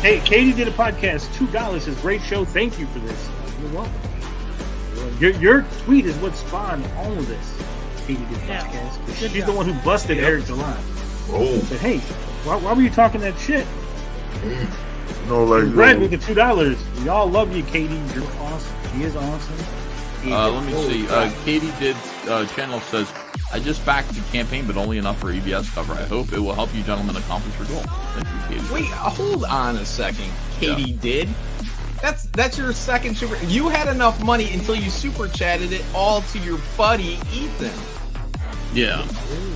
Hey, Katie did a podcast. $2 is great show. Thank you for this. You're welcome. Your tweet is what spawned all of this. Katie did a podcast. She's the one who busted Eric July. Oh. Said, hey, why were you talking that shit? No, like Brad with the $2. We all love you, Katie. You're awesome. She is awesome. Let me see. KATYDID'S channel says, I just backed the campaign, but only enough for EBS cover. I hope it will help you gentlemen accomplish your goal. Thank you, Katie. Wait, hold on a second. Katie did? That's your second super. You had enough money until you super chatted it all to your buddy Ethan. Yeah.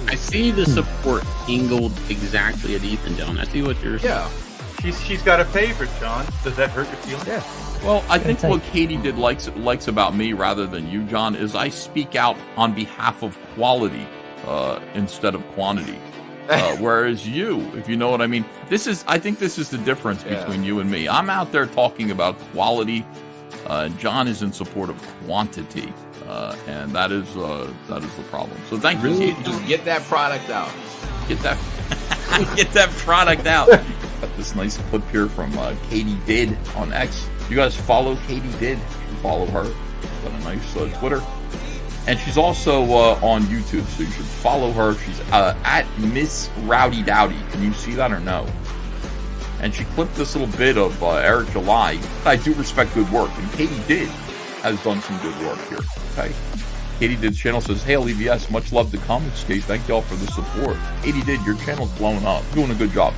I see the support angled exactly at Ethan, John. I see what you're saying. Yeah. She's got a favorite, John. Does that hurt your feelings? Yeah. Well, I think what KATYDID likes about me rather than you, John, is I speak out on behalf of quality instead of quantity. Whereas you, if you know what I mean, I think this is the difference between you and me. I'm out there talking about quality. John is in support of quantity, and that is the problem. So thank you, KATYDID. Just get that product out. Get that product out. Got this nice clip here from KATYDID on X. You guys follow KATYDID. You follow her. Got a nice Twitter. And she's also on YouTube, so you should follow her. She's at Miss Rowdy Dowdy. Can you see that or no? And she clipped this little bit of Eric July. I do respect good work, and KATYDID has done some good work here. Okay. KATYDID's channel says, "Hail EVS, much love to come. Skate, thank y'all for the support." KATYDID, your channel's blowing up. Doing a good job.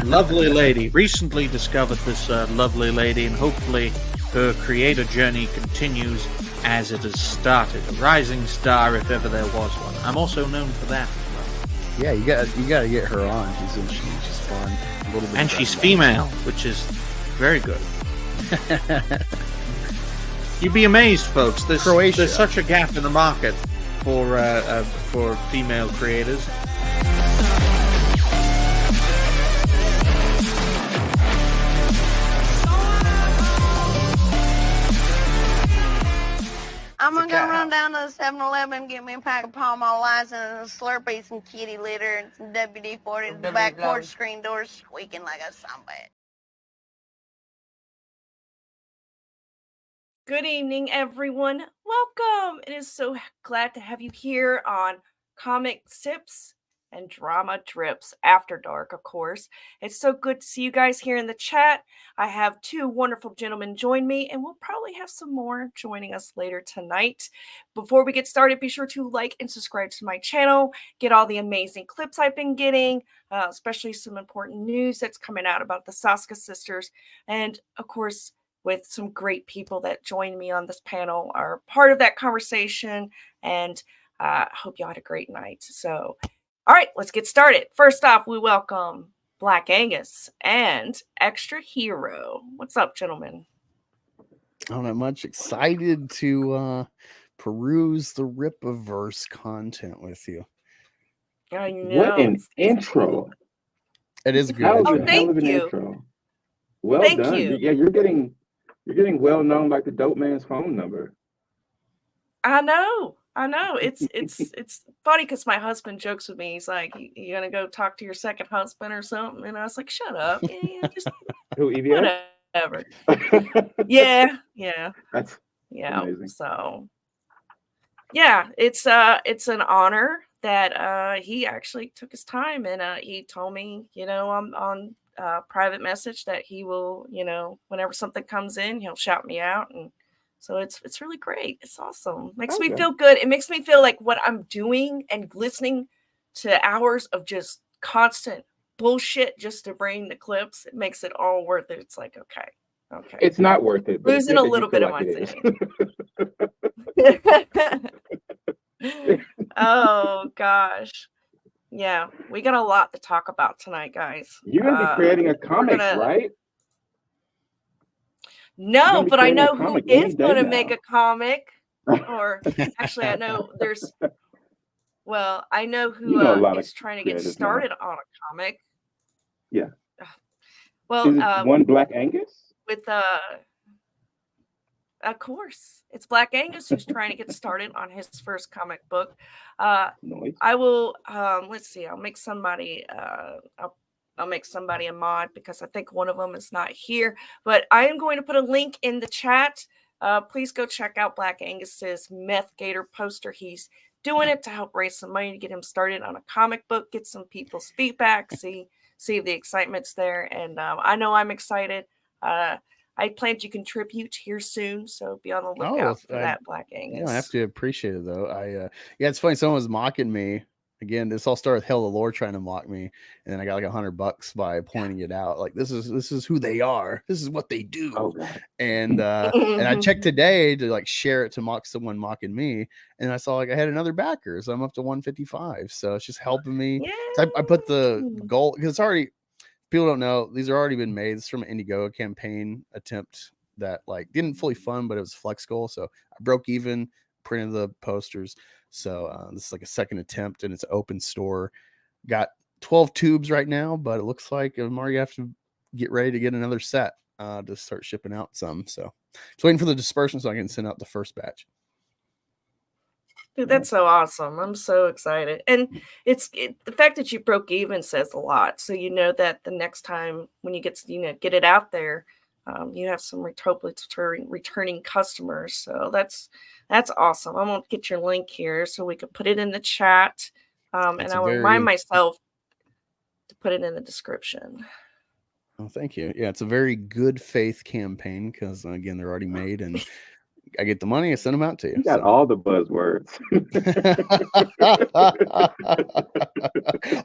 Lovely lady. Recently discovered this lovely lady, and hopefully her creator journey continues as it has started. A rising star, if ever there was one. I'm also known for that. Yeah, you gotta get her on. She's fun. A little bit. And she's female, which is very good. You'd be amazed, folks. There's such a gap in the market for female creators. I'm gonna go run down to the 7-Eleven and get me a pack of Pall Mall lights and a Slurpee, some kitty litter, and some WD-40. The back porch screen doors squeaking like a sunbat. Good evening, everyone. Welcome. It is so glad to have you here on Comic Sips and Drama Drips After Dark, of course. It's so good to see you guys here in the chat. I have two wonderful gentlemen join me, and we'll probably have some more joining us later tonight. Before we get started, be sure to like and subscribe to my channel. Get all the amazing clips I've been getting, especially some important news that's coming out about the Soska sisters. And, of course, with some great people that join me on this panel are part of that conversation, and I hope y'all had a great night. So, all right, let's get started. First off, we welcome Black Angus and Extra Hero. What's up, gentlemen? Not much. Excited to peruse the Rippaverse content with you. I know. What an intro! It is good. Oh, thank you. Intro. Well Thank done. you. Yeah, you're getting well known like the dope man's phone number. I know. It's funny because my husband jokes with me. He's like, "You gonna go talk to your second husband or something?" And I was like, "Shut up, yeah, just Who, EVS? whatever." yeah. That's amazing. So, yeah, it's an honor that he actually took his time and he told me, on private message that he will, whenever something comes in, he'll shout me out. And so it's really great. It's awesome. Makes me feel good. It makes me feel like what I'm doing and listening to hours of just constant bullshit just to bring the clips. It makes it all worth it. It's like, okay. It's not worth it. Losing a little bit of my thing. Oh, gosh. Yeah, we got a lot to talk about tonight, guys. You're going to be creating a comic, right? No, but I know who is going to make a comic. Or actually, I know I know who is trying to get started on a comic. Yeah. Well, is it one Black Angus? With of course, it's Black Angus who's trying to get started on his first comic book. Nice. I will let's see, I'll make somebody I'll make somebody a mod because I think one of them is not here. But I am going to put a link in the chat. Please go check out Black Angus's Meth Gator poster. He's doing it to help raise some money to get him started on a comic book, get some people's feedback, see if the excitement's there. And I know I'm excited. I plan to contribute here soon, so be on the lookout for that, Black Angus. I have to appreciate it though. Yeah, it's funny. Someone was mocking me. Again, this all started with Hell of Lore trying to mock me, and then I got like $100 by pointing it out. Like this is who they are. This is what they do. Oh, and I checked today to like share it to mock someone mocking me, and I saw like I had another backer, so I'm up to 155. So it's just helping me. So I put the goal because it's already. People don't know these are already been made. It's from an Indiegogo campaign attempt that like didn't fully fund, but it was flex goal. So I broke even, printed the posters. So this is like a second attempt, and it's an open store. Got 12 tubes right now, but it looks like I'm already have to get ready to get another set to start shipping out some. So just waiting for the dispersion so I can send out the first batch. Dude, that's so awesome. I'm so excited. And the fact that you broke even says a lot. So you know that the next time when you get it out there, you have some returning customers. So that's awesome. I'm going to get your link here so we can put it in the chat. And I'll remind myself to put it in the description. Oh, thank you. Yeah, it's a very good faith campaign because, again, they're already made and I get the money, I send them out to you. You got all the buzzwords.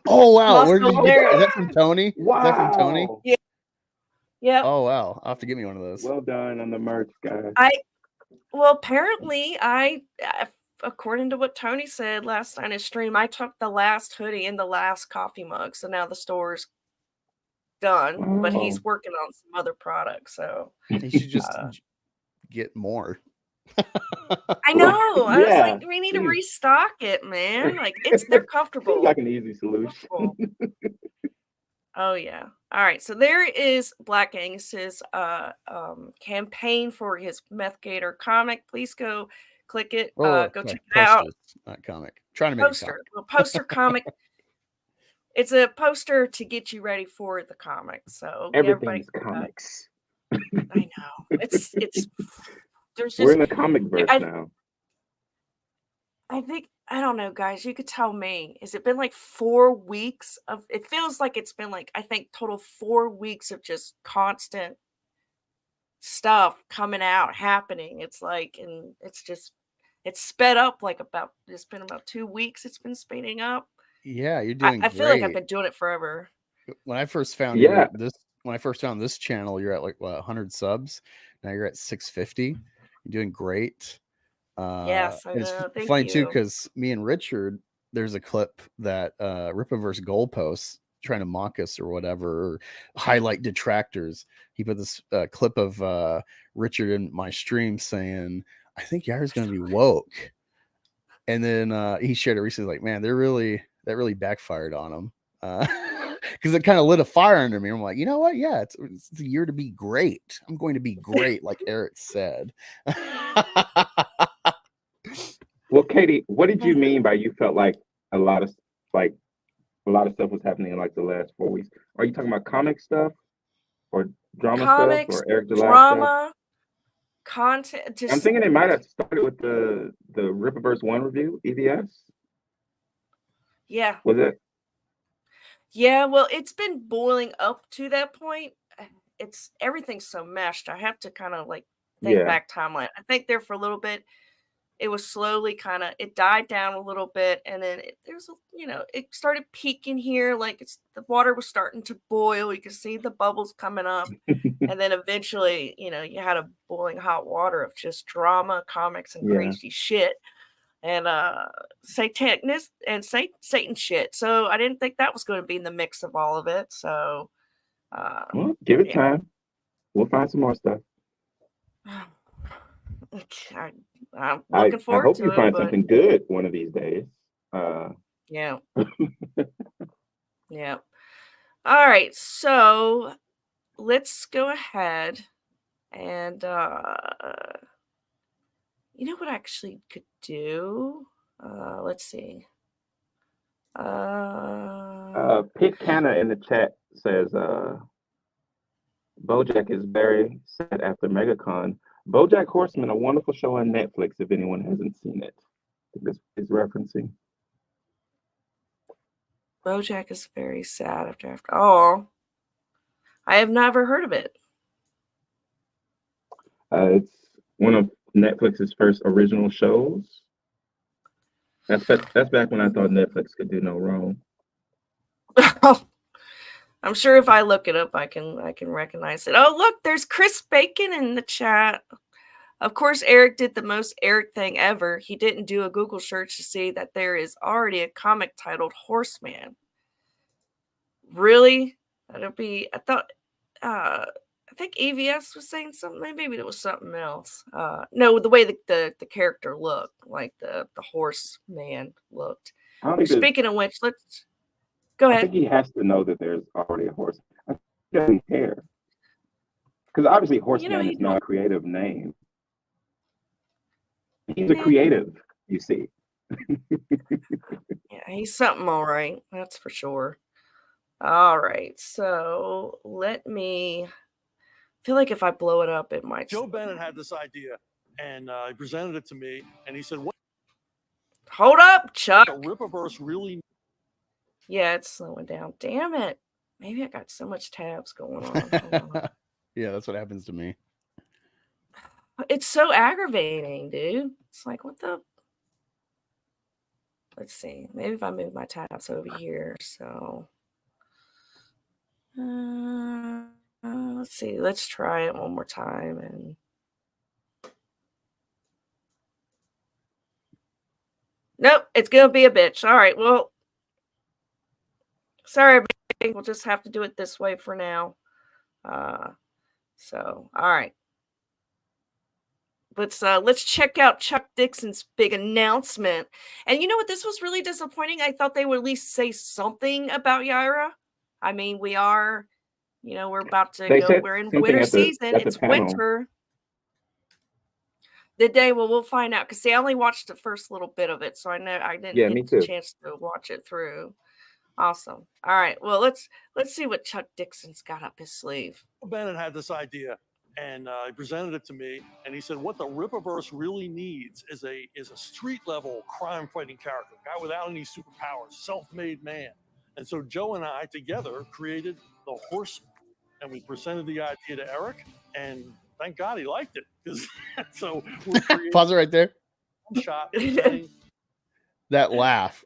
Oh, wow. Where did you get that? Is that from Tony? Wow. Is that from Tony? Yeah. Yep. Oh, wow. I'll have to get me one of those. Well done on the merch, guys. Well, apparently, according to what Tony said last night in his stream, I took the last hoodie and the last coffee mug. So now the store's done, but he's working on some other products. So he should just get more. I know. I was like, we need to restock it, man. Like they're comfortable. Seems like an easy solution. Oh yeah. All right. So there is Black Angus's campaign for his Meth Gator comic. Please go click it. Go check it out. Not comic. Trying to make poster. A poster comic. It's a poster to get you ready for the comic. So everything's comics. I know. It's there's just, we're in the comic verse now. I think I don't know, guys. You could tell me. Has it been like 4 weeks of? It feels like it's been like I think total 4 weeks of just constant stuff coming out, happening. It's like, and it's sped up like it's been about 2 weeks. It's been speeding up. Yeah, you're doing. I feel like I've been doing it forever. When I first found when I first found this channel, you're at like 100 subs. Now you're at 650. You're doing great. Yes, I know. It's funny too because me and Richard, there's a clip that Rippaverse goalposts trying to mock us or whatever, or highlight detractors. He put this clip of Richard in my stream saying, "I think Yair's going to be woke," and then he shared it recently. Like, man, that really backfired on him. Because it kind of lit a fire under me. I'm like, you know what? Yeah, it's a year to be great. I'm going to be great, like Eric said. Well, Katie, what did you mean by you felt like a lot of stuff was happening in like the last 4 weeks? Are you talking about comic stuff or drama stuff or Eric drama, content? Just I'm thinking it might have started with the Rippaverse 1 review, EVS. Yeah. Was it? Yeah, well, it's been boiling up to that point. Everything's so meshed. I have to kind of like think back timeline. I think there for a little bit, it was slowly it died down a little bit, and then it started peaking here. Like the water was starting to boil. You could see the bubbles coming up, and then eventually, you had a boiling hot water of just drama, comics, and crazy shit. And satanicness and Satan shit. So I didn't think that was going to be in the mix of all of it. So well, give it time. We'll find some more stuff. I'm looking forward to it. I hope you find something good one of these days. Yeah. Yeah. All right. So let's go ahead and you know what I actually could do? Let's see. Pit Canna in the chat says BoJack is very sad after MegaCon. BoJack Horseman, a wonderful show on Netflix. If anyone hasn't seen it, I think this is referencing. BoJack is very sad after. Oh, I have never heard of it. It's one of Netflix's first original shows. That's back when I thought Netflix could do no wrong. I'm sure if I look it up, I can recognize it. Oh, look, there's Chris Bacon in the chat. Of course, Eric did the most Eric thing ever. He didn't do a Google search to see that there is already a comic titled Horseman. Really? That'll be. I thought. I think EVS was saying something. Maybe it was something else. No, the way the character looked, like the horseman looked. Speaking of which, let's go ahead. I think he has to know that there's already a horse. I think he doesn't care. Because obviously Horseman is not a creative name. He's a creative, you see. Yeah, he's something all right. That's for sure. All right, so let me. I feel like if I blow it up, it might. Joe Bennett had this idea, and he presented it to me, and he said, "What? Hold up, Chuck. The Rippaverse really?" Yeah, it's slowing down. Damn it! Maybe I got so much tabs going on. Hold on. Yeah, that's what happens to me. It's so aggravating, dude. It's like, what the? Let's see. Maybe if I move my tabs over here. So, let's see. Let's try it one more time. And nope, it's gonna be a bitch. All right. Well, sorry, everybody. We'll just have to do it this way for now. So, all right. Let's check out Chuck Dixon's big announcement. And you know what? This was really disappointing. I thought they would at least say something about Yaira. I mean, we are, we're about to go. We're in winter season. It's winter. Did they? Well, we'll find out. Because I only watched the first little bit of it, so I know I didn't get the chance to watch it through. Awesome. All right. Well, let's see what Chuck Dixon's got up his sleeve. Bennett had this idea, and he presented it to me, and he said, "What the Rippaverse really needs is a street level crime fighting character, a guy without any superpowers, self-made man." And so Joe and I together created the Horseman, and we presented the idea to Eric, and thank God he liked it. So pause it right there. Shot. That laugh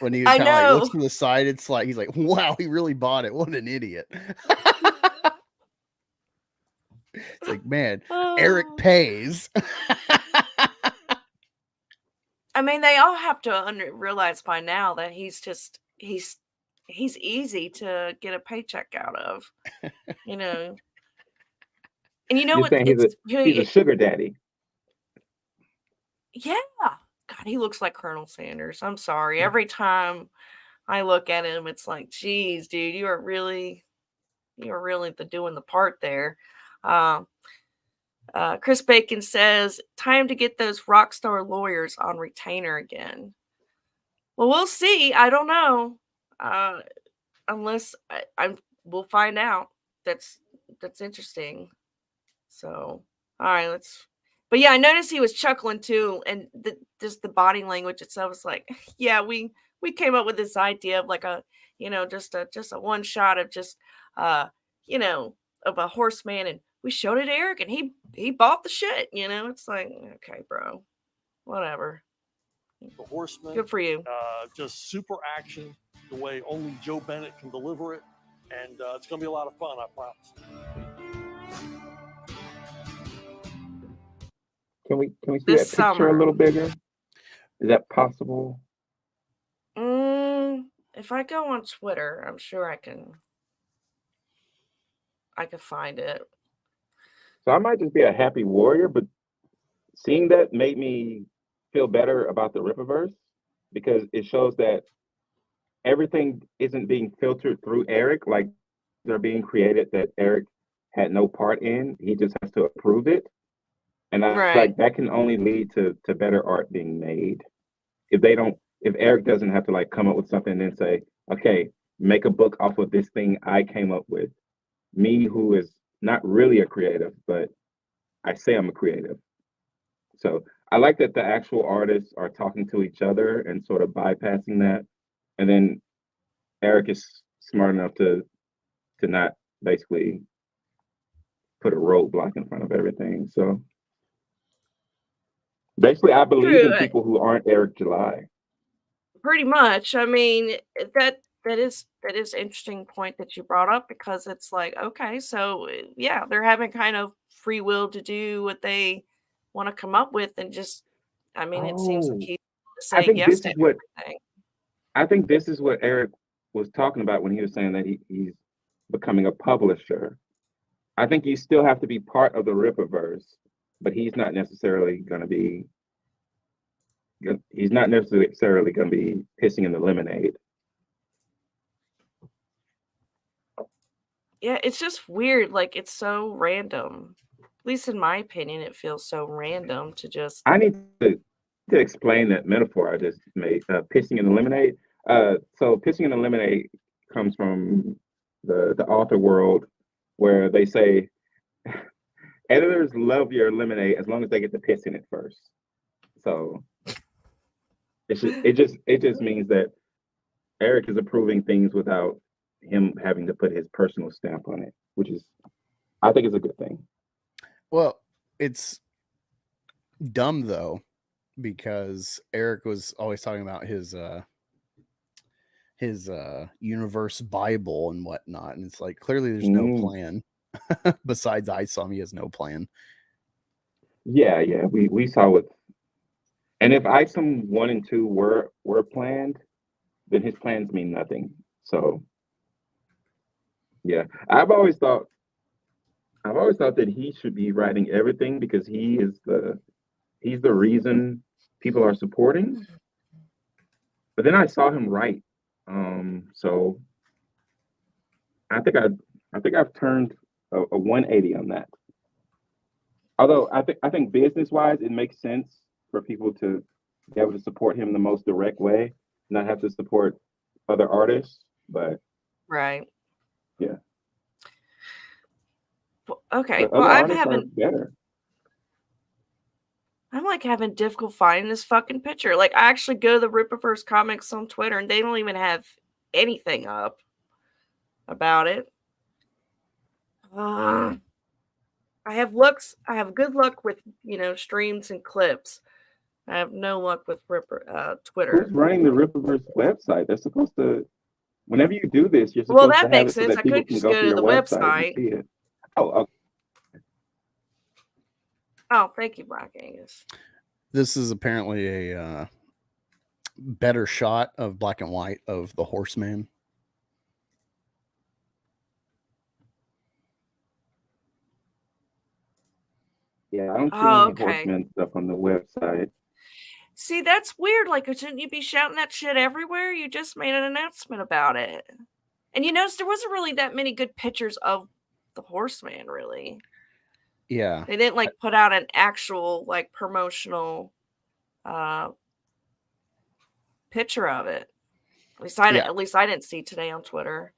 when he kind of like looks to the side, it's like he's like, "Wow, he really bought it. What an idiot!" It's like, man, Eric pays. I mean, they all have to realize by now that he's easy to get a paycheck out of, And you know what? He's a sugar daddy. Yeah. God, he looks like Colonel Sanders. I'm sorry. Every time I look at him, it's like, geez, dude, you are really doing the part there. Chris Bacon says, time to get those rock star lawyers on retainer again. Well, we'll see. I don't know. Unless we'll find out. That's interesting. So, all right, but yeah, I noticed he was chuckling too, and just the body language itself was like, yeah, we came up with this idea of like a, just a one shot of just, of a horseman, and we showed it to Eric, and he bought the shit. It's like, okay, bro, whatever. The Horseman, good for you. Just super action, the way only Joe Bennett can deliver it, and it's gonna be a lot of fun, I promise. Can we see that picture a little bigger? Is that possible? If I go on Twitter, I'm sure I can find it. So I might just be a happy warrior, but seeing that made me feel better about the Rippaverse, because it shows that everything isn't being filtered through Eric. Like, they're being created that Eric had no part in. He just has to approve it. And I feel like that can only lead to better art being made. If Eric doesn't have to like come up with something and then say, okay, make a book off of this thing I came up with. Me, who is not really a creative, but I say I'm a creative. So I like that the actual artists are talking to each other and sort of bypassing that. And then Eric is smart enough to not basically put a roadblock in front of everything. So basically, I believe in people who aren't Eric July. Pretty much. I mean, that is interesting point that you brought up, because it's like, okay, so yeah, they're having kind of free will to do what they want to come up with, and just, I mean, it seems like he's saying yes to everything. I think this is what Eric was talking about when he was saying that he's becoming a publisher. I think you still have to be part of the Rippaverse, but he's not necessarily going to be pissing in the lemonade. Yeah, it's just weird. Like, it's so random. At least in my opinion, it feels so random to just. I need to explain that metaphor I just made. Pissing in the lemonade. So pissing in the lemonade comes from the author world, where they say editors love your lemonade as long as they get to piss in it first. So it just means that Eric is approving things without him having to put his personal stamp on it, which is, I think, is a good thing. Well, it's dumb though, because Eric was always talking about his universe Bible and whatnot, and it's like, clearly there's no plan. Besides ISOM, he has no plan. Yeah, we saw what, and if ISOM 1 and 2 were planned, then his plans mean nothing. So yeah, I've always thought that he should be writing everything, because he's the reason people are supporting. But then I saw him write, so I think I've turned a 180 on that. Although I think business wise, it makes sense for people to be able to support him the most direct way, not have to support other artists. But right, yeah. Okay, but well, I'm like having difficult finding this fucking picture. Like, I actually go to the Rippaverse Comics on Twitter, and they don't even have anything up about it. I have good luck with, streams and clips. I have no luck with Twitter. Who's running the Rippaverse website? They're supposed to. Whenever you do this, you're supposed Well, that to have makes it so sense. that I people could can just go go to your the website and see it. Oh, okay. Oh, thank you, Black Angus. This is apparently a better shot of black and white of the Horseman. Yeah, I don't see any Horseman stuff on the website. See, that's weird. Like, shouldn't you be shouting that shit everywhere? You just made an announcement about it. And you notice there wasn't really that many good pictures of the Horseman, really. Yeah. They didn't, put out an actual, promotional picture of it. At least I didn't see today on Twitter.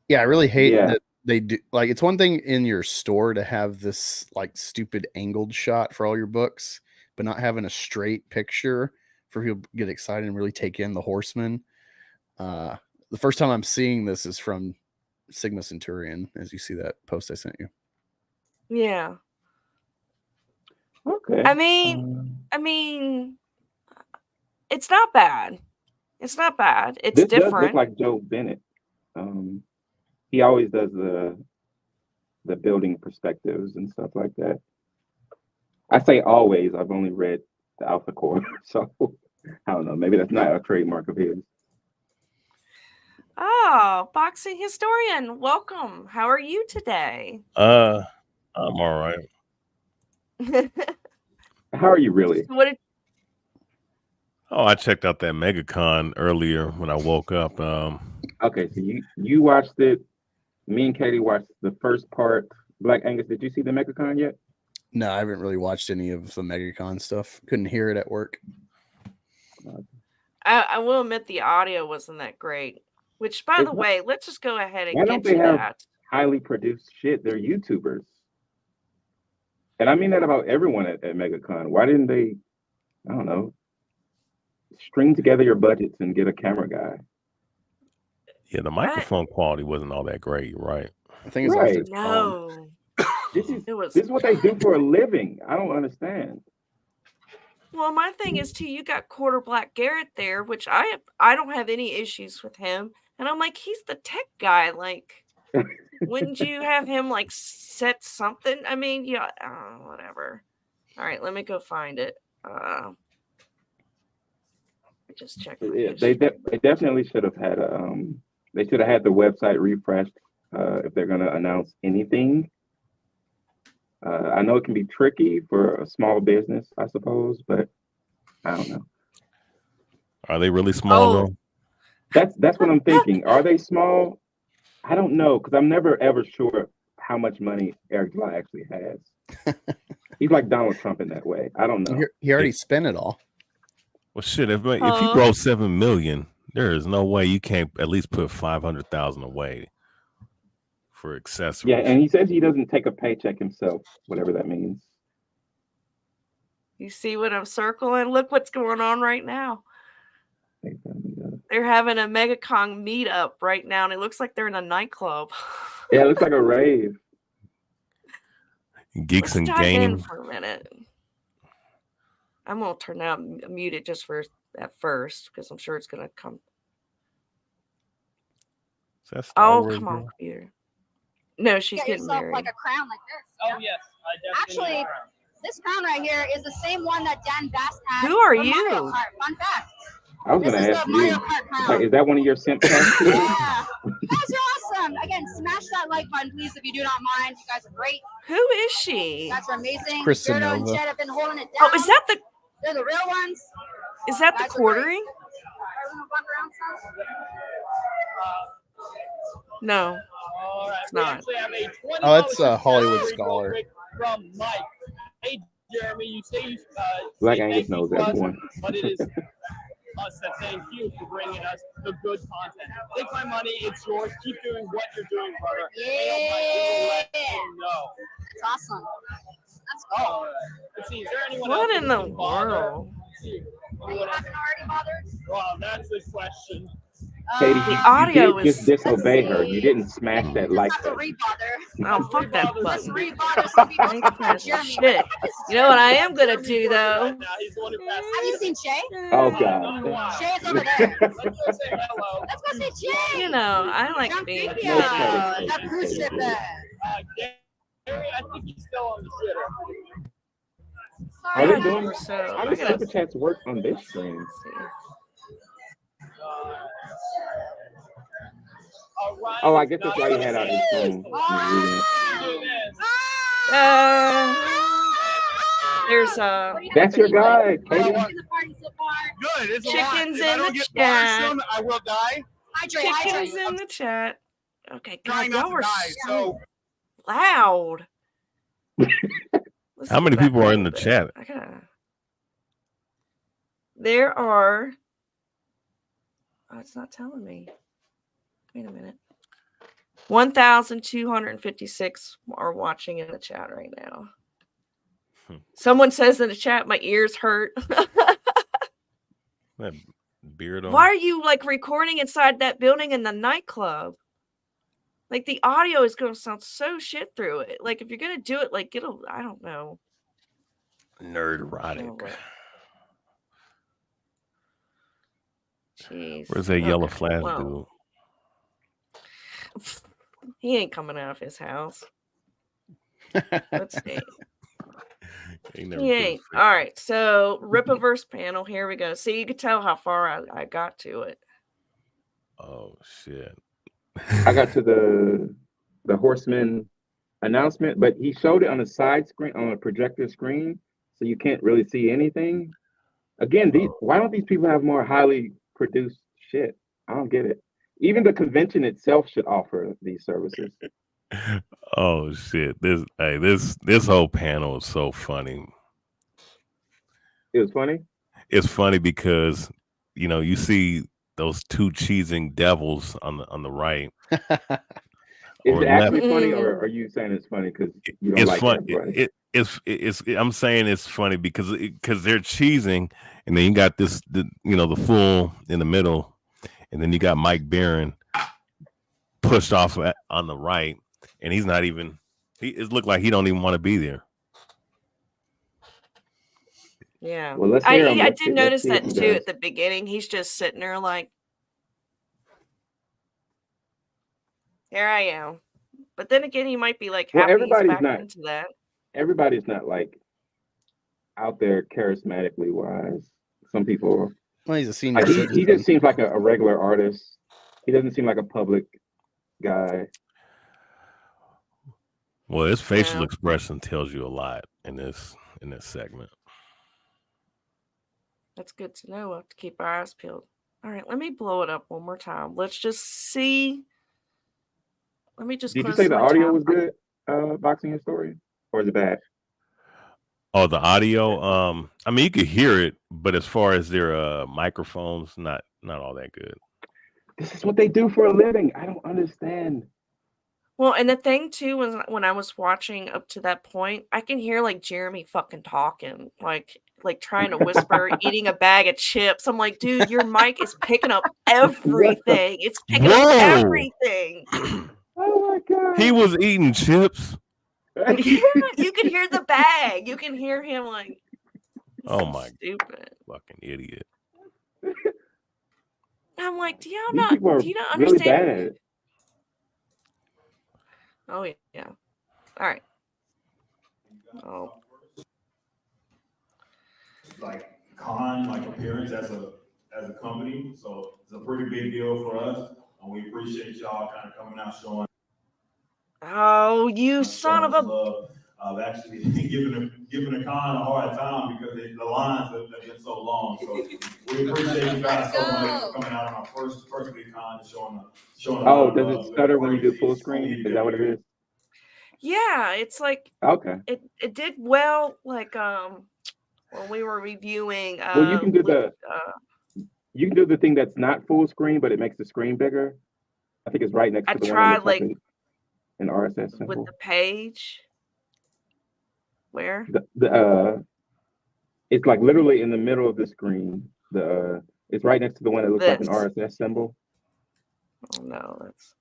Yeah, I really hate that they do. Like, it's one thing in your store to have this, stupid angled shot for all your books, but not having a straight picture for people to get excited and really take in the Horseman. The first time I'm seeing this is from Sigma Centurion, as you see that post I sent you. Yeah. Okay. I mean, it's not bad. It's not bad. It's this different. Does look like Joe Bennett. He always does the building perspectives and stuff like that. I say always. I've only read the Alpha Core, so I don't know. Maybe that's not a trademark of his. Oh, boxing historian, welcome. How are you today? I'm all right. How are you really? I checked out that MegaCon earlier when I woke up. Okay, so you watched it. Me and Katie watched the first part. Black Angus, did you see the MegaCon yet? No, I haven't really watched any of the MegaCon stuff. Couldn't hear it at work. I will admit the audio wasn't that great. Which, by the way, let's just go ahead and Why get don't to they have that. highly produced shit? They're YouTubers. And I mean that about everyone at MegaCon. Why didn't they, I don't know, string together your budgets and get a camera guy? Yeah, the microphone quality wasn't all that great. You're right. I think it's Right. No. This is what they do for a living. I don't understand. Well, my thing is too, you got Quarter Black Garrett there, which I don't have any issues with him. And I'm like, he's the tech guy. Like, wouldn't you have him like set something? I mean, yeah, whatever. All right, let me go find it. Just check. Yeah, they definitely should have had they should have had the website refreshed if they're going to announce anything. I know it can be tricky for a small business, I suppose, but I don't know. Are they really small though? That's what I'm thinking. Are they small? I don't know, because I'm never ever sure how much money Eric July actually has. He's like Donald Trump in that way. I don't know. He already spent it all. Well, shit. If you grow 7 million, there is no way you can't at least put 500,000 away for accessories. Yeah, and he says he doesn't take a paycheck himself, whatever that means. You see what I'm circling? Look what's going on right now. They're having a MegaCon meetup right now, and it looks like they're in a nightclub. Yeah, it looks like a rave. Geeks and Dive in Gaming. for a minute. I'm gonna turn out mute it just for at first because I'm sure it's gonna come. That's oh, come on, computer. No, she's Get getting yourself married. like a crown like this. Oh yes, I definitely. Actually, this crown right here is the same one that Dan Bast had. Who are for you? Mario Kart. Fun fact. I was going to ask you, like, is that one of your simp cats? Yeah. You guys are awesome. Again, smash that like button, please, if you do not mind. You guys are great. Who is she? You guys are amazing. Chris Gerdo and Sonova. Chet have been holding it down. Oh, is that the? They're the real ones. Is that the Guys are great. quartering? No, it's not. Oh, that's a Hollywood Scholar. From Mike. Hey, Jeremy, you say you Black say Angus thank you knows to us, everyone. but it is us that thank you for bringing us the good content. Take my money, it's yours. Keep doing what you're doing, brother. Yeah. No. That's awesome. Let's go. Let's see, is there anyone What else in that the we can bother? world? Let's see. Are you haven't already bothered? Well, that's the question. Katie, The you audio did is. just disobey her. You didn't smash that like Not the button. rebother. Oh, fuck that Let's button. rebother some people. Ain't that shit. You know what I am gonna do though? He's the one who passed. Have you seen Shay? Oh, God. Shay is over there. Let's go say hello. Let's go see Shay. You know, I like Jump being. in here. That cruise ship there. Gary, I think he's still on the shitter. Are Sorry. they doing? So How I does gotta Super Chats work on this screen? Oh, I guess that's why he had out his phone. There's That's your guy, Katie. Good. It's chickens a lot. If I in don't the get water chat. soon, I will die. Chickens in the chat. Okay, God, Trying not y'all to were die. So loud. Let's How many go back people a are in the little bit. chat? I gotta. There are. Oh, it's not telling me. Wait a minute. 1,256 are watching in the chat right now. Someone says in the chat, my ears hurt. That beard on. Why are you like recording inside that building in the nightclub? Like the audio is going to sound so shit through it. Like if you're going to do it, like get a, I don't know. Nerdrotic. Jeez. Where's that yellow Okay, flash well, he ain't coming out of his house. Let's see. dude? He ain't. All right. So Rippaverse panel. Here we go. See, you can tell how far I got to it. Oh shit. I got to the Horseman announcement, but he showed it on a side screen, on a projector screen, so you can't really see anything. Again, why don't these people have more highly produced shit? I don't get it. Even the convention itself should offer these services. Oh shit. This whole panel is so funny. It was funny? It's funny because you see those two cheesing devils on the right. Is or it actually left. funny, or are you saying it's funny because you don't It's like fun. everybody? It's. I'm saying it's funny because they're cheesing, and then you got the fool in the middle, and then you got Mike Barron pushed off on the right, and he's not even. It looked like he don't even want to be there. Yeah. Well, let's hear him. I Let's did see- let's notice see what that he too does. at the beginning. He's just sitting there like, here I am. But then again, he might be like Well, happy he's everybody's back not. into that. Everybody's not like out there charismatically wise. Some people. Well, he's a senior Like he citizen. just seems like a regular artist. He doesn't seem like a public guy. Well, his facial expression tells you a lot in this segment. That's good to know. We'll have to keep our eyes peeled. All right, let me blow it up one more time. Let's just see. Let me just Did you close say the my audio tab. was good? Boxing Historian, or is it bad? Oh, the audio. I mean, you could hear it, but as far as their microphones, not all that good. This is what they do for a living. I don't understand. Well, and the thing too was when I was watching up to that point, I can hear like Jeremy fucking talking, like trying to whisper, eating a bag of chips. I'm like, dude, your mic is picking up everything. It's picking up everything. Oh my god. He was eating chips. You can hear the bag. You can hear him like. Oh my stupid fucking idiot. I'm like, do you These not people are understand? really bad. Oh yeah. All right. Oh. Like like appearance as a company, so it's a pretty big deal for us, and we appreciate y'all kind of coming out showing. Oh, you son of a! Love of actually giving the con a hard time because the lines have been so long. So we appreciate you guys so much for coming out on our first big con and showing. Oh, does it stutter when you do full screen? Is that what it is? Yeah, it's like Okay. It did well. Like when we were reviewing. Well, you can do the thing that's not full screen, but it makes the screen bigger. I think it's right next to the one that looks like an RSS symbol. With the page. Where? It's like literally in the middle of the screen. It's right next to the one that looks like an RSS symbol. Oh no, that's.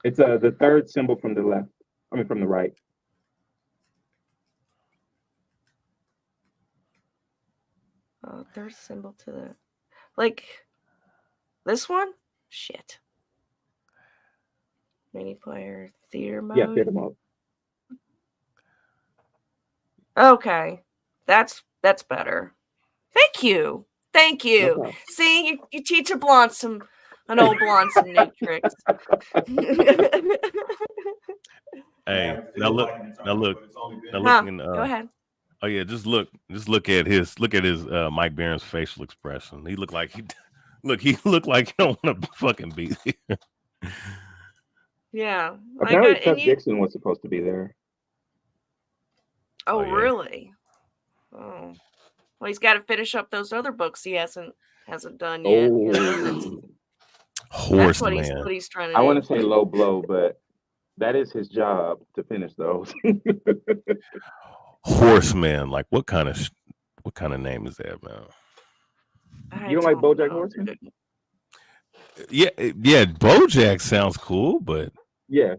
It's the third symbol from the left. I mean, from the right. Third symbol to the, like, this one. Shit. Mini player theater mode. Yeah, theater mode. Okay, that's better. Thank you. No See, you teach an old blonde some new tricks. Hey, now look. Go ahead. Oh yeah, just look at his Mike Barron's facial expression. He looked like he don't want to fucking be there. Yeah. Apparently, Chuck Dixon was supposed to be there. Oh, yeah. really? Oh. Well, he's got to finish up those other books he hasn't done yet. Oh. That's what Horseman. he's trying to do. I want to say low blow, but that is his job to finish those. Horseman, like what kind of name is that, man? You don't like BoJack Horseman? Yeah, BoJack sounds cool, but yeah,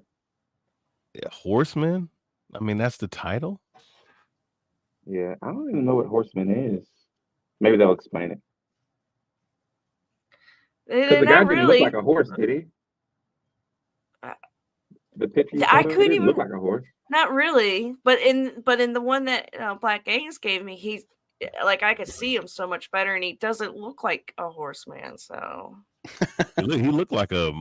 Horseman. I mean, that's the title. Yeah, I don't even know what Horseman is. Maybe they'll explain it. Because the guy didn't look like a horse, did he? The picture I couldn't didn't look even like a horse. Not really, but in the one that Black Games gave me, he's like I could see him so much better, and he doesn't look like a horseman. So he looked like a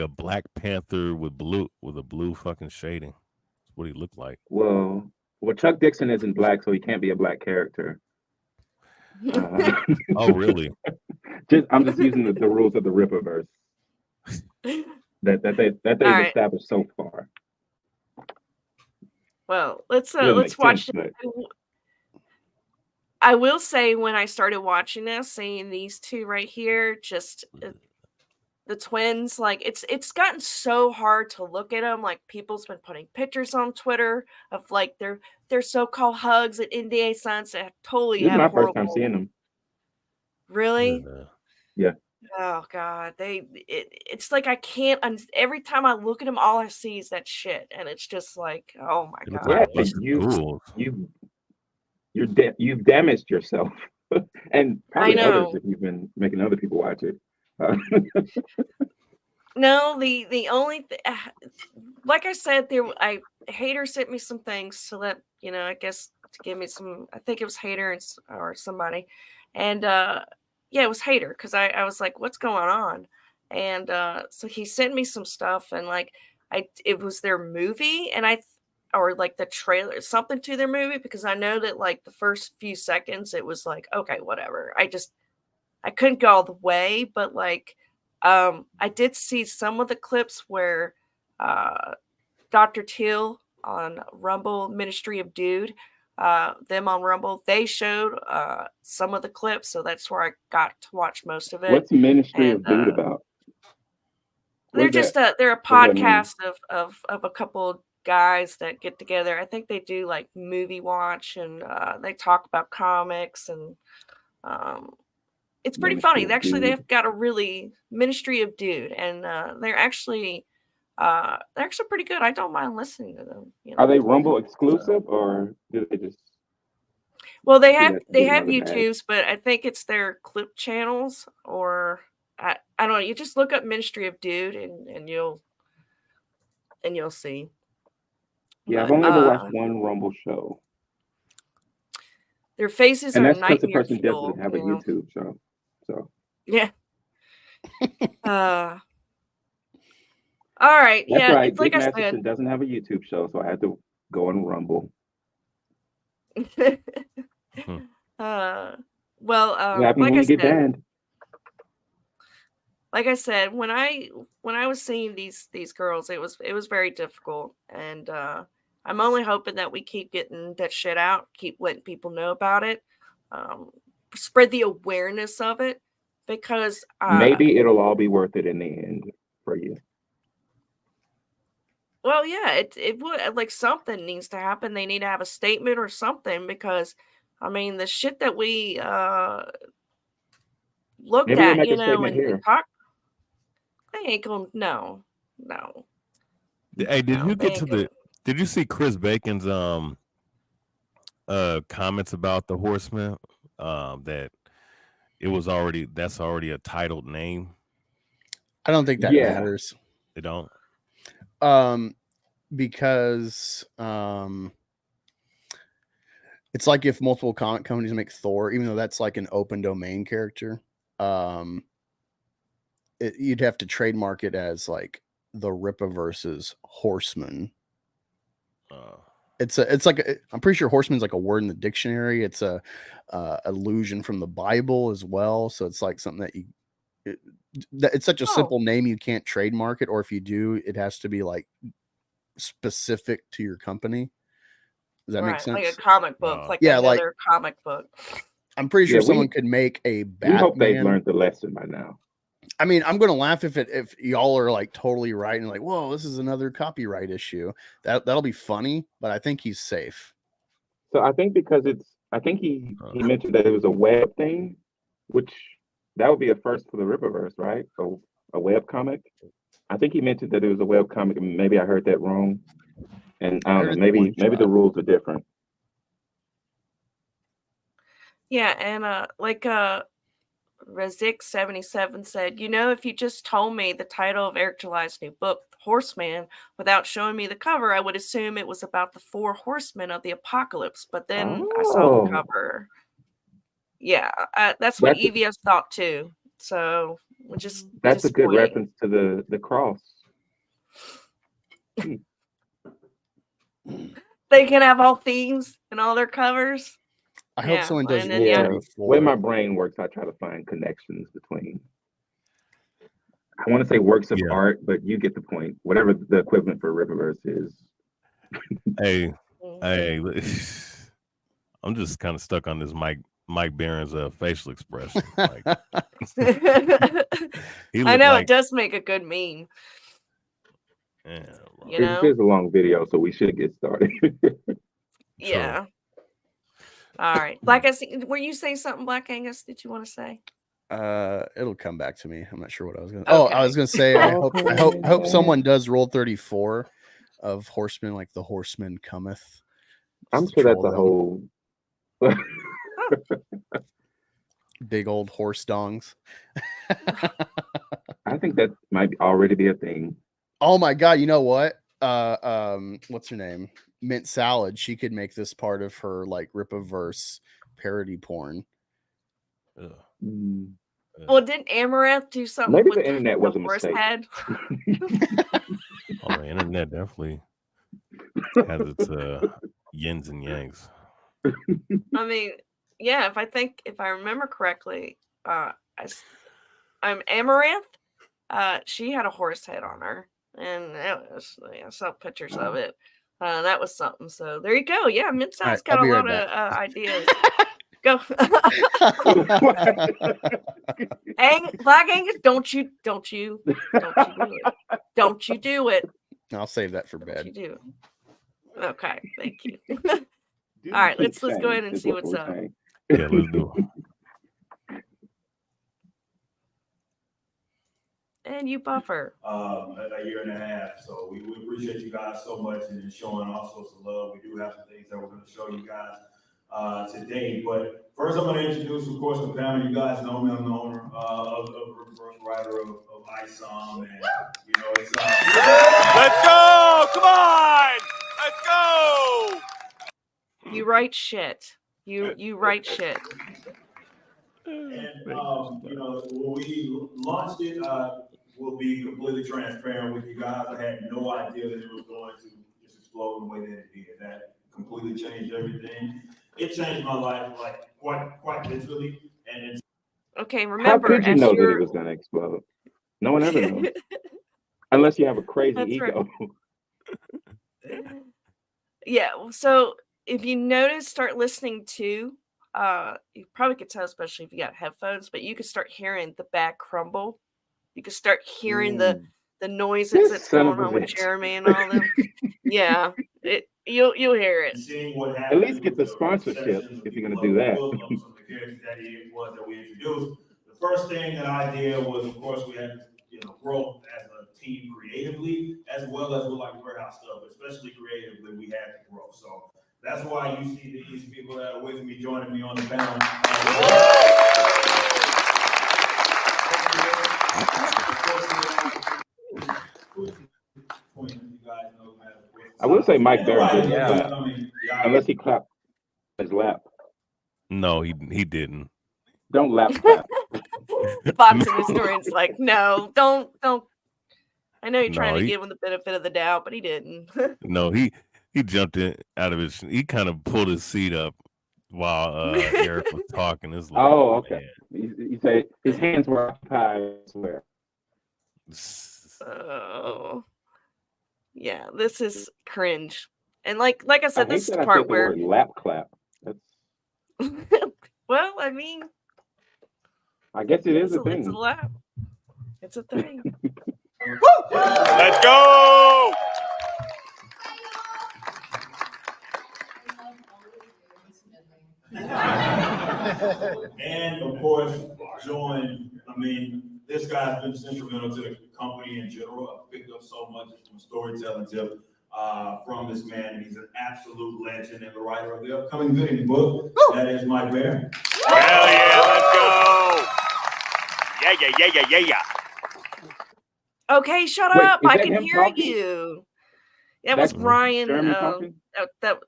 Black Panther with a blue fucking shading. That's what he looked like. Well, Chuck Dixon isn't black, so he can't be a black character. Oh, really? I'm just using the rules of the Rippaverse that they've established so far. Well, let's watch. I will say when I started watching this, seeing these two right here, just the twins, like it's gotten so hard to look at them. Like people's been putting pictures on Twitter of like their so-called hugs at NDA Sunset. Totally This is had a my first time horrible. seeing them. Really? Yeah. Oh God, it's like I can't. Every time I look at them, all I see is that shit, and it's just like, oh my God. Yeah, it's- you've damaged yourself, and probably others know. if you've been making other people watch it. No, the only like I said, Hater sent me some things to let I guess to give me some. I think it was Hater or somebody, and yeah, it was Hater because I was like, what's going on? And so he sent me some stuff, and like it was their movie, and or like the trailer, something to their movie, because I know that like the first few seconds it was like, okay, whatever. I couldn't go all the way, but like I did see some of the clips where Dr. Teal on Rumble, Ministry of Dude, them on Rumble, they showed some of the clips, so that's where I got to watch most of it. What's Ministry of Dude about? They're just they're a podcast of a couple guys that get together. I think they do like movie watch, and they talk about comics, and it's pretty funny. They've got a really Ministry of Dude, and they're actually pretty good. I don't mind listening to them. Are they Rumble exclusive, or do they just? Well, they have another YouTubes, but I think it's their clip channels, or I don't know. You just look up Ministry of Dude, and you'll see. Yeah, I've only ever watched one Rumble show. Their faces and are that's because the nightmare person fuel. doesn't have a YouTube show. So yeah. All right. That's yeah. right. It's like Dick I Masterson said. doesn't have a YouTube show, so I had to go on Rumble. Well, What happens when you get banned? Like I said, when I was seeing these girls, it was very difficult, and I'm only hoping that we keep getting that shit out, keep letting people know about it, spread the awareness of it, because Maybe it'll all be worth it in the end for you. Well, yeah, it would, like, something needs to happen. They need to have a statement or something, because I mean the shit that we looked Maybe they'll at, make you a know, statement and here. talk. They ain't gonna no. Hey, did you get to gonna- did you see Chris Bacon's comments about the Horsemen? That that's already a titled name. I don't think that matters. They don't. Because it's like if multiple comic companies make Thor, even though that's like an open domain character, you'd have to trademark it as like the Rippaverse's Horseman. It's like I'm pretty sure Horseman's like a word in the dictionary. It's a allusion from the Bible as well. So it's like something that it's such a simple name you can't trademark it, or if you do, it has to be like specific to your company. Does that make sense? Like a comic book, like yeah, another comic book. I'm pretty sure Yeah, someone could make a Batman. We hope they've learned the lesson by now. I mean, I'm gonna laugh if y'all are like totally right and like, whoa, this is another copyright issue. That'll be funny, but I think he's safe. So I think because I think he mentioned that it was a web thing, which that would be a first for the Rippaverse, right? So a web comic. I think he mentioned that it was a web comic, and maybe I heard that wrong. And I don't know, maybe the rules are different. Yeah, and like Razik77 said, if you just told me the title of Eric July's new book, Horseman, without showing me the cover, I would assume it was about the 4 horsemen of the apocalypse. But then I saw the cover. Yeah, that's what EVS thought too. So that's a good reference to the cross. They can have all themes and all their covers. I hope someone does. The way my brain works, I try to find connections between. I want to say works of art, but you get the point. Whatever the equivalent for Rippaverse is. Hey, I'm just kind of stuck on this Mike Barron's facial expression. Like, he I looked know like, it does make a good meme. yeah, You This know? is a long video, so we should get started. Yeah. All right. Black Angus, were you saying something, Black Angus? Did you want to say? It'll come back to me. I'm not sure what I was gonna. Oh, I was gonna say I hope someone does Roll 34 of Horseman, like the Horseman cometh. I'm just to sure that's troll a them. whole. Big old horse dongs. I think that might already be a thing. Oh my god! You know what? What's her name? Mint Salad. She could make this part of her like Rippaverse parody porn. Well, didn't Amaranth do something Maybe with the internet was a horse mistake. head? oh, the internet definitely has its yins and yangs. I mean, yeah, if I remember correctly, I'm Amaranth. She had a horse head on her, and I saw pictures of it. That was something. So there you go. Yeah, Mint Salad's got a lot of ideas. Go, Black Angus. Don't you do it. Don't you do it. I'll save that for Don't bed. you do it. Okay, thank you. All right, let's go ahead and see what's up. Yeah, let's do it. And you buffer. A year and a half. So we appreciate you guys so much and showing all sorts of love. We do have some things that we're going to show you guys today. But first, I'm going to introduce, of course, the panel. You guys know me. I'm the owner of the Rippaverse, writer of ISOM, and you know it's. Let's go! Come on! Let's go! You write shit. You write shit. And you know, when we launched it, we'll be completely transparent with you guys. I had no idea that it was going to just explode the way that it did. That completely changed everything. It changed my life, like quite literally. And it's okay. Remember, how could you know that it was going to explode? No one ever knows, unless you have a crazy That's ego. Right. Yeah. So if you notice, start listening to. You probably could tell, especially if you got headphones, but you could start hearing the back crumble. You could start hearing the noises that's going on with Jeremy and all them. Yeah, you'll hear it. Seeing what At least get the sponsorship if you're going to do that. The characters that it was that we introduced. The first thing that I did was, of course, we had to grow as a team creatively, as well as with like warehouse stuff, but especially creatively, we had to grow. So that's why you see these people that are with me joining me on the panel. I will say Mike Barron didn't clap, unless he clapped his lap. No, he didn't. Don't lap clap. Boxing historian's like, no, don't. I know you're trying to he- give him the benefit of the doubt, but he didn't. No, he jumped in out of his. He kind of pulled his seat up while Eric was talking. It's like, Oh, okay. You say his hands were occupied. I swear. Oh, yeah, this is cringe. And like I said, this is the I part said the where word lap clap. That's, well, I mean, I guess it is a it's thing. a lap. It's a thing. Let's go! And of course, join. I mean, this guy's been instrumental to the company in general. I've picked up so much from storytelling tip from this man, and he's an absolute legend and the writer of the upcoming Gooding book. That is Mike Barron. Hell yeah, let's go! Yeah. Okay, shut Wait, up. is I that can him hear talking? you. That was Ryan. Jeremy talking?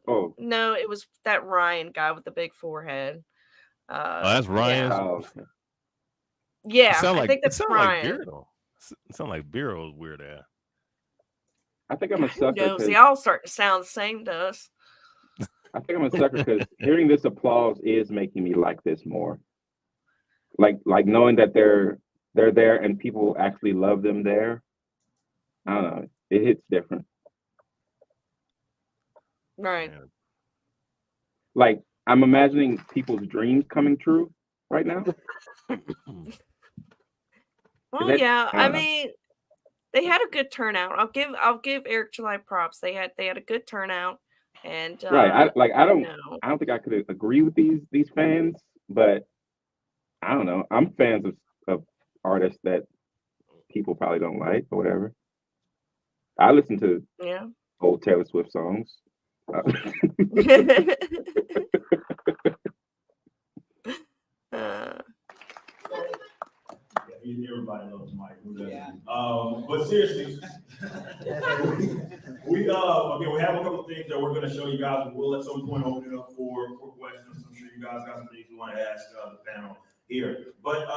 Oh. No, it was that Ryan guy with the big forehead. that's Ryan. Yeah, Oh, okay. yeah, Sound I like, think that's it sound Ryan. Like Beardo. It sound like Beardo's weird ass. I think I'm a sucker. No, they all start to sound the same to us. I think I'm a sucker because hearing this applause is making me like this more. Like knowing that they're there and people actually love them there. I don't know. It hits different. Right. Like I'm imagining people's dreams coming true right now. Well, that- yeah. I I don't know. mean, they had a good turnout. I'll give Eric July props. They had a good turnout, and Right. I you don't know, think I could agree with these fans, but I don't know. I'm fans of artists that people probably don't like or whatever. I listen to yeah. old Taylor Swift songs. Everybody loves Mike. Who doesn't? But seriously, we have a couple of things that we're going to show you guys. We'll at some point open it up for questions. I'm sure you guys got some things you want to ask the panel here. But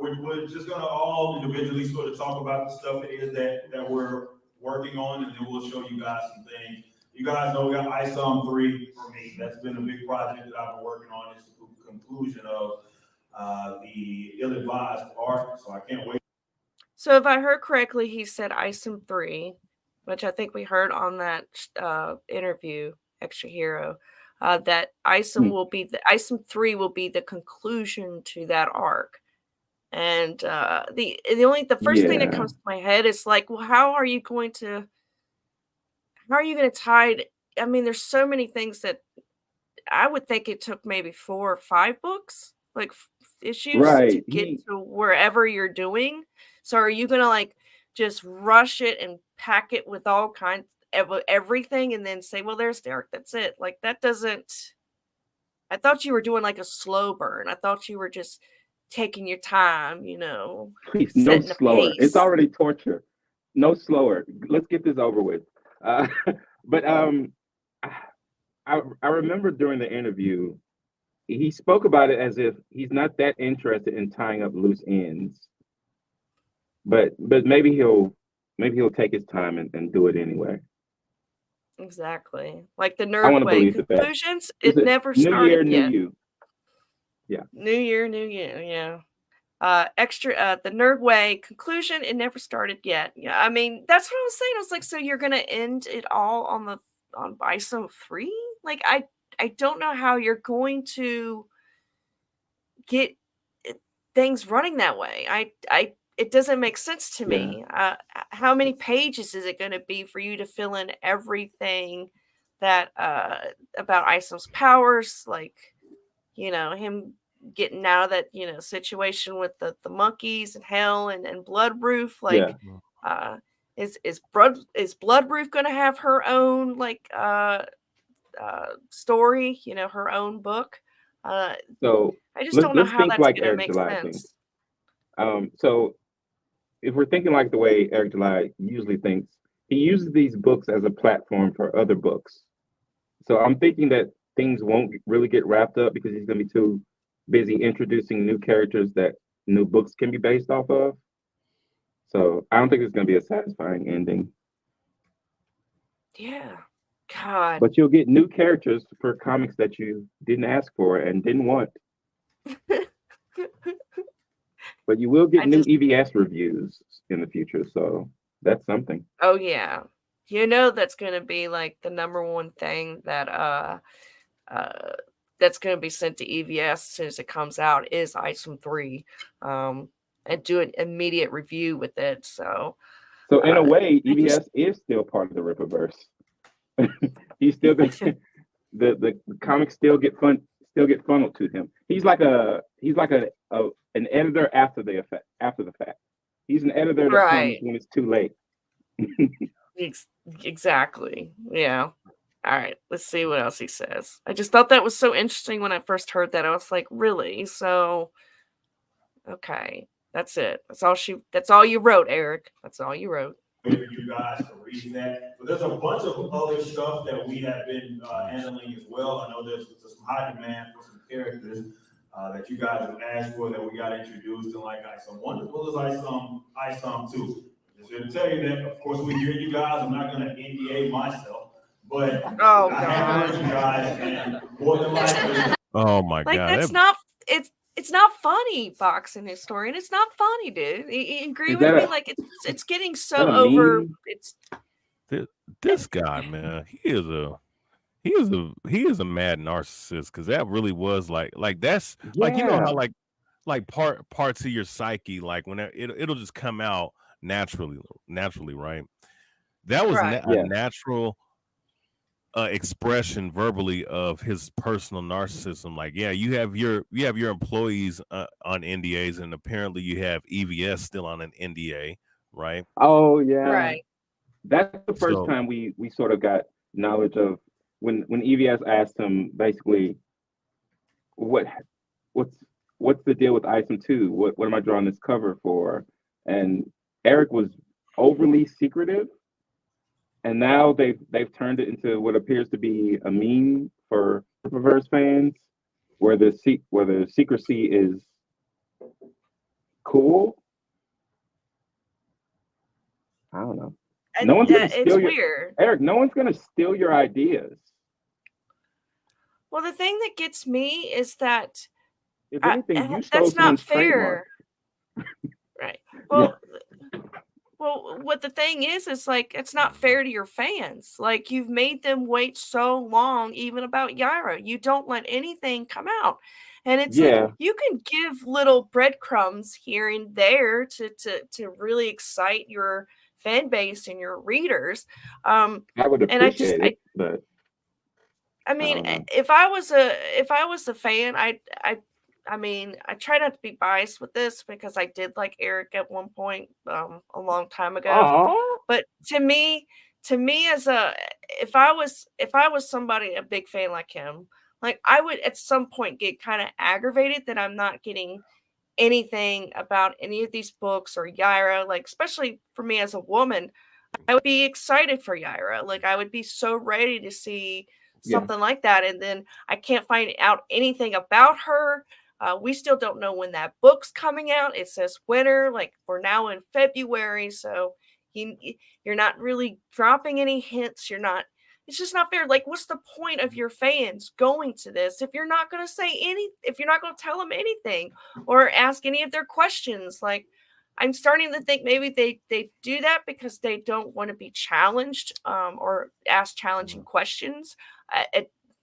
we're just going to all individually sort of talk about the stuff it is that we're working on, and then we'll show you guys some things. You guys know we got ISOM 3 for me. That's been a big project that I've been working on. It's the conclusion of the ill-advised arc, so I can't wait. So if I heard correctly, he said ISOM 3, which I think we heard on that interview, Extra Hero, that ISOM will be ISOM 3 will be the conclusion to that arc. And the first thing that comes to my head is like, well, how are you going to tie it? I mean, there's so many things that I would think it took maybe 4 or 5 books, like issues to get to wherever you're doing. So are you gonna like just rush it and pack it with all kinds of everything and then say, well, there's Derek, that's it? Like that doesn't. I thought you were doing like a slow burn. I thought you were just taking your time, you know. Please, no slower. It's already torture. No slower. Let's get this over with. But I remember during the interview, he spoke about it as if he's not that interested in tying up loose ends. But maybe he'll take his time and do it anyway. Exactly. Like the Nerd Way conclusions, it never New started year, yet. New you. Yeah. New year, new you. Yeah. The Nerd Way conclusion, it never started yet. Yeah. I mean, that's what I was saying. I was like, so you're gonna end it all on ISO 3? Like, I don't know how you're going to get things running that way. It doesn't make sense to me. How many pages is it going to be for you to fill in everything that about Isom's powers, like, you know, him getting out of that, you know, situation with the monkeys and hell and Blood Roof, like is Blood Roof going to have her own like story, you know, her own book? So I just don't know how that's like going to make July sense. So if we're thinking like the way Eric July usually thinks, he uses these books as a platform for other books. So I'm thinking that things won't really get wrapped up because he's going to be too busy introducing new characters that new books can be based off of. So I don't think it's going to be a satisfying ending. Yeah. God. But you'll get new characters for comics that you didn't ask for and didn't want. But you will get new EVS reviews in the future, so that's something. Oh yeah, you know that's going to be like the number one thing that that's going to be sent to EVS as soon as it comes out is ISOM 3, and do an immediate review with it. So in a way, EVS is still part of the Rippaverse. He's still the comics still get funneled to him. He's like an editor after the fact. He's an editor that comes when it's too late. Exactly. Yeah. All right. Let's see what else he says. I just thought that was so interesting when I first heard that. I was like, really? So, okay, that's it. That's all you wrote, Eric. That's all you wrote. For you guys to read that. But there's a bunch of other stuff that we have been handling as well. I know there's some high demand for some characters that you guys have asked for that we got introduced in like ISOM 1 as well as ISOM 2. Just here to tell you that, of course, we hear you guys. I'm not going to NDA myself, but I have heard you guys, and more than likely. Oh my like, God! That's not it's not funny, Boxing Historian. It's not funny, dude. You agree with me? Like it's getting so over. It's this guy, man. He he is a mad narcissist, because that really was like that's like, you know how like parts of your psyche, like when it'll just come out naturally, right? That was Right. a natural expression verbally of his personal narcissism. Like, yeah, you have your employees on NDAs, and apparently you have EVS still on an NDA, right? Oh yeah. Right. That's the first time we sort of got knowledge of when EVS asked him basically what's the deal with ISM 2? What am I drawing this cover for? And Eric was overly secretive. And now they've turned it into what appears to be a meme for Rippaverse fans, where the secrecy is cool. I don't know. And No one's gonna steal it's your weird. Eric. No one's gonna steal your ideas. Well, the thing that gets me is that If anything, you stole that's not someone's trademark. fair. Right. Well, well, what the thing is like it's not fair to your fans. Like you've made them wait so long, even about Yaira. You don't let anything come out, and it's like you can give little breadcrumbs here and there to really excite your fan base and your readers. I would appreciate it, but I mean, if I was a fan, I mean, I try not to be biased with this because I did like Eric at one point a long time ago. Aww. But to me, if I was somebody, a big fan like him, like I would at some point get kind of aggravated that I'm not getting anything about any of these books or Yaira. Like, especially for me as a woman, I would be excited for Yaira. Like, I would be so ready to see something like that, and then I can't find out anything about her. We still don't know when that book's coming out. It says winter, like we're now in February, so you're not really dropping any hints. It's just not fair. Like, what's the point of your fans going to this if you're not going to if you're not going to tell them anything or ask any of their questions? Like, I'm starting to think maybe they do that because they don't want to be challenged or ask challenging questions,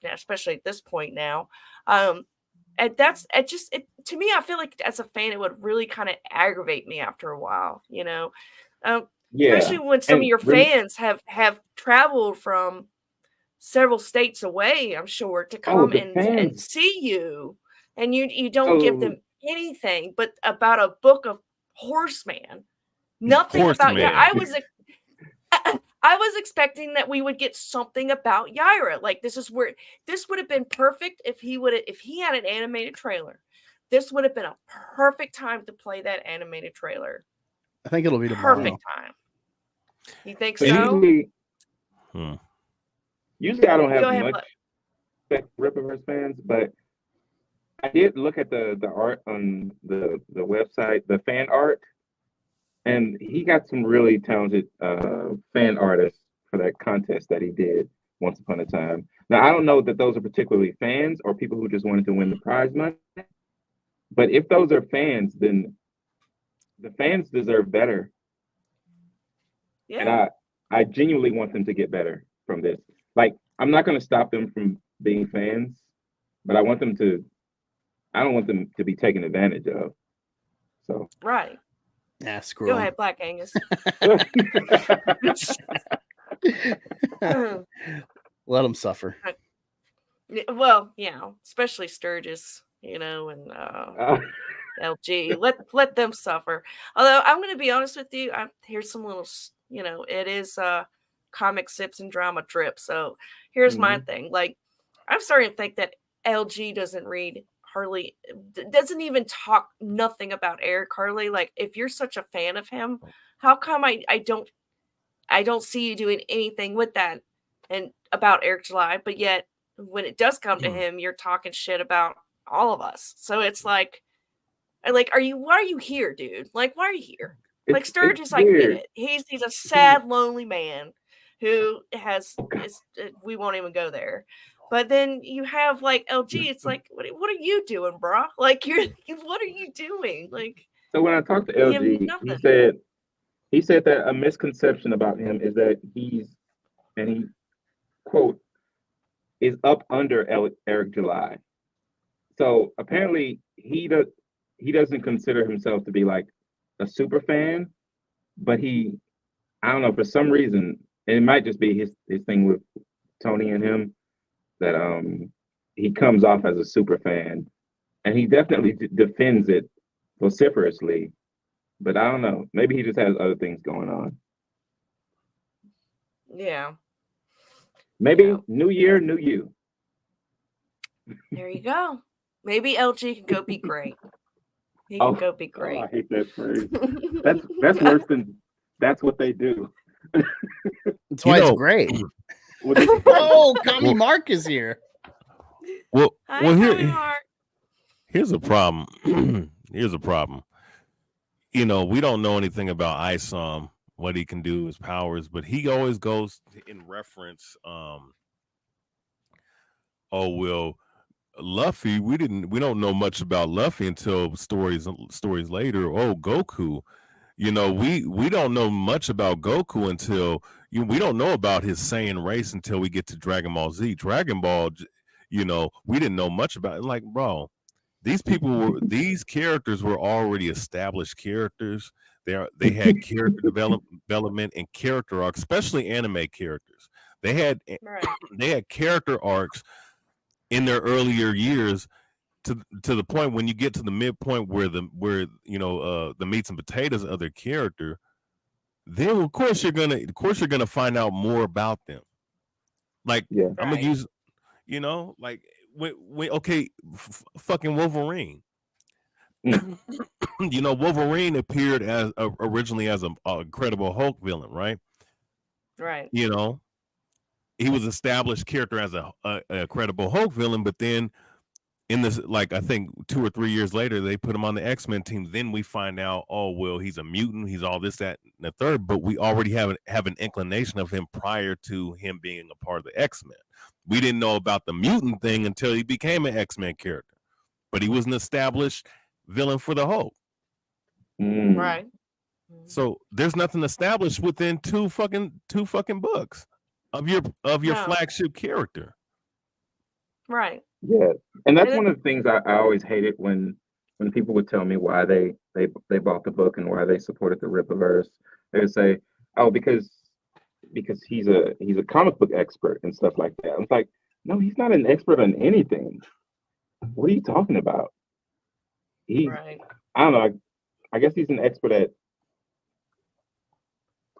especially at this point now. And that's to me, I feel like as a fan, it would really kind of aggravate me after a while, you know, especially when some of your fans have traveled from several states away, I'm sure, to come and see you, and you don't give them anything but about a book of Horseman, nothing about Yaira. I was expecting that we would get something about Yaira. Like, this would have been perfect if he had an animated trailer. This would have been a perfect time to play that animated trailer. I think it'll be tomorrow. Perfect time. You think so? Usually I don't have much respect for Rippaverse fans, but I did look at the art on the website, the fan art. And he got some really talented fan artists for that contest that he did once upon a time. Now, I don't know that those are particularly fans or people who just wanted to win the prize money. But if those are fans, then the fans deserve better. Yeah. And I genuinely want them to get better from this. Like, I'm not going to stop them from being fans, but I don't want them to be taken advantage of. So right. Yeah, screw Go ahead, Black Angus. Let them suffer. Well, especially Sturgis, and LG. Let them suffer. Although I'm going to be honest with you, here's some little, it is comic sips and drama trip. So here's my thing. Like, I'm starting to think that LG doesn't read Harley, doesn't even talk nothing about Eric Harley. Like, if you're such a fan of him, how come I don't see you doing anything with that and about Eric July, but yet when it does come to him, you're talking shit about all of us. So it's like why are you here, dude? Like, why are you here? Like, Sturgis, I get it. He's a sad, lonely man who we won't even go there. But then you have like LG. It's like, what are you doing, bro? Like, what are you doing? Like, so when I talked to LG, he said that a misconception about him is that he quote, is up under Eric July. So apparently he doesn't consider himself to be like a super fan, but I don't know, for some reason, and it might just be his thing with Tony and him, that he comes off as a super fan, and he definitely defends it vociferously. But I don't know, maybe he just has other things going on. Yeah. Maybe new year, new you. There you go. Maybe LG can go be great. He can go be great. I hate that phrase. That's worse than that's what they do. That's why it's great. Oh, Commie Mark is here. Well, Hi, here's a problem. Here's a problem. You know, we don't know anything about Isom, what he can do, his powers, but he always goes in reference. Oh well, Luffy. We don't know much about Luffy until stories later. Oh, Goku. You know, we don't know much about Goku until we don't know about his Saiyan race until we get to Dragon Ball Z. Dragon Ball, you know, we didn't know much about it. Like, bro, these characters were already established characters. They had character development and character arcs, especially anime characters. They had character arcs in their earlier years to the point when you get to the midpoint where the meats and potatoes of their character, then of course you're gonna find out more about them. Like I'm gonna use, you know, like fucking Wolverine. You know, Wolverine appeared as originally as a Incredible Hulk villain, right? Right. You know, he was established character as a Incredible Hulk villain, but then in this, like I think 2 or 3 years later, they put him on the X-Men team. Then we find out, oh well, he's a mutant. He's all this, that, and the third. But we already have an inclination of him prior to him being a part of the X-Men. We didn't know about the mutant thing until he became an X-Men character. But he was an established villain for the Hulk. Right. So there's nothing established within two fucking books of your flagship character. Right. Yeah, and that's one of the things I always hated when people would tell me why they bought the book and why they supported the Rippaverse. They would say, "Oh, because he's a comic book expert and stuff like that." I was like, "No, he's not an expert on anything. What are you talking about? I don't know. I guess he's an expert at.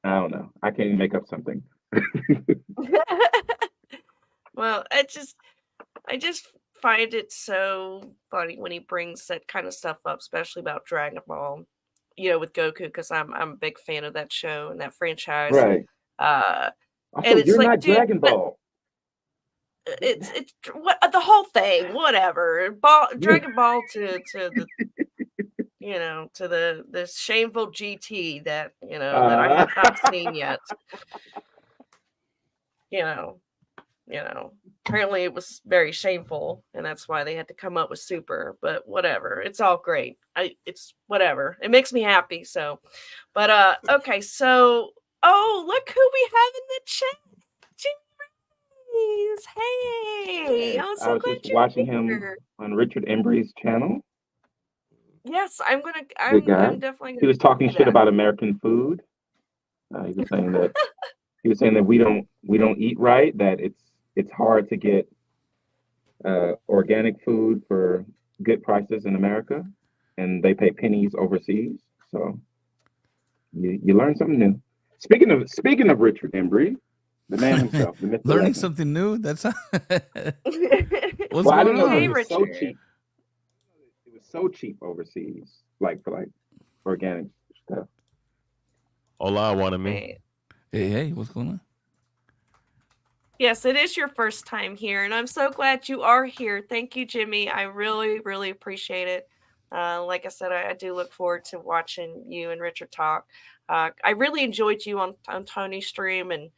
I don't know. I can't even make up something." Well, I just find it so funny when he brings that kind of stuff up, especially about Dragon Ball, you know, with Goku, because I'm a big fan of that show and that franchise. Right. And it's you're like, not dude, Dragon Ball. It's what the whole thing, whatever. Dragon Ball to the you know, to the shameful GT that that I have not seen yet. You know, apparently it was very shameful, and that's why they had to come up with Super. But whatever, it's all great. It's whatever. It makes me happy. So, but okay. So, oh, look who we have in the chat. Jeez, hey, I'm so I was glad just you're watching here. him on Richard Embry's channel. Yes, I'm Good guy. definitely. He was talking do shit that. about American food. He was saying that we don't eat right. That it's hard to get organic food for good prices in America, and they pay pennies overseas. So you learn something new. Speaking of Richard Embry, the man himself, the myth, the Learning legend. something new. That's what's Well, I didn't going know on. it was so cheap. It was so cheap overseas, for organic stuff. Hola, Wanami. Hey, what's going on? Yes, it is your first time here, and I'm so glad you are here. Thank you, Jimmy. I really, really appreciate it. Like I said, I do look forward to watching you and Richard talk. I really enjoyed you on Tony's stream, and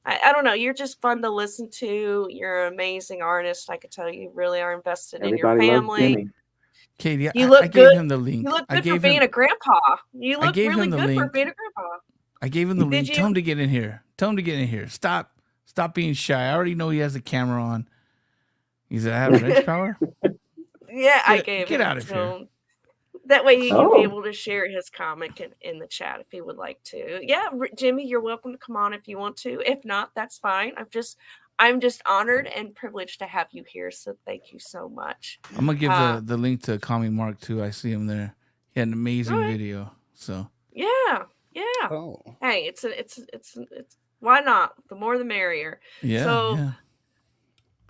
I don't know, you're just fun to listen to. You're an amazing artist. I could tell you really are invested in your Everybody loves family. Jimmy. Katie, You look I good. gave him the link. You look I good for gave being him. a grandpa. You I look gave really him the good for link. being a grandpa. I gave him the Did link. you? Tell him to get in here. Tell him to get in here. Stop being shy. I already know he has the camera on. He said, "I have wrench power." Yeah, I gave get it out of to here. him. That way he can Oh. be able to share his comic in the chat if he would like to. Yeah, Jimmy, you're welcome to come on if you want to. If not, that's fine. I'm just honored and privileged to have you here. So thank you so much. I'm gonna give the link to Comic Mark too. I see him there. He had an amazing video. So Yeah. Oh. Hey, it's why not? The more the merrier. yeah.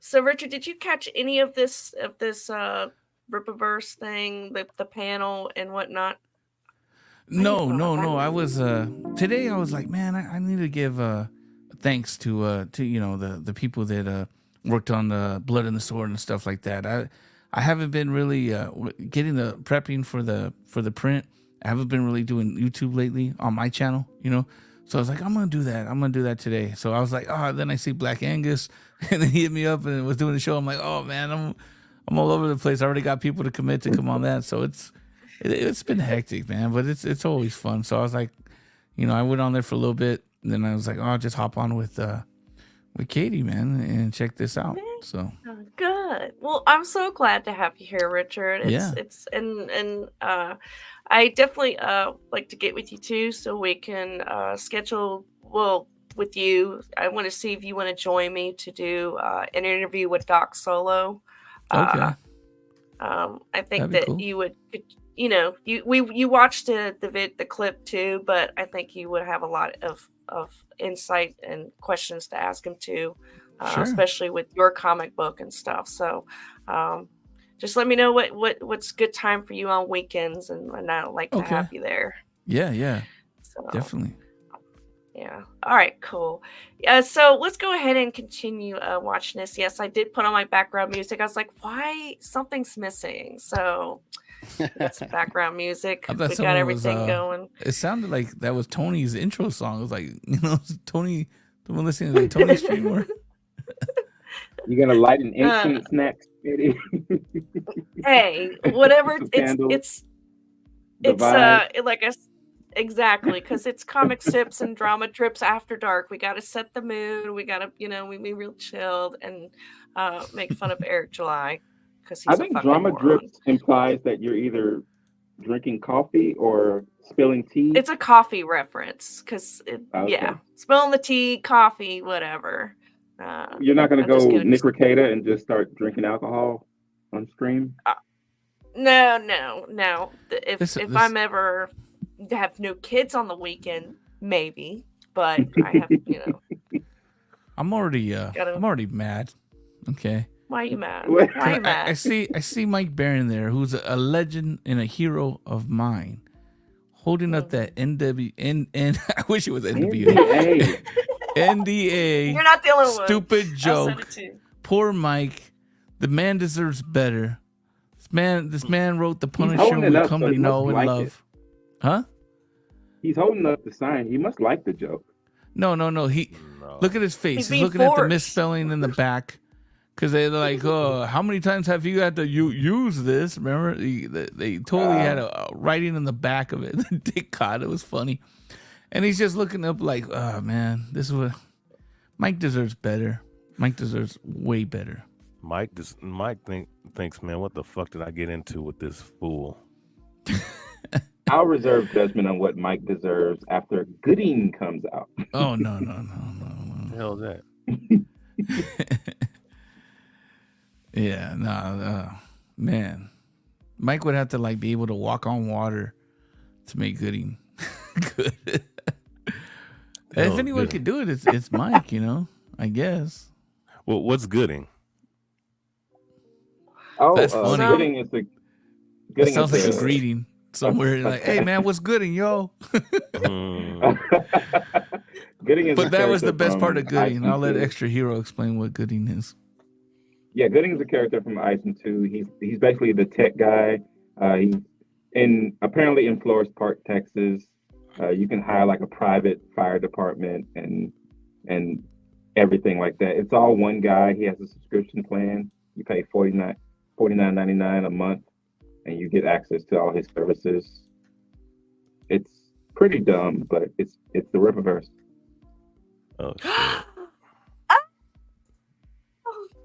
So Richard, did you catch any of this Rippaverse thing, the panel and whatnot? No. I was today. I was like, man, I need to give thanks to the people that worked on the Blood and the Sword and stuff like that. I haven't been really getting the prepping for the print. I haven't been really doing YouTube lately on my channel, So I was like, I'm gonna do that today. So I was like, then I see Black Angus, and then he hit me up and was doing the show. I'm like, oh man, I'm all over the place. I already got people to commit to come on that. So it's been hectic, man, but it's always fun. So I was like, I went on there for a little bit, and then I was like, I'll just hop on with Katie, man, and check this out. So Good. Well, I'm so glad to have you here, Richard. I definitely like to get with you too, so we can schedule with you. I want to see if you want to join me to do an interview with Doc Solo. Okay. I think That'd be that cool. you would, you watched the clip too, but I think you would have a lot of insight and questions to ask him too, Sure. especially with your comic book and stuff. So just let me know what's good time for you on weekends, and I'd like to have you there. Yeah. So, Definitely. yeah. All right, cool. So let's go ahead and continue watching this. Yes, I did put on my background music. I was like, why? Something's missing. So that's some background music. I We thought got someone everything going. It sounded like that was Tony's intro song. It was like, Tony, someone listening to the Tony stream. Or... You're gonna light an instant snack, Eddie. Hey, whatever. Some it's candles, exactly, because it's comic sips and drama drips after dark. We got to set the mood. We got to, we be real chilled and make fun of Eric July because he's I a think fucking drama moron. drips implies that you're either drinking coffee or spilling tea. It's a coffee reference because Okay. yeah, spilling the tea, coffee, whatever. You're not gonna I just go get Nick Ricada and just start drinking alcohol on stream. No. If This- I'm ever to have no kids on the weekend, maybe. But I have, I'm already mad. Okay. Why are you mad? Why are you mad? I see Mike Barron there, who's a legend and a hero of mine, holding up that NWN. I wish it was NWA. NDA. You're not the only one. Stupid I'll joke. send it to you. Poor Mike. The man deserves better. This man wrote The holding Punisher it with up, Come so to he Know must and like Love. it. Huh? He's holding up the sign. He must like the joke. No. He look at his face. He's He's being looking at the forced. misspelling in the back. Because they're like, oh, how many times have you had to use this? Remember, they totally had a writing in the back of it. Dick caught it. Was funny. And he's just looking up like, oh, man, this is what Mike deserves better. Mike deserves way better. Mike thinks, man, what the fuck did I get into with this fool? I'll reserve judgment on what Mike deserves after Gooding comes out. Oh, no. The hell is that? Yeah, man. Mike would have to be able to walk on water to make Gooding good. If anyone could do it, it's Mike, I guess. Well, what's Gooding? Oh, That's funny. Gooding is the. That sounds like a greeting somewhere. Like, hey, man, what's Gooding, yo? Gooding is But a that was the character best from part of Gooding. Ice I'll let and Extra Hero explain what Gooding is. Yeah, Gooding's a character from Ice and 2. He's basically the tech guy. He's apparently in Flores Park, Texas. You can hire like a private fire department and everything like that. It's all one guy. He has a subscription plan. You pay $49.99 a month, and you get access to all his services. It's pretty dumb, but it's the Rippaverse. Oh shit.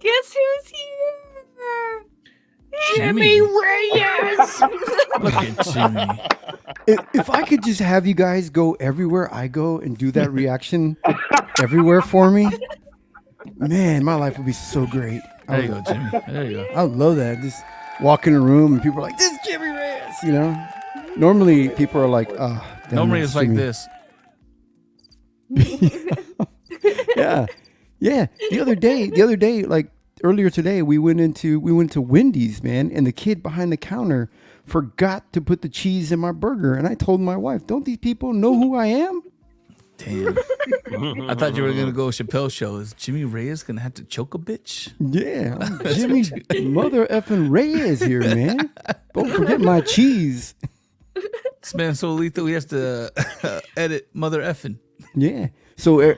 Guess who's here? Jimmy Reyes. Look at Jimmy. If I could just have you guys go everywhere I go and do that reaction everywhere for me, man, my life would be so great. There you go, Jimmy. There you go. I would love that. Just walk in a room and people are like, "This is Jimmy Reyes," you know. Normally, people are like, "Oh, damn, Normally it's it's like Jimmy." this. Yeah. The other day, like earlier today, we went into Wendy's, man, and the kid behind the counter forgot to put the cheese in my burger, and I told my wife, "Don't these people know who I am?" Damn. I thought you were gonna go Chappelle show. Is Jimmy Reyes gonna have to choke a bitch? Yeah, I'm Jimmy mother effing Reyes here, man. Don't forget my cheese. This man's so lethal. He has to edit mother effing. Yeah. So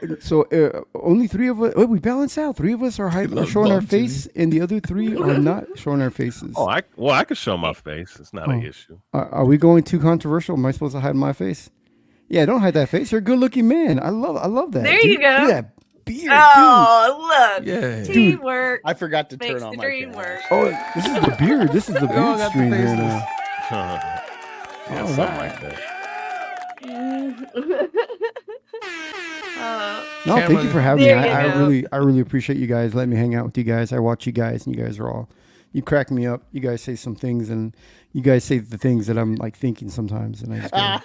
only three of us. Oh, we balance out. Three of us are showing our face, and the other three are not showing our faces. Oh, I could show my face. It's not an issue. Are we going too controversial? Am I supposed to hide my face? Yeah, don't hide that face. You're a good-looking man. I love that. There dude. you go. Look at that beard, Oh, look. Yeah. Teamwork. I forgot to makes turn on the my dream camera. work. dude. Oh, this is the beard. This is the all beard got the stream here faces. now. Yeah, All something right. like that. No, thank you for having me. There you I really appreciate you guys letting me hang out with you guys. I watch you guys, and you guys are all, you crack me up. You guys say some things, and you guys say the things that I'm like thinking sometimes, and I just go,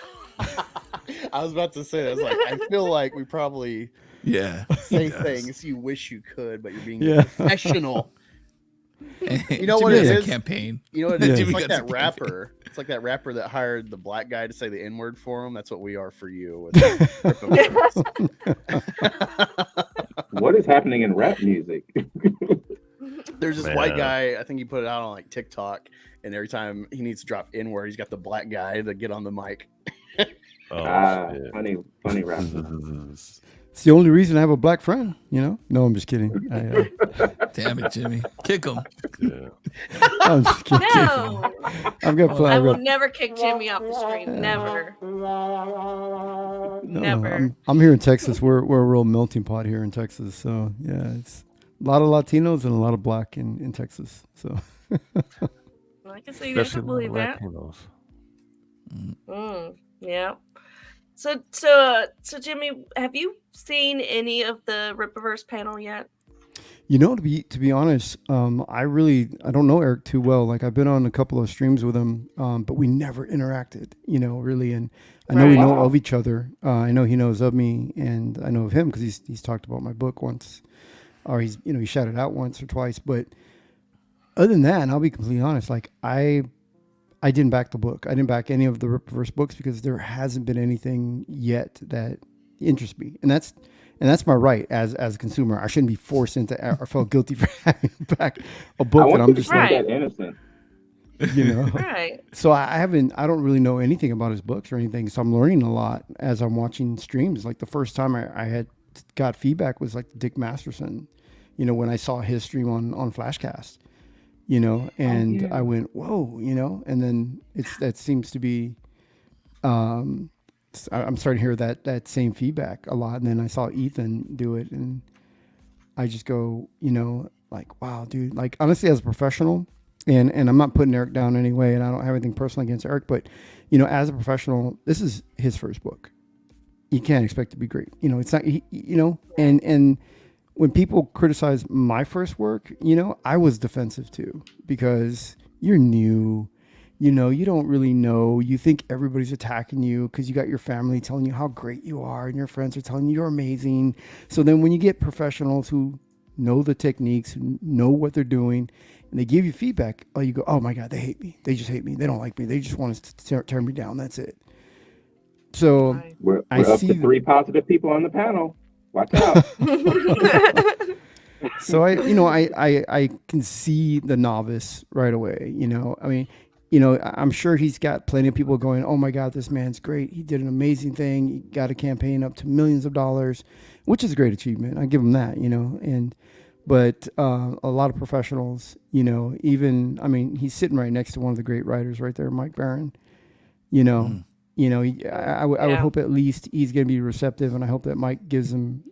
I was about to say that. I was like, I feel like we probably say things you wish you could, but you're being professional. You know what Jimmy it has is? a campaign. You know what it is? Jimmy It's like got that a rapper. It's like that rapper that hired the black guy to say the N-word for him. That's what we are for you. With What is happening in rap music? There's this Man. white guy, I think he put it out on like TikTok, and every time he needs to drop N-word, he's got the black guy to get on the mic. Shit. funny rap. it's the only reason I have a black friend. You know? No, I'm just kidding. Damn it, Jimmy. Kick him. Yeah. I'm just kidding. No. I've got I fun. will never kick Jimmy off the stream. Never. Never. I'm here in Texas. We're a real melting pot here in Texas. So yeah, it's a lot of Latinos and a lot of black in Texas. So I can see that. I Especially believe that. Latinos. Yeah. So Jimmy, have you seen any of the Rippaverse panel yet? you know, to be honest, I don't know Eric too well. Like I've been on a couple of streams with him, but we never interacted. You know, really, and I know we know of each other. I know he knows of me, and I know of him because he's talked about my book once, or he shouted out once or twice. But other than that, and I'll be completely honest, like I didn't back the book. I didn't back any of the Rippaverse books because there hasn't been anything yet that interests me, and that's my right as a consumer. I shouldn't be forced into or felt guilty for having back a book that I'm just like that innocent. You know, right? So I don't really know anything about his books or anything. So I'm learning a lot as I'm watching streams. Like the first time I had got feedback was like Dick Masterson, you know, when I saw his stream on Flashcast, you know, and I went, whoa, you know, and then that seems to be, I'm starting to hear that same feedback a lot. And then I saw Ethan do it, and I just go, you know, like, wow, dude, like honestly, as a professional, and I'm not putting Eric down anyway, and I don't have anything personal against Eric, but you know, as a professional, this is his first book. You can't expect to be great. You know, it's not, you know, and when people criticize my first work, you know, I was defensive too, because you're new, you know, you don't really know, you think everybody's attacking you because you got your family telling you how great you are and your friends are telling you you're amazing. So then when you get professionals who know the techniques, who know what they're doing, and they give you feedback, you go, oh my God, they hate me. They just hate me. They don't like me. They just want to turn me down. That's it. So we're up to 3 positive people on the panel. Watch out. So I can see the novice right away. You know, I mean, you know, I'm sure he's got plenty of people going, oh my God, this man's great. He did an amazing thing. He got a campaign up to millions of dollars, which is a great achievement. I give him that, you know, but a lot of professionals, you know, even, I mean, he's sitting right next to one of the great writers right there, Mike Barron, you know, I would hope at least he's going to be receptive, and I hope that Mike gives him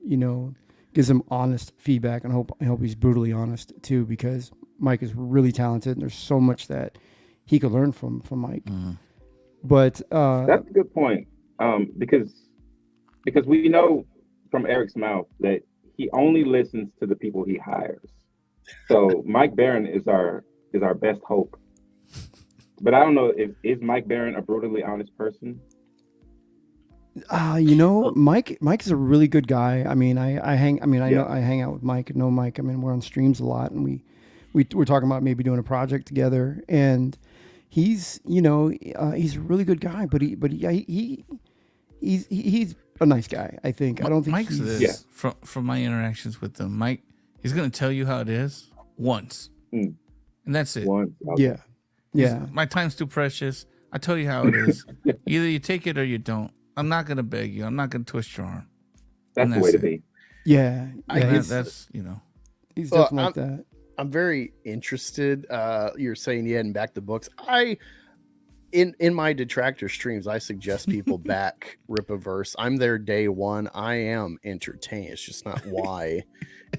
honest feedback, and I hope he's brutally honest too, because Mike is really talented, and there's so much that he could learn from Mike. But that's a good point. Because we know from Eric's mouth that he only listens to the people he hires. So Mike Barron is our best hope. But I don't know is Mike Barron a brutally honest person? Mike is a really good guy. I mean, I hang out with Mike, know Mike. I mean, we're on streams a lot, and we're talking about maybe doing a project together. And he's he's a really good guy, but he's a nice guy. I think. I don't think Mike's this from my interactions with him. Mike, he's gonna tell you how it is once, and that's it. Yeah. My time's too precious. I tell you how it is. Either you take it or you don't. I'm not gonna beg you. I'm not gonna twist your arm. That's the way to be. Yeah. That's He's definitely like that. I'm very interested. You're saying you hadn't backed the books. In my detractor streams, I suggest people back Rippaverse. I'm there day one. I am entertained. It's just not why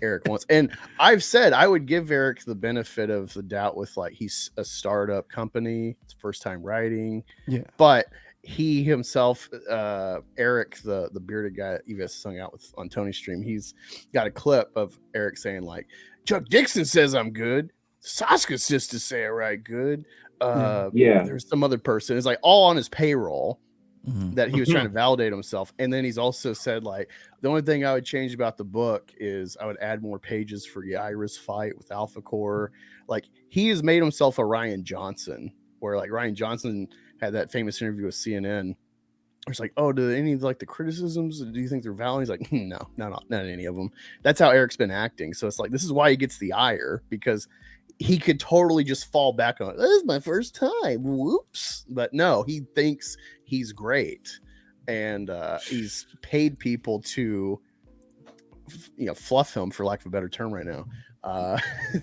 Eric wants. And I've said I would give Eric the benefit of the doubt with like he's a startup company. It's first time writing. Yeah. But he himself, Eric, the bearded guy that you guys hung out with on Tony's stream, he's got a clip of Eric saying like, Chuck Dixon says I'm good. Soska's sister say I write good. There's some other person. It's like all on his payroll that he was trying to validate himself. And then he's also said like the only thing I would change about the book is I would add more pages for Yaira's fight with Alpha Core. Like he has made himself a Ryan Johnson, where like Ryan Johnson had that famous interview with CNN. It's like, oh, do any of like the criticisms, do you think they're valid? He's like, no, not any of them. That's how Eric's been acting. So it's like, this is why he gets the ire, because he could totally just fall back on, this is my first time. Whoops. But no, he thinks he's great. And he's paid people to, fluff him, for lack of a better term right now.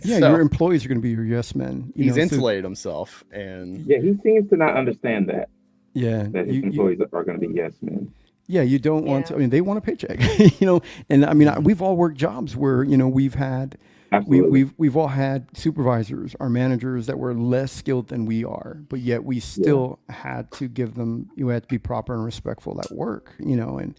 Your employees are going to be your yes men. He's insulated himself. And he seems to not understand that. Yeah. That his employees are going to be yes men. Yeah, you don't want to. I mean, they want a paycheck, And I mean, we've all worked jobs where we've had, we've all had supervisors, our managers that were less skilled than we are, but yet we still had to give them. You had to be proper and respectful at work, and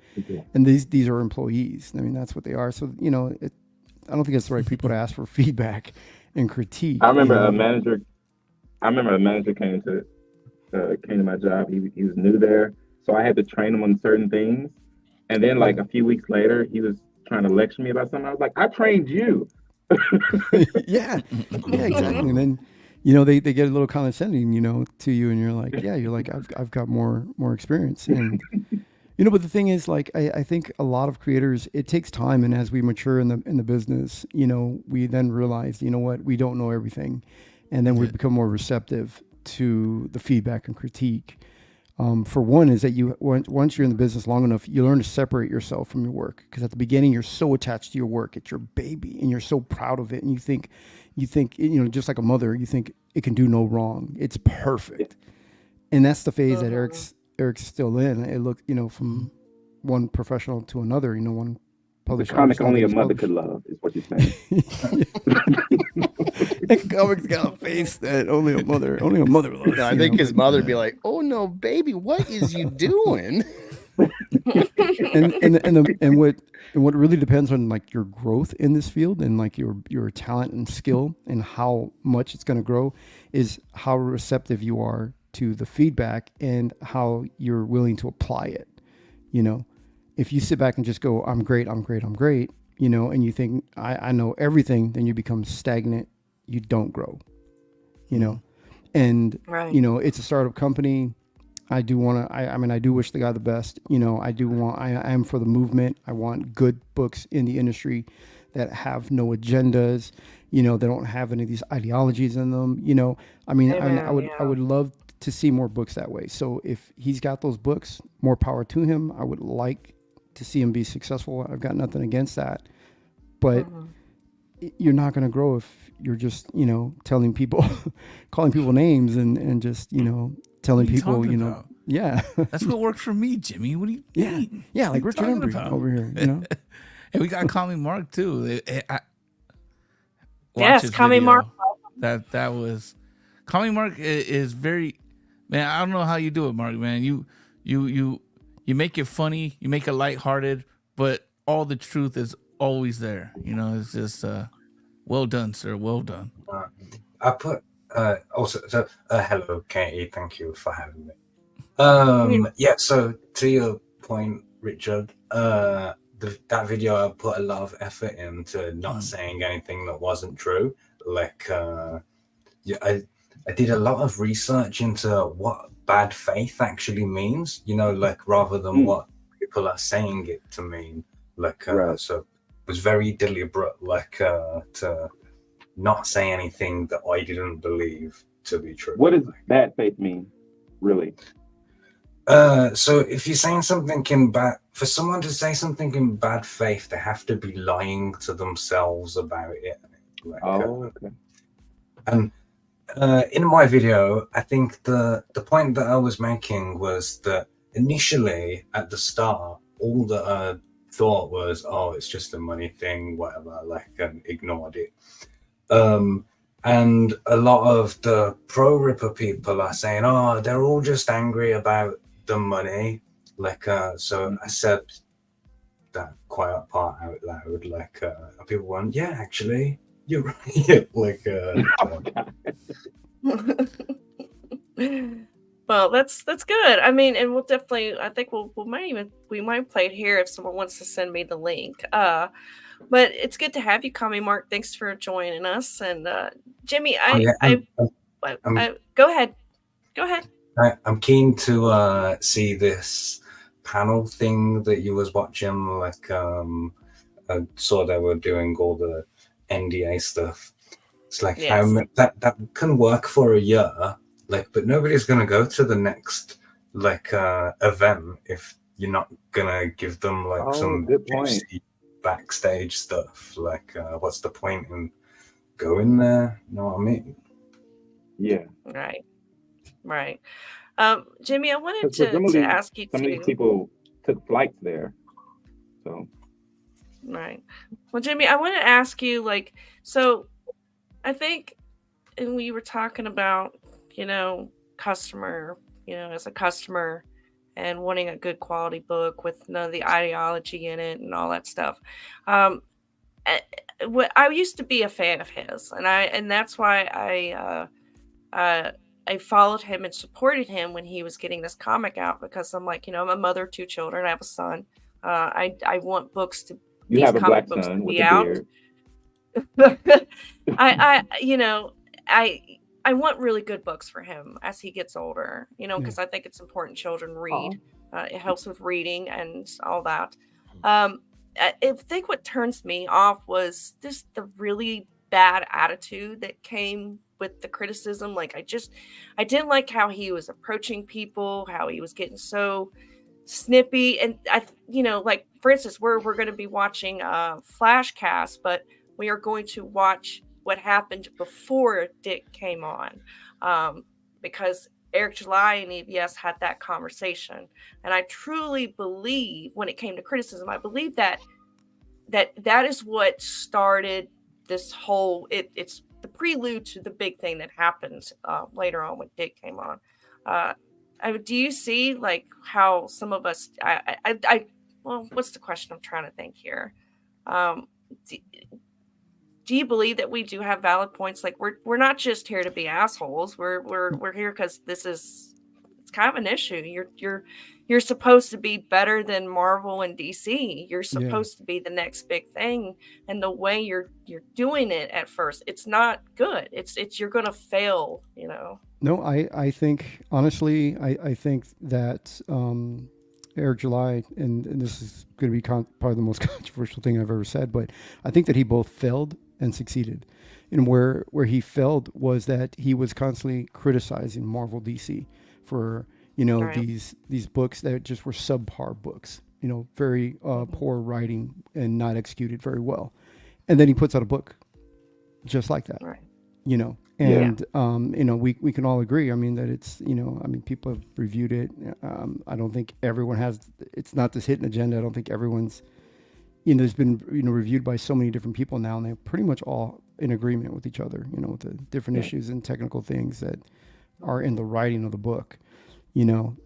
these are employees. I mean, that's what they are. So I don't think it's the right people to ask for feedback and critique. I remember a manager came to my job. He was new there. So I had to train him on certain things. And then like a few weeks later, he was trying to lecture me about something. I was like, I trained you. Yeah, exactly. And then, they get a little condescending, to you. And you're like, I've got more experience. And, but the thing is, like, I think a lot of creators, it takes time. And as we mature in the business, we then realize, what, we don't know everything. And then we become more receptive to the feedback and critique. For one, is that once you're in the business long enough, you learn to separate yourself from your work. Because at the beginning, you're so attached to your work, it's your baby, and you're so proud of it, and you think, just like a mother, you think it can do no wrong. It's perfect, and that's the phase that Eric's still in. It looked, from one professional to another. One publisher. The comic only a mother could love is what you're saying. Comic's got a face that only a mother loves. No, I think his mother'd be like, "Oh no, baby, what is you doing?" and what really depends on like your growth in this field and like your talent and skill and how much it's going to grow is how receptive you are to the feedback and how you're willing to apply it. If you sit back and just go, I'm great, and you think I know everything, then you become stagnant. You don't grow, and right. It's a startup company. I do want to, I do wish the guy the best. I am for the movement. I want good books in the industry that have no agendas, they don't have any of these ideologies in them. I would love to see more books that way. So if he's got those books, more power to him. I would like to see him be successful. I've got nothing against that, but you're not going to grow if you're just, telling people, calling people names and just, telling people, about? Yeah. That's what worked for me, Jimmy. What do you mean? Yeah, like Richard Embry over here, And we got Call Me Mark too. Yes, Call Me Mark. That was Comic Mark is very, man. I don't know how you do it, Mark. Man, you make it funny, you make it lighthearted, but all the truth is always there. You know, it's just well done, sir. Well done. I put also so hello, Katie. Thank you for having me. Yeah. So to your point, Richard, that video, I put a lot of effort into not saying anything that wasn't true. Like, yeah, I did a lot of research into what bad faith actually means. You know, like rather than what people are saying it to mean. Like, so it was very deliberate. Like, to not say anything that I didn't believe to be true. What does bad faith mean, really? So if you're saying something for someone to say something in bad faith, they have to be lying to themselves about it. Like, okay. And in my video, I think the point that I was making was that initially at the start, all that I thought was, oh, it's just a money thing, whatever, like, and ignored it. And a lot of the pro Ripper people are saying, oh, they're all just angry about the money. Like, so I said that quiet part out loud. Like, people went, yeah, actually, you're right. Like, Well, that's good. I mean, and we'll definitely. I think we might play it here if someone wants to send me the link. But it's good to have you, Comic Mark. Thanks for joining us. And Jimmy, go ahead. Go ahead. I'm keen to see this panel thing that you was watching. Like, I saw they were doing all the NDA stuff. It's like how that can work for a year. Like, but nobody's gonna go to the next like event if you're not gonna give them like some juicy backstage stuff. Like, what's the point in going there? You know what I mean? Yeah. Right. Jimmy, I wanted to ask you. Some of these people took flights there, so. Right. Well, Jimmy, I want to ask you, like, so I think, and we were talking about, customer, as a customer and wanting a good quality book with none of the ideology in it and all that stuff. I used to be a fan of his, and that's why I followed him and supported him when he was getting this comic out, because I'm like, I'm a mother of 2 children. I have a son. I want books to. You have a black son with a beard. I want really good books for him as he gets older, because I think it's important children read. It helps with reading and all that. I think what turns me off was just the really bad attitude that came with the criticism. Like, I didn't like how he was approaching people, how he was getting so snippy. And like, for instance, we're going to be watching Flashcast, but we are going to watch what happened before Dick came on, because Eric July and EBS had that conversation. And I truly believe, when it came to criticism, I believe that is what started this whole, it's the prelude to the big thing that happens later on when Dick came on. Do you see, like, how some of us, well, what's the question I'm trying to think here? Do you believe that we do have valid points? Like, we're not just here to be assholes. We're here because it's kind of an issue. You're supposed to be better than Marvel and DC. You're supposed to be the next big thing, and the way you're doing it at first, it's not good. It's you're gonna fail. No, I think, honestly, I think that Eric July, and this is going to be probably the most controversial thing I've ever said, but I think that he both failed and succeeded. And where he failed was that he was constantly criticizing Marvel DC for, these books that just were subpar books, very poor writing and not executed very well. And then he puts out a book just like that, and we can all agree. I mean, that it's, people have reviewed it. I don't think everyone it's not this hidden agenda. I don't think everyone's, it's been, reviewed by so many different people now, and they pretty much all in agreement with each other, with the different issues and technical things that are in the writing of the book.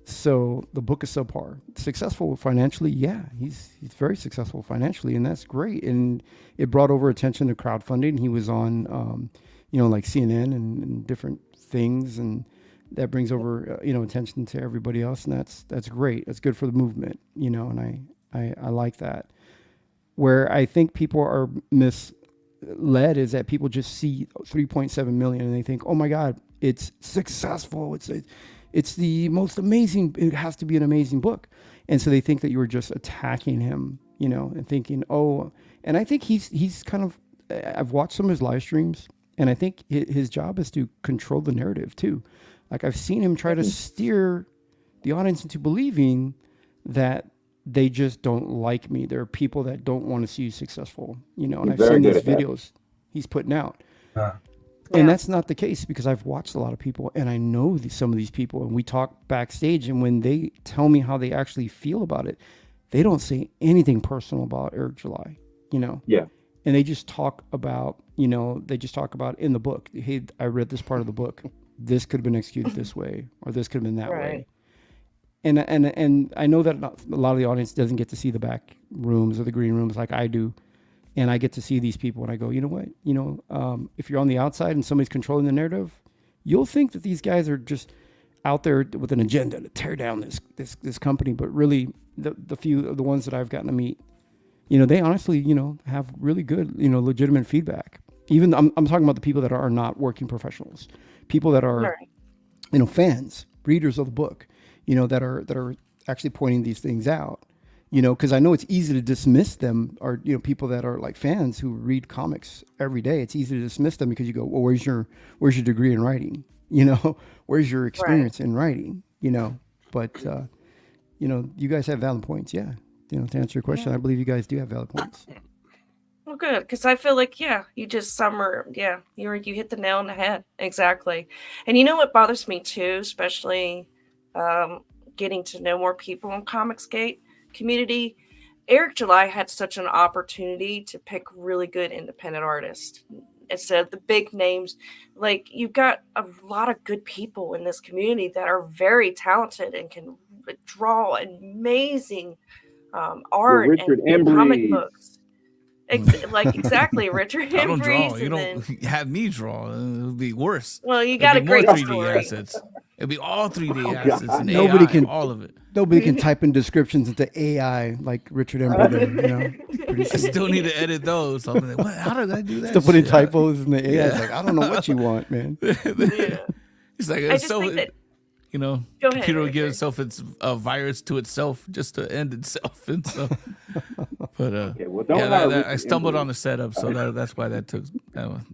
So the book is subpar. Successful financially, yeah, he's very successful financially, and that's great. And it brought over attention to crowdfunding. He was on, like CNN and different things, and that brings over, attention to everybody else, and that's great. That's good for the movement, and I like that. Where I think people are misled is that people just see 3.7 million and they think, oh my God, it's successful. It's the most amazing. It has to be an amazing book. And so they think that you were just attacking him, and thinking, and I think he's kind of, I've watched some of his live streams, and I think his job is to control the narrative too. Like I've seen him try to steer the audience into believing that they just don't like me. There are people that don't want to see you successful, and I've seen these videos he's putting out. And that's not the case, because I've watched a lot of people and I know some of these people, and we talk backstage, and when they tell me how they actually feel about it, they don't say anything personal about Eric July, Yeah. And they just talk about, in the book, hey, I read this part of the book. This could have been executed this way, or this could have been that way. And I know that a lot of the audience doesn't get to see the back rooms or the green rooms like I do. And I get to see these people, and I go, you know what? If you're on the outside and somebody's controlling the narrative, you'll think that these guys are just out there with an agenda to tear down this company. But really, the few of the ones that I've gotten to meet, they honestly, have really good, legitimate feedback. Even I'm talking about the people that are not working professionals, people that are, fans, readers of the book, that are actually pointing these things out. Because I know it's easy to dismiss them, or people that are like fans who read comics every day. It's easy to dismiss them because you go, well, where's your degree in writing? Where's your experience in writing? But you guys have valid points. Yeah, to answer your question, I believe you guys do have valid points. Well, good, because I feel like you just you hit the nail on the head exactly. And you know what bothers me too, especially getting to know more people in Comicsgate community. Eric July had such an opportunity to pick really good independent artists instead of the big names. Like, you've got a lot of good people in this community that are very talented and can draw amazing art and comic books. Exactly, Richard I don't draw. Embreeze, You don't have me draw. It would be worse. Well, you got a great more 3D story. assets. It'd be all 3D assets and Nobody AI, can all of it. Nobody can type in descriptions into AI like Richard Embreeze. I still need to edit those. I'm like, what? How did I do that? Still putting shit? typos in the AI. It's like, I don't know what you want, man. It's like, I just think that, Go ahead, computer will give Richard. itself a virus to itself just to end itself. And so, but I stumbled on the setup, so that's why that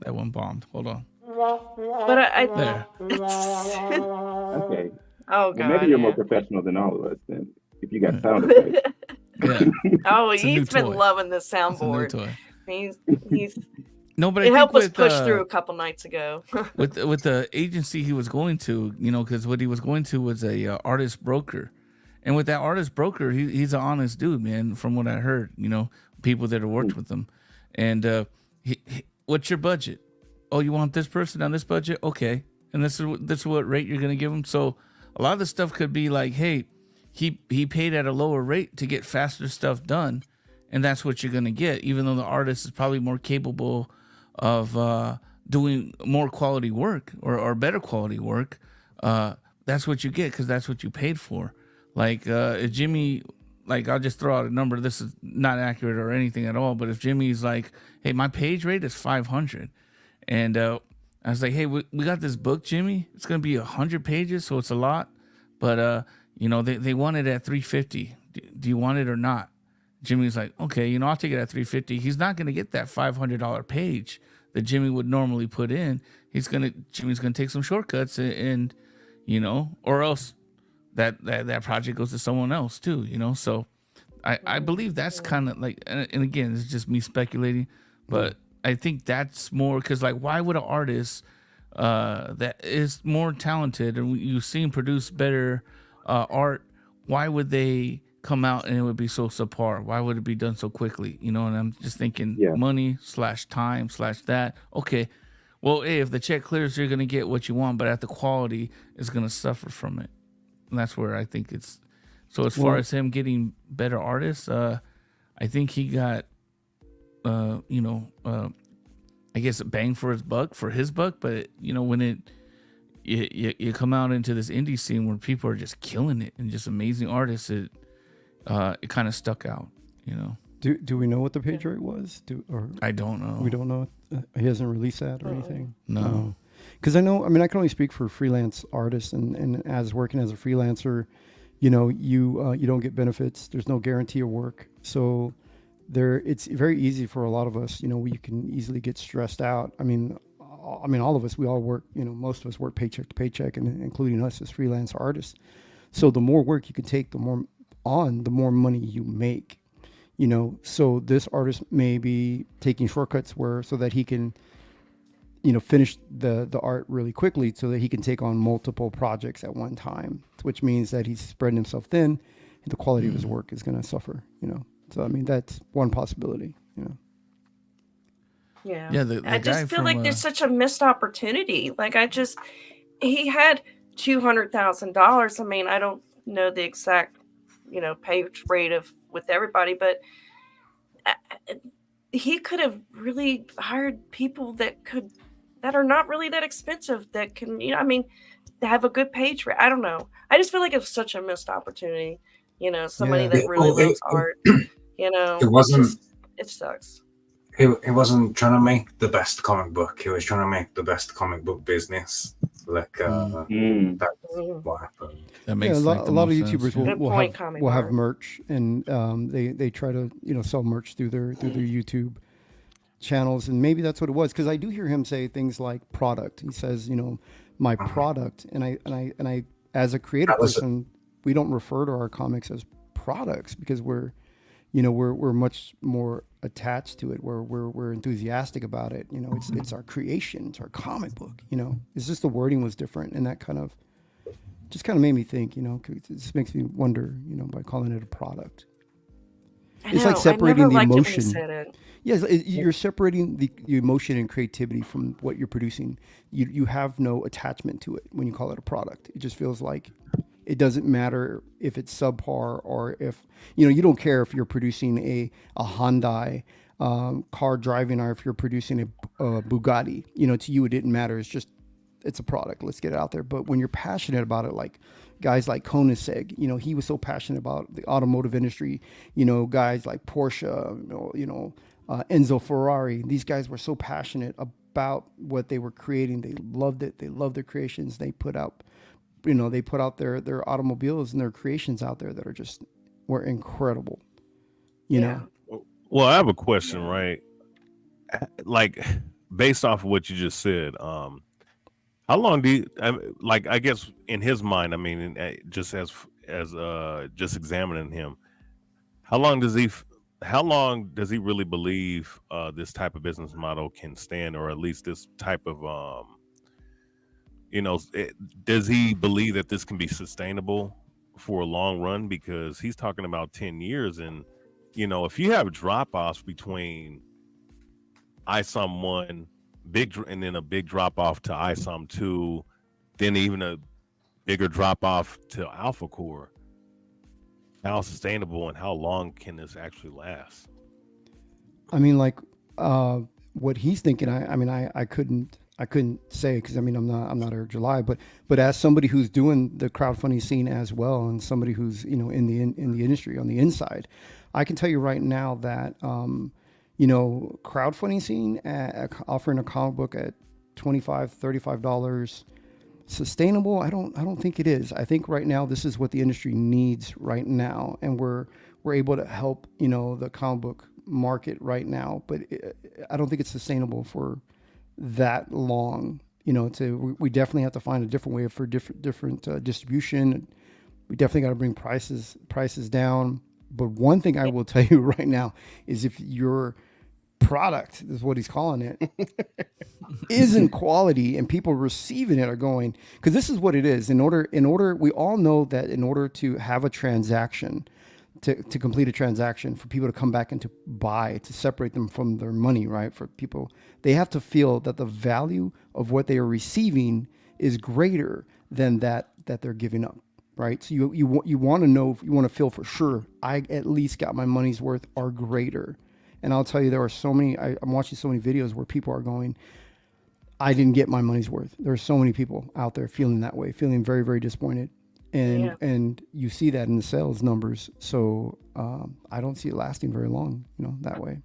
one bombed. Hold on. But There. Okay. Oh, Well, God. maybe you're more professional than all of us then, if you got sound effects. Oh, It's a new he's been toy. loving the It's a new soundboard. toy. He's No, but I it think helped us with, push through a couple nights ago. with the agency he was going to, because what he was going to was a artist broker, and with that artist broker, he's an honest dude, man. From what I heard, people that have worked with him, and what's your budget? Oh, you want this person on this budget? Okay, and this is what rate you're gonna give him. So a lot of the stuff could be like, hey, he paid at a lower rate to get faster stuff done, and that's what you're gonna get, even though the artist is probably more capable of doing more quality work or better quality work. That's what you get because that's what you paid for. Like if Jimmy, like I'll just throw out a number. This is not accurate or anything at all. But if Jimmy's like, hey, my page rate is 500, and I was like, hey, we got this book, Jimmy. It's gonna be 100 pages, so it's a lot. But they want it at 350. Do you want it or not? Jimmy's like, okay, I'll take it at 350. He's not gonna get that $500 page that Jimmy would normally put in. Jimmy's gonna take some shortcuts and or else that project goes to someone else too. So I believe that's kind of like, and again, it's just me speculating, but I think that's more because, like, why would an artist that is more talented and you've seen produce better art, why would they come out and it would be so subpar? Why would it be done so quickly? You know, and I'm just thinking money / time / that. Okay, well, hey, if the check clears, you're gonna get what you want, but at the quality is gonna suffer from it, and that's where I think it's. So as far as him getting better artists, I think he got, I guess bang for his buck, but you know, when you come out into this indie scene where people are just killing it and just amazing artists, it kind of stuck out, you know. Do we know what the page rate was? I don't know. We don't know. He hasn't released that or anything. No. Because I know. I mean, I can only speak for freelance artists, and as working as a freelancer, you know, you don't get benefits. There's no guarantee of work, so it's very easy for a lot of us. You know, we can easily get stressed out. I mean, all of us, we all work. You know, most of us work paycheck to paycheck, and including us as freelance artists. So the more work you can take, the more money you make. You know, so this artist may be taking shortcuts so that he can, you know, finish the art really quickly so that he can take on multiple projects at one time, which means that he's spreading himself thin and the quality of his work is going to suffer, you know. So, I mean, that's one possibility, you know. Yeah. Yeah, I just feel like there's such a missed opportunity. Like he had $200,000. I mean, I don't know the exact, you know, page rate with everybody, but he could have really hired people that are not really that expensive, that can, you know, I mean, have a good page rate. I don't know. I just feel like it's such a missed opportunity. You know, somebody that really loves art. You know, it sucks. He wasn't trying to make the best comic book. He was trying to make the best comic book business. Like that's what happened. That makes a lot of YouTubers sense. will have merch, and they try to, you know, sell merch through their YouTube channels, and maybe that's what it was. Because I do hear him say things like product. He says, you know, my product, and I as a creative person, we don't refer to our comics as products because we're much more attached to it. We're enthusiastic about it. You know, it's our creation. It's our comic book. You know, it's just the wording was different, and that kind of made me think. You know, it just makes me wonder. You know, by calling it a product, it's like separating the emotion. Yes, you're separating the emotion and creativity from what you're producing. You have no attachment to it when you call it a product. It just feels like it doesn't matter if it's subpar or if, you know, you don't care if you're producing a Hyundai car driving or if you're producing a Bugatti. You know, to you it didn't matter. It's a product. Let's get it out there. But when you're passionate about it, like guys like Koenigsegg, you know, he was so passionate about the automotive industry. You know, guys like Porsche, Enzo Ferrari. These guys were so passionate about what they were creating. They loved it. They loved their creations. They put out their automobiles and their creations out there that were incredible. You know. Well, I have a question, right? Like, based off of what you just said, how long do you, I guess in his mind, I mean, just as just examining him, how long does he really believe this type of business model can stand, or at least this type of does he believe that this can be sustainable for a long run? Because he's talking about 10 years, and you know, if you have drop-offs between ISOM 1 and then a big drop-off to ISOM 2, then even a bigger drop-off to Alpha Core, how sustainable and how long can this actually last? I mean, like what he's thinking, I couldn't say, because I mean, I'm not Eric July, but as somebody who's doing the crowdfunding scene as well, and somebody who's, you know, in the industry on the inside, I can tell you right now that you know, crowdfunding scene offering a comic book at $25, $35 sustainable. I don't think it is. I think right now this is what the industry needs right now, and we're able to help, you know, the comic book market right now, but I don't think it's sustainable for that long. You know, we definitely have to find a different way for different distribution. We definitely got to bring prices down. But one thing I will tell you right now is, if your product is what he's calling it isn't quality, and people receiving it are going, because this is what it is. In order, we all know that in order to have a transaction, to complete a transaction, for people to come back and to buy, to separate them from their money, right? For people, they have to feel that the value of what they are receiving is greater than that they're giving up, right? So you want to know, you want to feel for sure, I at least got my money's worth or greater. And I'll tell you, there are so many, I'm watching so many videos where people are going, I didn't get my money's worth. There are so many people out there feeling that way, feeling very, very disappointed. And you see that in the sales numbers. So I don't see it lasting very long, that way.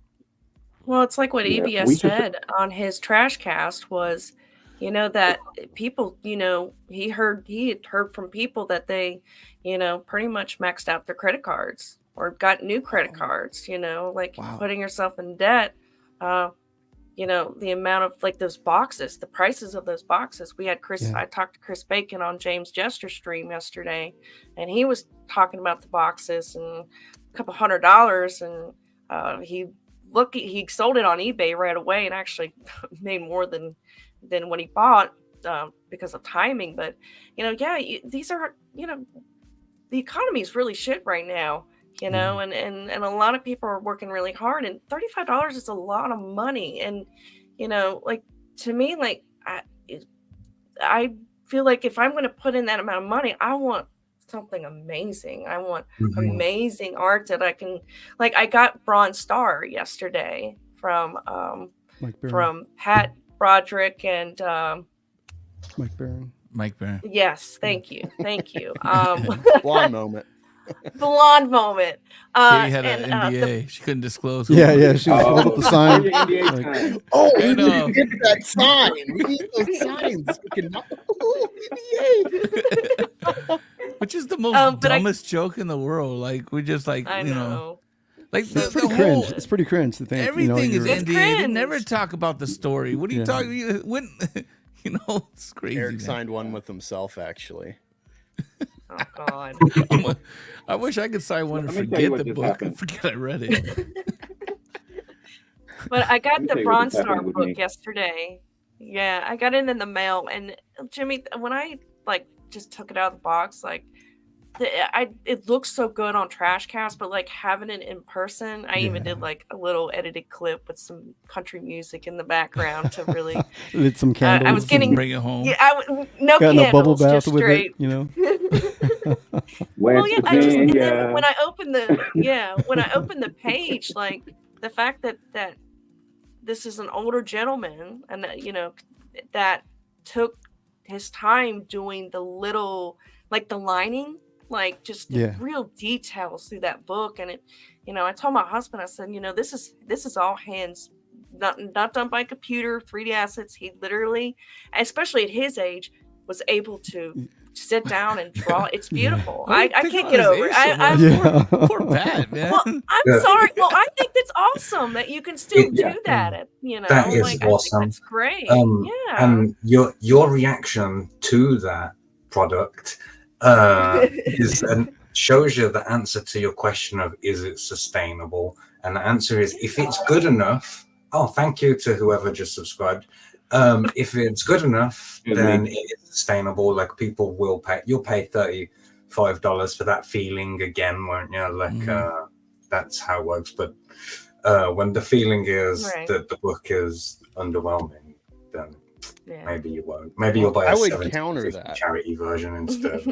Well, it's like what EBS said on his trash cast was, that people, he had heard from people that they, pretty much maxed out their credit cards or got new credit cards, like putting yourself in debt. The amount of like those boxes, the prices of those boxes. We had I talked to Chris Bacon on James Jester stream yesterday, and he was talking about the boxes and a couple $100, and he sold it on eBay right away and actually made more than what he bought because of timing. But these are the economy is really shit right now. And a lot of people are working really hard, and $35 is a lot of money. And, like, to me, like, I feel like if I'm going to put in that amount of money, I want something amazing. I want amazing art that I can, like, I got Bronze Star yesterday from Pat Broderick and Mike Barron. Yes. Thank you. Blonde moment. Blonde moment. Katie had an NDA. She couldn't disclose. Yeah. She was holding up the sign. We need to get that sign. We need those signs. NDA. Which is the most dumbest joke in the world. Like we just like I know. Like it's pretty cringe. It's pretty cringe to think. Everything is NDA. They never talk about the story. What are you talking? When it's crazy. Eric signed one with himself, actually. Oh God! I wish I could sign one and forget the book and forget I read it. But I got the Bronze Star book yesterday. Yeah, I got it in the mail, and Jimmy, when I like just took it out of the box, like it looks so good on Trashcast, but like having it in person, I even did like a little edited clip with some country music in the background to really. Lit some candles. I was getting bring it home. Yeah, no got candles, in a bubble bath just with straight. it, Well, yeah, I just and then when I opened the page, like the fact that this is an older gentleman, and that took his time doing the little, like the lining, like just the real details through that book. And it, I told my husband, I said, this is all hands, not done by computer, 3D assets. He literally, especially at his age, was able to sit down and draw. It's beautiful. I can't get over it. Poor Pat, man. Well, I'm sorry. Well, I think that's awesome that you can still do that. That is like, awesome. I think that's great. And your reaction to that product shows you the answer to your question of is it sustainable? And the answer is if it's good enough. Oh, thank you to whoever just subscribed. If it's good enough, then it is sustainable. Like people will pay. You'll pay $35 for that feeling again, won't you? Like that's how it works. But when the feeling is that the book is underwhelming, then maybe you won't. Maybe you'll buy a $70 charity version instead.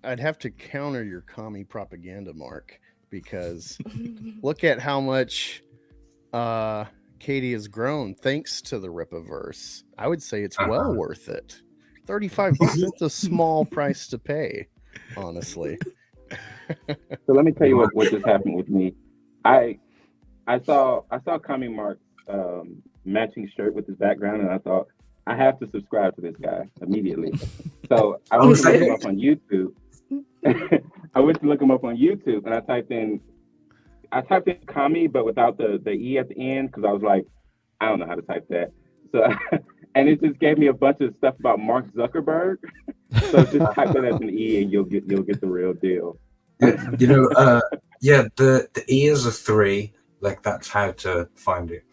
I'd have to counter your commie propaganda, Mark, because look at how much Katie has grown thanks to the Rippaverse. I would say it's well worth it. $35 is a small price to pay, honestly. So let me tell you what just happened with me. I saw Kami Mark's matching shirt with his background, and I thought I have to subscribe to this guy immediately. So I went to look him up on YouTube. And I typed in Kami, but without the E at the end, because I was like, I don't know how to type that. So, and it just gave me a bunch of stuff about Mark Zuckerberg. So just type that as an E, and you'll get the real deal. The E is a 3. Like that's how to find it.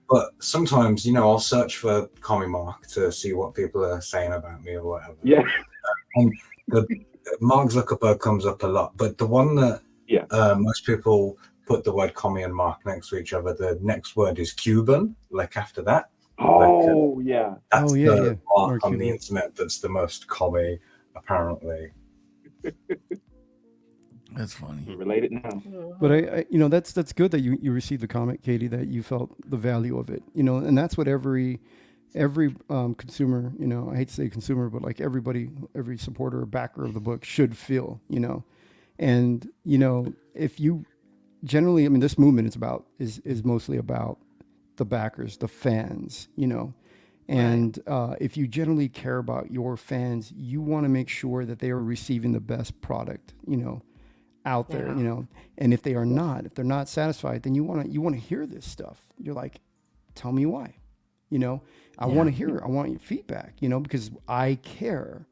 But sometimes, I'll search for Kami Mark to see what people are saying about me or whatever. Yeah. And the Mark Zuckerberg comes up a lot, but the one that Yeah. Most people put the word commie and mark next to each other. The next word is Cuban, like after that. Oh, yeah. That's yeah, the yeah. mark on the Cuban. internet that's the most commie, apparently. That's funny. Related now. But I that's good that you received the comment, Katie, that you felt the value of it, and that's what every consumer, I hate to say consumer, but like everybody, every supporter or backer of the book should feel, and if you generally, this movement is mostly about the backers, the fans, and if you generally care about your fans, you want to make sure that they are receiving the best product, out there, and if they're not satisfied, then you want to hear this stuff. You're like, tell me why, I want your feedback, because I care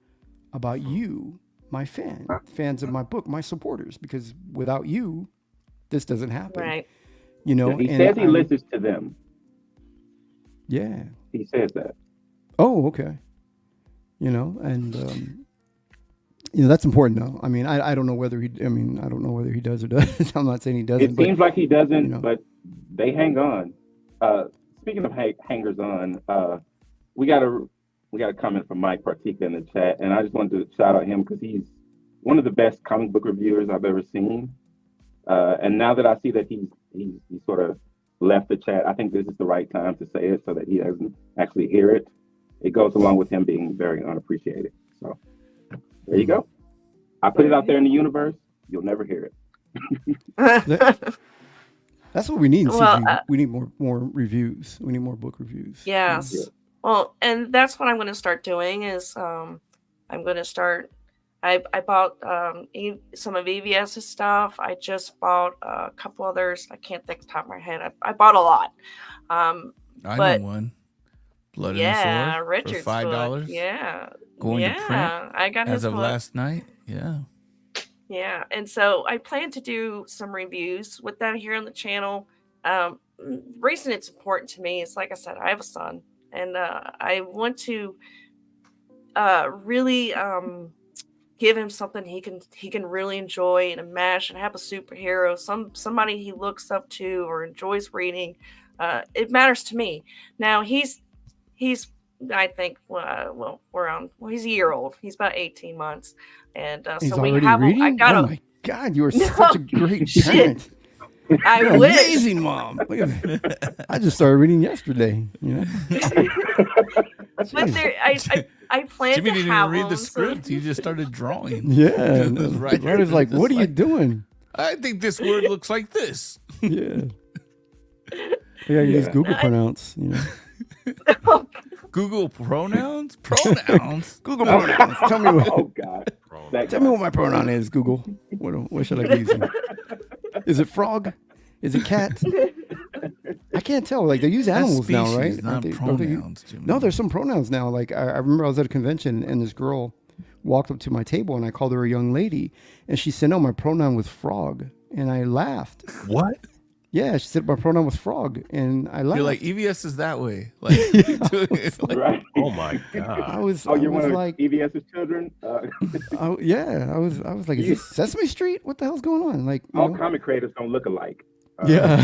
about you, my fans of my book, my supporters, because without you, this doesn't happen. Right. He says he listens to them. Yeah. He says that. Oh, okay. And that's important though. I don't know whether he does or doesn't. I'm not saying he doesn't. It seems like he doesn't, but they hang on. Speaking of hangers on, we got a comment from Mike Partika in the chat, and I just wanted to shout out him because he's one of the best comic book reviewers I've ever seen. And now that I see that he sort of left the chat, I think this is the right time to say it so that he doesn't actually hear it. It goes along with him being very unappreciated. So there you go. I put it out there in the universe. You'll never hear it. That's what we need. Well, We need more reviews. We need more book reviews. Yes. Yeah. Well, and that's what I'm going to start doing is I'm going to start. I bought some of EVS's stuff. I just bought a couple others. I can't think off the top of my head. I bought a lot. I know one. Blood in the Sword Richard's for $5. book. Yeah. Going to print I got as his of book. last night. Yeah. Yeah, and so I plan to do some reviews with that here on the channel. The reason it's important to me is, like I said, I have a son, and I want to really give him something he can really enjoy and imagine, have a superhero, somebody he looks up to or enjoys reading. It matters to me. Now he's I think he's a year old. He's about 18 months, and He's so we already have. reading? I got. Oh my God, you are such a great parent. I You're wish. amazing, Mom. Look at me. I just started reading yesterday. But there, I plan Jimmy to didn't have even read the them, so- script. He just started drawing. Yeah, Just right Right is like, Just what are you doing? I think this word looks like this. Yeah. Yeah, you use Google pronounce. Google pronouns? Pronouns? Google pronouns. Tell me what. Oh God. Tell me what my pronoun is, Google. What should I be using? Is it frog? Is it cat? I can't tell. Like they use animals now, right? species, not Don't pronouns, Jimmy. No, there's some pronouns now. Like I remember I was at a convention and this girl walked up to my table and I called her a young lady and she said, "No, my pronoun was frog," and I laughed. What? Yeah, she said my pronoun was frog, and I laughed. You're like, EVS is that way. Like, Right. Oh my God. I was you're one of like, EVS's children? yeah, I was like, is this Sesame Street? What the hell's going on? Like, All comic creators don't look alike. Yeah.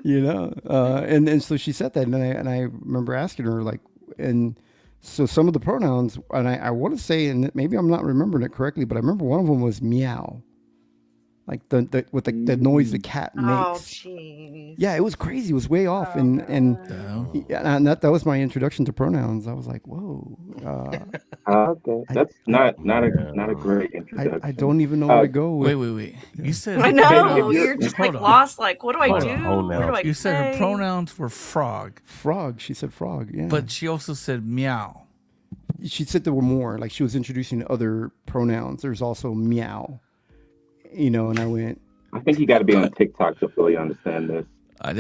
And so she said that, and I remember asking her like, and so some of the pronouns, and I want to say, and maybe I'm not remembering it correctly, but I remember one of them was meow, like the noise the cat makes. Oh, jeez. Yeah, it was crazy. It was way off, and that was my introduction to pronouns. I was like, whoa. Okay, that's not a great introduction. I don't even know where to go. Wait. You said I know pronouns- you're just like Hold on. lost. Like, what do I Hold do? on. Where do I You said her play? pronouns were frog. Frog. She said frog. Yeah. But she also said meow. She said there were more. Like she was introducing other pronouns. There's also meow. And I went. I think you got to be on TikTok to fully understand this. I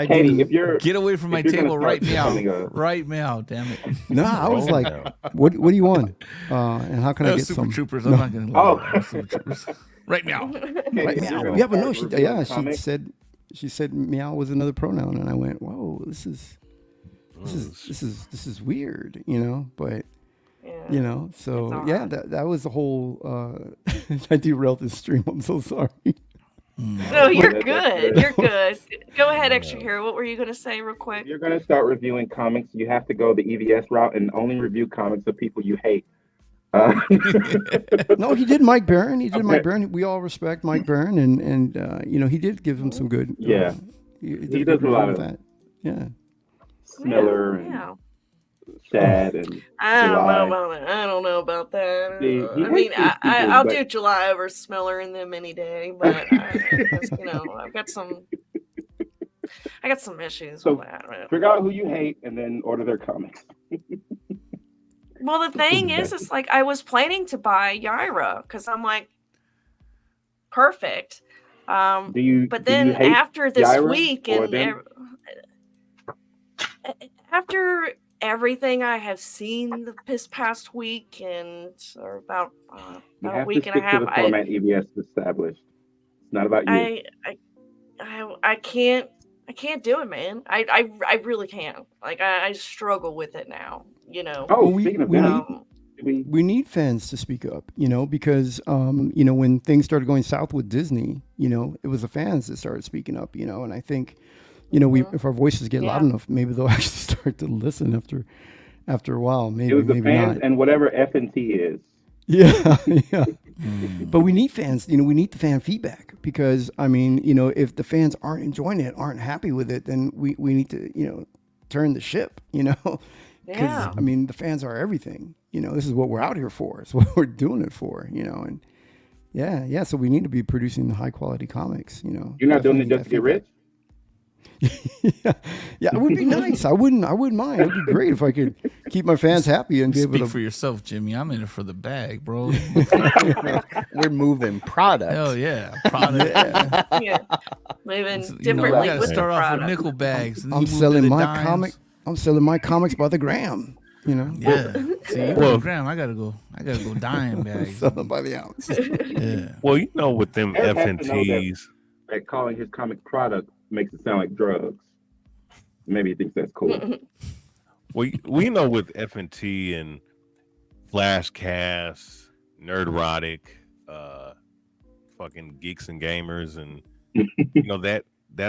Katie, if you're get away from my if you're gonna table right start meow. becoming Right meow, damn it. No, I was like, what do you want? And how can I No, get Super some? Troopers. No. I'm not going to lie. Super Troopers. Right meow. Right meow. Yeah, but no, she said meow was another pronoun, and I went, whoa, this is weird, but You know, so yeah, that was the whole. I derailed this stream. I'm so sorry. No, you're good. You're good. Go ahead, Extra Hero. What were you going to say, real quick? If you're going to start reviewing comics, you have to go the EVS route and only review comics of people you hate. No, he did Mike Barron. He did Mike Barron. We all respect Mike Barron, and you know, he did give him some good. Yeah, he does a lot of that. Yeah, Smiller and Shad and I don't July. know about that. I don't know about that. He I mean, hates these people, I'll but- do July over Smiller and them any day, but you know, I got some issues So with that. Right? figure out who you hate and then order their comics. Well, the thing is, it's like I was planning to buy Yaira because I'm like, perfect. But do you then hate after this Yaira week or and them? after everything I have seen this past week and or about You a have week to and a stick to half, the format EVS established. It's not about you. I can't do it, man. I really can't. Like I struggle with it now. You know. Oh, Well, speaking of we that, we need fans to speak up, you know, because you know, when things started going south with Disney, you know, it was the fans that started speaking up, you know, and I think, you know, if our voices get loud enough, maybe they'll actually start to listen after a while. Maybe it was the maybe fans not. and whatever F&T is. Yeah, yeah. But we need fans, you know, we need the fan feedback because, I mean, you know, if the fans aren't enjoying it, aren't happy with it, then we need to, you know, turn the ship, you know, because, Yeah. I mean, the fans are everything, you know, this is what we're out here for. It's what we're doing it for, you know, and yeah. So we need to be producing high quality comics, you know. You're not doing it Definitely just to get rich? Yeah, it would be nice. I wouldn't mind. It would be great if I could keep my fans happy and be able Speak to. for yourself, Jimmy. I'm in it for the bag, bro. We're moving product. Hell yeah, product. Yeah. Moving You know, differently we gotta with start the off product. with nickel bags. and I'm you move to selling the my dimes. I'm selling my comics by the gram. You know. Yeah. See, you Well- well, Graham, I gotta go dime bags. Sell them by the ounce. Yeah. Well, you know, with them Eric has to know FNTs, that calling his comic product makes it sound like drugs. Maybe he thinks that's cool. we know with FNT and Flashcast, Nerdrotic, fucking Geeks and Gamers, and you know that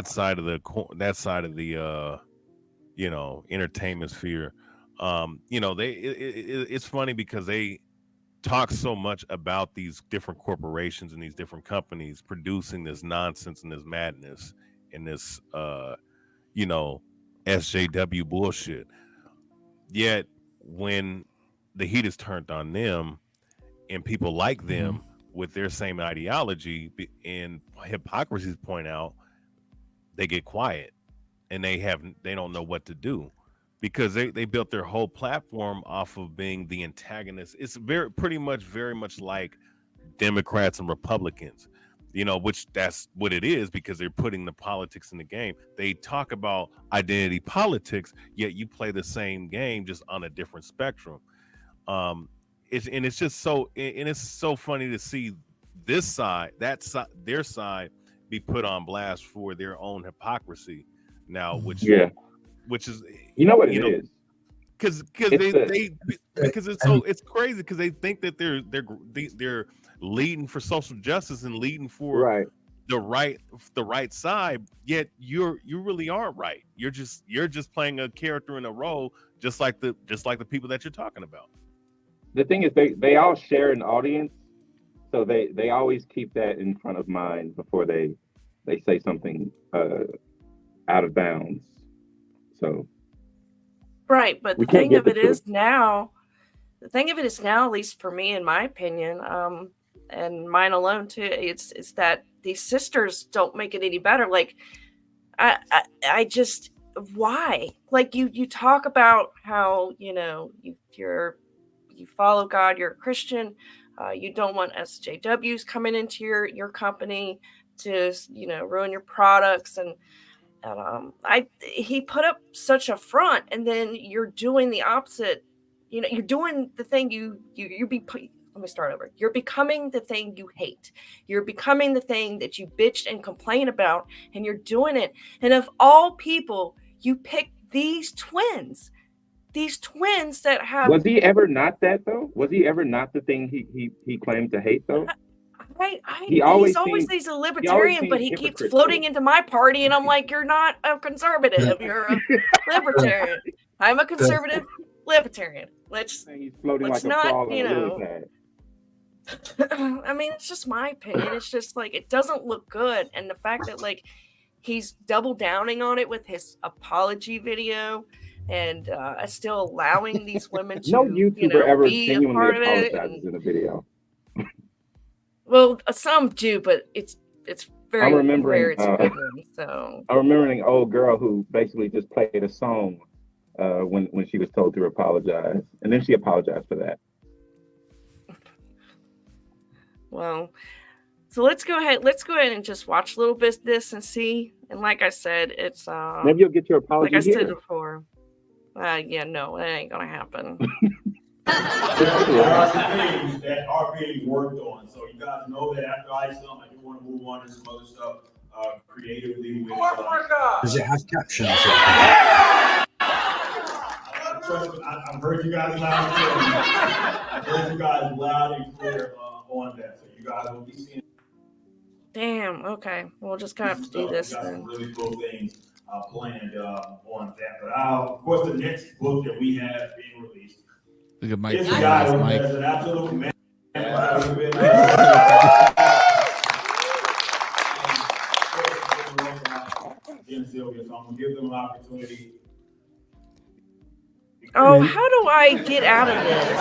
side of the you know, entertainment sphere. You know, it's funny because they talk so much about these different corporations and these different companies producing this nonsense and this madness and this you know, SJW bullshit. Yet when the heat is turned on them and people like them with their same ideology and hypocrisies point out, they get quiet and they don't know what to do because they built their whole platform off of being the antagonist. It's very much like Democrats and Republicans, you know, which that's what it is because they're putting the politics in the game. They talk about identity politics, yet you play the same game just on a different spectrum. It's just so, and it's so funny to see this side, their side be put on blast for their own hypocrisy now, which is, you know what it is? Because it's crazy because they think that they're leading for social justice and leading for the right side, yet you really aren't right. You're just playing a character in a role, just like the people that you're talking about. The thing is, they all share an audience, so they always keep that in front of mind before they say something out of bounds. So Right, but we the can't thing get of the it is now, at least for me, in my opinion, and mine alone too, it's that these sisters don't make it any better. Like, I just, why? Like, you talk about how, you know, you follow God, you're a Christian, you don't want SJWs coming into your company to, you know, ruin your products, and he put up such a front, and then you're doing the opposite. You know, you're doing the thing let me start over. You're becoming the thing you hate. You're becoming the thing that you bitched and complain about, and you're doing it. And of all people, you pick these twins. these twins that have. Was he ever not that though? Was he ever not the thing he claimed to hate though? He's always he's a libertarian, but he keeps hypocrite, floating into my party, and I'm like, you're not a conservative, you're a libertarian. I'm a conservative libertarian. Let's like a not, frog you on a lily know. pad. I mean, it's just my opinion. It's just like it doesn't look good, and the fact that like he's double downing on it with his apology video, and still allowing these women to No YouTuber ever be a part genuinely of it. apologizes in a video. Well, some do, but it's very I'm remembering, rare. It's a good one. So I'm remembering an old girl who basically just played a song when she was told to apologize, and then she apologized for that. well, so let's go ahead and just watch a little bit of this and see. And like I said, it's Maybe you'll get your apology like I said here. before. Yeah, no, that ain't gonna happen. There are some things that are being worked on. So you guys know that after I I do want to move on to some other stuff creatively with Does it have captions? Trust me, I've heard you guys loud and clear. I've heard you guys loud and clear on that. So you guys will be seeing. Damn. Okay. We'll just kind of have to do this got then. some really cool things planned on that. But of course, the next book that we have being released. Look at Mike. This guy who Mike. has an absolute man. So I'm gonna give them an opportunity. Oh, how do I get out of this?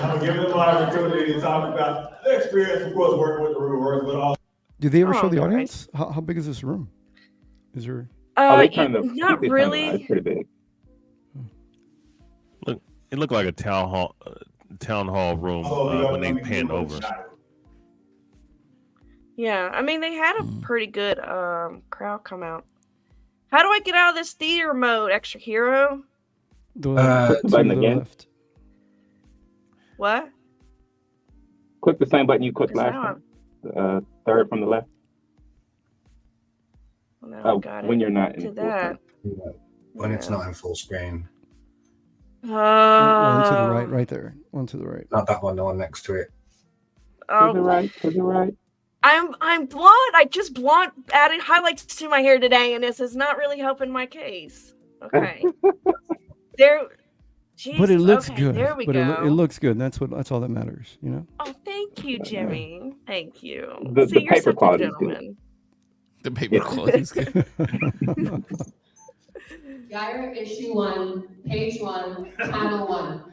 I'm gonna give them an opportunity to talk about their experience, of course, working with the Rippaverse, but also. Do they ever show the Christ. audience? How big is this room? Is there? Not really. It's pretty big. Look, it looked like a town hall room when they panned over. Yeah, I mean they had a pretty good crowd come out. How do I get out of this theater mode, extra hero? The button again. Left. What? Click the same button you clicked Is last that time. Third from the left. No, got when it. you're not in Did full that. When it's not in full screen. One to the right, Oh. right there. One to the right. Not that one, the one next to it. To the right, to the right. I'm blonde. I just added highlights to my hair today, and this is not really helping my case. Okay. There. But it looks okay, good. There we but go. it looks good. That's all that matters, you know. Oh, thank you, Jimmy. Thank you. The See, you're paper such a quality is good. gentleman. The paper quality is good. Gyra issue 1, page 1, panel 1.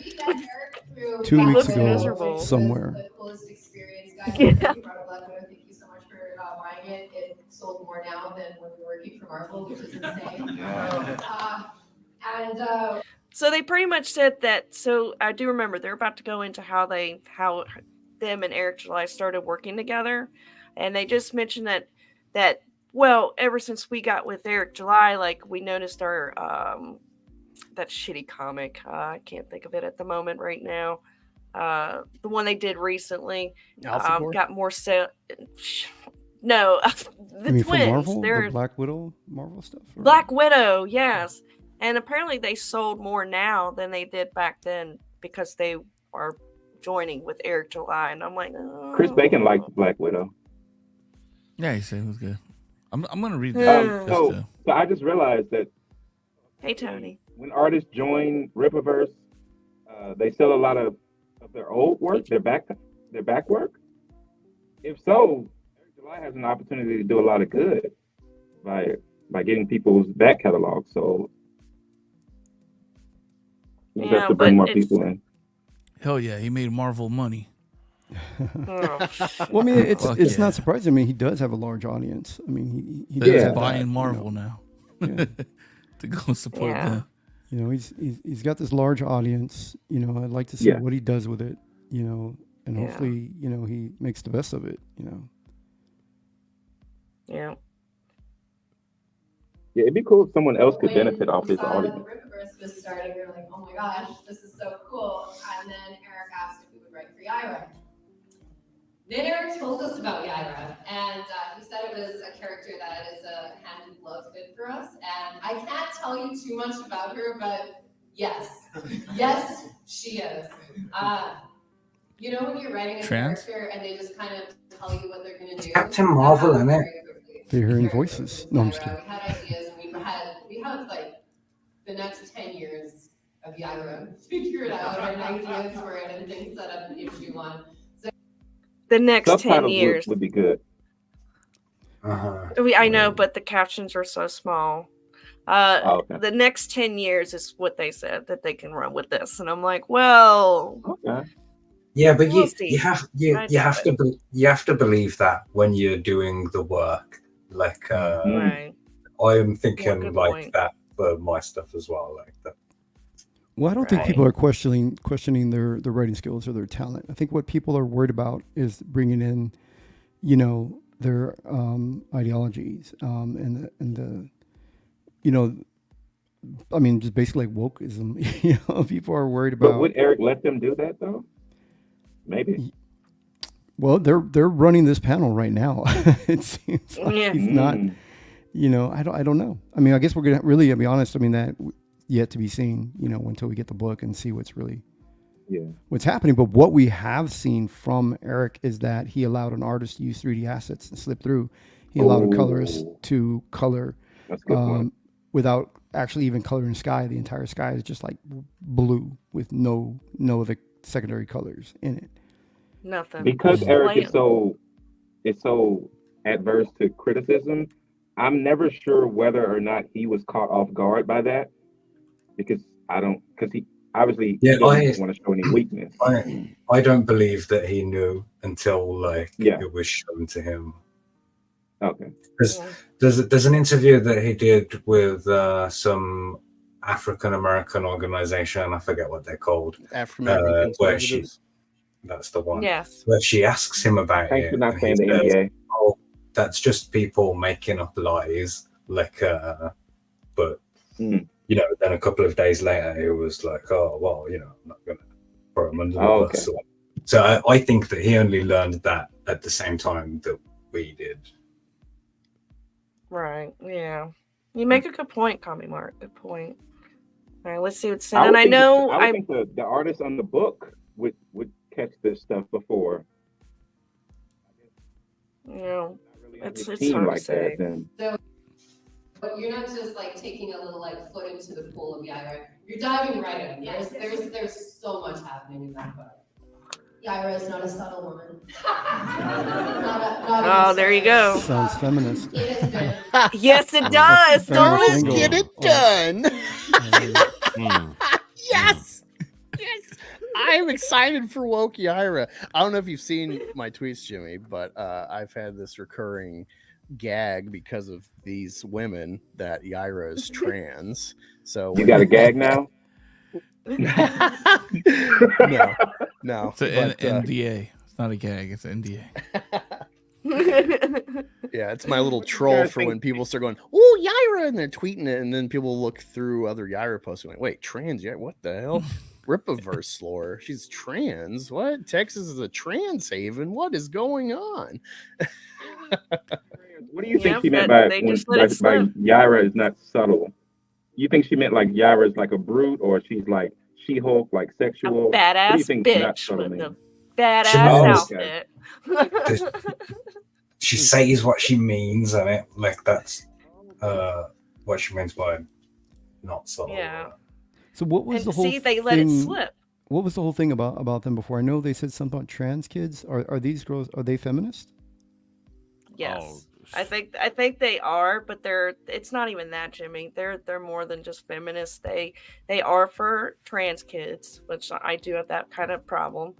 We met Eric through 2 weeks Black ago, Widow, which was somewhere. the coolest experience, guys. Thank you, Black Widow. Thank you so much for buying it. It sold more now than when we were working for Marvel, which is insane. So they pretty much said that. So I do remember they're about to go into how them and Eric July started working together, and they just mentioned that well, ever since we got with Eric July, like we noticed our that shitty comic. I can't think of it at the moment right now. The one they did recently got more sale. No, the I mean, twins. for Marvel, They're the Black Widow Marvel stuff. or- Black Widow, yes. And apparently they sold more now than they did back then because they are joining with Eric July. And I'm like, oh. Chris Bacon liked Black Widow. Yeah, he said it was good. I'm gonna read that. So I just realized that Hey, Tony. when artists join Rippaverse, they sell a lot of their old work, their back work. If so, Eric July has an opportunity to do a lot of good by getting people's back catalog. So he just has to bring more people in. Hell yeah, he made Marvel money. Well, I mean, it's not surprising. I mean, he does have a large audience. I mean, he does He's have buying that, Marvel you know. now to go support them. You know, he's got this large audience. You know, I'd like to see what he does with it. You know, and hopefully, you know, he makes the best of it. You know. Yeah. Yeah, it'd be cool if someone else could When benefit off we his saw audience. that Rippaverse was starting, we were like, oh my gosh, this is so cool. And then Eric asked if we would write for Gyra. Then Eric told us about Yaira, and he said it was a character that is a hand in glove fit for us. And I can't tell you too much about her, but yes, she is. You know when you're writing a character and they just kind of tell you what they're going to do? Captain Marvel, isn't it? They're hearing voices. No, I'm just kidding. We had ideas, and we have like the next 10 years of Yaira figured out and ideas for it and things set up in issue 1. So The next 10 Subtitles years. would be good. I know, but the captions are so small. The next 10 years is what they said that they can run with this, and I'm like, well, Yeah, but we'll you see. have I you have to believe that when you're doing the work. Like Right. I'm thinking good like point. that for my stuff as well, like that. Well, I don't think people are questioning their writing skills or their talent. I think what people are worried about is bringing in, you know, their ideologies and the, you know, I mean, just basically like wokeism. You know, people are worried about. But would Eric let them do that though? Maybe. Well, they're running this panel right now. It seems like he's not. You know, I don't know. I mean, I guess we're gonna really be honest. I mean, that yet to be seen. You know, until we get the book and see what's really what's happening. But what we have seen from Eric is that he allowed an artist to use 3D assets and slip through. He allowed a colorist to color without actually even coloring sky. The entire sky is just like blue with no other secondary colors in it. Nothing. Because Eric is so adverse to criticism, I'm never sure whether or not he was caught off guard by that. Because he obviously he doesn't want to show any weakness. I don't believe that he knew until like it was shown to him. Okay. There's an interview that he did with some African American organization. I forget what they're called. African American where she, that's the one. Yes. Where she asks him about Thanks it. for not and saying he the says, NDA. "Oh, that's just people making up lies." Like, but you know, then a couple of days later, he was like, "Oh, well, you know, I'm not gonna throw him under the bus." So I think that he only learned that at the same time that we did. Right. Yeah. You make a good point, Commie Mark. Good point. All right, let's see what's in. I And would I think know I think the artist on the book would catch this stuff before. you know, it's Team hard to like say. that, then. So but you're not just like taking a little like foot into the pool of Yaira. You're diving right in. There's so much happening in that book. Yaira is not a subtle woman. Oh, there you go. Sounds feminist. Yes, it does. Don't Feminist it? get it done. Yes. I'm excited for woke Yaira. I don't know if you've seen my tweets, Jimmy, but I've had this recurring gag because of these women that Yaira is trans. So You got a gag now? No. It's an NDA. It's not a gag. It's an NDA. Yeah, it's my little troll for when people start going, "Oh, Yaira," and they're tweeting it, and then people look through other Yaira posts and like, "Wait, trans? Yeah, what the hell?" Rippaverse lore. She's trans. What? Texas is a trans haven. What is going on? What do you think she meant by Yaira is not subtle? You think she meant like Yaira is like a brute, or she's like She-Hulk, like sexual? What do you Badass think not bitch subtle with means? the badass okay. outfit. She says what she means, and it like that's what she means by not subtle. Yeah. So what was And the whole see, they let it thing- slip. What was the whole thing about them before? I know they said something about trans kids. Are these girls, are they feminist? Yes. I think they are, but it's not even that, Jimmy. They're more than just feminists. They are for trans kids, which I do have that kind of problem.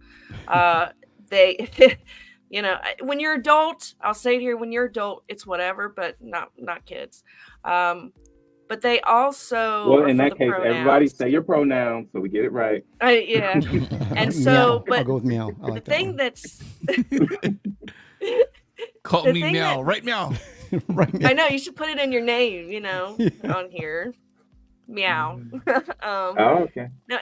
They you know, when you're adult, I'll say it here, when you're adult, it's whatever, but not kids. But they also Well, are in for that the case, pronouns. everybody say your pronouns so we get it right. Yeah. And so, Meow. but I'll go with meow. I the like that thing one. that's Call The me thing meow. that- Right meow. I know you should put it in your name, you know, on here. Meow. Oh, okay. No,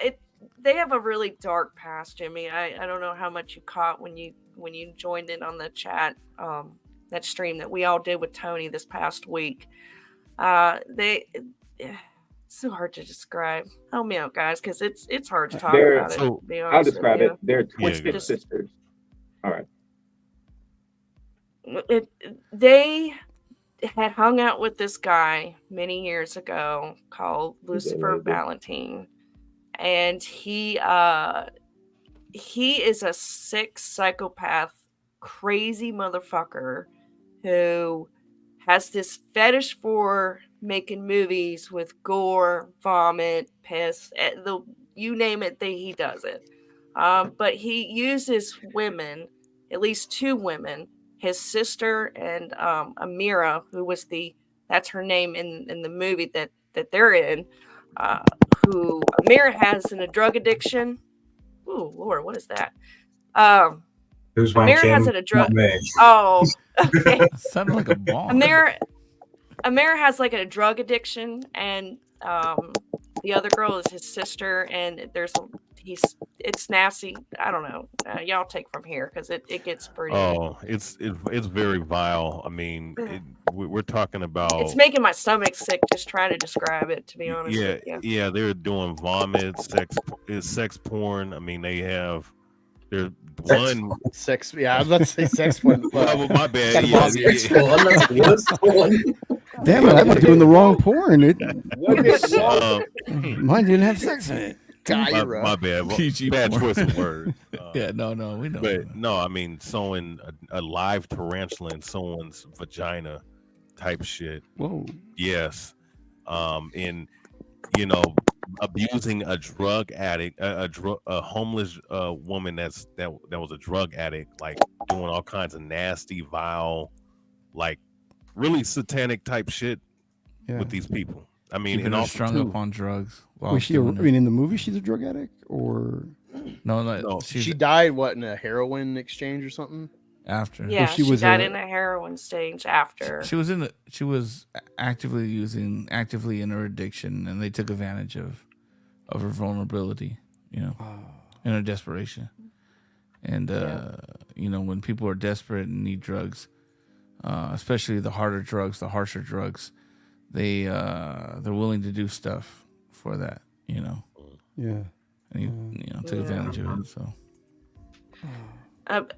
they have a really dark past, Jimmy. I don't know how much you caught when you joined in on the chat, that stream that we all did with Tony this past week. It's so hard to describe. Help me out, guys, because it's hard to talk about it. To be honest I'll describe with it. They're you. twisted sisters. All right. They had hung out with this guy many years ago called Lucifer Valentine, and he is a sick psychopath, crazy motherfucker who has this fetish for making movies with gore, vomit, piss, you name it, he does it. But he uses women, at least 2 women, his sister and Amira, who was that's her name in the movie that they're in, who Amira has in a drug addiction. Ooh, Lord, what is that? Who's Amira has a drug. Oh, okay. Sounded like a bomb. Amira has like a drug addiction, and the other girl is his sister, and it's nasty. I don't know. Y'all take from here because it gets pretty. Oh, it's very vile. I mean, we're talking about. It's making my stomach sick just trying to describe it. To be honest. Yeah, with you. yeah, they're doing vomit, sex porn. I mean, there's one sex. Yeah, I was about to say sex porn. Well, my bad. Damn it! I was doing the wrong porn. Mine didn't have sex in it. My bad. PG bad porn. choice of words. Yeah, no, we know. But no, I mean, sewing a live tarantula in someone's vagina, type shit. Whoa. Yes, and abusing a drug addict, a homeless woman that was a drug addict, like doing all kinds of nasty, vile, like really satanic type shit with these people. I mean, Keeping and her strung up on drugs. Was she? In the movie, she's a drug addict, or no? She died in a heroin exchange or something. After, Yeah, she died in a heroin stage after. She was actively in her addiction, and they took advantage of her vulnerability, in her desperation. And when people are desperate and need drugs, especially the harder drugs, the harsher drugs, they're willing to do stuff for that, Yeah. And he took advantage of it. So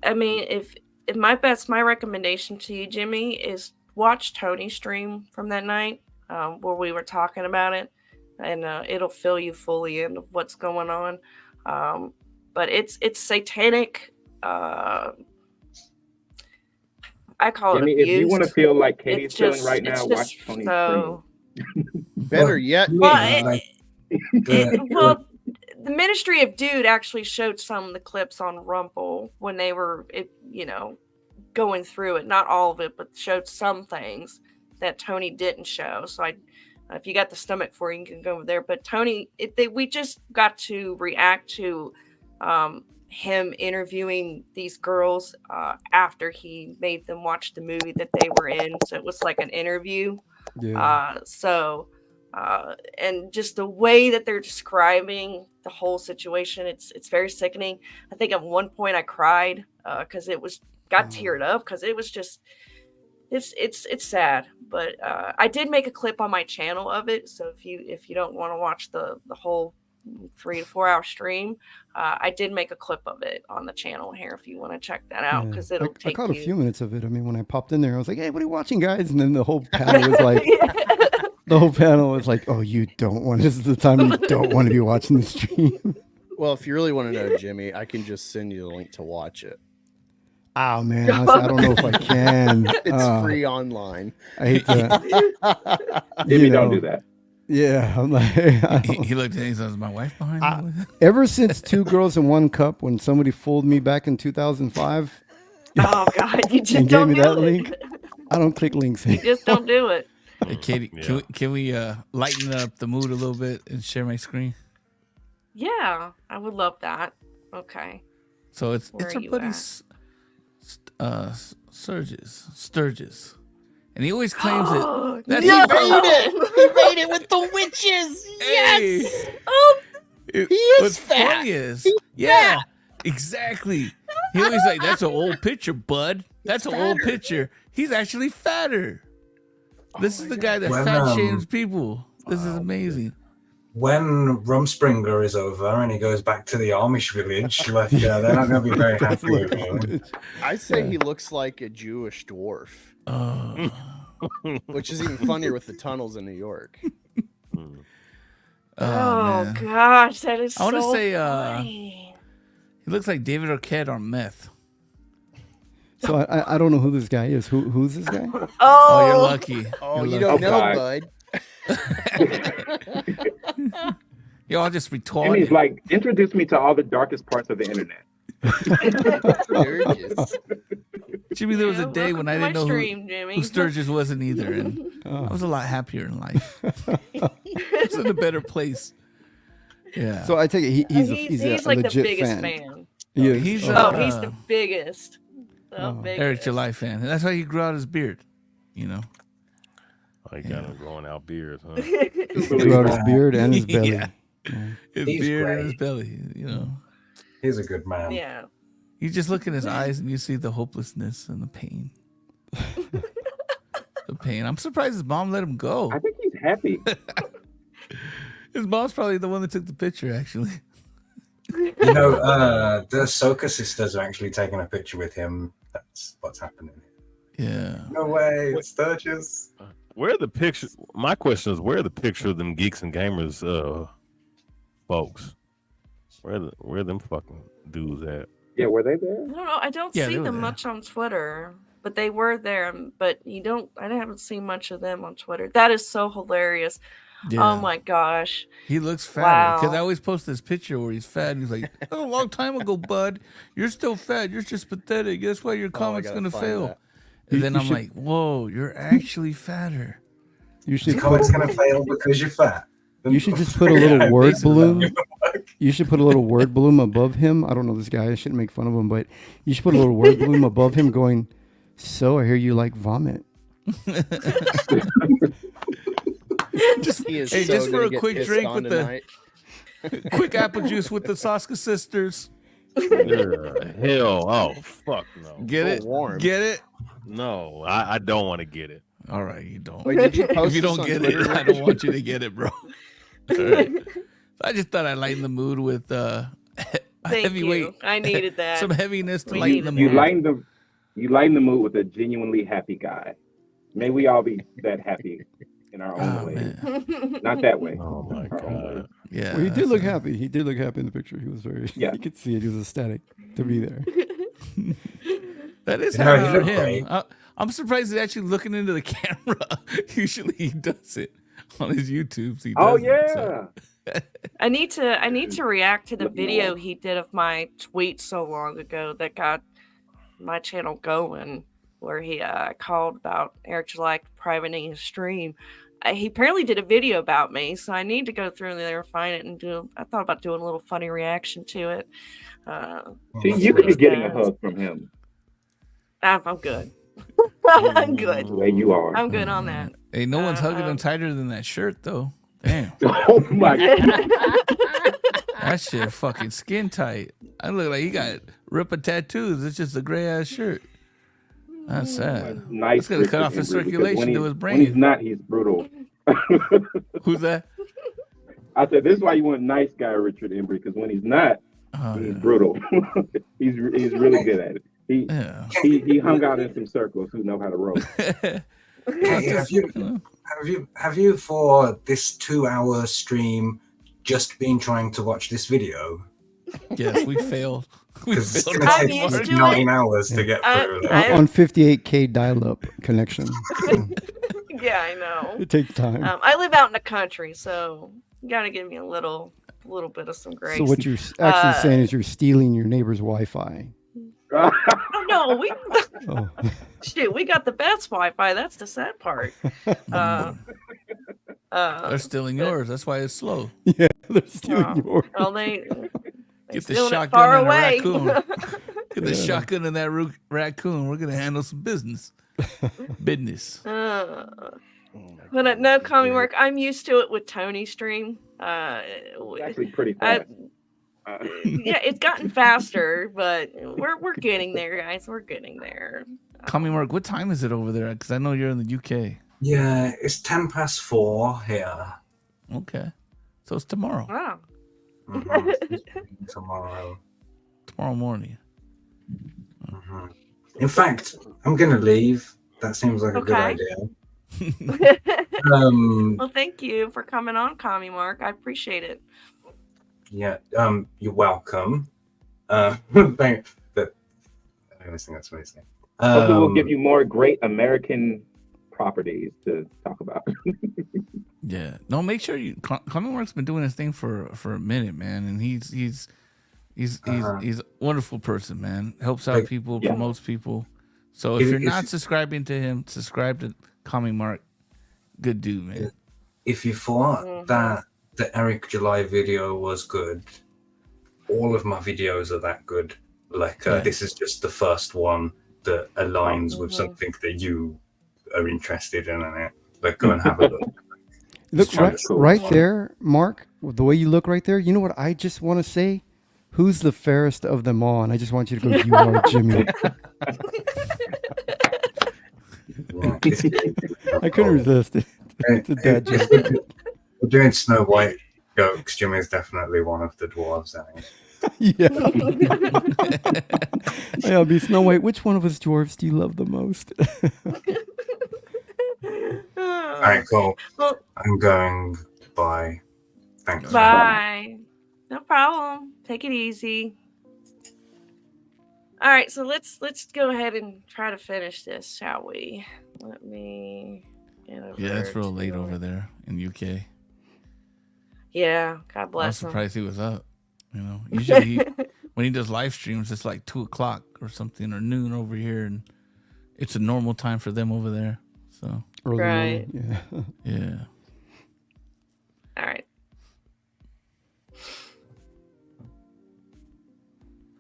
I mean, if my recommendation to you, Jimmy, is watch Tony's stream from that night where we were talking about it, and it'll fill you fully in of what's going on. But it's satanic. I call it abused. If you want to feel like Katie's feeling right now, watch Tony's stream. Better yet, well, the Ministry of Dude actually showed some of the clips on Rumble when they were, going through it. Not all of it, but showed some things that Tony didn't show. So if you got the stomach for it, you can go over there. But Tony, we just got to react to him interviewing these girls after he made them watch the movie that they were in. So it was like an interview. Yeah. And just the way that they're describing the whole situation, it's very sickening. I think at one point I cried because it got teared up because it was just it's sad. But I did make a clip on my channel of it, so if you don't want to watch the whole 3 to 4 hour stream, I did make a clip of it on the channel here if you want to check that out, because it'll I take caught you a few minutes of it. I mean, when I popped in there, I was like, "Hey, what are you watching, guys?" And then the whole panel was like, the whole panel was like, "Oh, you don't want. This is the time you don't want to be watching the stream." Well, if you really want to know, Jimmy, I can just send you the link to watch it. Oh man, I don't know if I can. It's free online. I hate that. Jimmy, don't do that. Yeah, I'm like, he looked at me and says, "My wife behind me." Ever since Two Girls in One Cup, when somebody fooled me back in 2005. Oh God, you just and don't gave me do that it. link. I don't click links. You just don't do it. Hey, Katie, can we lighten up the mood a little bit and share my screen? Yeah, I would love that. Okay. So it's Where our are you buddy at? Sturgis, and he always claims it. He made it with the witches. Yes. Oh, What's funny is, yeah, exactly. He always like, that's an old picture, bud. That's an old picture. He's actually fatter. This is the guy that When, fat shames people. This is amazing. When Rumspringer is over and he goes back to the Amish village, like they're not going to be very happy with him. I say he looks like a Jewish dwarf. Which is even funnier with the tunnels in New York. Oh gosh, that is I want to so say funny. he looks like David Arquette on meth. So I don't know who this guy is. Who's this guy? Oh, you're lucky. Oh, You're you lucky. don't know, bud. Yo, I'll just retard. And he's like, introduce me to all the darkest parts of the internet. Jimmy, there was a day when I didn't know stream, who Sturgis wasn't either, and I was a lot happier in life. I was in a better place. Yeah. So I take it he's a like the legit biggest fan. fan. He is? He's he's the biggest. The biggest. Eric July fan. And that's why he grew out his beard. You know. Oh, he got him growing out beards, huh? He grew out his beard and his belly. Yeah. His He's beard great. and his belly, you know. He's a good man. Yeah. You just look in his eyes and you see the hopelessness and the pain. The pain. I'm surprised his mom let him go. I think he's happy. His mom's probably the one that took the picture, actually. You know, the Soka sisters are actually taking a picture with him. That's what's happening. Yeah. No way, it's Sturgis. Where are the pictures? My question is, where are the picture of them Geeks and Gamers folks? Where them fucking dudes at? Yeah, were they there? I don't know. I don't Yeah, see they were them there. much on Twitter, but they were there. But I haven't seen much of them on Twitter. That is so hilarious. Yeah. Oh my gosh. He looks fat. Because Wow. I always post this picture where he's fat and he's like, oh, a long time ago, bud. You're still fat. You're just pathetic. Guess why your comic's gotta going to find fail? that. And You- then you I'm should- like, whoa, you're actually fatter. You should The comic's going to fail because you're fat. You should just put a little word basically. balloon. You should put a little word balloon above him. I don't know this guy. I shouldn't make fun of him, but you should put a little word balloon above him going, so I hear you like vomit. Just, He is hey, so just for gonna a get quick pissed drink on with tonight. the quick apple juice with the Soska sisters. Hell, oh fuck no. Get So it? warm. Get it? No, I don't want to get it. All right, you don't. Wait, did you If post you this don't on get Twitter, it, I Rich? don't want you to get it, bro. All right. I just thought I'd lighten the mood with Thank heavyweight. you. I needed that. Some heaviness to We lighten the needed mood. You lighten the mood with a genuinely happy guy. May we all be that happy in our own Oh, way. man. Not that way. Oh my Our own way. god. Yeah. Well, he did look happy. He did look happy in the picture. He was very, Yeah. you could see it. He was ecstatic to be there. That is No, happy he for looked him. great. I'm surprised he's actually looking into the camera. Usually he does it on his YouTubes. He Oh doesn't, yeah. so. I need to react to the video he did of my tweet so long ago that got my channel going, where he called about Eric July privating his stream. He apparently did a video about me, so I need to go through there and find it and do. I thought about doing a little funny reaction to it. See, you could be getting a hug from him. I'm good. I'm good. The way you are. I'm good on that. Hey, no one's hugging him tighter than that shirt, though. Damn. Oh my god. That shit fucking skin tight. I look like he got Rippa tattoos. It's just a gray ass shirt. That's sad. Nice. It's gonna cut off his circulation to his When he's brain. not, he's brutal. Who's that? I said this is why you want nice guy Richard Embry, because when he's not, Oh, he's yeah. brutal. he's really good at it. Yeah. He hung out in some circles who know how to rope. Hey, have you for this 2-hour stream just been trying to watch this video? Yes, we failed. We Because it's failed. going to I'm take used like to 9 hours to get through that. On 58K dial-up connection. Yeah, I know. It takes time. I live out in the country, so you gotta give me a little bit of some grace. So what you're actually saying is you're stealing your neighbor's Wi-Fi. Oh no, we Oh. shoot, we got the best Wi-Fi. That's the sad part. They're stealing yours. That's why it's slow. Yeah, they're stealing yours. Well, they Get the stealing it shotgun far and a away. raccoon. Get the Yeah. shotgun and that raccoon. We're gonna handle some business. Business. But no comedy work. I'm used to it with Tony's stream. It's actually pretty I, fast. yeah, it's gotten faster, but we're getting there, guys. We're getting there. Commie Mark, what time is it over there? Because I know you're in the UK. Yeah, it's 4:10 here. Okay, so it's tomorrow. Wow. Tomorrow. Tomorrow morning. In fact, I'm gonna leave. That seems like a good Okay. idea. Well, thank you for coming on, Commie Mark. I appreciate it. Yeah. You're welcome. Thank. That. I was thinking that's what I say. Hopefully, we'll give you more great American properties to talk about. Yeah. No, make sure you. Commie Mark's been doing his thing for a minute, man, and he's a wonderful person, man. Helps out people, promotes people. So if you're not subscribing to him, subscribe to Commie Mark. Good dude, man. If you thought that the Eric July video was good, all of my videos are that good. Like this is just the first one that aligns with something that you are interested in, and like go and have a look. Look right there, Mark. The way you look right there. You know what I just want to say? Who's the fairest of them all? And I just want you to go. You are Jimmy. I couldn't resist it. It's a dad joke. We're doing Snow White jokes. Jimmy is definitely one of the dwarves. Yeah. Hey, I'll be Snow White. Which one of us dwarves do you love the most? All right, cool. Well, I'm going. Bye. Thanks. bye. No problem. Take it easy. All right, so let's go ahead and try to finish this, shall we? Let me get over. Yeah, it's real late over there in UK. Yeah, God I was bless him. surprised he was up. You know, usually when he does live streams, it's like 2:00 or something, or noon over here, and it's a normal time for them over there. So early right. morning. Yeah. Yeah. All right.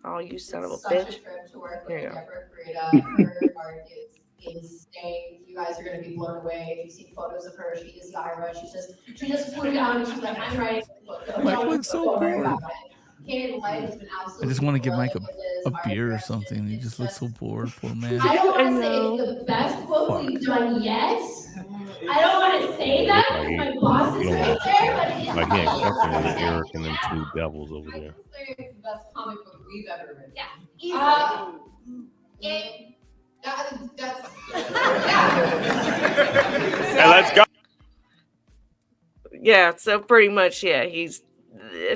Oh, you son of a Such bitch. a trip to work There with you go. Deborah Greta. Her art is insane. You guys are going to be blown away. If you've seen photos of her, she is Zyra. She just flew down and she's like, I'm writing a book. Mike looks so Don't worry bored. about it. Canadian Life has been I absolutely just want to give Mike brilliant with a this beer or art something. He just looks so bored, poor man. I don't want to say it's the best book we've done yet. I don't want to say that because my boss is right there, but it's Like he ain't fucking with Eric and them two devils over there. it's the best comic book we've ever written. Yeah, that's Hey, let's go. Yeah, so pretty much, yeah, it's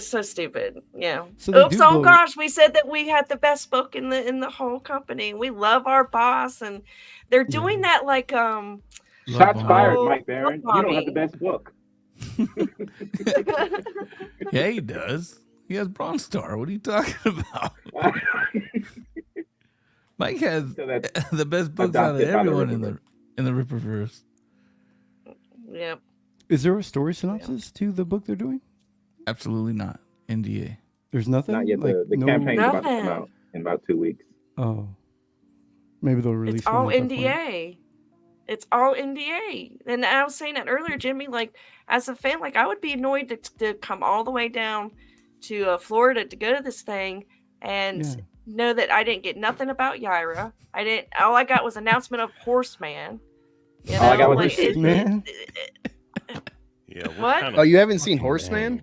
so stupid. Yeah. So they Oops, do oh go- gosh, we said that we had the best book in the whole company. We love our boss, and they're doing that like Shots fired, oh, Mike Barron. You don't have the best book. Yeah, he does. He has Bronze Star. What are you talking about? Mike has the best books out of Adopted by the everyone in the Rippaverse. Yep. Is there a story synopsis to the book they're doing? Absolutely not. NDA. There's nothing. Not yet. Like, The no... campaign's about to come Nothing. out in about 2 weeks. Oh, maybe they'll release. It's all one at that point. NDA. It's all NDA. And I was saying that earlier, Jimmy, like as a fan, like I would be annoyed to come all the way down to Florida to go to this thing and Yeah. know that I didn't get nothing about Yaira. All I got was announcement of Horseman. You All I got know, was like, Man. Yeah. What? Oh, you haven't seen Horseman?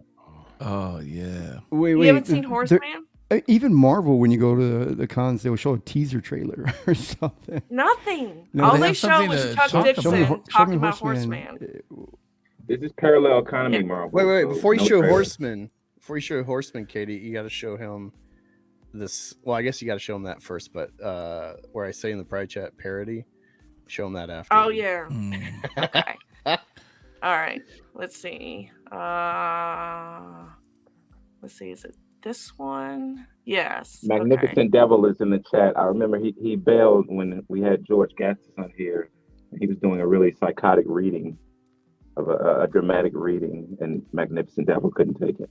Oh yeah. Wait. You haven't seen there- Horseman? Even Marvel, when you go to the cons, they will show a teaser trailer or something. Nothing. No, All they they have showed something was to Chuck talk Dixon about. talking about Horseman. This is parallel economy, Marvel. Wait. so Before you no show trailer. Horseman, Katie, you got to show him this. Well, I guess you got to show him that first, but where I say in the private chat parody, show him that after. Oh yeah. Mm. Okay. All right. Let's see. Let's see. Is it this one? Yes. Magnificent Okay. Devil is in the chat. I remember he bailed when we had George Gassis on here. He was doing a really psychotic reading of a dramatic reading, and Magnificent Devil couldn't take it.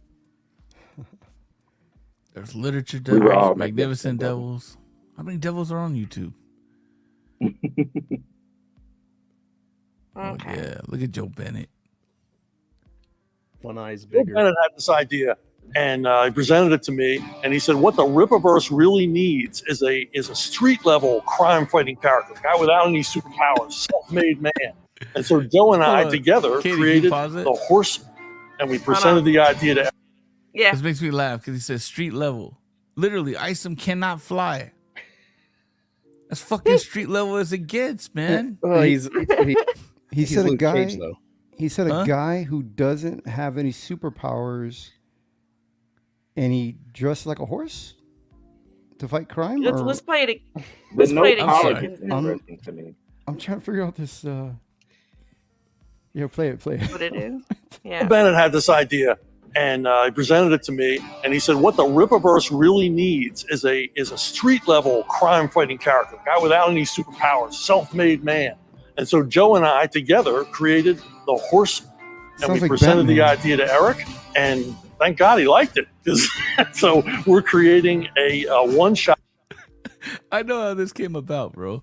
There's literature We were all devils, magnificent devils. How many devils are on YouTube? Oh, Okay. yeah, look at Joe Bennett. One eye's Joe bigger. Bennett had this idea, and he presented it to me, and he said, "What the Rippaverse really needs is a street level crime fighting character, a guy without any superpowers, self-made man." And so Joe and I together Katie, created pause it? the Horseman, and we presented the idea to. Yeah, this makes me laugh because he says street level. Literally, Isom cannot fly. As fucking street level as it gets, man. Well, he he's said a Luke guy. Cage, though. He said a Huh? guy who doesn't have any superpowers, and he dressed like a horse to fight crime. let's play it. The Let's no play it collar again. is interesting to me. I'm trying to figure out this. Yeah, play it. What it is? Yeah. Joe Bennett had this idea, and he presented it to me, and he said, "What the Rippaverse really needs is a street level crime fighting character, a guy without any superpowers, self-made man." And so Joe and I together created the Horseman, and Sounds we like presented the Batman. idea to Eric, and thank God he liked it. So we're creating a one-shot. I know how this came about, bro.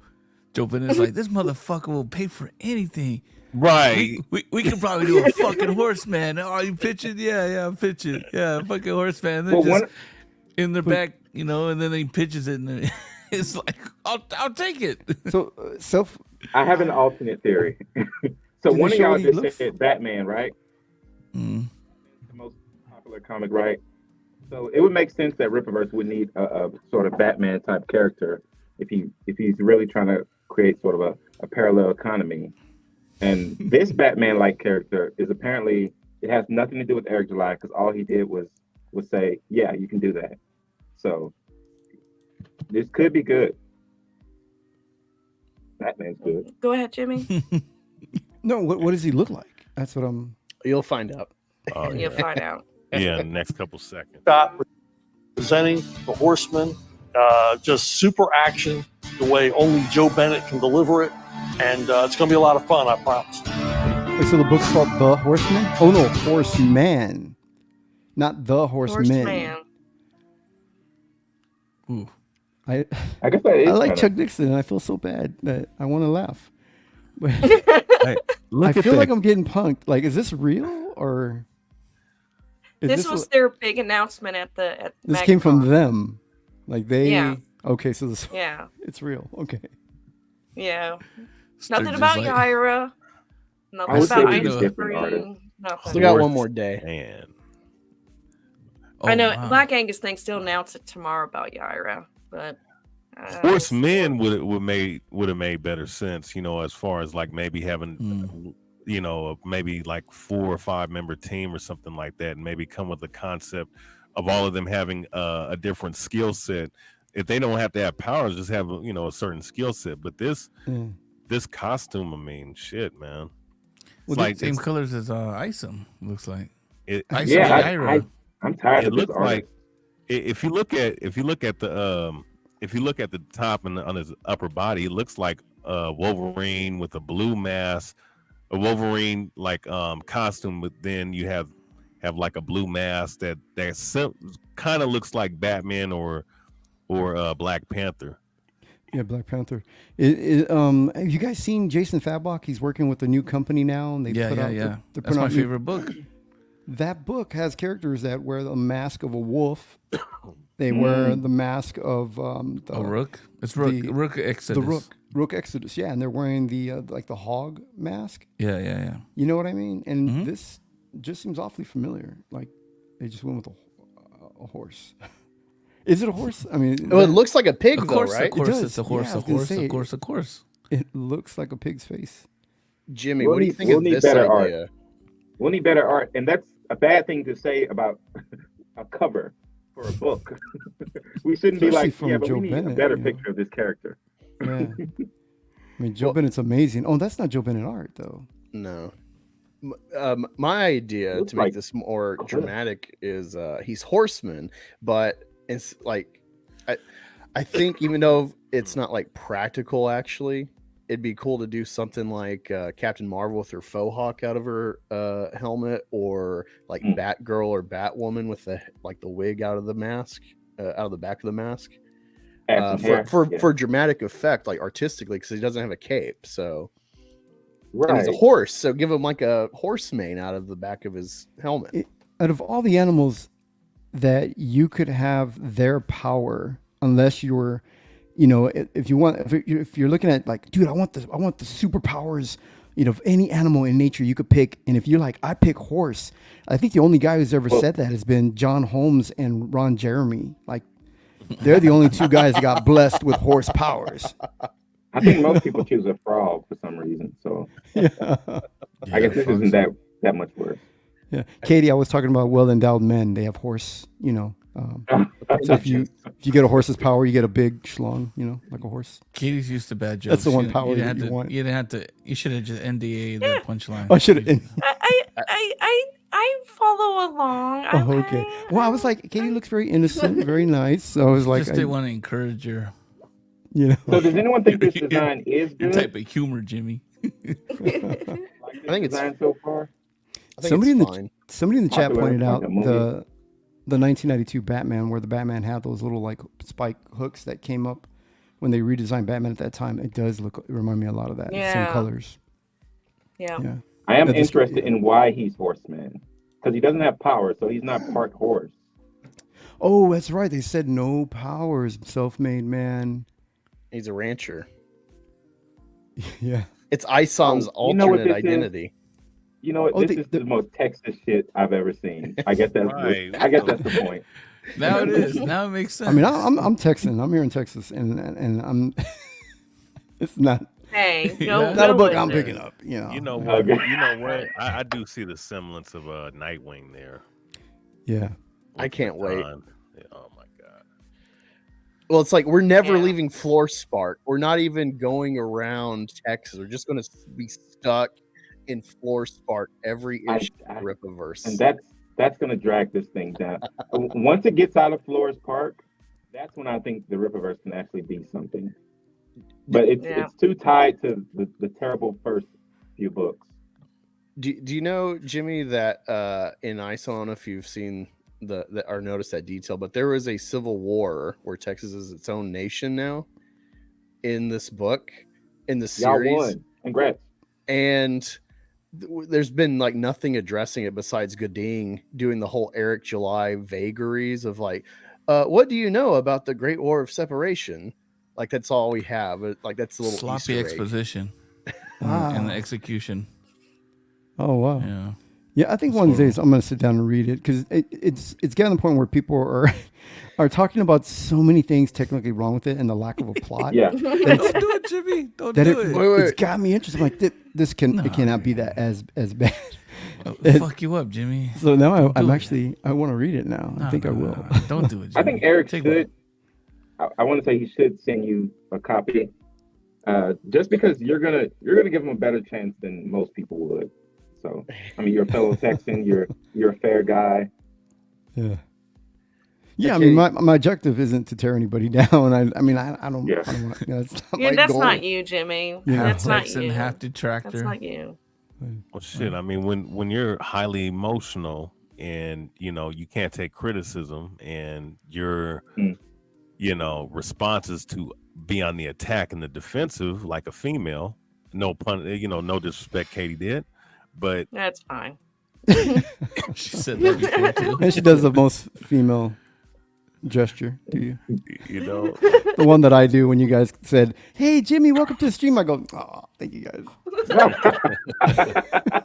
Joe Bennett's like, this motherfucker will pay for anything. Right. We could probably do a fucking horseman. Oh, you pitching? Yeah, I'm pitching. Yeah, fucking horseman. Then Well, just one- in the back, and then he pitches it, and it's like, I'll take it. So I have an alternate theory. So Did one they of show y'all what he just looks- said Batman, right? Mm. The most popular comic, right? So it would make sense that Rippaverse would need a sort of Batman type character if he's really trying to create sort of a parallel economy. And this Batman-like character is apparently, it has nothing to do with Eric July, because all he did was say, yeah, you can do that. So this could be good. Batman's good. Go ahead, Jimmy. no, what does he look like? That's what I'm. You'll find out. Oh, You'll find out. Yeah, in the next couple seconds. Presenting the Horseman, just super action, the way only Joe Bennett can deliver it, and it's going to be a lot of fun, I promise. Wait, so the book's called The Horseman? Oh no, Horseman, not The Horseman. Horseman. Ooh. I guess that is I like kinda- Chuck Dixon, and I feel so bad that I want to laugh. But Hey, look I at feel that. like I'm getting punked. Like, is this real or? Is This was their big announcement at This came from them, like they. Yeah. Okay, so this. Yeah. It's real. Okay. Yeah. They're Nothing just about like- Yaira. I Nothing would about say we Ice need different artists. Green. Nothing. Still got one more day. Man. Oh, I know wow. Black Angus thinks they'll announce it tomorrow about Yaira, but Horsemen would have made better sense, as far as like maybe having, maybe like 4 or 5 member team or something like that, and maybe come with the concept of all of them having a different skill set. If they don't have to have powers, just have a certain skill set. But this costume, I mean, shit, man. Well, It's same it's- colors as Isom, looks like. It, Isom Yeah, and Yaira. I'm tired it of this looks artist. like if you look at the top and on his upper body, it looks like Wolverine with a blue mask, a Wolverine like costume, but then you have like a blue mask that kind of looks like Batman or Black Panther. Yeah, Black Panther. Have you guys seen Jason Fabok? He's working with a new company now, and they put out. Yeah. They're That's putting my out new- favorite book. That book has characters that wear the mask of a wolf. They wear the mask of A rook. It's rook. Rook Exodus. The rook Exodus. Yeah, and they're wearing the like the hog mask. Yeah. You know what I mean? And this just seems awfully familiar. Like they just went with a horse. Is it a horse? I mean, Well, it looks like a pig, Of course, though, right? of course, It does. it's a horse. Yeah, I was of gonna course, say, of course, of course. It looks like a pig's face. Jimmy, We'll what do you need- think we'll of need this better idea? art. We'll need better art, and that's a bad thing to say about a cover for a book. We shouldn't be Especially like, from yeah, but Joe we need Bennett, a better you know. picture of this character. Yeah. I mean, Joe Bennett's amazing. Oh, that's not Joe Bennett art, though. No. My idea Looks to make like this more Cliff. dramatic is he's horseman, but it's like I think even though it's not like practical, actually, it'd be cool to do something like Captain Marvel with her faux hawk out of her helmet, or like Batgirl or Batwoman with the wig out of the mask, out of the back of the mask. Add some hair. For Yeah. for dramatic effect, like artistically, because he doesn't have a cape. So And he's a Right. horse, so give him like a horse mane out of the back of his helmet. Out of all the animals that you could have their power, unless you're, if you want, if you're looking at like, dude, I want the superpowers, of any animal in nature you could pick. And if you're like, I pick horse, I think the only guy who's ever said that has been John Holmes and Ron Jeremy. Like, they're the only two guys that got blessed with horse powers. I think most people choose a frog for some reason. So I guess this isn't that much worse. Yeah, Katie, I was talking about well-endowed men. They have horse, so if you get a horse's power, you get a big schlong, like a horse. Katie's used to bad jokes. That's the one power you that you want. You didn't have to. You should have just NDA the punchline. I should have. I follow along. Oh, okay. Well, I was like, Katie looks very innocent, very nice. So I was like, Just didn't want to encourage your. So does anyone think this design is Your good? type of humor, Jimmy. I think it's design so far. somebody in the chat Popular pointed like out a movie. the 1992 Batman, where the Batman had those little like spike hooks that came up when they redesigned Batman at that time. It does remind me a lot of that. Yeah. Same colors. Yeah. I am Yeah, this- interested in why he's horseman because he doesn't have power, so he's not part horse. Oh, that's right. They said no powers, self-made man. He's a rancher. Yeah. It's Isom's Oh, you know what alternate this is? identity. You know what? Oh, This is the most Texas shit I've ever seen. I guess that's Right. I guess that's the point. Now it is. Now it makes sense. I mean, I'm Texan. I'm here in Texas, and I'm. It's not. Hey, not a book I'm picking up. You know what? You know what? I do see the semblance of a Nightwing there. Yeah. I can't wait. Oh my god. Well, it's like we're never leaving Floor Spark. We're not even going around Texas. We're just going to be stuck in Floor Spark every issue of Rippaverse. And that's going to drag this thing down. Once it gets out of Flores Park, that's when I think the Rippaverse can actually be something. But it's too tied to the terrible first few books. Do you know, Jimmy, that in ISO, I don't know if you've seen or noticed that detail, but there was a civil war where Texas is its own nation now in this book, in the series. Y'all won. Congrats. And there's been like nothing addressing it besides Gooding doing the whole Eric July vagaries of like, what do you know about the Great War of Separation? Like that's all we have. Like that's a little sloppy Easter egg. exposition Wow. and the execution. Oh wow. Yeah. Yeah, I think one of these days I'm going to sit down and read it because it's getting to the point where people are talking about so many things technically wrong with it and the lack of a plot. Yeah. Don't do it, Jimmy. Don't do it. It's got me interested. I'm like, it cannot be that as bad. Fuck you up, Jimmy. So now I do it. actually want to read it now. I think I will. Don't do it, Jimmy. I think Eric should. I want to say he should send you a copy, just because you're gonna give him a better chance than most people would. So I mean, you're a fellow Texan. You're a fair guy. Yeah. Yeah, I mean, my objective isn't to tear anybody down. I don't want. That's not Yeah, my that's goal. not you, Jimmy. Yeah. That's not Texan, you. half detractor. That's not you. Well, shit. I mean, when you're highly emotional and you can't take criticism, and your response is to be on the attack and the defensive like a female. No pun. No disrespect, Katie did, but That's fine. She said that before too. And she does the most female gesture to you. The one that I do when you guys said, "Hey, Jimmy, welcome to the stream." I go, "Oh, thank you guys."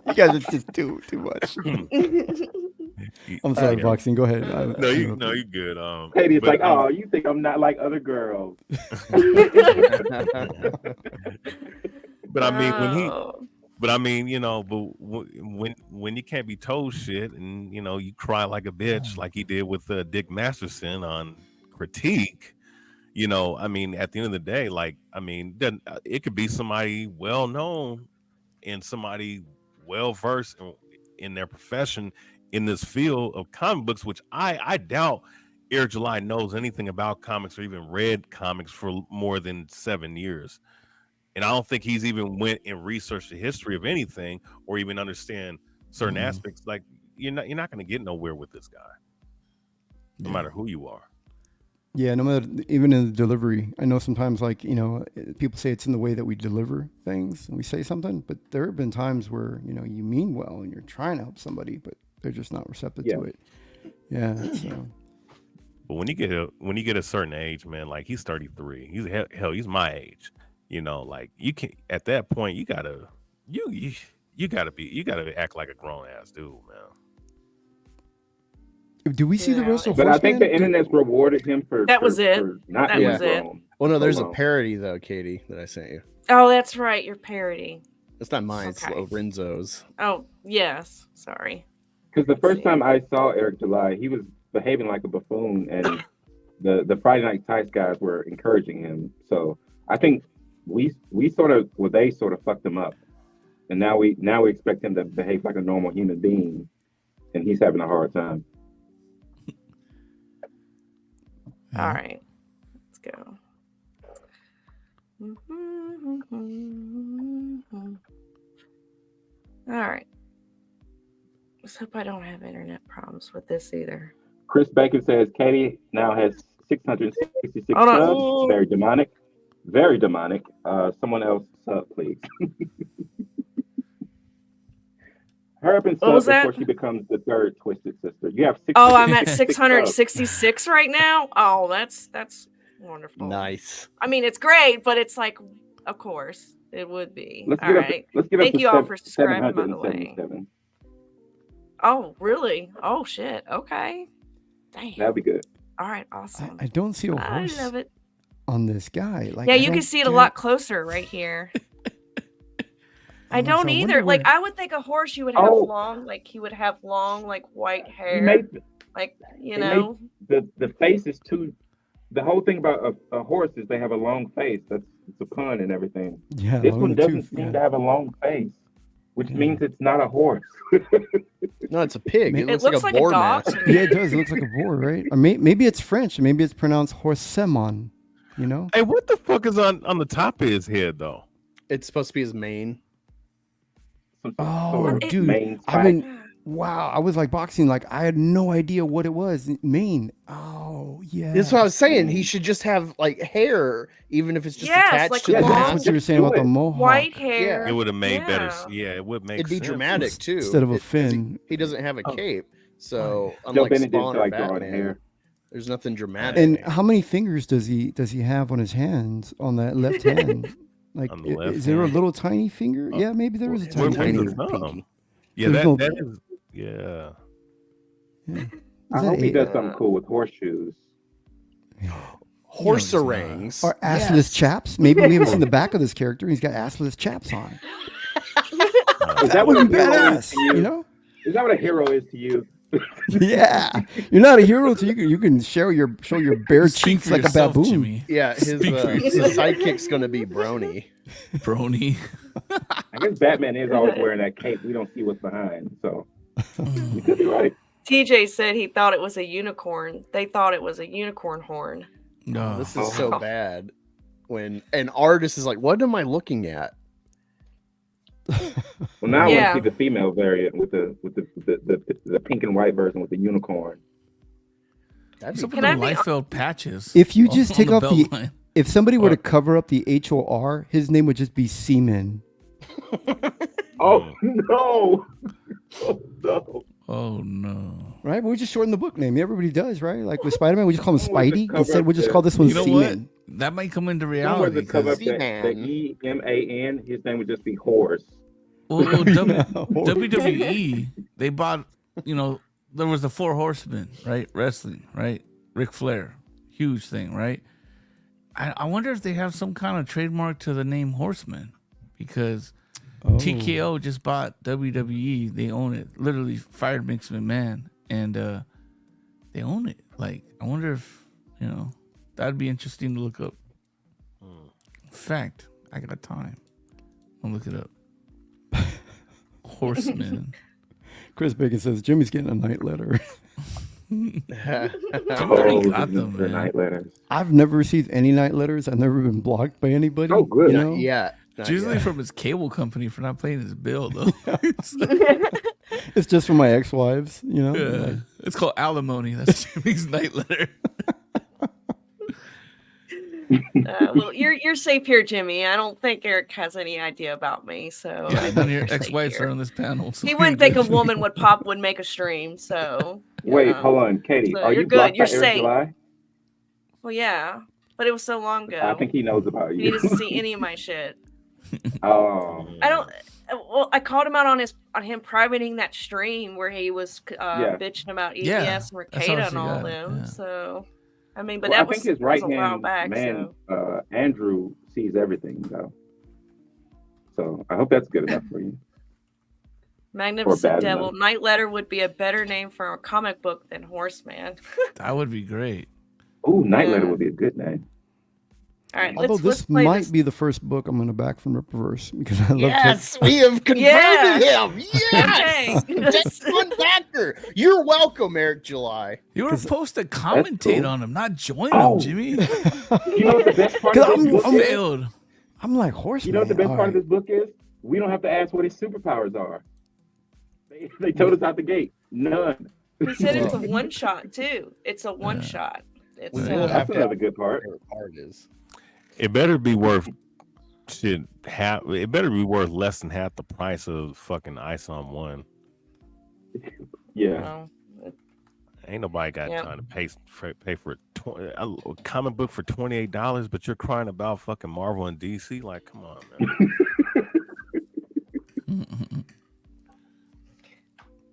You guys are just too much. I'm sorry, Boxing. Go ahead. you're good. Katie's like, oh, you think I'm not like other girls? But I mean, when you can't be told shit and you cry like a bitch like he did with Dick Masterson on Critique, I mean, at the end of the day, it could be somebody well known and somebody well versed in their profession in this field of comic books, which I doubt Eric July knows anything about comics or even read comics for more than 7 years. And I don't think he's even went and researched the history of anything or even understand certain aspects. Like you're not going to get nowhere with this guy, no matter who you are. Yeah, no matter, even in the delivery, I know sometimes, like, people say it's in the way that we deliver things and we say something, but there have been times where, you mean well and you're trying to help somebody, but they're just not receptive to it. Yeah. So. But when you get a certain age, man, like he's 33, he's my age, like you can, at that point, you gotta act like a grown ass dude, man. Do we see the Russell But Horseman? I think the internet's rewarded him for That was it. for not That being was it. grown. Well, no, there's so a long. parody though, Katie, that I sent you. Oh, that's right. Your parody. It's not mine. Okay. It's Lorenzo's. Oh, yes. Sorry. Because the first time I saw Eric July, he was behaving like a buffoon, and the Friday Night Tights guys were encouraging him. So I think they sort of fucked him up, and now we expect him to behave like a normal human being, and he's having a hard time. All right. Let's go. All right. Let's hope I don't have internet problems with this either. Chris Bacon says Katie now has 666 Hold on. subs. Very demonic. Very demonic. Someone else sub, please. Her up and What was sub before that? she becomes the third Twisted Sister. You have 666 Oh, I'm at subs. 666 right now. Oh, that's wonderful. Nice. I mean, it's great, but it's like, of course, it would be. Let's All get up right. to, let's get up Thank to you all for subscribing, by the way. 777. Oh, really? Oh, shit. Okay. Damn. That'd be good. All right. Awesome. I don't see a I horse love it. on this guy. Like, Yeah, I you don't can see it a get- lot closer right here. I don't I either. wonder Like, where- I would think a horse you would have long, like he would have long, like white hair. Like, you know. The face is too. The whole thing about a horse is they have a long face. It's a pun and everything. Yeah, this long one in the doesn't tooth, seem yeah. to have a long face, which means it's not a horse. No, it's a pig. It looks looks like like a a boar dog mask. Yeah, it does. It looks like a boar, right? Or maybe it's French. Maybe it's pronounced horsemon. You know? Hey, what the fuck is on the top of his head though? It's supposed to be his mane. Oh, dude! I mean, wow! I was like boxing. Like I had no idea what it was. Maine. Oh, yeah. That's what I was saying. He should just have like hair, even if it's just Yes, attached like to the long, That's what you were saying about the mohawk. white hair. It would have made better. Yeah. Yeah, it would make. It'd be sense. dramatic too. Instead of a 'cause fin. He doesn't have a cape, so Joe unlike Bennett didn't Spawn feel or like drawing Batman, hair. there's nothing dramatic. And how many fingers does he have on his hands on that left hand? Like, On the left is there a hand? little tiny finger? Yeah, maybe there is a Where- tiny where's finger. his thumb? Yeah, There's that, no- that is. Yeah. I Is hope that he a- does something cool with horseshoes. horse orangs. Or assless chaps. Maybe we haven't seen the back of this character. He's got assless chaps on. Is that what a would be hero is badass, to you? you know? Is that what a hero is to you? Yeah, you're not a hero till you can show your bare Speak cheeks for like yourself, a baboon. Jimmy. Yeah, his Speak for his yourself. sidekick's gonna be Brony. Brony. I guess Batman is always wearing that cape. We don't see what's behind, so you could be right. TJ said he thought it was a unicorn. They thought it was a unicorn horn. No. This is so bad. When an artist is like, "What am I looking at?" Well, now I Yeah. want to see the female variant with the pink and white version with the unicorn. What's up with Can the I be- Liefeld patches? If you on- just on take off belt the, line? if somebody were to cover up the HOR, his name would just be Seaman. Oh no! Oh no! Oh no. Right? But we just shorten the book name. Everybody does, right? Like with Spider-Man, we just call him Someone would Spidey. cover Instead, up we just the- call this one You know what? Seaman. That might come into Somewhere reality to cover up because the EMAN, his name would just be Horse. well, No. WWE they bought. You know, there was the Four Horsemen, right? Wrestling, right? Ric Flair, huge thing, right? I wonder if they have some kind of trademark to the name Horseman because TKO just bought WWE. They own it. Literally fired Vince McMahon, and they own it. Like, I wonder if that'd be interesting to look up. In fact, I got time. I'll look it up. Horseman. Chris Bacon says Jimmy's getting a night letter. Somebody got them, the man. night letters. I've never received any night letters. I've never been blocked by anybody. Oh, good. You Not know? yet. It's Not usually yet. from his cable company for not paying his bill, though. It's just for my ex-wives. You know. Yeah. Like, It's called alimony. That's Jimmy's night letter. Well, you're safe here, Jimmy. I don't think Eric has any idea about me, so Yeah, I none think of your you're safe ex-wives here. are on this panel. So He you're wouldn't think a good. woman would make a stream, so Wait, hold on, Katie. so Are you're you good. blocked You're by Eric safe. July? Well, yeah, but it was so long ago. I think he knows about He you. doesn't see any of my shit. Oh. I don't. Well, I called him out on him privating that stream where he was Yeah. bitching about EBS Yeah, and that's all Ricada she and all got, them. yeah. So, I mean, but Well, I that think was, his that was right a while hand back. man, So, Andrew, sees everything though. So I hope that's good enough for you. Magnificent bad Devil. enough. Night Letter would be a better name for a comic book than Horseman. That would be great. Ooh, Night Yeah. Letter would be a good name. All right, Although let's this play might this. be the first book I'm going to back from Rippaverse because I love Yes, we have converted Yeah. him. Yes, just one backer. You're welcome, Eric July. You were supposed to commentate on him, not join Oh. him, Jimmy. You know what the best part of this book is? Failed. I'm like Horseman. You know what the best part of this book is? We don't have to ask what his superpowers are. They told us out the gate. None. He said it's a one shot too. It's a one shot. It's We will have That's to another good part. part is. It better be worth shit. It better be worth less than half the price of fucking Ice on One. Yeah. Ain't nobody got Yep. time to pay for a comic book for $28, but you're crying about fucking Marvel and DC. Like, come on, man.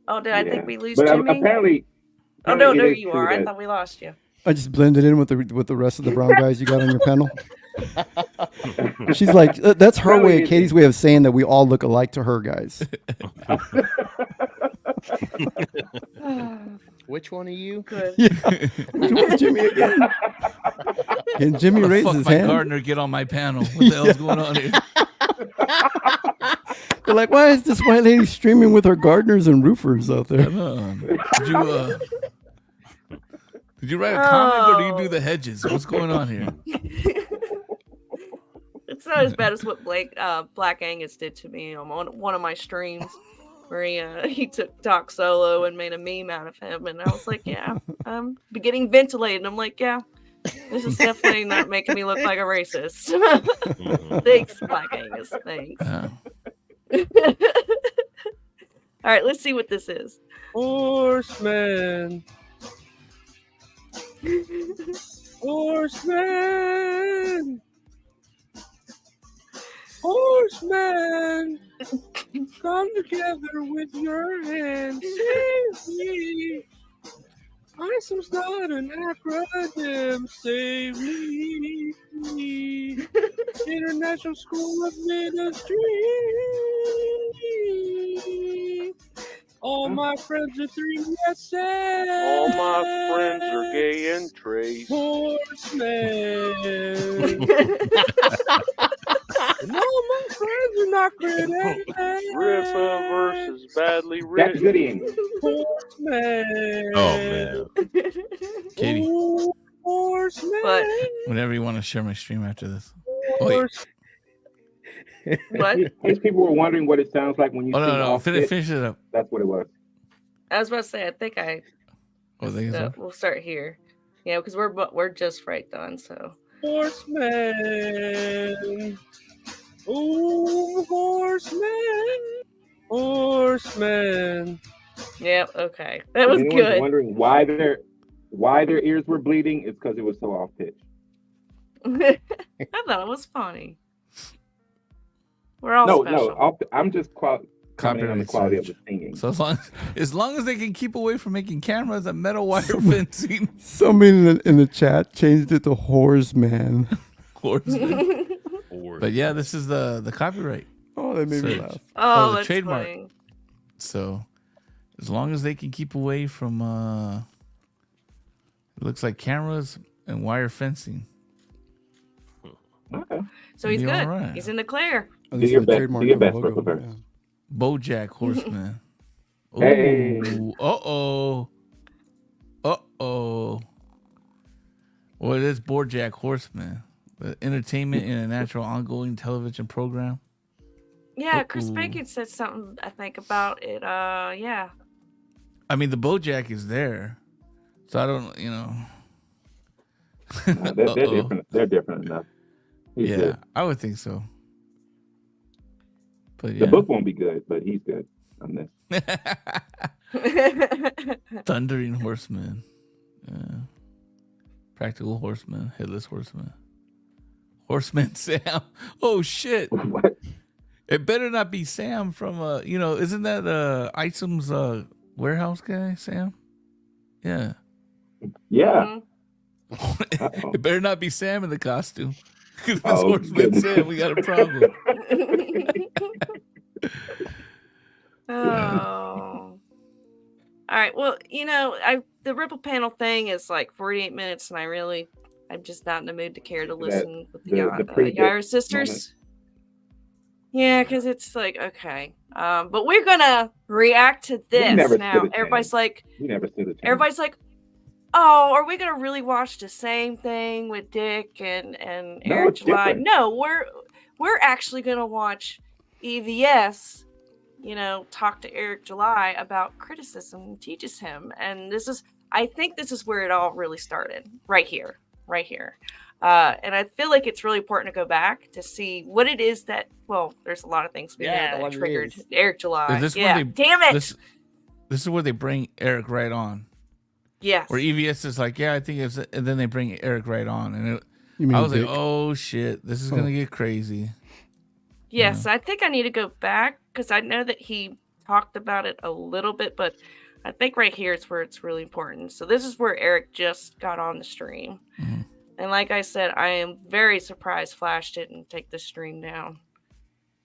Oh, did I Yeah. think we lose But Jimmy? apparently. Oh no, it there is you true are. I that- thought we lost you. I just blended in with the rest of the brown guys you got on your panel. She's like, that's her way, Katie's way of saying that we all look alike to her guys. Which one are you? Good. Yeah. Which one's Jimmy again? And Jimmy How the raised fuck his my hand. gardener get on my panel? What the hell's going on here? They're like, why is this white lady streaming with her gardeners and roofers out there? Did you write a comic or do you do the hedges? What's going on here? It's not as bad as what Black Angus did to me on one of my streams, where he took Doc Solo and made a meme out of him, and I was like, yeah, I'm getting ventilated. And I'm like, yeah, this is definitely not making me look like a racist. Thanks, Black Angus. Thanks. All right, let's see what this is. Horseman. Horseman. Horseman. Come together with your hands. Save me. Isom's not an acronym. Save me. International School of Ministry. All my friends are 3SS. All my friends are gay and trace. Horsemen. And all my friends are not critics. Rippaverse is badly That's written. Gooding. Horsemen. Oh man. Katie, Horsemen. But whenever you want to share my stream after this. Oh, wait. what? In case people were wondering what it sounds like when you Oh, sing no. off Finish pitch, it up. that's what it was. I was about to say, I think I. Oh, thank you, sir. We'll start here. Yeah, because we're just right done. So. Horsemen. Oh, horsemen. Horsemen. Yeah. Okay. That was If anyone's good. wondering why their ears were bleeding, it's because it was so off pitch. I thought it was funny. We're all special. I'm just commenting on the Copyright quality of search. the singing. So as long as they can keep away from making cameras and metal wire fencing. Somebody in the chat changed it to Horseman. Horseman. But yeah, this is the copyright. Oh, they made me search. laugh. Oh, the that's trademark. funny. So as long as they can keep away from it looks like cameras and wire fencing. Okay. So he's Be good. all right. He's in the clear. At Do least your the best. trademark Do your of the best, logo, Rippaverse. yeah. BoJack Horseman. Hey. Uh-oh. Uh-oh. Well, it is BoJack Horseman. The entertainment in a natural ongoing television program. Yeah, Chris Uh-oh. Bacon said something, I think, about it. Yeah. I mean, the BoJack is there. So I don't, They're different. They're different enough. He's Yeah, good. I would think so. But yeah, The book won't be good, but he's good on this. Thundering Horseman, Practical Horseman, Headless Horseman, Horseman Sam. Oh shit! What? It better not be Sam from isn't that Isom's warehouse guy, Sam? Yeah. Yeah. It better not be Sam in the costume. Because Oh, Horseman goodness. Sam, we got a problem. Oh. All right. Well, the Ripple Panel thing is like 48 minutes, and I'm just not in the mood to care to listen with the Yaira sisters. Yeah, because it's like, okay. But we're gonna react to this now. Everybody's like, oh, are we gonna really watch the same thing with Dick and Eric July? different. No, we're actually gonna watch EVS, talk to Eric July about criticism and teaches him. And I think this is where it all really started, right here. And I feel like it's really important to go back to see what it is there's a lot of things that triggered Eric July. Is this where Damn it! This is where they bring Eric right on. Yes. Where EVS is like, yeah, I think it's, and then they bring Eric right on, and You mean I was Dick? like, oh shit, this is gonna get crazy. Yes, I think I need to go back because I know that he talked about it a little bit, but I think right here is where it's really important. So this is where Eric just got on the stream. Mm-hmm. And like I said, I am very surprised Flash didn't take the stream down.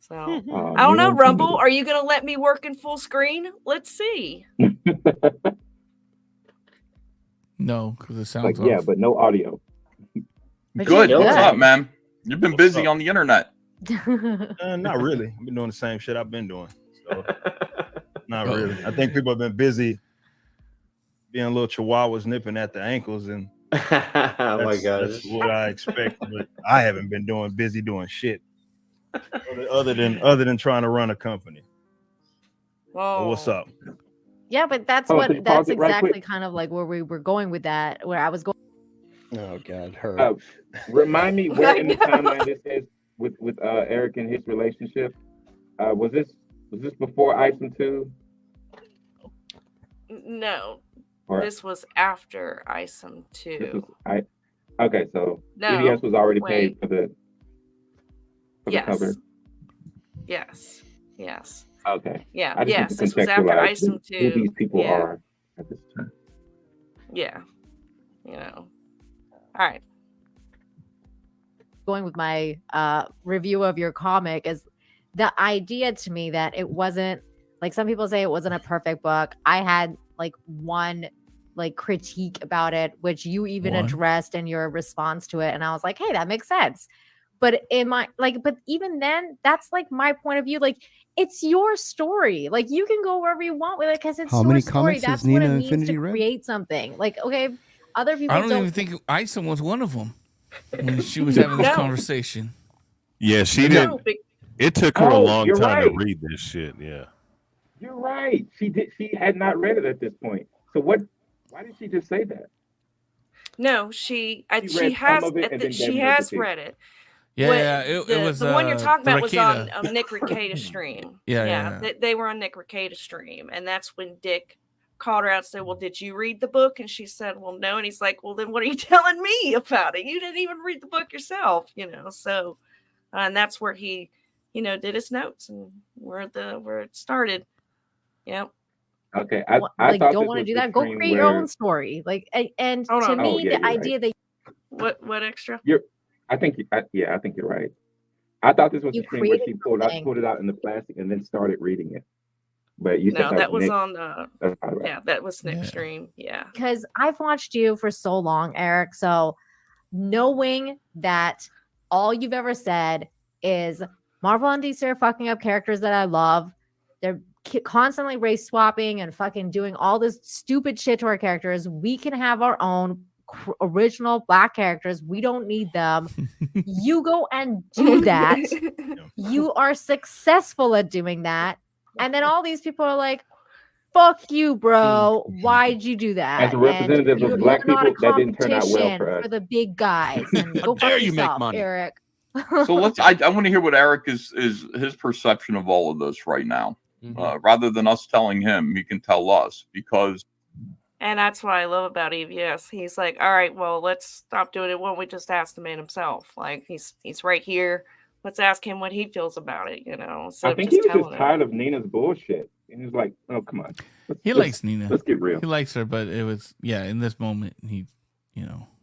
So I don't know, Rumble, are you going to let me work in full screen? Let's see. No, because it sounds yeah, but no audio. Good. What's up, man? You've been busy on the internet. Not really. I've been doing the same shit I've been doing. So, not really. I think people have been busy being little chihuahuas nipping at the ankles, and oh my god, that's what I expect. But I haven't been busy doing shit other than trying to run a company. Whoa. What's up? Yeah, but that's Oh, what so you that's paused it right exactly quick? kind of like where we were going with that. Where I was going. Oh God, her. Remind me where in the timeline this is with Eric and his relationship. Was this before Isom 2? No, Or- this was after Isom 2. Okay, so No, EVS was already wait. paid for the Yes. cover. Yes. Okay. Yeah, I just yes, need to this was after contextualize Isom who 2. these people Yeah. are at this time. Yeah. All right. going with my review of your comic is the idea to me that it wasn't like some people say it wasn't a perfect book. I had like one like critique about it, which you even One. addressed in your response to it. And I was like, hey, that makes sense. But but even then, that's like my point of view. Like, it's your story. Like, you can go wherever you want with it because it's How your many story. comics That's has what it Nina means Infinity to read? create something. Like, okay, other people I don't even think Isom was one of them when she was having this No. conversation. Yeah, she No, didn't. It took her a Oh, long you're time right. to read this shit. Yeah. You're right. She had not read it at this point. So why did she just say that? No, she read has some of it and then she gave has me the read it. Yeah, What- yeah, it was the one you're talking the about was on Ricada. Nick Ricada's stream. Yeah. They were on Nick Ricada's stream, and that's when Dick called her out and said, "Well, did you read the book?" And she said, "Well, no." And he's like, "Well, then what are you telling me about it? You didn't even read the book yourself, So, and that's where he, did his notes and where it started. Yep. Okay, I like thought don't this want to was do the that. Go stream create your where own story. Like, and Hold to on. me, Oh, yeah, the you're idea that What extra? I think you're right. I thought this was You the stream where she created pulled something. it out in the plastic and then started reading it. But you said No, that was Nick. on. That's probably right. Yeah, that was Nick's stream. Yeah. because I've watched you for so long, Eric. So knowing that all you've ever said is Marvel and DC are fucking up characters that I love. They're constantly race swapping and fucking doing all this stupid shit to our characters. We can have our own original black characters. We don't need them. You go and do that. You are successful at doing that. And then all these people are like, fuck you, bro. Why'd you do that? As a representative And of Black you're not a people, that didn't turn out well competition for us. for the big guys. And go dare fuck you make yourself, money. Eric. So let's. I want to hear what Eric is his perception of all of this right now. Rather than us telling him, he can tell us because. And that's what I love about EVS. He's like, all right, well, let's stop doing it. Why don't we just ask the man himself? Like he's right here. Let's ask him what he feels about it. You know, so I think he was just tired of Nina's bullshit, and he was like, "Oh, come on." He likes Nina. Let's get real. He likes her, but it was in this moment he,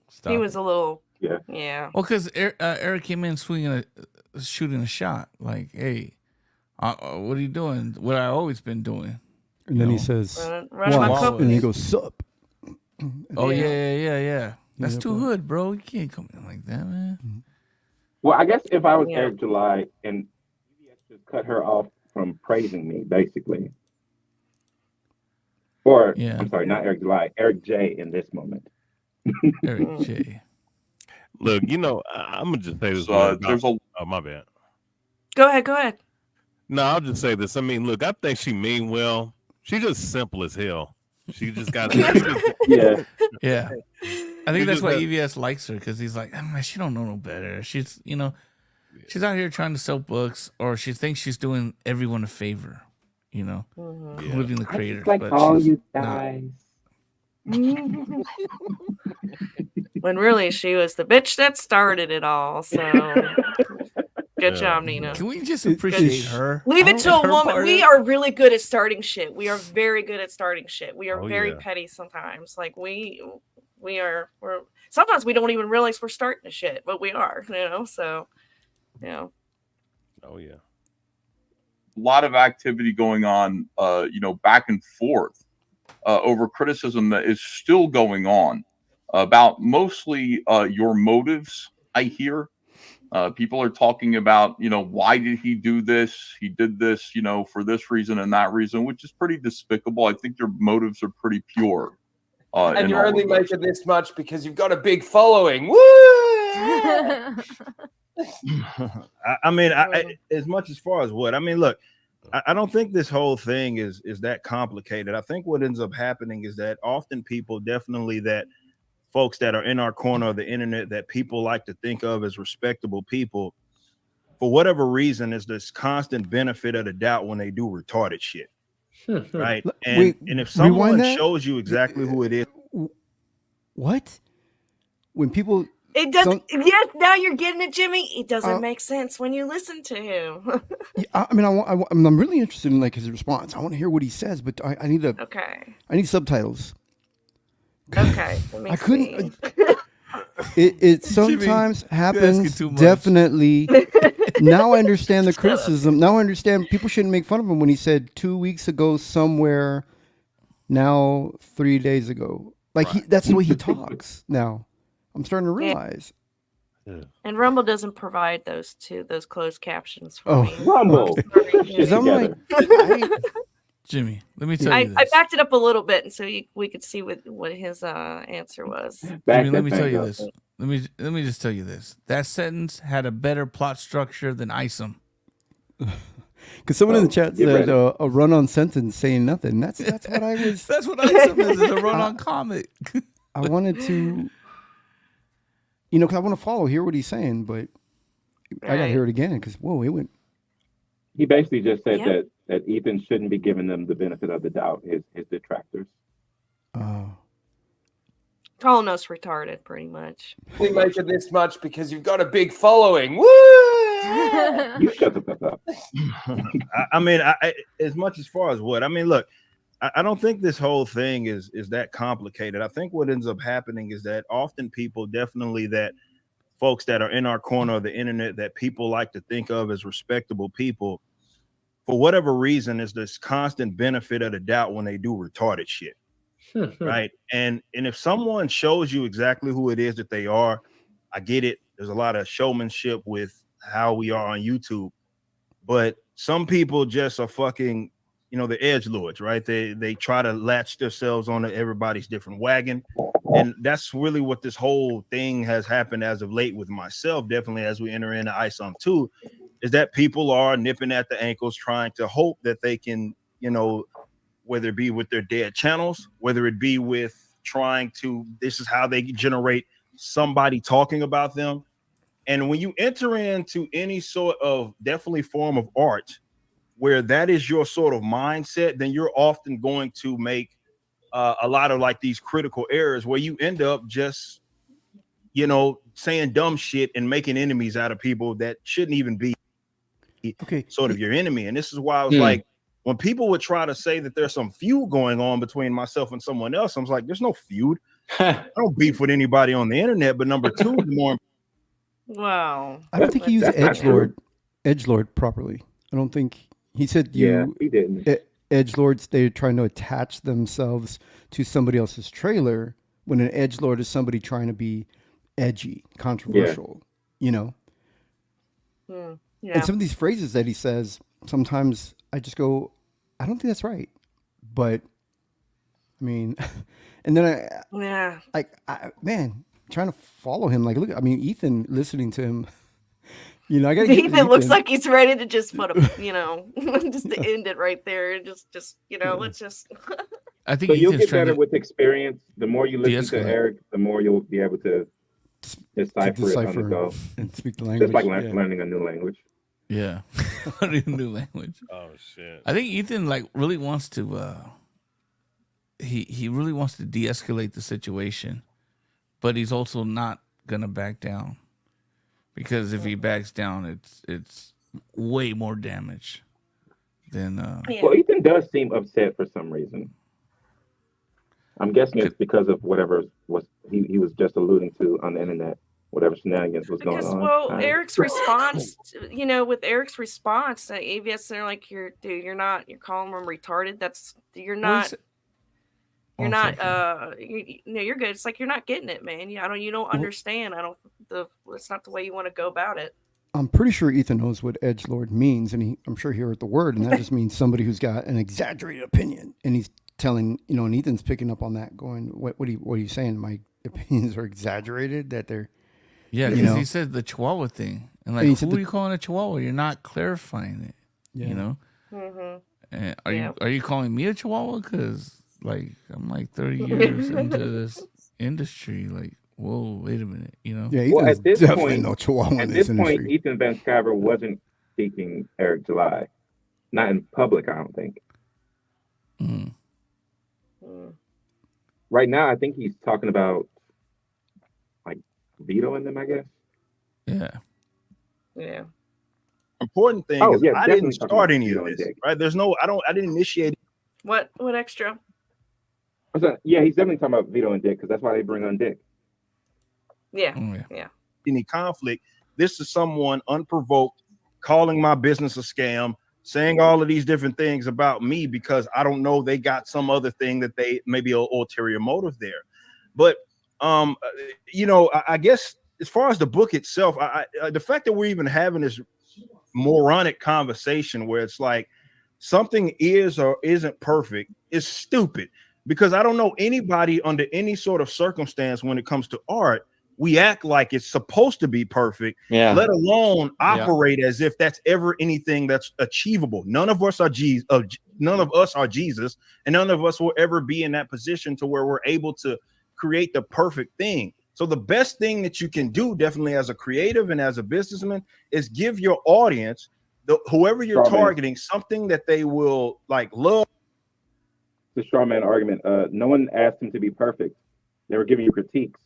stopped. He was a little yeah. Well, because Eric came in shooting a shot. Like, hey, what are you doing? What I always been doing. And then he says, Run my "What?" company. And he goes, "Sup." Oh yeah. That's Yeah, too bro. hood, bro. You can't come in like that, man. Well, I guess if I was Eric July and just cut her off from praising me, basically. Or I'm sorry, not Eric July, Eric J. in this moment. Eric J. Look, I'm gonna just say this. There's oh, my bad. Go ahead. No, I'll just say this. I mean, look, I think she mean well. She's just simple as hell. She just got yeah. I think that's why EVS likes her because he's like, man, she don't know no better. She's she's out here trying to sell books, or she thinks she's doing everyone a favor, including the creators. Like but all she's you not. guys. When really she was the bitch that started it all. So good job, Nina. Can we just appreciate her? Leave it to a Her woman. part We of- are really good at starting shit. We are very good at starting shit. We are Oh, very yeah. petty sometimes. Like we're sometimes we don't even realize we're starting the shit, but we are, so Oh yeah. A lot of activity going on, back and forth over criticism that is still going on about mostly your motives. I hear people are talking about, why did he do this? He did this, for this reason and that reason, which is pretty despicable. I think your motives are pretty pure. And in you're all only of this. making this much because you've got a big following. Woo! I mean, as much as far as what I mean, look, I don't think this whole thing is that complicated. I think what ends up happening is that often people, definitely that folks that are in our corner of the internet that people like to think of as respectable people, for whatever reason, is this constant benefit of the doubt when they do retarded shit. Right. And if someone that. shows you exactly who it is. What? When people it doesn't. Yes, now you're getting it, Jimmy. It doesn't make sense when you listen to him. I mean, I'm really interested in like his response. I want to hear what he says, but I need Okay. I need subtitles. Okay. Let me I couldn't. see. It sometimes asking happens. too much. Definitely. Now I understand the criticism. Now I understand people shouldn't make fun of him when he said 2 weeks ago somewhere. Now 3 days ago, that's the way he talks. Now I'm starting to realize. And Rumble doesn't provide those closed captions for Oh, me. Rumble. Because I'm like, Jimmy, let me tell you this. I backed it up a little bit, and so we could see what his answer was. Jimmy, let me tell you this. Let me just tell you this. That sentence had a better plot structure than Isom. Because someone in the chat said a run-on sentence saying nothing. That's what I was. That's what Isom is a run-on comic. I wanted to, because I want to hear what he's saying, but I got to hear it again because it went. He basically just said that Ethan shouldn't be giving them the benefit of the doubt, his detractors. Oh. Calling us retarded, pretty much. Only making this much because you've got a big following. Woo! You shut the fuck up. I mean, as much as far as what I mean, look, I don't think this whole thing is that complicated. I think what ends up happening is that often people, definitely that folks that are in our corner of the internet that people like to think of as respectable people, for whatever reason, is this constant benefit of the doubt when they do retarded shit. Right. And if someone shows you exactly who it is that they are, I get it. There's a lot of showmanship with how we are on YouTube, but some people just are fucking, the edgelords, right? They try to latch themselves onto everybody's different wagon. And that's really what this whole thing has happened as of late with myself, definitely as we enter into ISOM 2, is that people are nipping at the ankles, trying to hope that they can, whether it be with their dead channels, whether it be with trying to, this is how they generate somebody talking about them. And when you enter into any sort of definitely form of art where that is your sort of mindset, then you're often going to make a lot of like these critical errors where you end up just, you know, saying dumb shit and making enemies out of people that shouldn't even be sort of your enemy. And this is why I was like, when people would try to say that there's some feud going on between myself and someone else, I was like, there's no feud. I don't beef with anybody on the internet. But number two, the more Wow. I don't think he used edgelord properly. I don't think he said you. He didn't. Edgelords, they're trying to attach themselves to somebody else's trailer, when an edgelord is somebody trying to be edgy, controversial. You know. Yeah. And some of these phrases that he says, sometimes I just go, I don't think that's right. But I mean, and then man, trying to follow him. Like, look, I mean, Ethan, listening to him, you know, I gotta. Ethan looks like he's ready to just put him, you know, just to end it right there. Just you know, let's just. I think so you'll Ethan's get better trying to with experience. The more you listen to de-escalate. Eric, the more you'll be able to decipher it on the go and speak the language. Just like learning a new language. Yeah, learning a new language. Oh shit! I think Ethan like really wants to. He really wants to de-escalate the situation, but he's also not gonna back down, because if he backs down, it's way more damage than. Well, Ethan does seem upset for some reason. I'm guessing it's because of whatever he was just alluding to on the internet, whatever shenanigans was going on. Well, Eric's response, you know, with Eric's response, AVS, they're like, you're calling them retarded. You're not, you know, you're good. It's like, you're not getting it, man. You don't understand. It's not the way you want to go about it. I'm pretty sure Ethan knows what edgelord means, and I'm sure he heard the word, and that just means somebody who's got an exaggerated opinion, and he's telling, you know, and Ethan's picking up on that, going, what are you saying? My opinions are exaggerated, that they're, yeah, because he said the Chihuahua thing, and like, who are you calling a Chihuahua? You're not clarifying it, you know. And are you calling me a Chihuahua? Because like I'm like 30 years into this industry, like. Whoa, wait a minute, you know? Yeah, well, at this point, industry. Ethan Van Sciver wasn't seeking Eric July. Not in public, I don't think. Right now, I think he's talking about like vetoing them, I guess. Yeah. Important thing is I didn't start any of this, right? I didn't initiate. What extra? Yeah, he's definitely talking about Vito and Dick, because that's why they bring on Dick. Yeah. Any conflict. This is someone unprovoked calling my business a scam, saying all of these different things about me because I don't know, they got some other thing that they maybe an ulterior motive there. But you know, I guess as far as the book itself, the fact that we're even having this moronic conversation where it's like something is or isn't perfect is stupid, because I don't know anybody under any sort of circumstance when it comes to art. We act like it's supposed to be perfect, let alone operate as if that's ever anything that's achievable. None of us are Jesus, and none of us will ever be in that position to where we're able to create the perfect thing. So the best thing that you can do, definitely as a creative and as a businessman, is give your audience, whoever you're targeting, something that they will like love. The straw man argument. No one asked him to be perfect. They were giving you critiques.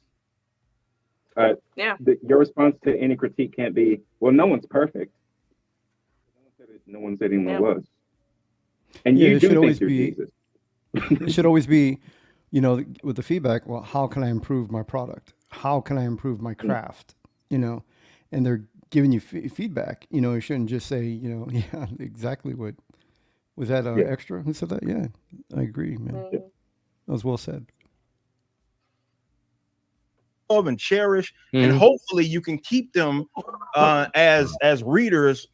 Your response to any critique can't be, well, no one's perfect. No one said anyone was. And you do think you're Jesus. It should always be, you know, with the feedback, well, how can I improve my product? How can I improve my craft? You know, and they're giving you feedback. You know, you shouldn't just say, you know, yeah, exactly what. Was that extra? Who said that? Yeah, I agree, man. That was well said. Love and cherish, and hopefully you can keep them as readers,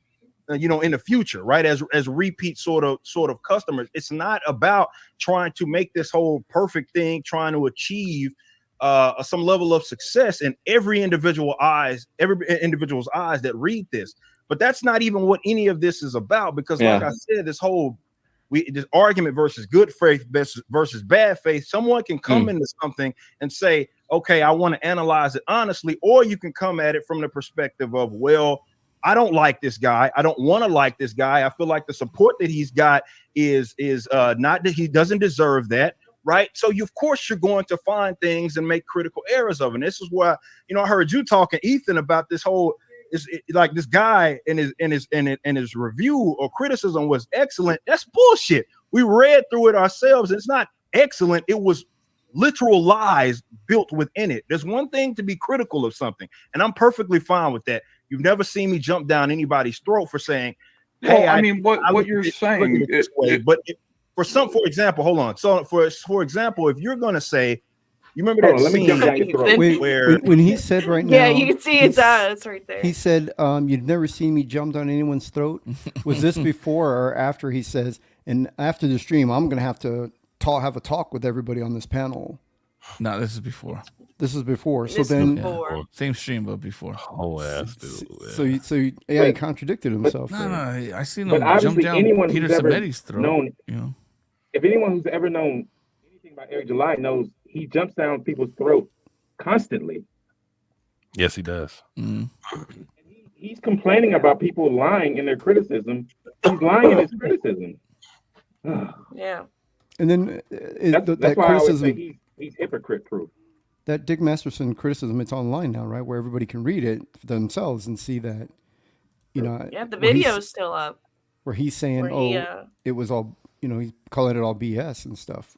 you know, in the future, right? As repeat sort of customers. It's not about trying to make this whole perfect thing, trying to achieve some level of success in every individual's eyes that read this. But that's not even what any of this is about, because like I said, this whole this argument versus good faith versus bad faith. Someone can come into something and say, okay, I want to analyze it honestly, or you can come at it from the perspective of, well, I don't like this guy. I don't want to like this guy. I feel like the support that he's got is not that he doesn't deserve that. Right. So of course, you're going to find things and make critical errors of it. And this is why, I heard you talking, Ethan, about this whole like this guy and his review or criticism was excellent. That's bullshit. We read through it ourselves. And it's not excellent. It was literal lies built within it. There's one thing to be critical of something, and I'm perfectly fine with that. You've never seen me jump down anybody's throat for saying, hey, well, what you're saying, for example, hold on. So for example, if you're gonna say, you remember that let me jump down your throat. When he said right now, Yeah, you can see it does right there. He said, "You've never seen me jump down anyone's throat." Was this before or after he says, "And after the stream, I'm gonna have to have a talk with everybody on this panel"? No, this is before. This is before. So This then, before. Same stream, but before. Oh ass dude. so he contradicted himself. No, there. I seen But him jump obviously, down anyone Peter who's ever Samedi's throat. known, You know, if anyone who's ever known anything about Eric July knows he jumps down people's throat constantly. Yes, he does. He's complaining about people lying in their criticism. He's lying in his criticism. Yeah. And then That's that why I always criticism, say he's hypocrite proof. that Dick Masterson criticism, it's online now, right? Where everybody can read it for themselves and see that, Yeah, the where he's- video's still up. where he's saying, Where he, it was all, he's calling it all BS and stuff.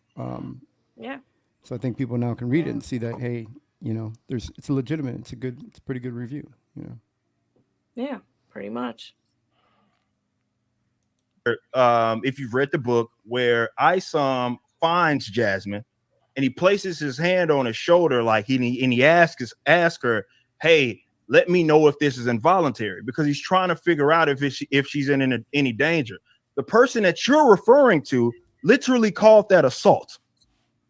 Yeah. So I think people now can read it and see that, hey, it's legitimate. It's a pretty good review. Yeah, pretty much. If you've read the book, where Isom finds Jasmine and he places his hand on her shoulder, like he asks her, hey, let me know if this is involuntary, because he's trying to figure out if she's in any danger. The person that you're referring to literally called that assault.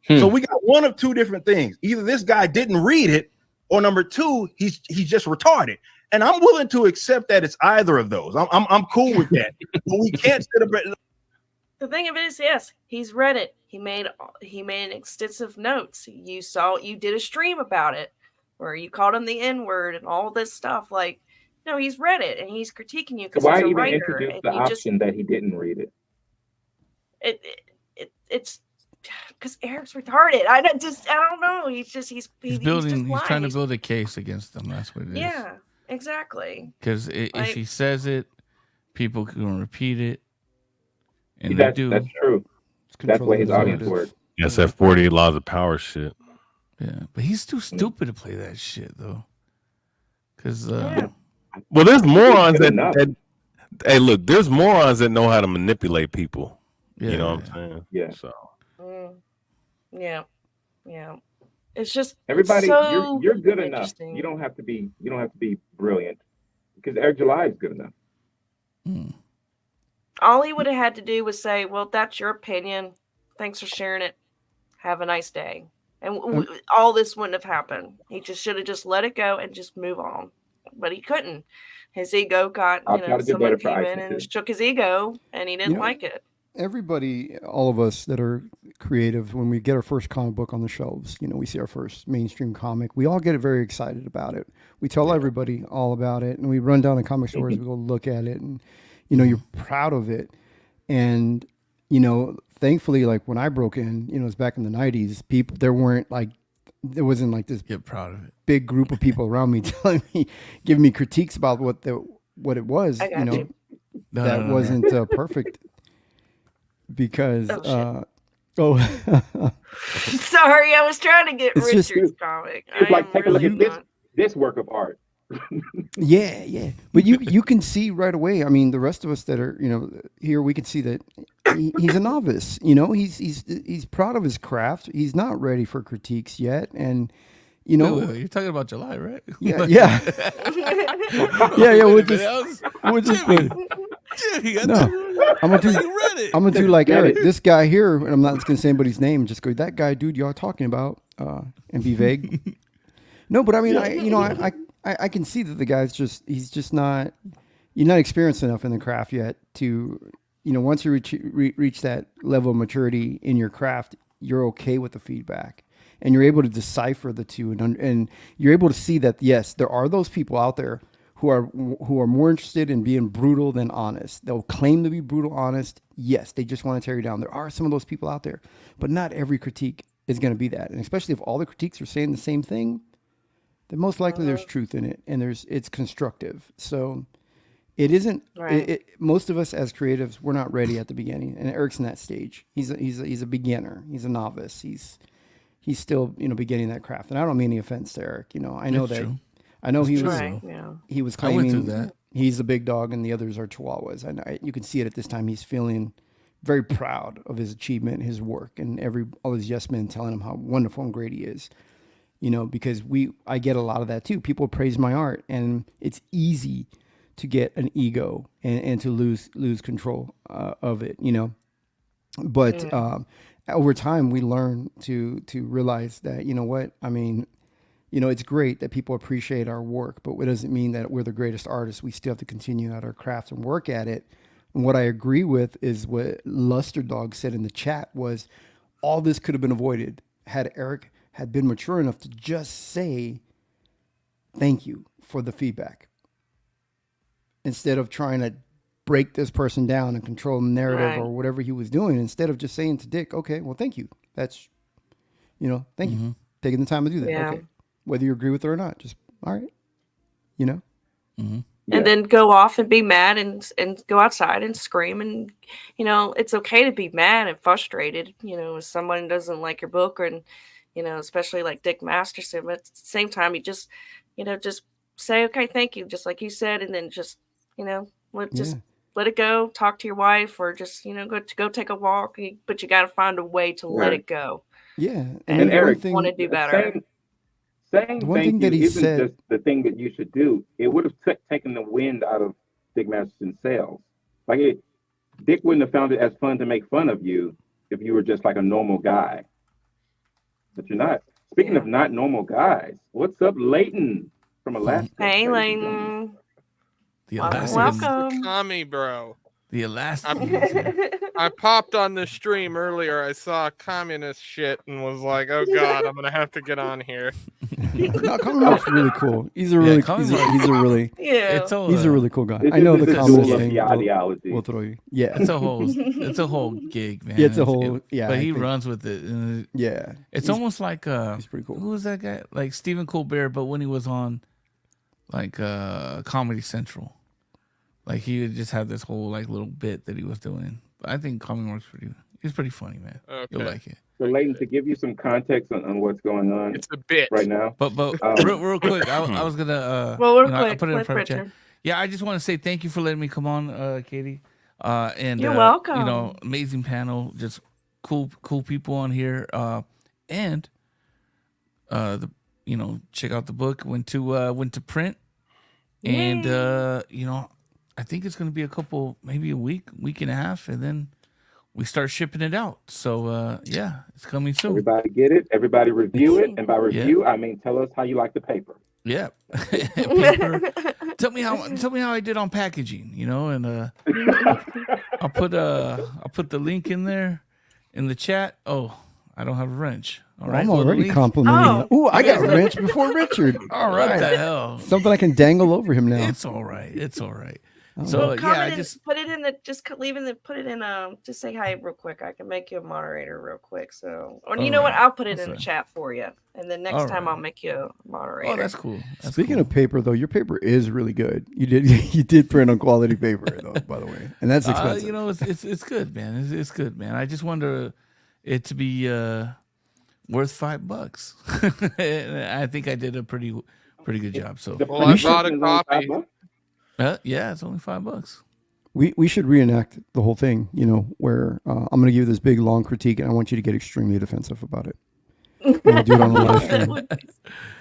So we got one of two different things. Either this guy didn't read it, or number two, he's just retarded. And I'm willing to accept that it's either of those. I'm cool with that. But we can't sit up. The thing of it is, yes, he's read it. He made extensive notes. You did a stream about it where you called him the N-word and all this stuff. Like, no, he's read it and he's critiquing you because Why he's a even writer. introduce And the you option that he didn't read it? It's because Eric's retarded. I don't know. He's trying to build a case against them. That's what it is. Yeah, exactly. Because if he says it, people can repeat it, and That's they do. That's true. That's the way his audience works. Yes, that 48 laws of power shit. Yeah, but he's too stupid to play that shit though. Because well, there's morons that hey, look, there's morons that know how to manipulate people. You know what I'm saying? Yeah. So. Yeah. It's just Everybody, so you're good enough. interesting. You don't have to be brilliant, because Eric July is good enough. All he would have had to do was say, well, that's your opinion. Thanks for sharing it. Have a nice day. And all this wouldn't have happened. He just should have just let it go and just move on. But he couldn't. His ego got, someone came in and shook his ego and he didn't like it. Everybody, all of us that are creative, when we get our first comic book on the shelves, we see our first mainstream comic, we all get very excited about it. We tell everybody all about it, and we run down to comic stores, we go look at it, and you're proud of it. And thankfully, like when I broke in, it was back in the 90s, there wasn't like this get proud of it big group of people around me giving me critiques about what it was. That wasn't perfect. Because Sorry, I was trying to get It's just- Richard's comic. It's like, take a look at this work of art. yeah. But you can see right away. I mean, the rest of us that are here, we can see that he's a novice. He's proud of his craft. He's not ready for critiques yet, and you're talking about July, right? Yeah. We'll just Jimmy, I'm gonna do like Eric, this guy here, and I'm not just gonna say anybody's name. Just go, that guy, dude, y'all talking about, and be vague. No, but I mean, I can see that the guy's he's just not, you're not experienced enough in the craft yet to, you know, once you reach that level of maturity in your craft, you're okay with the feedback, and you're able to decipher the two, and you're able to see that yes, there are those people out there who are more interested in being brutal than honest. They'll claim to be brutal honest. Yes, they just want to tear you down. There are some of those people out there, but not every critique is going to be that. And especially if all the critiques are saying the same thing, then most likely there's truth in it, and it's constructive. So it isn't. Right. Most of us as creatives, we're not ready at the beginning, and Eric's in that stage. He's a beginner. He's a novice. He's still, you know, beginning that craft. And I don't mean any offense to Eric. You know, I know That's that. true. I know he That's was. true, Right, yeah. He was I went claiming through that. he's the big dog and the others are chihuahuas. And you can see it at this time. He's feeling very proud of his achievement, his work, and all his yes men telling him how wonderful and great he is. You know, because I get a lot of that too. People praise my art, and it's easy to get an ego and to lose control of it. You know, but over time we learn to realize that, you know what, I mean, you know, it's great that people appreciate our work, but it doesn't mean that we're the greatest artists. We still have to continue at our craft and work at it. And what I agree with is what Luster Dog said in the chat was, all this could have been avoided had Eric had been mature enough to just say thank you for the feedback, instead of trying to break this person down and control the narrative Right. or whatever he was doing. Instead of just saying to Dick, okay, well, thank you. That's, you know, thank you. Taking the time to do that. Yeah. Okay. Whether you agree with it or not, just, all right. You know? And then go off and be mad and go outside and scream, and you know, it's okay to be mad and frustrated, you know, if someone doesn't like your book, or you know, especially like Dick Masterson. But at the same time, you just, you know, just say okay, thank you, just like you said, and then just, you know, let it go. Talk to your wife, or just, you know, go take a walk. But you got to find a way to let it go. Yeah. And Eric, want to do better. Saying one thank thing you that he isn't said- just the thing that you should do. It would have taken the wind out of Dick Masterson's sails. Like Dick wouldn't have found it as fun to make fun of you if you were just like a normal guy. But you're not. Speaking of not normal guys, what's up, Leighton from Alaska? Hey, Layton. The Welcome. Kami, bro. The Elastic. I popped on the stream earlier. I saw communist shit and was like, "Oh God, I'm gonna have to get on here." No, Commonwealth's really cool. He's a really, he's a really, he's a really cool guy. I know the communist thing will throw you. Yeah, it's a whole gig, man. Yeah, it's a whole, yeah. But I he think- runs with it. And Yeah, it's he's- almost like he's pretty cool. Who was that guy? Like Stephen Colbert, but when he was on like Comedy Central, like he would just have this whole like little bit that he was doing. But I think Comedy he's pretty funny, man. You'll like it. So, Leighton, to give you some context on what's going on, it's a bit right now. But real quick, I was gonna Well, real you know, I quick, put it in let front of chat. Richard. Yeah, I just want to say thank you for letting me come on, Katie. And You're You welcome. know, amazing panel, just cool people on here. And you know, check out the book. Went to print, and you know, I think it's gonna be maybe a week and a half, and then we start shipping it out. So yeah, it's coming soon. Everybody get it. Everybody review it, and by review, I mean tell us how you like the paper. Yeah. Paper. Tell me how I did on packaging, you know, and I'll put the link in there in the chat. Oh, I don't have a wrench. All right. I'm well, already Lee- complimenting. Ooh, I got wrench before Richard. All right. What the hell? Something I can dangle over him now. It's all right. It's all right. Oh. So Well, yeah, comment I in- just put it in the put it in just say hi real quick. I can make you a moderator real quick. So, or you know what? Alright. I'll put it That's in the fine. chat for you, and then next time I'll make you a moderator. Oh, that's cool. Speaking of paper, though, your paper is really good. You did print on quality paper, though, by the way, and that's expensive. you know, it's good, man. It's good, man. I just wonder it to be worth $5. And I think I did a pretty good job. So Well, I bought a copy. yeah, it's only $5. We should reenact the whole thing, you know, where I'm going to give you this big long critique, and I want you to get extremely defensive about it. And we'll do it on the live stream.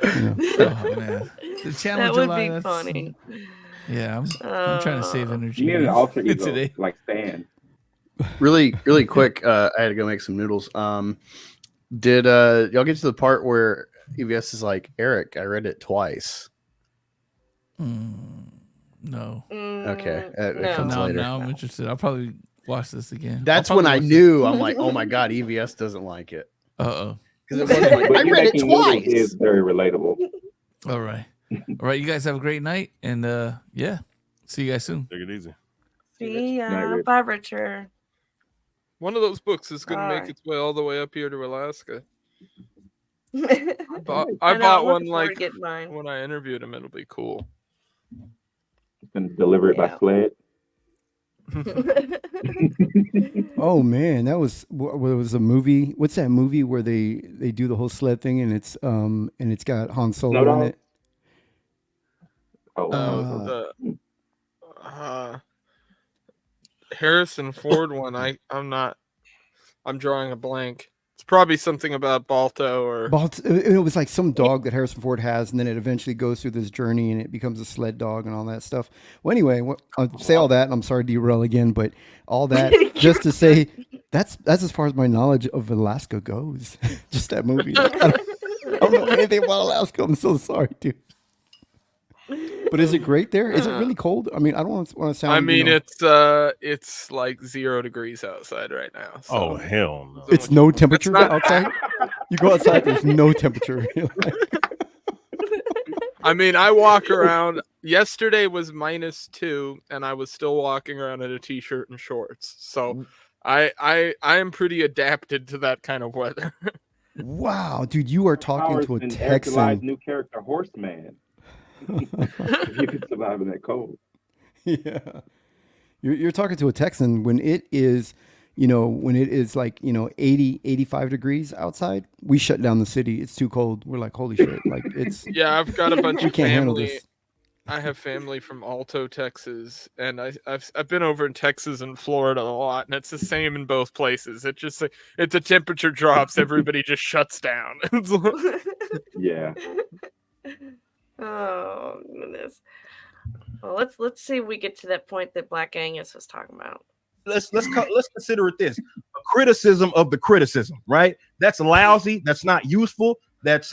You know. Oh man, the channel That would July, be that's- funny. Yeah, I'm trying to save energy. You need an alter ego today. like Stan. Really quick, I had to go make some noodles. Did y'all get to the part where EVS is like, Eric, I read it twice? No. Okay, it no. comes Now, later. now I'm interested. I'll probably watch this again. That's I'll when probably I watch knew. I'm like, oh my god, EVS doesn't like it. Uh-oh. Because it wasn't like, But I you read it making noodles twice. is very relatable. All right. All right. You guys have a great night. And yeah. See you guys soon. Take it easy. See ya. Night, Rich. Bye, Richard. One of those books is going to make Alright. its way all the way up here to Alaska. I I know, bought I'm one looking forward to like getting mine. when I interviewed him. It'll be cool. And deliver it by Yeah. sled. Oh man, that was a movie. What's that movie where they do the whole sled thing and it's got Han Solo in Dog? it? Oh, The Harrison Ford one. I'm drawing a blank. It's probably something about Balto or It was like some dog that Harrison Ford has, and then it eventually goes through this journey, and it becomes a sled dog and all that stuff. Well, anyway, I'll say all that, and I'm sorry to derail again, but all that just to say that's as far as my knowledge of Alaska goes. Just that movie. I don't know anything about Alaska. I'm so sorry, dude. But is it great there? Is it really cold? I mean, I don't want to sound. I mean, you know, it's like 0 degrees outside right now. So Oh hell no! it's no temperature not- outside. You go outside, there's no temperature. I mean, I walk around. Yesterday was -2, and I was still walking around in a t-shirt and shorts. So I am pretty adapted to that kind of weather. Wow, dude, you are talking Powers to a and Eric July's Texan. new character, Horseman. If you could survive in that cold. Yeah, you're talking to a Texan when it is, when it is like 80, 85 degrees outside. We shut down the city. It's too cold. We're like, holy shit! Like it's Yeah, I've got a bunch we of can't handle family. this. I have family from Alto, Texas, and I've been over in Texas and Florida a lot, and it's the same in both places. It's just like if the temperature drops, everybody just shuts down. It's like- Yeah. Oh goodness. Well, let's see if we get to that point that Black Angus was talking about. Let's consider it this: a criticism of the criticism, right? That's lousy. That's not useful. That's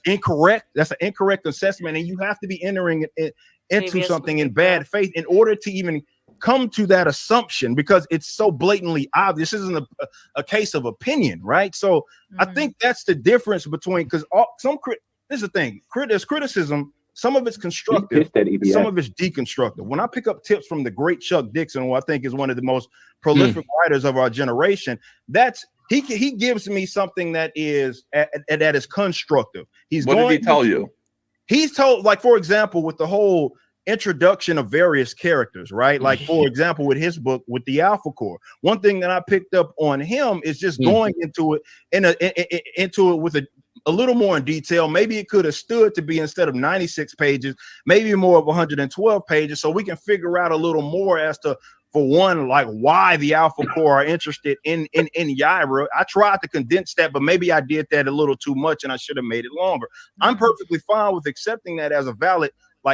incorrect. That's an incorrect assessment, and you have to be entering it into Maybe something in bad faith in order to even come to that assumption, because it's so blatantly obvious. This isn't a case of opinion, right? So I think that's the difference between, because this is the thing. There's criticism. Some of it's constructive, some of it's deconstructive. When I pick up tips from the great Chuck Dixon, who I think is one of the most prolific writers of our generation, he gives me something that is constructive. What did he tell you? He's told, like, for example, with the whole introduction of various characters, right? Like, for example, with his book with the Alpha Core, one thing that I picked up on him is just going into it with a little more in detail. Maybe it could have stood to be, instead of 96 pages, maybe more of 112 pages, so we can figure out a little more as to, for one, like why the Alpha Core are interested in Yaira. I tried to condense that, but maybe I did that a little too much and I should have made it longer. I'm perfectly fine with accepting that as a valid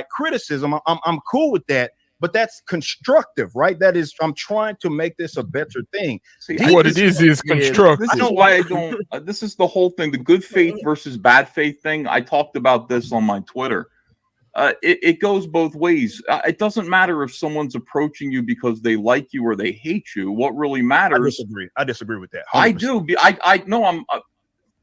criticism. I'm cool with that, but that's constructive, right? That is, I'm trying to make this a better thing. See, what it is constructive. This is why I don't. This is the whole thing, the good faith versus bad faith thing. I talked about this on my Twitter. It goes both ways. It doesn't matter if someone's approaching you because they like you or they hate you. What really matters? I disagree with that. 100%. I do. I know. I'm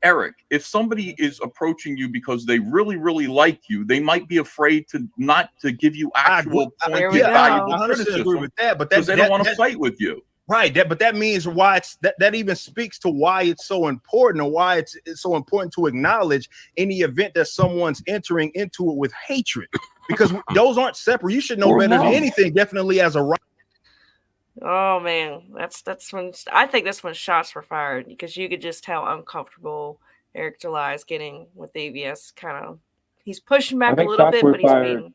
Eric. If somebody is approaching you because they really, really like you, they might be afraid not to give you actual pointed, valuable criticism. Agree with that, but because they don't want to fight with you. Right. But that means why that even speaks to why it's so important, or why it's so important to acknowledge in the event that someone's entering into it with hatred, because those aren't separate. You should know Or better love. than anything. Definitely as a right. Oh man, that's when I think that's when shots were fired, because you could just tell how uncomfortable Eric July is getting with ABS. Kind of, he's pushing back a think little shots bit, were but he's fired. being.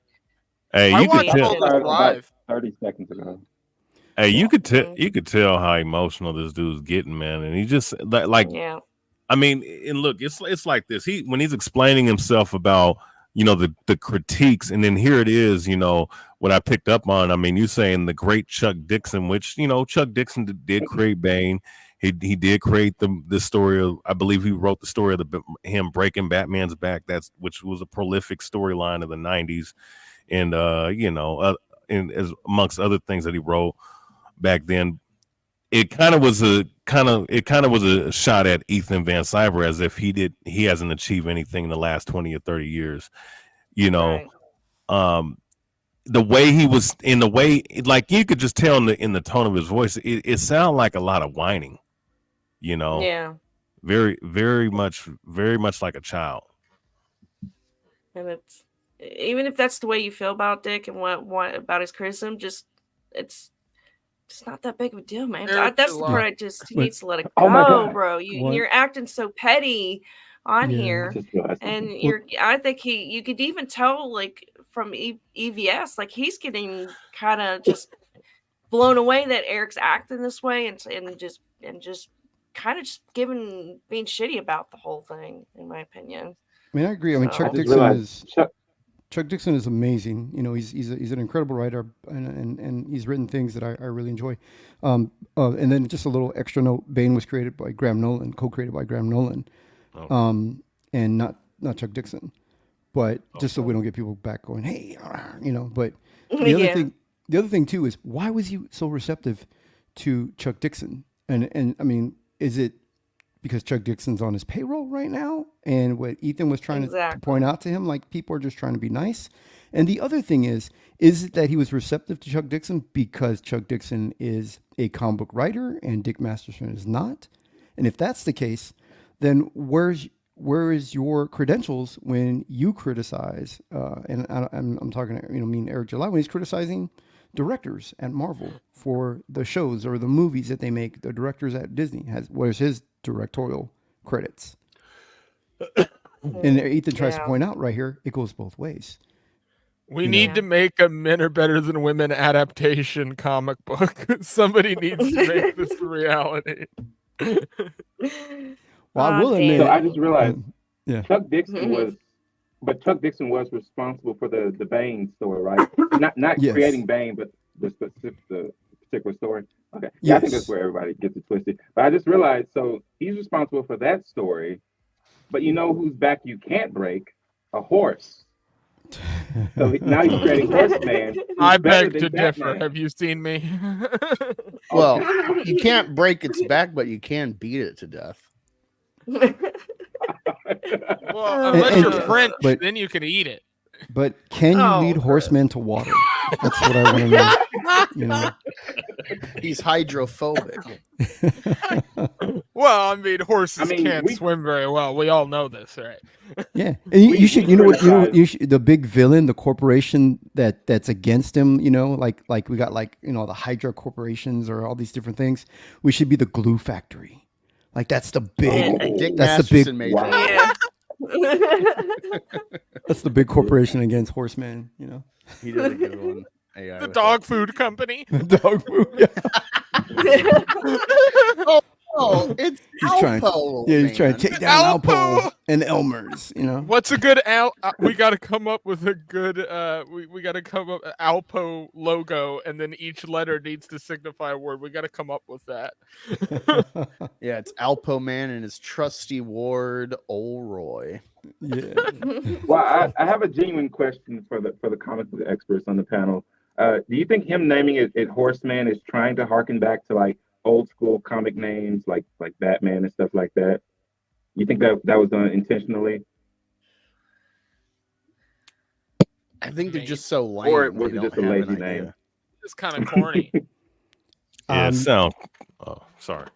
Hey, I you could watched tell. all this live. 30 seconds ago. Hey, you could tell how emotional this dude's getting, man, and he just Yeah. I mean, and look, it's like this. When he's explaining himself about the critiques, and then here it is, what I picked up on. I mean, you saying the great Chuck Dixon, which Chuck Dixon did create Bane. He did create the story of, I believe he wrote the story of him breaking Batman's back. Which was a prolific storyline of the 90s, and and as amongst other things that he wrote back then. it kind of was a shot at Ethan Van Sciver, as if he hasn't achieved anything in the last 20 or 30 years. You know, the way he was, in the way, like you could just tell in the tone of his voice, it sounded like a lot of whining. You know, Yeah. very much like a child. And it's even if that's the way you feel about Dick and what about his criticism, it's not that big of a deal, man. That's the part he needs to let it go, bro. You're acting so petty on here, and I think you could even tell, like, from EVS, like, he's getting kind of just blown away that Eric's acting this way, and just kind of just being shitty about the whole thing, in my opinion. I mean, I agree. I mean, Chuck Dixon is amazing. You know, he's an incredible writer, and he's written things that I really enjoy. And then just a little extra note: Bane was created by Graham Nolan, co-created by Graham Nolan, and not Chuck Dixon. But just so we don't get people back going, hey, you know. But the other thing too is, why was he so receptive to Chuck Dixon? And I mean, is it because Chuck Dixon's on his payroll right now, and what Ethan was trying to point out to him, like, people are just trying to be nice? And the other thing is it that he was receptive to Chuck Dixon because Chuck Dixon is a comic book writer and Dick Masterson is not? And if that's the case, then where is your credentials when you criticize? And I'm talking, you know, me and Eric July, when he's criticizing directors at Marvel for the shows or the movies that they make. The directors at Disney where's his directorial credits? And Ethan tries to point out right here, it goes both ways. We need to make a Men Are Better Than Women adaptation comic book. Somebody needs to make this a reality. Well, I will admit. So I just realized Chuck Dixon Mm-hmm. Chuck Dixon was responsible for the Bane story, right? Not creating Bane, but the particular story. Okay. Yeah, I think that's where everybody gets it twisted. But I just realized, so he's responsible for that story, but you know whose back you can't break? A horse. So now he's creating Horseman. I beg to differ. Have you seen me? Well, you can't break its back, but you can beat it to death. Well, unless you're French, then you can eat it. But can you lead horsemen to water? That's what I want to know. You know, he's hydrophobic. Well, I mean, horses can't swim very well. We all know this, right? Yeah, and you should. You know what? The big villain, the corporation that's against him. You know, like we got, like, you know, the Hydra corporations or all these different things. We should be the glue factory. Like, that's the big. Dick That's the big. Masterson made that. That's the big corporation against horsemen. You know, he did a good one. The dog food company. Dog food. Yeah. It's He's Alpo. He's trying to take down Alpo and Elmer's. You know, What's a good we got to come up with a good. We got to come up Alpo logo, and then each letter needs to signify a word. We got to come up with that. Yeah, it's Alpo Man and his trusty ward, Olroy. Yeah. Well, I have a genuine question for the comic book experts on the panel. Do you think him naming it Horseman is trying to harken back to, like, old school comic names like Batman and stuff like that? You think that was done intentionally? I think they're just so lame. Or was it just a lazy name? It's kind of corny. Yeah, sound. Oh, sorry.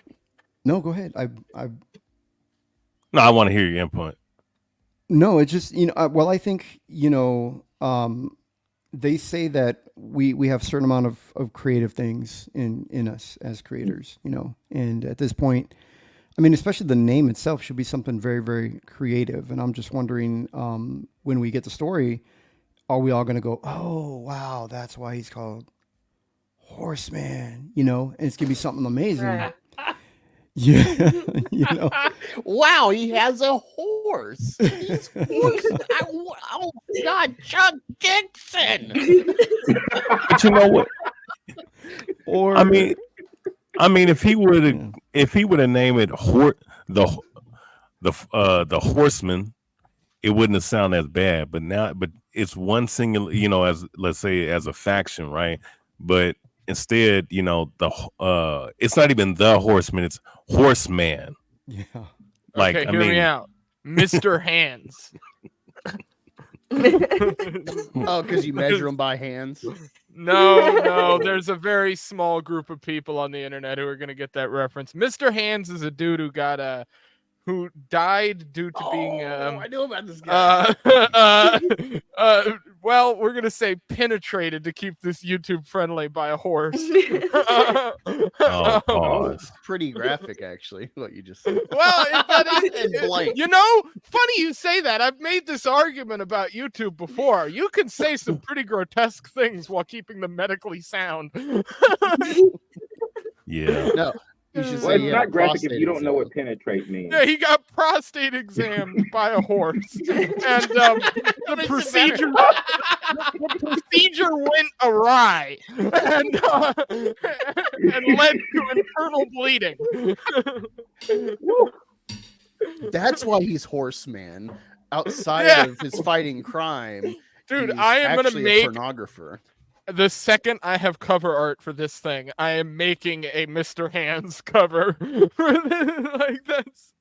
No, go ahead. No, I want to hear your input. No, it's just, you know, well, I think, you know, they say that we have a certain amount of creative things in us as creators, you know, and at this point, I mean, especially the name itself should be something very, very creative. And I'm just wondering, when we get the story, are we all going to go, oh, wow, that's why he's called Horseman, you know, and it's going to be something amazing. Right. Yeah, you know. Wow, he has a horse. He's oh God, Chuck Dixon. But you know what? Or I mean, if he would have named it the Horseman, it wouldn't have sounded as bad. But it's one single, you know, as let's say as a faction, right? But instead, you know, it's not even the Horseman, it's Horseman. Yeah. Like, Okay, I hear me mean, out. Mr. Hands. Oh, because you measure them by hands. No, there's a very small group of people on the internet who are gonna get that reference. Mr. Hands is a dude who died due to being I know about this guy. well, we're gonna say penetrated to keep this YouTube friendly by a horse. pause. Pretty graphic, actually, what you just said. Well, And blank. you know, funny you say that. I've made this argument about YouTube before. You can say some pretty grotesque things while keeping them medically sound. Yeah. No. You should Well, say it's he had not a graphic if prostate you don't know exam. what penetrate means. Yeah, he got prostate examined by a horse, and the procedure went awry, and led to internal bleeding. That's why he's Horseman. Outside of his fighting crime, Dude, he's I am gonna actually make a pornographer. the second I have cover art for this thing, I am making a Mr. Hands cover. Like that's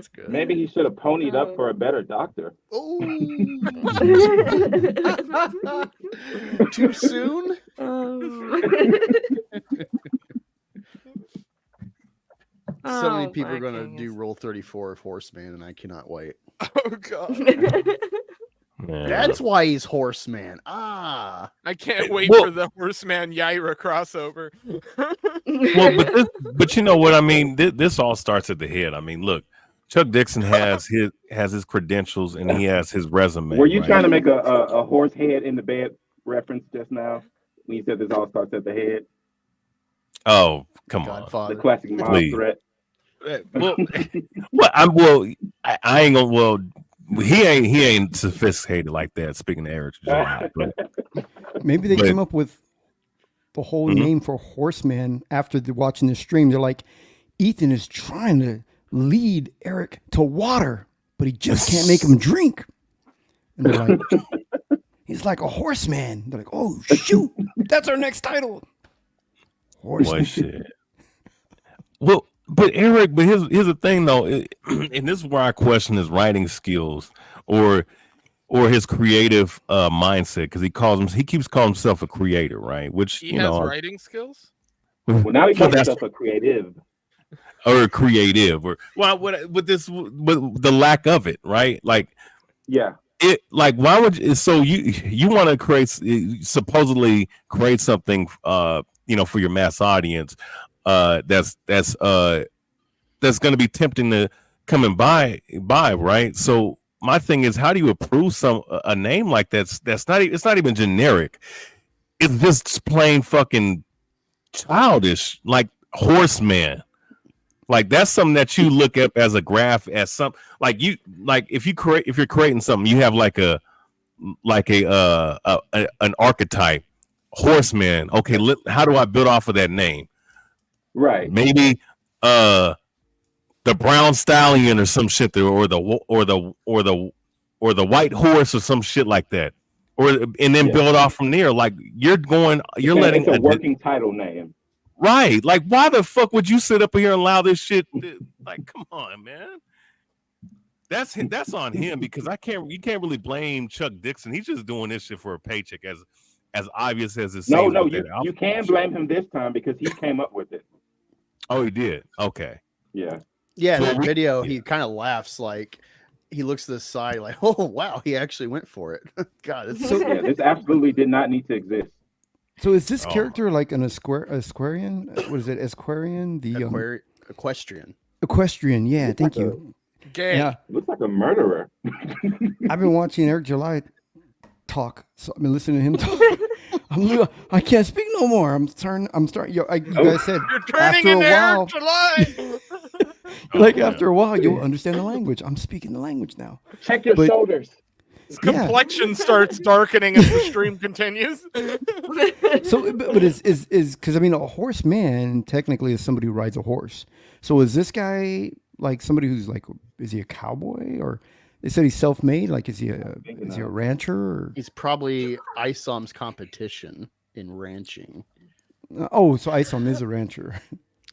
good. Maybe he should have ponied up for a better doctor. Too soon? So many people are going to do Rule 34 of Horseman, and I cannot wait. Oh god. That's why he's Horseman. Ah. I can't wait Well- for the Horseman Yaira crossover. Well, but you know what I mean. This all starts at the head. I mean, look, Chuck Dixon has his credentials and he has his resume. Were you right? trying to make a horse head in the bed reference just now when you said this all starts at the head? Oh, come on. Godfather. The classic mob Please. threat. Well, I ain't gonna. Well, he ain't sophisticated like that. Speaking of Eric, but, Maybe they but- came up with the whole Mhm. name for Horseman after watching the stream. They're like, Ethan is trying to lead Eric to water, but he just can't make him drink. And they're like, he's like a horseman. They're like, oh shoot, that's our next title. Horseman. Boy, shit. Well, but Eric, but here's the thing though, and this is where I question his writing skills or his creative mindset, because he keeps calling himself a creator, right? Which He you has know, writing skills? Well, now he calls that's- himself a creative. or creative, or well, with the lack of it, right? Like, yeah, it like why would so you want to supposedly create something, you know, for your mass audience, that's going to be tempting to come and buy, right? So my thing is, how do you approve a name like that's not it's not even generic. It's just plain fucking childish, like Horseman. Like that's something that you look up as a graph, as some like if you're creating something, you have an archetype, Horseman. Okay, how do I build off of that name? Right. Maybe the brown stallion or some shit there, or the white horse or some shit like that, and then build off from there. Like you're letting it's a working title name. Right. Like, why the fuck would you sit up here and allow this shit? Like, come on, man. That's on him, because you can't really blame Chuck Dixon. He's just doing this shit for a paycheck, as obvious as it seems. No, you can blame him this time because he came up with it. Oh, he did. Okay. Yeah. Yeah, in that video, he kind of laughs, like he looks to the side, like, oh wow, he actually went for it. God, it's so Yeah, this absolutely did not need to exist. So is this character like an Asquarian? What is it? Asquarian? The equestrian. Equestrian, yeah, thank you. Gay. Yeah. Looks like a murderer. I've been watching Eric July talk, so I've been listening to him talk. I can't speak no more. I'm starting. You guys said You're turning after a into while, Eric July. like after a while, you'll understand the language. I'm speaking the language now. Check your shoulders. His complexion starts darkening as the stream continues. So, but is because I mean, a horseman technically is somebody who rides a horse. So is this guy like somebody who's like, is he a cowboy, or they said he's self-made? Like, is he a rancher? Or? He's probably ISOM's competition. in ranching. Oh, so Isom is a rancher.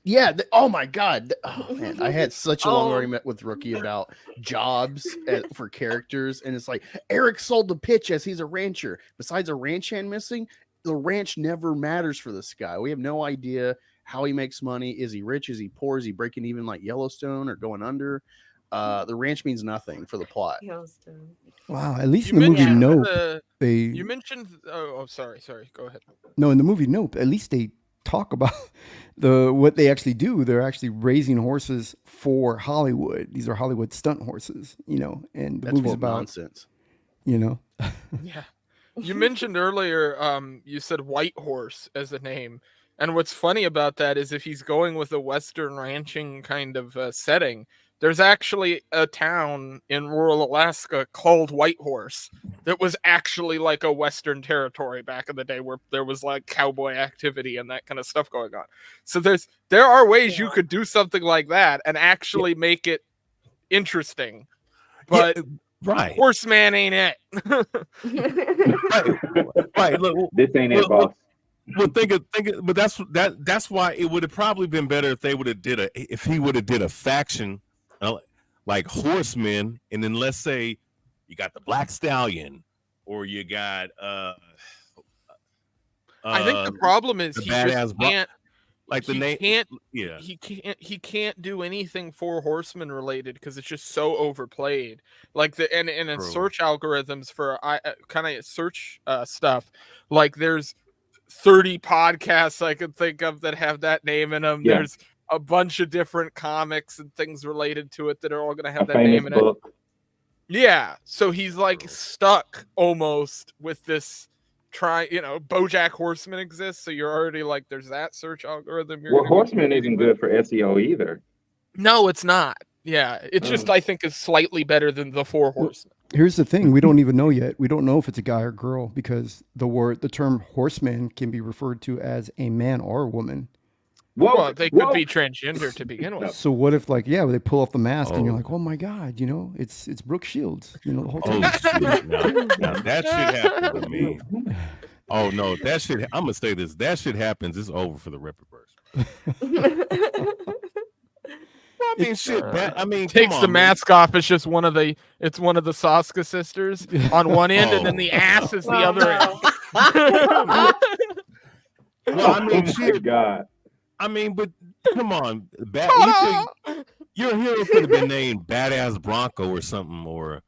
Yeah. Oh my God. Oh man, I had such a long argument with Rookie about jobs for characters, and it's like Eric sold the pitch as he's a rancher. Besides a ranch hand missing, the ranch never matters for this guy. We have no idea how he makes money. Is he rich? Is he poor? Is he breaking even like Yellowstone or going under? The ranch means nothing for the plot. Yellowstone. Wow. At least in the movie Nope, You mentioned. Oh, sorry. Go ahead. No, in the movie Nope, at least they talk about what they actually do. They're actually raising horses for Hollywood. These are Hollywood stunt horses, you know, and the That's movie's what about nonsense. You know. Yeah. You mentioned earlier, you said White Horse as a name. And what's funny about that is if he's going with a Western ranching kind of setting, there's actually a town in rural Alaska called Whitehorse that was actually like a Western territory back in the day where there was like cowboy activity and that kind of stuff going on. So there are ways you could do something like that and actually make it interesting. But right. Horseman ain't it. Right. Look, this ain't it, boss. Well, think of, but that's why it would have probably been better if he would have did a faction like horsemen, and then let's say you got the Black Stallion, or you got I think the problem is he just can't like the name. Yeah, he can't do anything for horseman related because it's just so overplayed. Like and in search algorithms for kind of search stuff, like there's 30 podcasts I could think of that have that name in them. Yeah. There's a bunch of different comics and things related to it that are all going to have that name in it. Yeah, so he's like stuck almost with this. BoJack Horseman exists, so you're already like, there's that search algorithm. Well, Horseman isn't good for SEO either. No, it's not. Yeah, it's just I think is slightly better than the Four Horsemen. Here's the thing: we don't even know yet. We don't know if it's a guy or girl because the term horseman can be referred to as a man or a woman. Well, they could be transgender to begin with. So what if, like, they pull off the mask and you're like, oh my God, it's Brooke Shields, the whole time. Now that shit happened to me. Oh no, that shit. I'm gonna say this. That shit happens. It's over for the Rippaverse. I mean, shit. Takes the mask off. It's just one of the Soska sisters on one end, and then the ass is the other end. Well, I mean, shit. God. I mean, but come on, your hero could have been named Badass Bronco or something, or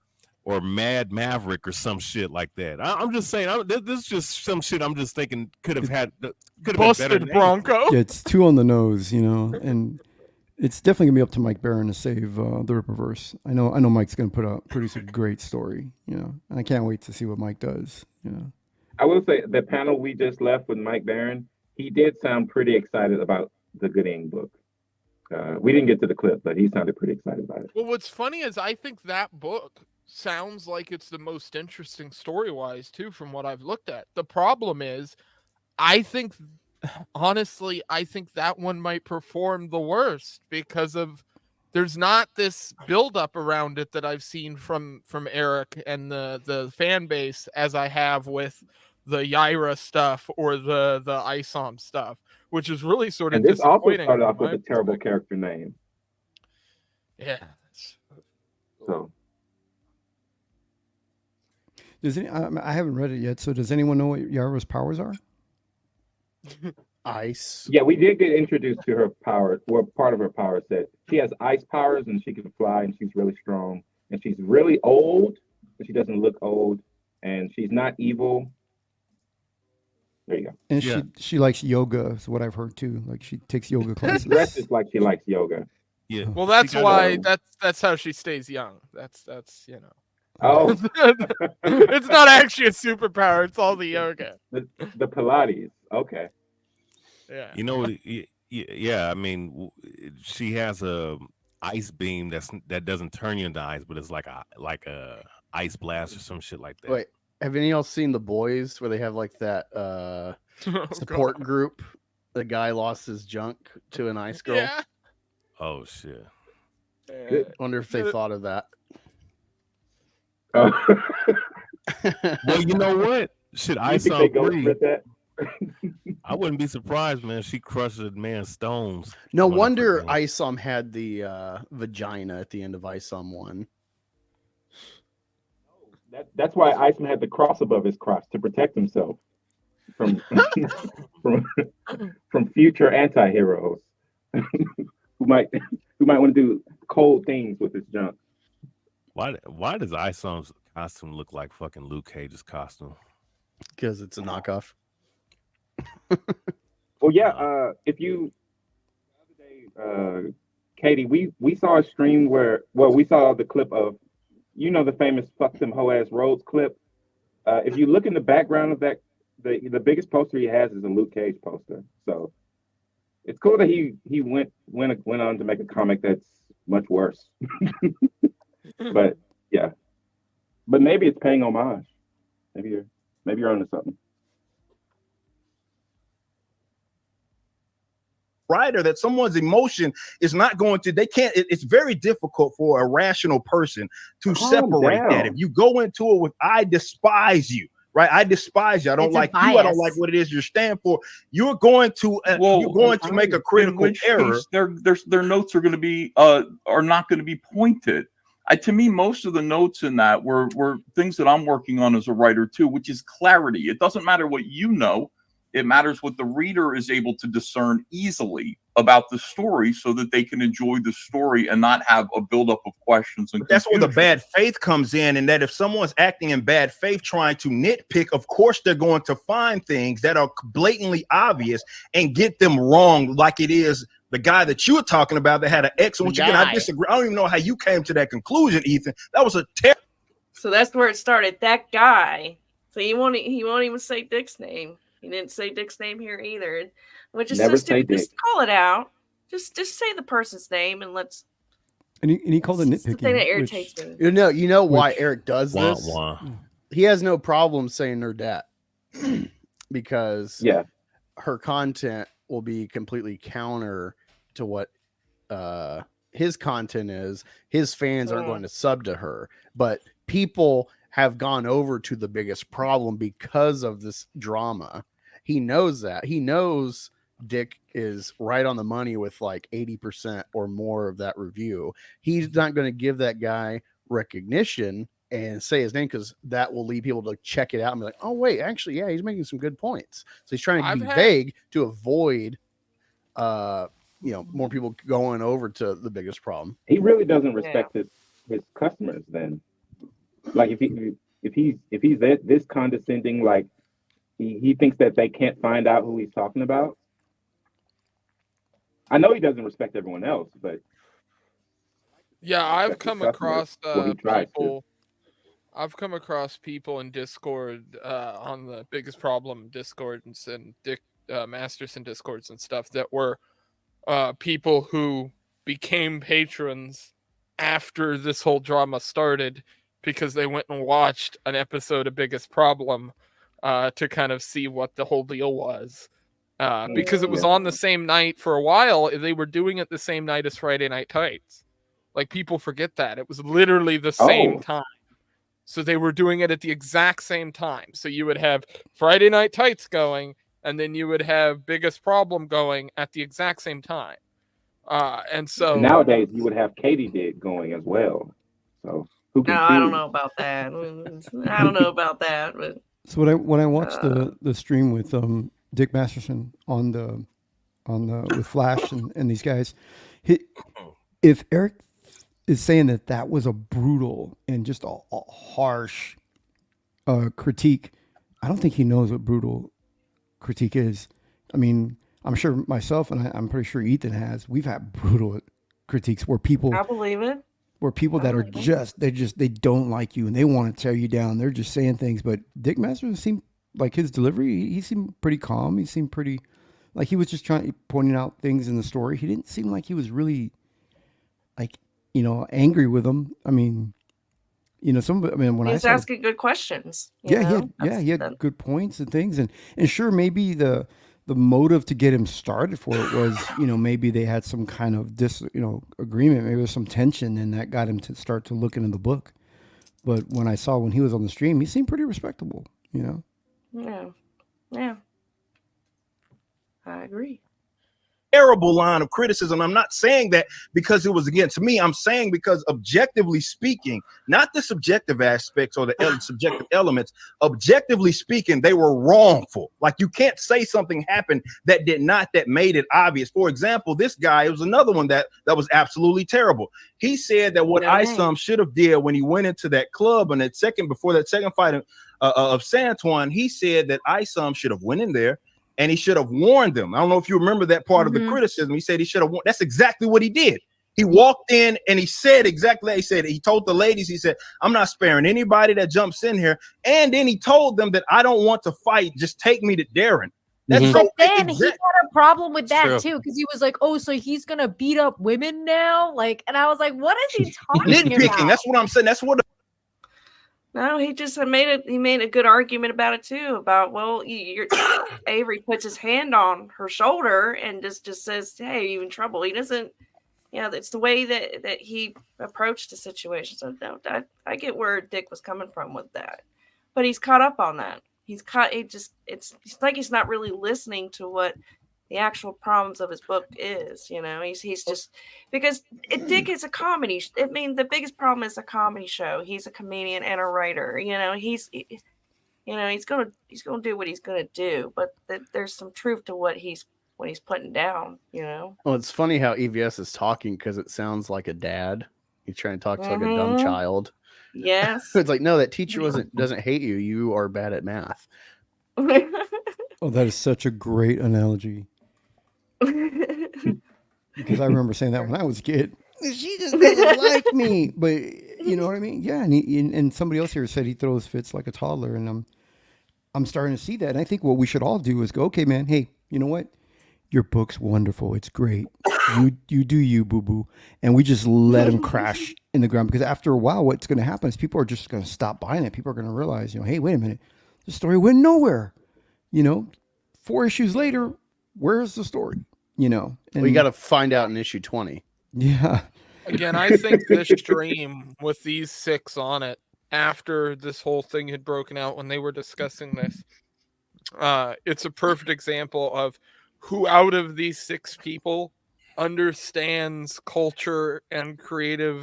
Mad Maverick or some shit like that. I'm just saying, this is just some shit. I'm just thinking could have been better. Bronco. Yeah, it's too on the nose, and it's definitely gonna be up to Mike Barron to save the Rippaverse. I know Mike's gonna produce a great story, and I can't wait to see what Mike does. I will say the panel we just left with Mike Barron, he did sound pretty excited about the Gooding book. We didn't get to the clip, but he sounded pretty excited about it. Well, what's funny is I think that book sounds like it's the most interesting story-wise, too, from what I've looked at. The problem is, honestly, I think that one might perform the worst because there's not this build-up around it that I've seen from Eric and the fan base as I have with the Yaira stuff or the Isom stuff, which is really sort of disappointing. This also started off with a terrible character name. Yeah. So. I haven't read it yet, so does anyone know what Yaira's powers are? Ice. Yeah, we did get introduced to her power. Well, part of her power set. She has ice powers and she can fly and she's really strong. And she's really old, but she doesn't look old. And she's not evil. There you go. And she likes yoga, is what I've heard too. Like she takes yoga classes. She dresses like she likes yoga. Yeah. Well, that's why that's how she stays young. That's Oh. It's not actually a superpower. It's all the yoga. The Pilates. Okay. Yeah. Yeah. I mean, she has a ice beam that doesn't turn you into ice, but it's like a ice blast or some shit like that. Wait, have any of y'all seen The Boys where they have like that support group? The guy lost his junk to an ice girl. Yeah. Oh shit. Wonder if they thought of that. Well, you know what? Should I think they go agree? with that? I wouldn't be surprised, man. She crushed a man's stones. No running for wonder game. Isom had the vagina at the end of Isom 1. That's why Iceman had the cross above his crotch to protect himself from from future anti-heroes who might want to do cold things with his junk. Why does Isom's costume look like fucking Luke Cage's costume? Because it's a knockoff. Well, yeah. If you the other day, Katie, we saw a stream where we saw the clip of the famous "fuck them hoe ass roads" clip. If you look in the background of that, the biggest poster he has is a Luke Cage poster. So it's cool that he went on to make a comic that's much worse. But yeah, but maybe it's paying homage. Maybe you're onto something. Writer that someone's emotion is not going to, it's very difficult for a rational person to separate that. If you go into it with I despise you, right? I despise you. I don't like you. I don't like what it is you stand for. You're going to make a critical error. Their notes are going to be are not going to be pointed. To me, most of the notes in that were things that I'm working on as a writer too, which is clarity. It doesn't matter what you know. It matters what the reader is able to discern easily about the story so that they can enjoy the story and not have a buildup of questions. And that's where the bad faith comes in, and that if someone's acting in bad faith trying to nitpick, of course they're going to find things that are blatantly obvious and get them wrong, like it is the guy that you were talking about that had an X. Once again, I disagree. I don't even know how you came to that conclusion, Ethan. That was a terrible. So that's where it started. That guy. So he won't even say Dick's name. He didn't say Dick's name here either, which is Never so stupid. say Just call it out. Just say the person's name and let's. And he called it It's the nitpicking. thing that irritates me. You know why Eric does Wah, this? wah. He has no problem saying Nerdette because her content will be completely counter to what his content is. His fans are going to sub to her, but people have gone over to the biggest problem because of this drama. He knows that. He knows Dick is right on the money with like 80% or more of that review. He's not going to give that guy recognition and say his name because that will lead people to check it out and be like, oh, wait, actually, yeah, he's making some good points. So he's trying to be vague to avoid more people going over to the biggest problem. He really doesn't respect his customers then. Like if he's this condescending, like he thinks that they can't find out who he's talking about. I know he doesn't respect everyone else, but yeah, I've come across people. to. I've come across people in Discord on the biggest problem Discord and Dick Masterson Discords and stuff that were people who became patrons after this whole drama started because they went and watched an episode of Biggest Problem to kind of see what the whole deal was. Because it was on the same night for a while. They were doing it the same night as Friday Night Tights. Like, people forget that. It was literally the same time. So they were doing it at the exact same time. So you would have Friday Night Tights going, and then you would have Biggest Problem going at the exact same time. And so nowadays you would have KATYDID going as well. So who can I don't know about that. I don't know about that. But so when I watched the stream with Dick Masterson on the with Flash and these guys, if Eric is saying that was a brutal and just a harsh critique, I don't think he knows what brutal critique is. I mean, I'm sure myself and I'm pretty sure Ethan has. We've had brutal critiques where people, I believe it. Where people that are they don't like you and they want to tear you down. They're just saying things. But Dick Masterson seemed like his delivery. He seemed pretty calm. He seemed pretty like he was just pointing out things in the story. He didn't seem like he was really angry with them. I mean, when he's asking good questions. He had good points and things, and sure, maybe the motive to get him started for it was, maybe they had some kind of agreement. Maybe there's some tension, and that got him to start to look into the book. But when he was on the stream, he seemed pretty respectable. Yeah. I agree. Terrible line of criticism. I'm not saying that because it was against me. I'm saying because objectively speaking, not the subjective aspects or the subjective elements, objectively speaking, they were wrongful. Like you can't say something happened that did not, that made it obvious. For example, this guy, it was another one that was absolutely terrible. He said that what Isom should have did when he went into that club and before that second fight of Santuan, he said that Isom should have went in there and he should have warned them. I don't know if you remember that part of the criticism. He said he should have warned. That's exactly what he did. He walked in and he said exactly that. He said, he told the ladies, he said, I'm not sparing anybody that jumps in here. And then he told them that I don't want to fight. Just take me to Darren. That's But then he had a problem with that too, because he was like, "Oh, so he's gonna beat up women now?" Like, and I was like, "What is he talking nitpicking. about?" That's what I'm saying. That's what. No, he just made it. He made a good argument about it too. About Avery puts his hand on her shoulder and just says, "Hey, you in trouble?" He doesn't. Yeah, it's the way that he approached the situation. So no, I get where Dick was coming from with that, but he's caught up on that. It's like he's not really listening to what the actual problems of his book is. You know, he's just because Dick is a comedy. I mean, the biggest problem is a comedy show. He's a comedian and a writer. You know, he's gonna do what he's gonna do. But there's some truth to what he's putting down. You know. Well, it's funny how EVS is talking because it sounds like a dad. He's trying to talk to like a dumb child. Yes. It's like, no, that teacher doesn't hate you. You are bad at math. Oh, that is such a great analogy. Because I remember saying that when I was a kid. She just doesn't like me. But you know what I mean? Yeah. And somebody else here said he throws fits like a toddler. And I'm starting to see that. And I think what we should all do is go, okay, man, hey, you know what? Your book's wonderful. It's great. You do you, boo-boo. And we just let him crash in the ground, because after a while, what's going to happen is people are just going to stop buying it. People are going to realize, hey, wait a minute. The story went nowhere. 4 issues later, where's the story? And we got to find out in issue 20. Yeah. Again, I think this stream with these 6 on it, after this whole thing had broken out when they were discussing this, it's a perfect example of who out of these 6 people understands culture and creative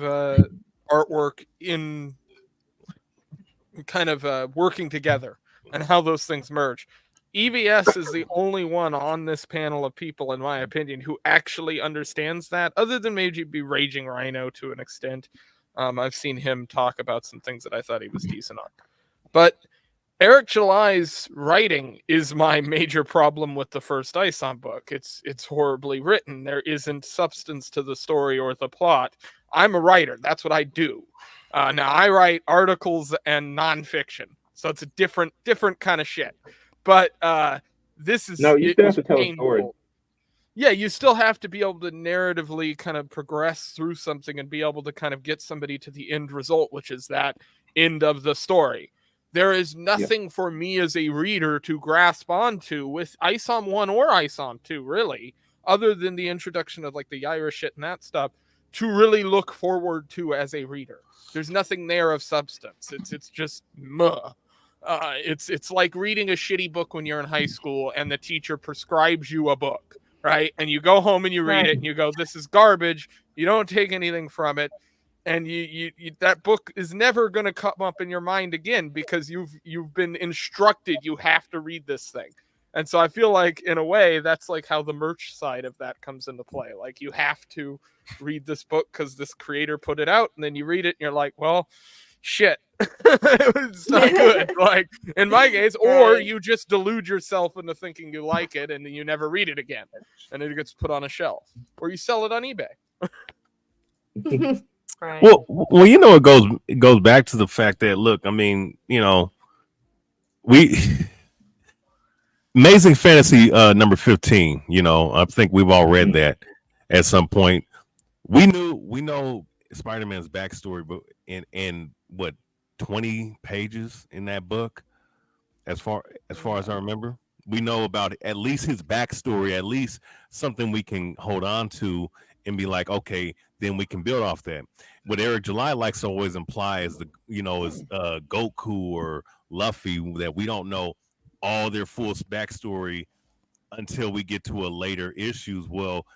artwork in kind of working together and how those things merge. EVS is the only one on this panel of people, in my opinion, who actually understands that, other than maybe Raging Rhino to an extent. I've seen him talk about some things that I thought he was decent on. But Eric July's writing is my major problem with the first Isom book. It's horribly written. There isn't substance to the story or the plot. I'm a writer. That's what I do. Now, I write articles and nonfiction, so it's a different kind of shit. But this is... No, you still have to tell a story. Yeah, you still have to be able to narratively kind of progress through something and be able to kind of get somebody to the end result, which is that end of the story. There is nothing for me as a reader to grasp onto with Isom 1 or Isom 2, really, other than the introduction of like the Yaira shit and that stuff, to really look forward to as a reader. There's nothing there of substance. It's just muh. It's like reading a shitty book when you're in high school and the teacher prescribes you a book, right? And you go home and you read it and you go, this is garbage. You don't take anything from it. And you that book is never going to come up in your mind again because you've been instructed you have to read this thing. And so I feel like in a way that's like how the merch side of that comes into play. Like you have to read this book because this creator put it out, and then you read it and you're like, well, shit, it's not good. Like in my case, or you just delude yourself into thinking you like it and then you never read it again, and it gets put on a shelf, or you sell it on eBay. Right. Well, it goes back to the fact that, look, I mean, we Amazing Fantasy number 15, I think we've all read that at some point. We know Spider-Man's backstory, but in what 20 pages in that book, as far as I remember, we know about at least his backstory, at least something we can hold on to and be like, okay, then we can build off that. What Eric July likes to always imply is Goku or Luffy, that we don't know all their full backstory until we get to a later issues. Well,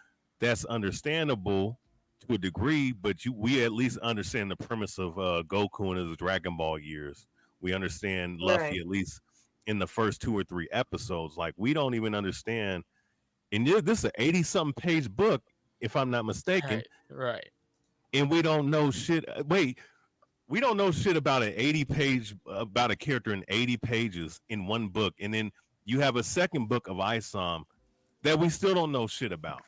that's understandable to a degree, but we at least understand the premise of Goku in his Dragon Ball years. We understand Luffy Right. at least in the first 2 or 3 episodes. Like, we don't even understand. And this is an 80-something page book, if I'm not mistaken. Right. And we don't know shit. Wait, we don't know shit about about a character in 80 pages in one book, and then you have a second book of Isom that we still don't know shit about.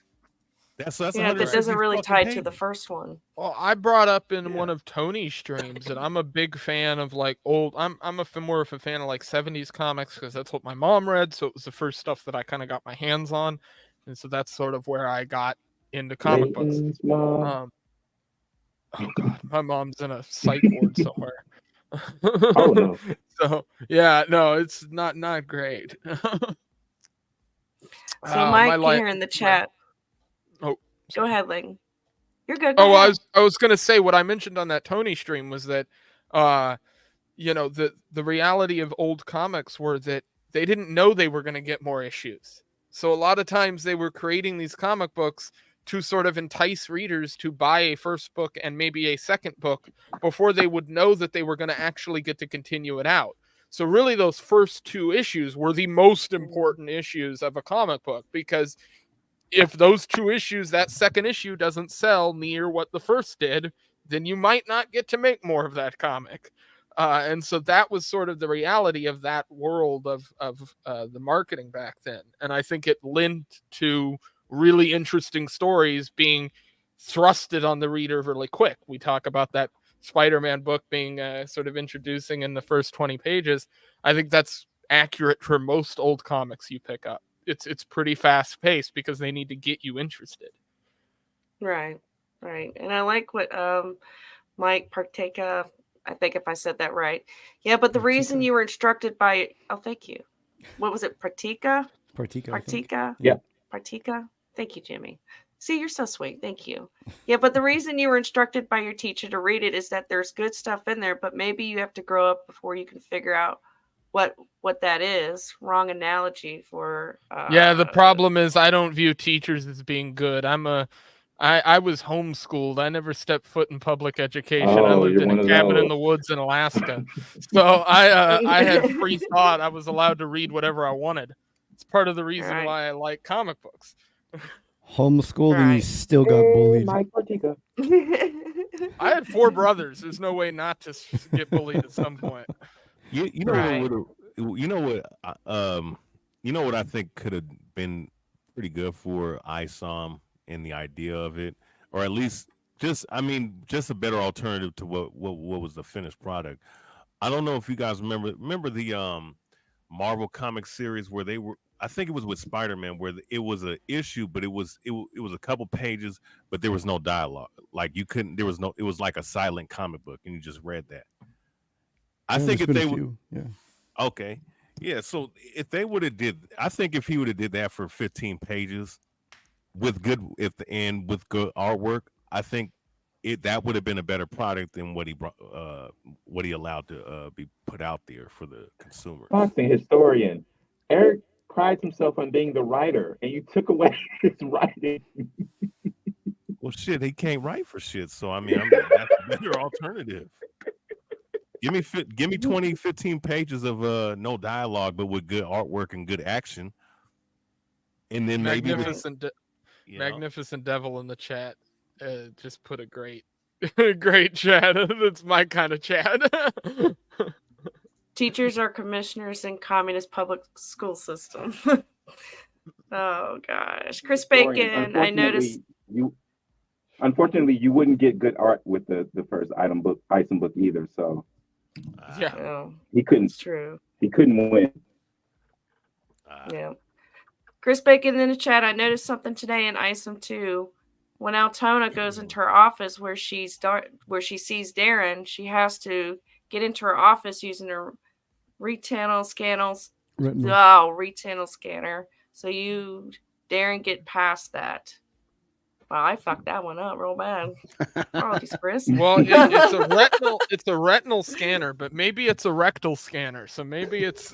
That's Yeah, that 160 doesn't really fucking tie to pages. the first one. Well, I brought up in one of Tony's streams that I'm a big fan of like old. I'm more of a fan of like 70s comics because that's what my mom read. So it was the first stuff that I kind of got my hands on, and so that's sort of where I got into comic books. Layton's mom. Oh god, my mom's in a psych ward somewhere. Oh no. So yeah, no, it's not great. So Mike here in the chat. Oh, go ahead, Ling. You're good. Go Oh, ahead. I was gonna say what I mentioned on that Tony stream was that, you know, the reality of old comics were that they didn't know they were gonna get more issues. So a lot of times they were creating these comic books to sort of entice readers to buy a first book and maybe a second book before they would know that they were going to actually get to continue it out. So really those first 2 issues were the most important issues of a comic book, because if those 2 issues, that second issue doesn't sell near what the first did, then you might not get to make more of that comic. And so that was sort of the reality of that world of the marketing back then. And I think it lent to really interesting stories being thrusted on the reader really quick. We talk about that Spider-Man book being sort of introducing in the first 20 pages. I think that's accurate for most old comics you pick up. It's pretty fast paced because they need to get you interested. Right. And I like what Mike Parteka, I think if I said that right. Yeah, but the reason you were instructed by, thank you. What was it? Parteka? Parteka? Yeah. Parteka? Thank you, Jimmy. See, you're so sweet. Thank you. Yeah, but the reason you were instructed by your teacher to read it is that there's good stuff in there, but maybe you have to grow up before you can figure out what that is. Wrong analogy for Yeah, the problem is I don't view teachers as being good. I was homeschooled. I never stepped foot in public education. I Oh, lived you're in one a of cabin in those. the woods in Alaska. So I had free thought. I was allowed to read whatever I wanted. It's part of the reason Right. why I like comic books. Homeschooled and you still got bullied. Mike Parteka. I had 4 brothers. There's no way not to get bullied at some point. You know Right. you know what I think could have been pretty good for Isom and the idea of it, or at least just a better alternative to what was the finished product. I don't know if you guys remember the Marvel comic series where they were, I think it was with Spider-Man, where it was an issue, but it was a couple pages, but there was no dialogue. Like it was like a silent comic book, and you just read that. I think if they would, okay, yeah. So if they would have if he would have did that for 15 pages with good artwork, I think that would have been a better product than what he allowed to be put out there for the consumer. Boxing historian. Eric prides himself on being the writer, and you took away his writing. Well, shit, he can't write for shit. So that's a better alternative. Give me 20, 15 pages of no dialogue, But with good artwork and good action, and then Magnificent Devil in the chat just put a great chat. That's my kind of chat. Teachers are commissioners in communist public school system. Oh gosh, Chris Bacon. I noticed. Unfortunately, you wouldn't get good art with the first Isom book either. So yeah, he couldn't. It's true. He couldn't win. Yeah. Chris Bacon in the chat. I noticed something today in Isom 2. When Altona goes into her office where she sees Darren, she has to get into her office using her retinal scanner. So Darren get past that. Wow, I fucked that one up real bad. Apologies, Chris. Well, it's a retinal scanner, but maybe it's a rectal scanner. So maybe it's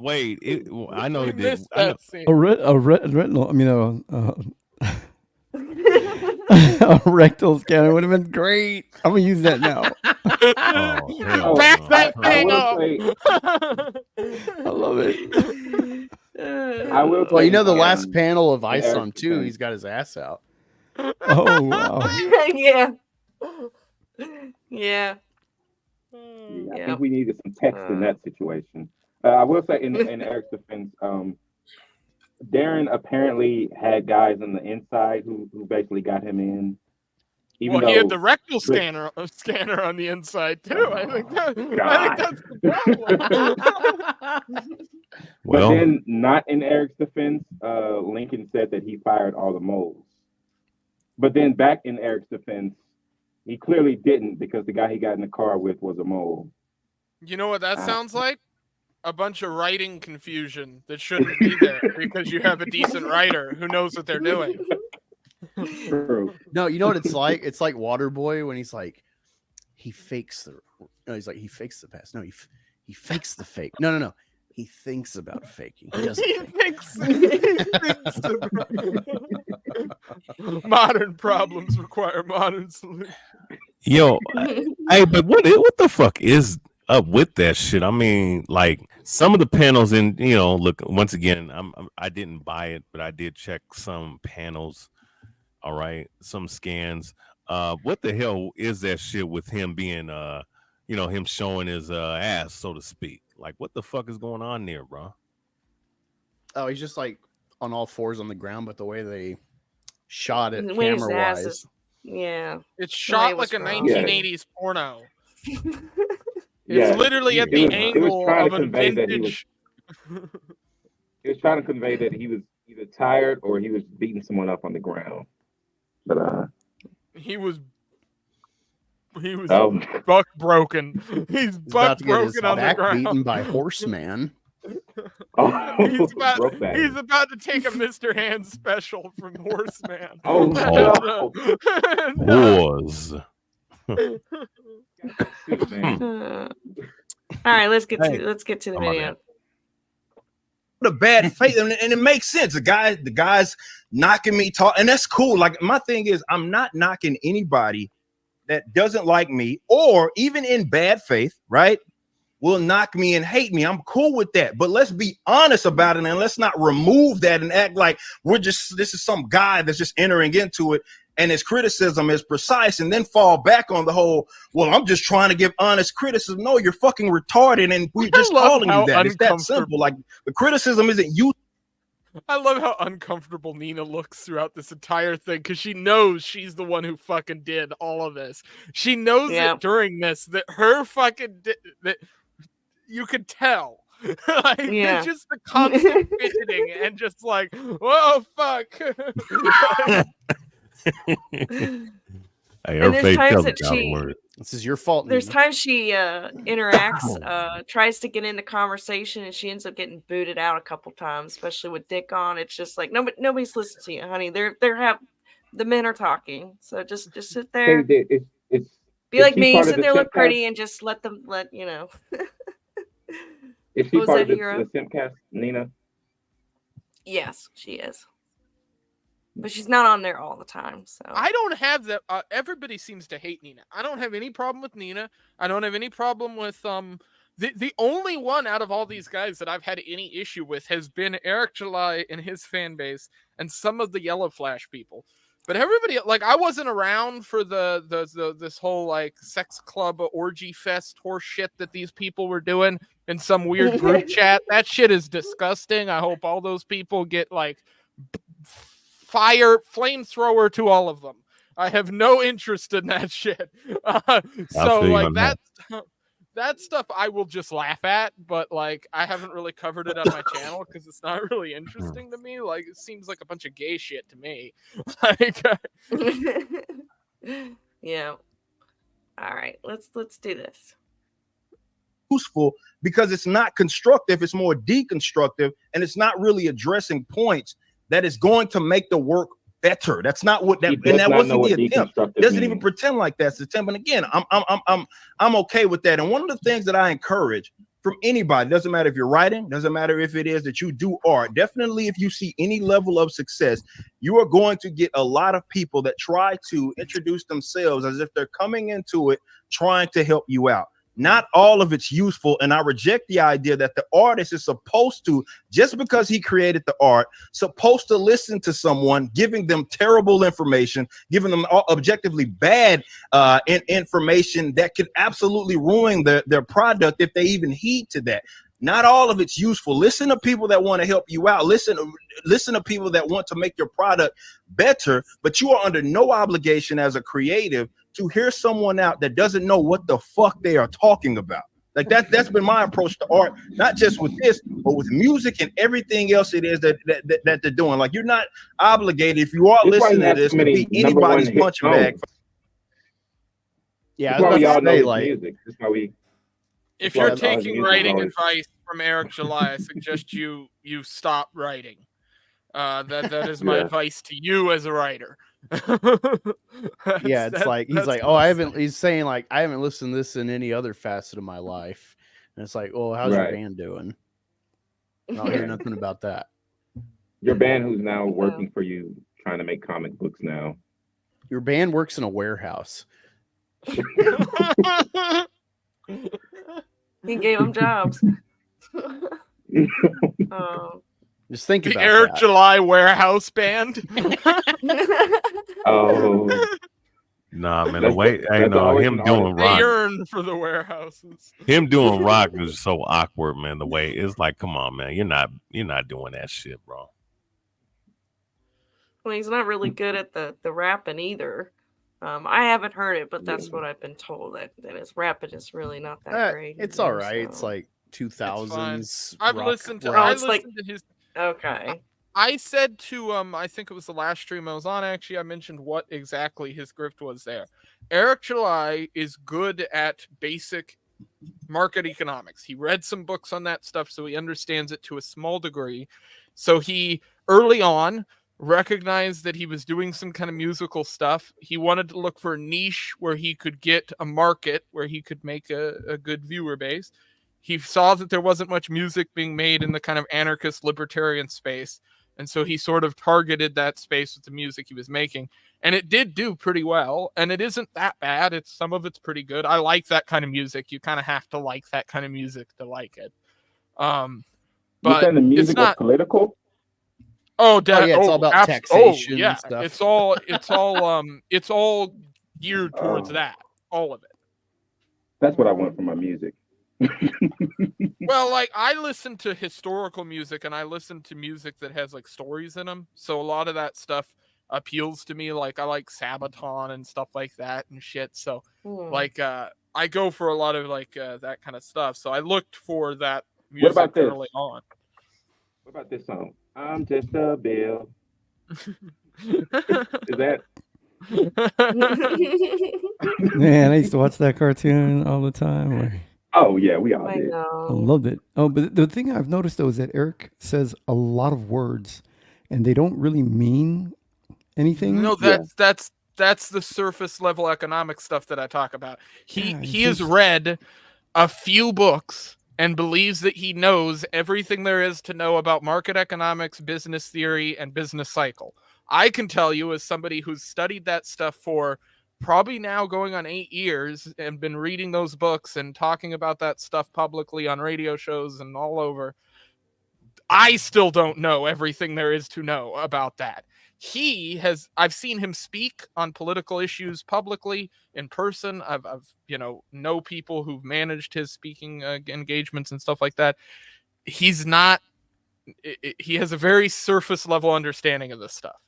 Wait, I know he did. missed I know. that scene. A retinal. I mean, a rectal scanner would have been great. I'm gonna use that now. Oh, hell Back no. that I thing will up. say, I love it. I will Well, say, you know the last panel of in Ice Eric's on 2, defense- he's got his ass out. Oh wow. Yeah. Yeah. I think we needed some text in that situation. I will say, in Eric's defense, Darren apparently had guys on the inside who basically got him in. Even Well, he had though the rectal Rick- scanner on the inside too. I think that's the problem. But then, not in Eric's defense, Lincoln said that he fired all the moles. But then, back in Eric's defense, he clearly didn't, because the guy he got in the car with was a mole. You know what that sounds like? A bunch of writing confusion that shouldn't be there because you have a decent writer who knows what they're doing. True. No, you know what it's like? It's like Waterboy when he's like, he fakes the. No, he's like he fakes the past. No, he fakes the fake. No. He thinks about faking. He doesn't. He fake. thinks modern problems require modern solutions. Yo, hey, but what the fuck is up with that shit? I mean, like some of the panels in, look, once again, I didn't buy it, but I did check some panels. All right, some scans. What the hell is that shit with him being him showing his ass, so to speak? Like, what the fuck is going on there, bro? Oh, he's just like on all fours on the ground, but the way they shot it The way his camera ass wise. is- Yeah. It's The way shot it was like a drawn. 1980s porno. Yeah, It's literally at it the was angle trying of to a convey that he vintage. He was trying to convey that he was either tired or he was beating someone up on the ground. But He was Oh. buck broken. He's He's about buck to get his broken on the back ground. beaten by Horseman. He's broke that. he's about to take a Mr. Hands special from Horseman. Oh, no. Wars. All right, let's get Hey. to the Oh, my video. The bad faith, and it makes sense. The guy's knocking me, and that's cool. Like, my thing is, I'm not knocking anybody that doesn't like me, or even in bad faith, right, will knock me and hate me. I'm cool with that, but let's be honest about it, and let's not remove that and act like this is some guy that's just entering into it, and his criticism is precise, and then fall back on the whole, well, I'm just trying to give honest criticism. No, you're fucking retarded, and we're just love calling how you that. It's that uncomfortable- simple. Like, the criticism isn't you. I love how uncomfortable Nina looks throughout this entire thing because she knows she's the one who fucking did all of this. She knows Yeah. it during this that her fucking that you could tell. Like, Yeah. it's just the constant fidgeting and just like, whoa, fuck. Hey, And her there's face times tells that a dollar she- word. This is your fault. There's Nina. times she interacts, tries to get into conversation, and she ends up getting booted out a couple times, especially with Dick on. It's just like nobody's listening to you, honey. The men are talking, so just sit there, It's be is like she me, part of sit the there, look Simpcast? pretty, and just let you know. Is she What was part that, of the Hero? Simpcast, Nina? Yes, she is, but she's not on there all the time. So I don't have that. Everybody seems to hate Nina. I don't have any problem with Nina. I don't have any problem with the only one out of all these guys that I've had any issue with has been Eric July and his fan base and some of the Yellow Flash people. But everybody, like, I wasn't around for the this whole like sex club orgy fest horse shit that these people were doing in some weird group chat. That shit is disgusting. I hope all those people get like flamethrower to all of them. I have no interest in that shit. So feel you like on that. that stuff I will just laugh at, but like I haven't really covered it on my channel because it's not really interesting to me. Like it seems like a bunch of gay shit to me. Like yeah. All right, let's do this. Useful because it's not constructive, it's more deconstructive, and it's not really addressing points that is going to make the work better. That's not what that, He and does that not know wasn't what the attempt. deconstructive Doesn't even means. pretend like that's the attempt. And again, I'm okay with that. And one of the things that I encourage from anybody. Doesn't matter if you're writing, doesn't matter if it is that you do art. Definitely, if you see any level of success, you are going to get a lot of people that try to introduce themselves as if they're coming into it trying to help you out. Not all of it's useful, and I reject the idea that the artist is supposed to, just because he created the art, supposed to listen to someone giving them terrible information, giving them objectively bad information that could absolutely ruin their product if they even heed to that. Not all of it's useful. Listen to people that want to help you out. Listen to people that want to make your product better, but you are under no obligation as a creative to hear someone out that doesn't know what the fuck they are talking about. Like that's been my approach to art, not just with this, but with music and everything else it is that they're doing. Like, you're not obligated, if you are listening to this, to be anybody's punching bag. Yeah, that's why we all know his like, music. That's why we. If you're taking writing advice from Eric July, I suggest you stop writing. That is my advice to you as a writer. Yeah, it's like he's like, oh, he's saying like, I haven't listened to this in any other facet of my life. And it's like, well, how's your band doing? I don't hear nothing about that. Your band who's now working for you, trying to make comic books now. Your band works in a warehouse. He gave them jobs. Just think about the Eric that. July warehouse band. Oh. Nah, man, the way I know him doing They rock, yearn for the warehouses. him doing rock is so awkward, man. The way it's like, come on, man, you're not doing that shit, bro. Well, he's not really good at the rapping either. I haven't heard it, but that's what I've been told, that his rapping is really not that great. It's all right. It's like 2000s. I've rock- listened to. rock. I listened to his. Okay. I said to I think it was the last stream I was on. Actually, I mentioned what exactly his grift was there. Eric July is good at basic market economics. He read some books on that stuff, so he understands it to a small degree. So he early on recognized that he was doing some kind of musical stuff. He wanted to look for a niche where he could get a market, where he could make a good viewer base. He saw that there wasn't much music being made in the kind of anarchist libertarian space. And so he sort of targeted that space with the music he was making. And it did do pretty well. And it isn't that bad. Some of it's pretty good. I like that kind of music. You kind of have to like that kind of music to like it. But you saying the music it's not was political? yeah, it's all about taxation yeah, and stuff. it's all geared towards that. All of it. That's what I want from my music. Well, like, I listen to historical music and I listen to music that has like stories in them. So a lot of that stuff appeals to me. Like, I like Sabaton and stuff like that and shit. So like I go for a lot of like that kind of stuff. So I looked for that music about this? early on. What about this song? I'm just a bill. Is that? Man, I used to watch that cartoon all the time. Oh yeah, we all I did. know. I loved it. Oh, but the thing I've noticed though is that Eric says a lot of words, and they don't really mean anything. No, that's the surface level economic stuff that I talk about. He has read a few books and believes that he knows everything there is to know about market economics, business theory, and business cycle. I can tell you, as somebody who's studied that stuff for probably now going on 8 years and been reading those books and talking about that stuff publicly on radio shows and all over, I still don't know everything there is to know about that. I've seen him speak on political issues publicly in person. I've know people who've managed his speaking engagements and stuff like that. He has a very surface level understanding of this stuff.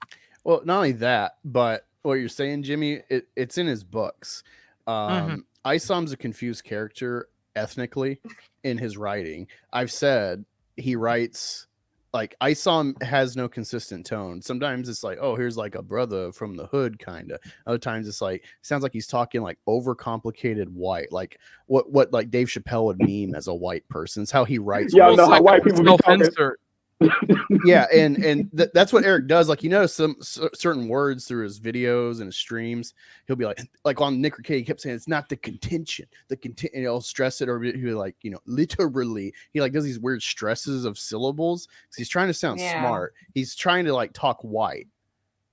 Well, not only that, but what you're saying, Jimmy, it's in his books. Isam's a confused character ethnically in his writing. I've said he writes like Isam has no consistent tone. Sometimes it's like, oh, here's like a brother from the hood, kind of. Other times it's like, sounds like he's talking like overcomplicated white, like what like Dave Chappelle would meme as a white person. It's how he writes. Y'all know how white people be talking. Yeah, and that's what Eric does. Like, you know, some certain words through his videos and his streams, he'll be like on Nick Ricay, he kept saying it's not the contention, and he'll stress it, or he'll be like, you know, literally, he like does these weird stresses of syllables because he's trying to sound smart. He's trying to like talk white,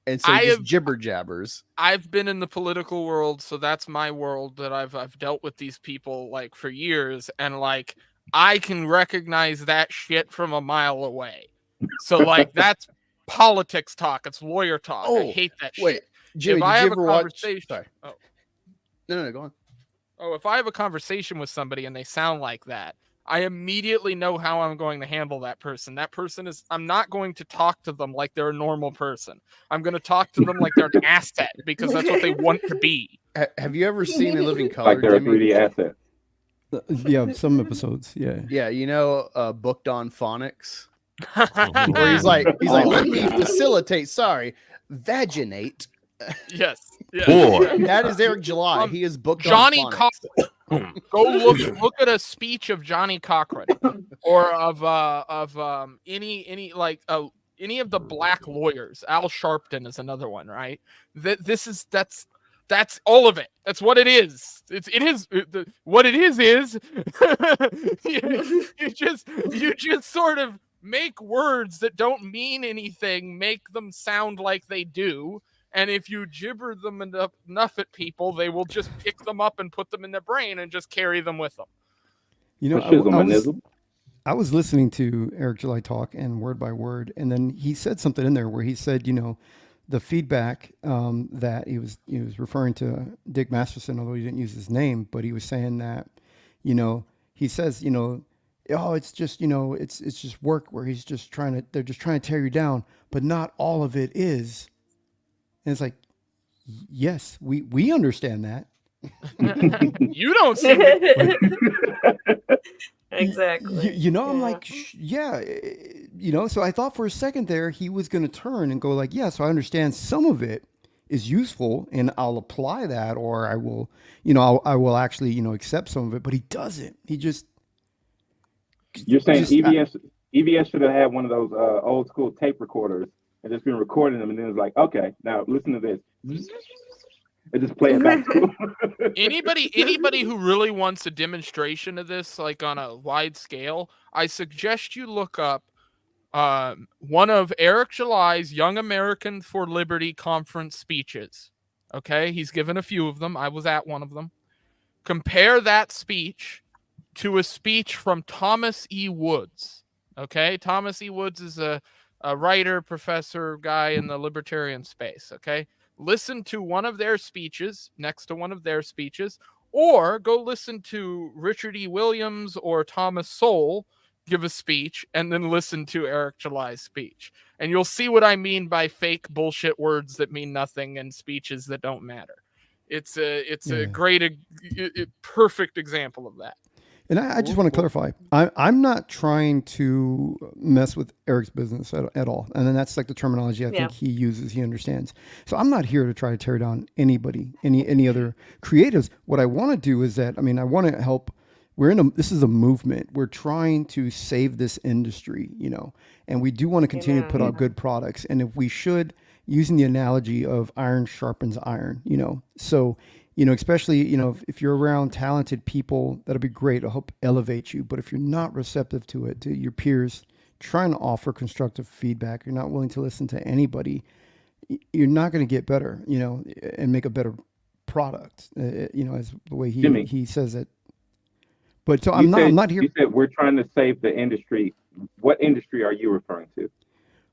and so he just jibber jabbers. I've been in the political world, so that's my world that I've dealt with these people like for years, and like I can recognize that shit from a mile away. So like that's politics talk, it's lawyer talk. I hate that shit. Jimmy, if I did you have ever a conversation, watch? Sorry. No, go on. Oh, if I have a conversation with somebody and they sound like that, I immediately know how I'm going to handle that person. That person is, I'm not going to talk to them like they're a normal person. I'm going to talk to them like they're an asset because that's what they want to be. Have you ever seen In Living Color? Like they're a 3D asset. Yeah, some episodes. Yeah. Yeah, you know, Booked on Phonics. Where he's like, let me facilitate. Sorry, vaginate. Yes. Boy. That is Eric July. He is booked Johnny on Phonics. Cochran. Go look at a speech of Johnny Cochran or of any of the black lawyers. Al Sharpton is another one, right? That's all of it. That's what it is. What it is you just sort of make words that don't mean anything, make them sound like they do. And if you gibber them enough at people, they will just pick them up and put them in their brain and just carry them with them. You know, I was listening to Eric July talk and word by word, and then he said something in there where he said, you know, the feedback that he was referring to Dick Masterson, although he didn't use his name, but he was saying that, you know, he says, you know, oh, it's just, you know, it's just work where they're just trying to tear you down, but not all of it is. And it's like, yes, we understand that. You don't see it. Exactly. You know, I'm like, yeah, you know, so I thought for a second there he was going to turn and go like, yeah, so I understand some of it is useful and I'll apply that, or I will, you know, I will actually, you know, accept some of it, but he doesn't. He just. You're saying EVS should have had one of those old school tape recorders and just been recording them, and then it's like, okay, now listen to this. And just play it back. Anybody who really wants a demonstration of this, like on a wide scale, I suggest you look up one of Eric July's Young American for Liberty conference speeches. Okay, he's given a few of them. I was at one of them. Compare that speech to a speech from Thomas E. Woods. Okay, Thomas E. Woods is a writer, professor, guy in the libertarian space. Okay, listen to one of their speeches next to one of their speeches, or go listen to Richard E. Williams or Thomas Sowell give a speech, and then listen to Eric July's speech. And you'll see what I mean by fake bullshit words that mean nothing and speeches that don't matter. It's a great, perfect example of that. And I just want to clarify, I'm not trying to mess with Eric's business at all. And then that's like the terminology I think he uses, he understands. So I'm not here to try to tear down anybody, any other creatives. What I want to do is that, I mean, I want to help. This is a movement. We're trying to save this industry, you know, and we do want to continue to put out good products. And if we should, using the analogy of iron sharpens iron, you know, so, you know, especially, you know, if you're around talented people, that'll be great. It'll help elevate you. But if you're not receptive to it, to your peers trying to offer constructive feedback, you're not willing to listen to anybody, you're not going to get better, you know, and make a better product, you know, as the way he says it. But so I'm not here. You said we're trying to save the industry. What industry are you referring to?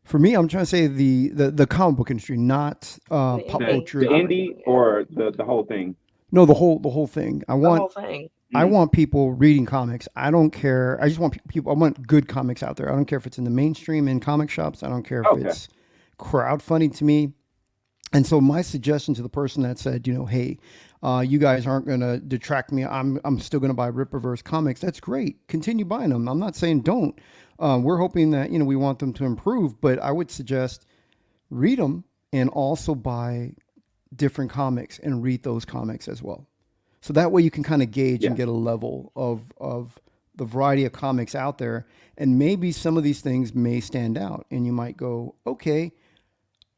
For me, I'm trying to say the comic book industry, not pop culture. The indie or the whole thing? No, the whole thing. I want whole thing. I want people reading comics. I don't care. I just want people. I want good comics out there. I don't care if it's in the mainstream in comic shops. I don't care if it's crowdfunding to me. And so my suggestion to the person that said, you know, hey, you guys aren't going to detract me. I'm still going to buy Rippaverse comics. That's great. Continue buying them. I'm not saying don't. We're hoping that, you know, we want them to improve, but I would suggest read them and also buy different comics and read those comics as well. So that way you can kind of gauge and get a level of the variety of comics out there, and maybe some of these things may stand out, and you might go, okay,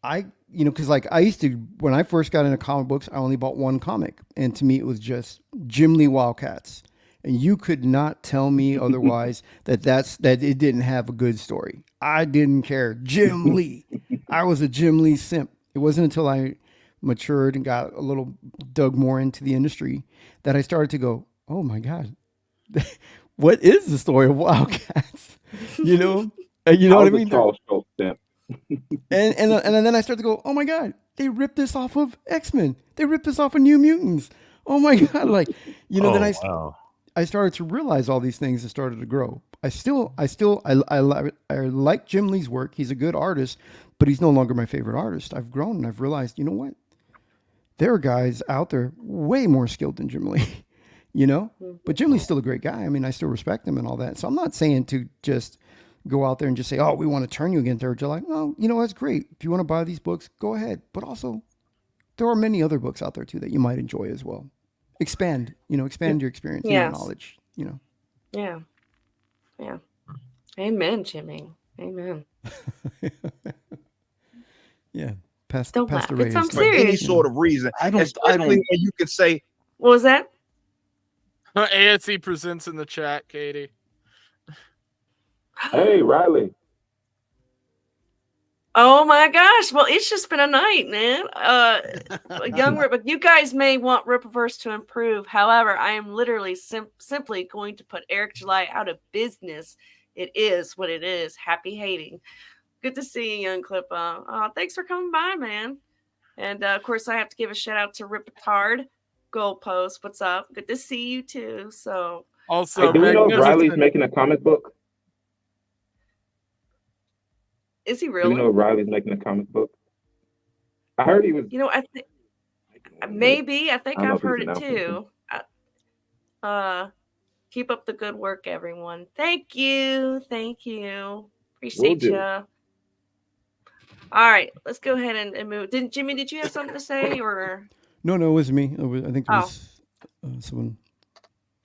because like I used to, when I first got into comic books, I only bought one comic, and to me it was just Jim Lee Wildcats, and you could not tell me otherwise that it didn't have a good story. I didn't care. Jim Lee, I was a Jim Lee simp. It wasn't until I matured and got a little dug more into the industry that I started to go, oh my God, what is the story of Wildcats? You know what I mean? Charles Schultz simp. And then I start to go, oh my God, they ripped this off of X-Men. They ripped this off of New Mutants. Oh my God. Like, then I started to realize all these things and started to grow. I like Jim Lee's work. He's a good artist, but he's no longer my favorite artist. I've grown and I've realized, you know what? There are guys out there way more skilled than Jim Lee, but Jim Lee's still a great guy. I mean, I still respect him and all that. So I'm not saying to just go out there and just say, oh, we want to turn you against her. You're like, no, that's great. If you want to buy these books, go ahead. But also, there are many other books out there too that you might enjoy as well. Expand your experience and your knowledge, Yeah. Yeah. Amen, Jimmy. Amen. Yeah. Don't laugh. the Ray I'm is for any serious. sort of reason. I don't. When you could say, What was that? ASE presents in the chat, Katie. Hey, Riley. Oh my gosh. Well, it's just been a night, man. But you guys may want Rippaverse to improve. However, I am literally simply going to put Eric July out of business. It is what it is. Happy hating. Good to see you, Young Clippa. Thanks for coming by, man. And of course, I have to give a shout out to Rippatard Goalpost. What's up? Good to see you too. So also, hey, do we know if Riley's making a comic book? Is he Do really? we know if Riley's making a comic book? I heard he was. I think maybe. I think I don't know I've if he's heard it announcing too. Keep up the good work, everyone. Thank you. Appreciate you. All right, let's go ahead and move. Jimmy, did you have something to say or? No, it was me. I think it was someone.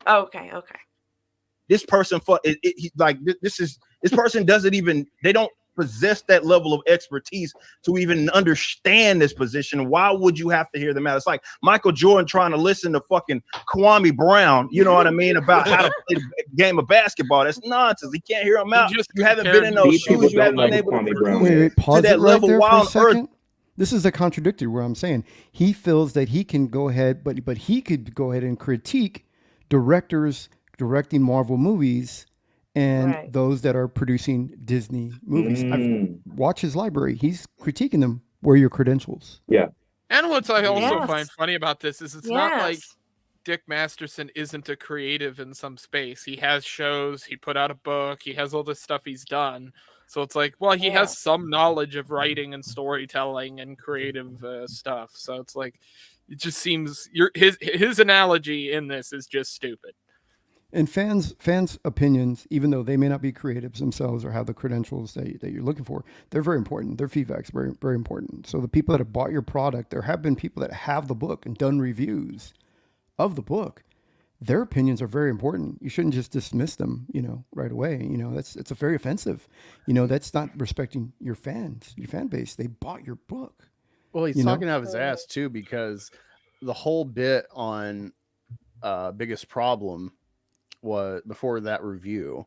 Okay. this person this person doesn't even, they don't possess that level of expertise to even understand this position. Why would you have to hear them out? It's like Michael Jordan trying to listen to fucking Kwame Brown, you know what I mean, about how to play the game of basketball. That's nonsense. He can't hear them out. You haven't been in those shoes. You haven't been able to Wait, pause to that it right level there for while a on earth. second. This is a contradictory where I'm saying he feels that he can go ahead, but he could go ahead and critique directors directing Marvel movies and those that are producing Disney movies. I've watched his library. He's critiquing them. Where are your credentials? Yeah. And what I also Yes. find funny about this is it's not like Dick Masterson isn't a creative in some space. He has shows, he put out a book, he has all this stuff he's done. So it's like, well, he has some knowledge of writing and storytelling and creative stuff. So it's like, it just seems his analogy in this is just stupid. And fans' opinions, even though they may not be creatives themselves or have the credentials that you're looking for, they're very important. Their feedback's very, very important. So the people that have bought your product, there have been people that have the book and done reviews of the book. Their opinions are very important. You shouldn't just dismiss them, right away. It's a very offensive. That's not respecting your fans, your fan base. They bought your book. Well, he's talking out of his ass too, because the whole bit on Biggest Problem was before that review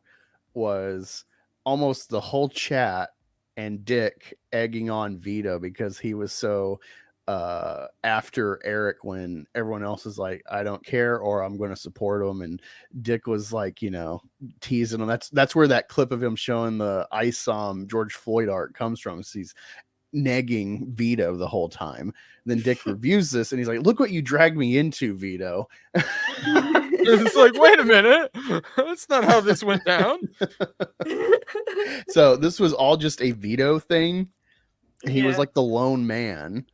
was almost the whole chat and Dick egging on Vito because he was so after Eric when everyone else is like, I don't care, or I'm going to support him. And Dick was like, teasing him. That's where that clip of him showing the Ice George Floyd art comes from. So he's negging Vito the whole time. And then Dick reviews this and he's like, look what you dragged me into, Vito. It's like, wait a minute, that's not how this went down. So this was all just a Vito thing. He was like the lone man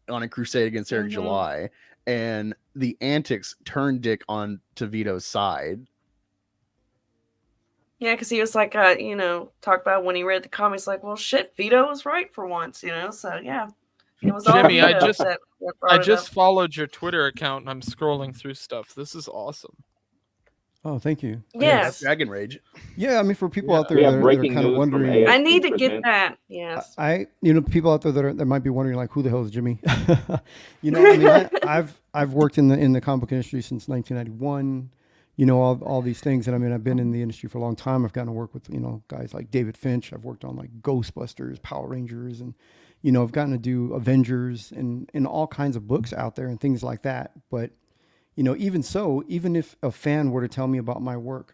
on a crusade against Eric July, and the antics turned Dick on to Vito's side. Yeah, because he was like, talk about when he read the comics, like, well, shit, Vito was right for once, So yeah, it was all Jimmy, Vito I that brought it just up. followed your Twitter account and I'm scrolling through stuff. This is awesome. Oh, thank you. Yes. Dragon Rage. Yeah, I mean, for people out there We have that are breaking kind of news from wondering, I need to AFT get presents. that. Yes. people out there that might be wondering, like, who the hell is Jimmy? I mean, I've worked in the comic book industry since 1991. All these things, and I mean, I've been in the industry for a long time. I've gotten to work with guys like David Finch. I've worked on like Ghostbusters, Power Rangers, and I've gotten to do Avengers and all kinds of books out there and things like that. But even so, even if a fan were to tell me about my work,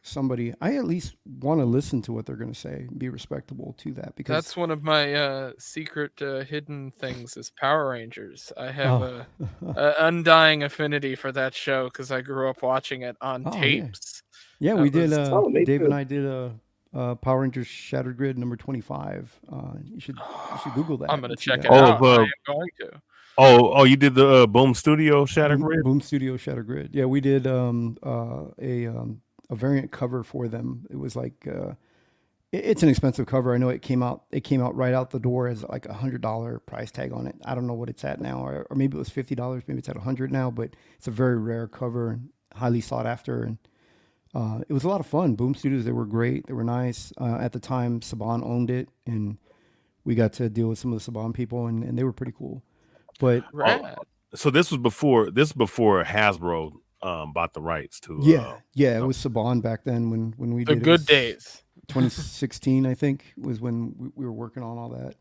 I at least want to listen to what they're going to say, and be respectable to that, because That's one of my secret hidden things is Power Rangers. I have a undying affinity for that show because I grew up watching it on tapes. Yeah, That we did. was- Dave and I did Power Rangers Shattered Grid number 25. You should Google that. I'm gonna and see check that. it out. I am going to. Oh, you did the Boom Studio Shattered Grid? Boom Studio Shattered Grid. Yeah, we did a variant cover for them. It was like it's an expensive cover. I know it came out right out the door as like $100 price tag on it. I don't know what it's at now, or maybe it was $50. Maybe it's at $100 now. But it's a very rare cover and highly sought after. And it was a lot of fun. Boom Studios, they were great. They were nice. At the time, Saban owned it, and we got to deal with some of the Saban people, and they were pretty cool. But so this was before Hasbro bought the rights to. It was Saban back then when we The did it. good Was days. 2016, I think, was when we were working on all that.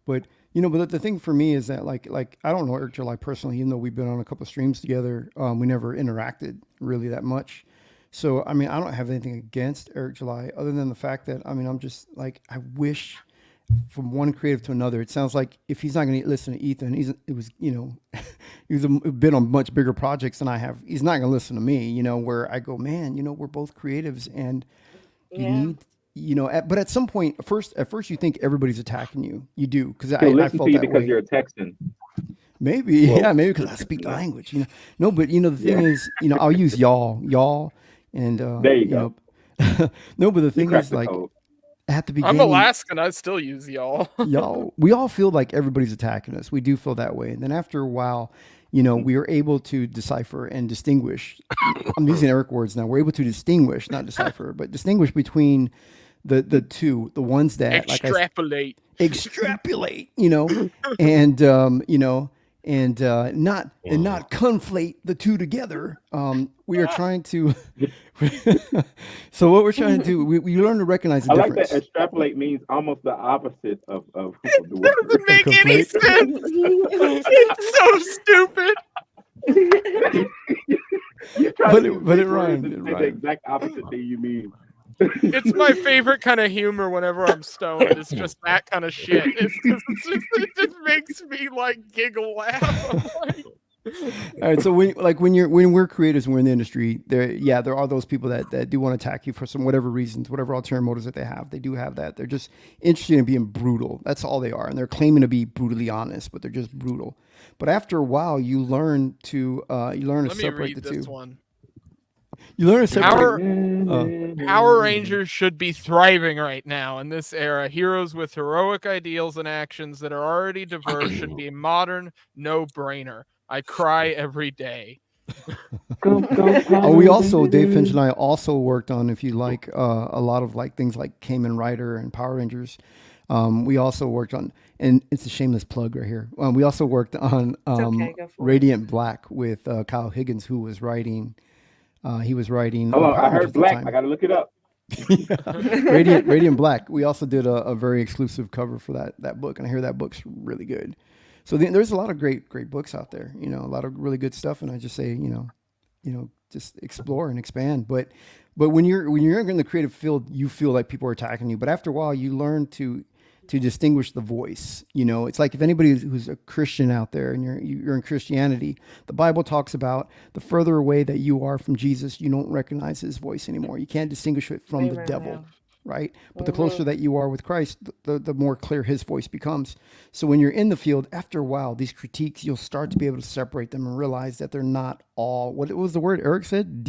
But but the thing for me is that like I don't know Eric July personally, even though we've been on a couple of streams together. We never interacted really that much. So I mean, I don't have anything against Eric July other than the fact that I'm just like, I wish from one creative to another. It sounds like if he's not going to listen to Ethan, he's been on much bigger projects than I have. He's not going to listen to me. Where I go, man. We're both creatives, and you need. But at some point, at first, you think everybody's attacking you. You do, because I listen felt to you that because way. you're a Texan. Maybe, Well, maybe because I speak the language. No, but the thing is, I'll use y'all, and There you go. No, but the thing cracked is, the like, code. at the beginning, I'm Alaskan. I still use y'all. y'all, we all feel like everybody's attacking us. We do feel that way, and then after a while, we are able to decipher and distinguish. I'm using Eric words now. We're able to distinguish, not decipher, but distinguish between the two, the ones that Extrapolate. extrapolate, and not conflate the two together. We are trying to. So what we're trying to do, we learn to recognize the I like difference. that extrapolate means almost the opposite of the word. Doesn't make any sense. It's so stupid. You're trying But to it- use but big it words rhymed, and it say the rhymed. exact opposite thing you mean. It's my favorite kind of humor whenever I'm stoned. It's just that kind of shit. It just makes me like giggle laugh. I'm like, All right, so when we're creators and we're in the industry, there are those people that do want to attack you for some whatever reasons, whatever ulterior motives that they have. They do have that. They're just interested in being brutal. That's all they are, and they're claiming to be brutally honest, but they're just brutal. But after a while, you learn to let me separate read the this two. one. You learn to separate. Power Rangers should be thriving right now in this era. Heroes with heroic ideals and actions that are already diverse should be a modern no-brainer. I cry every day. We also, Dave Finch and I also worked on, if you like, a lot of like things like Kamen Rider and Power Rangers. We also worked on, and it's a shameless plug right here. We also worked on okay, go for Radiant Black with Kyle Higgins, who was writing. He was writing. Hold on, Power I Rangers heard at the black. time. I got to look it up. Radiant Black. We also did a very exclusive cover for that book, and I hear that book's really good. So there's a lot of great books out there. A lot of really good stuff, and I just say, just explore and expand. But when you're in the creative field, you feel like people are attacking you. But after a while, you learn to distinguish the voice. It's like if anybody who's a Christian out there and you're in Christianity, the Bible talks about the further away that you are from Jesus, you don't recognize his voice anymore. You can't distinguish it from the Amen, devil. yeah. Right? But the closer that you are with Christ, the more clear his voice becomes. So when you're in the field, after a while, these critiques, you'll start to be able to separate them and realize that they're not all, what was the word Eric said?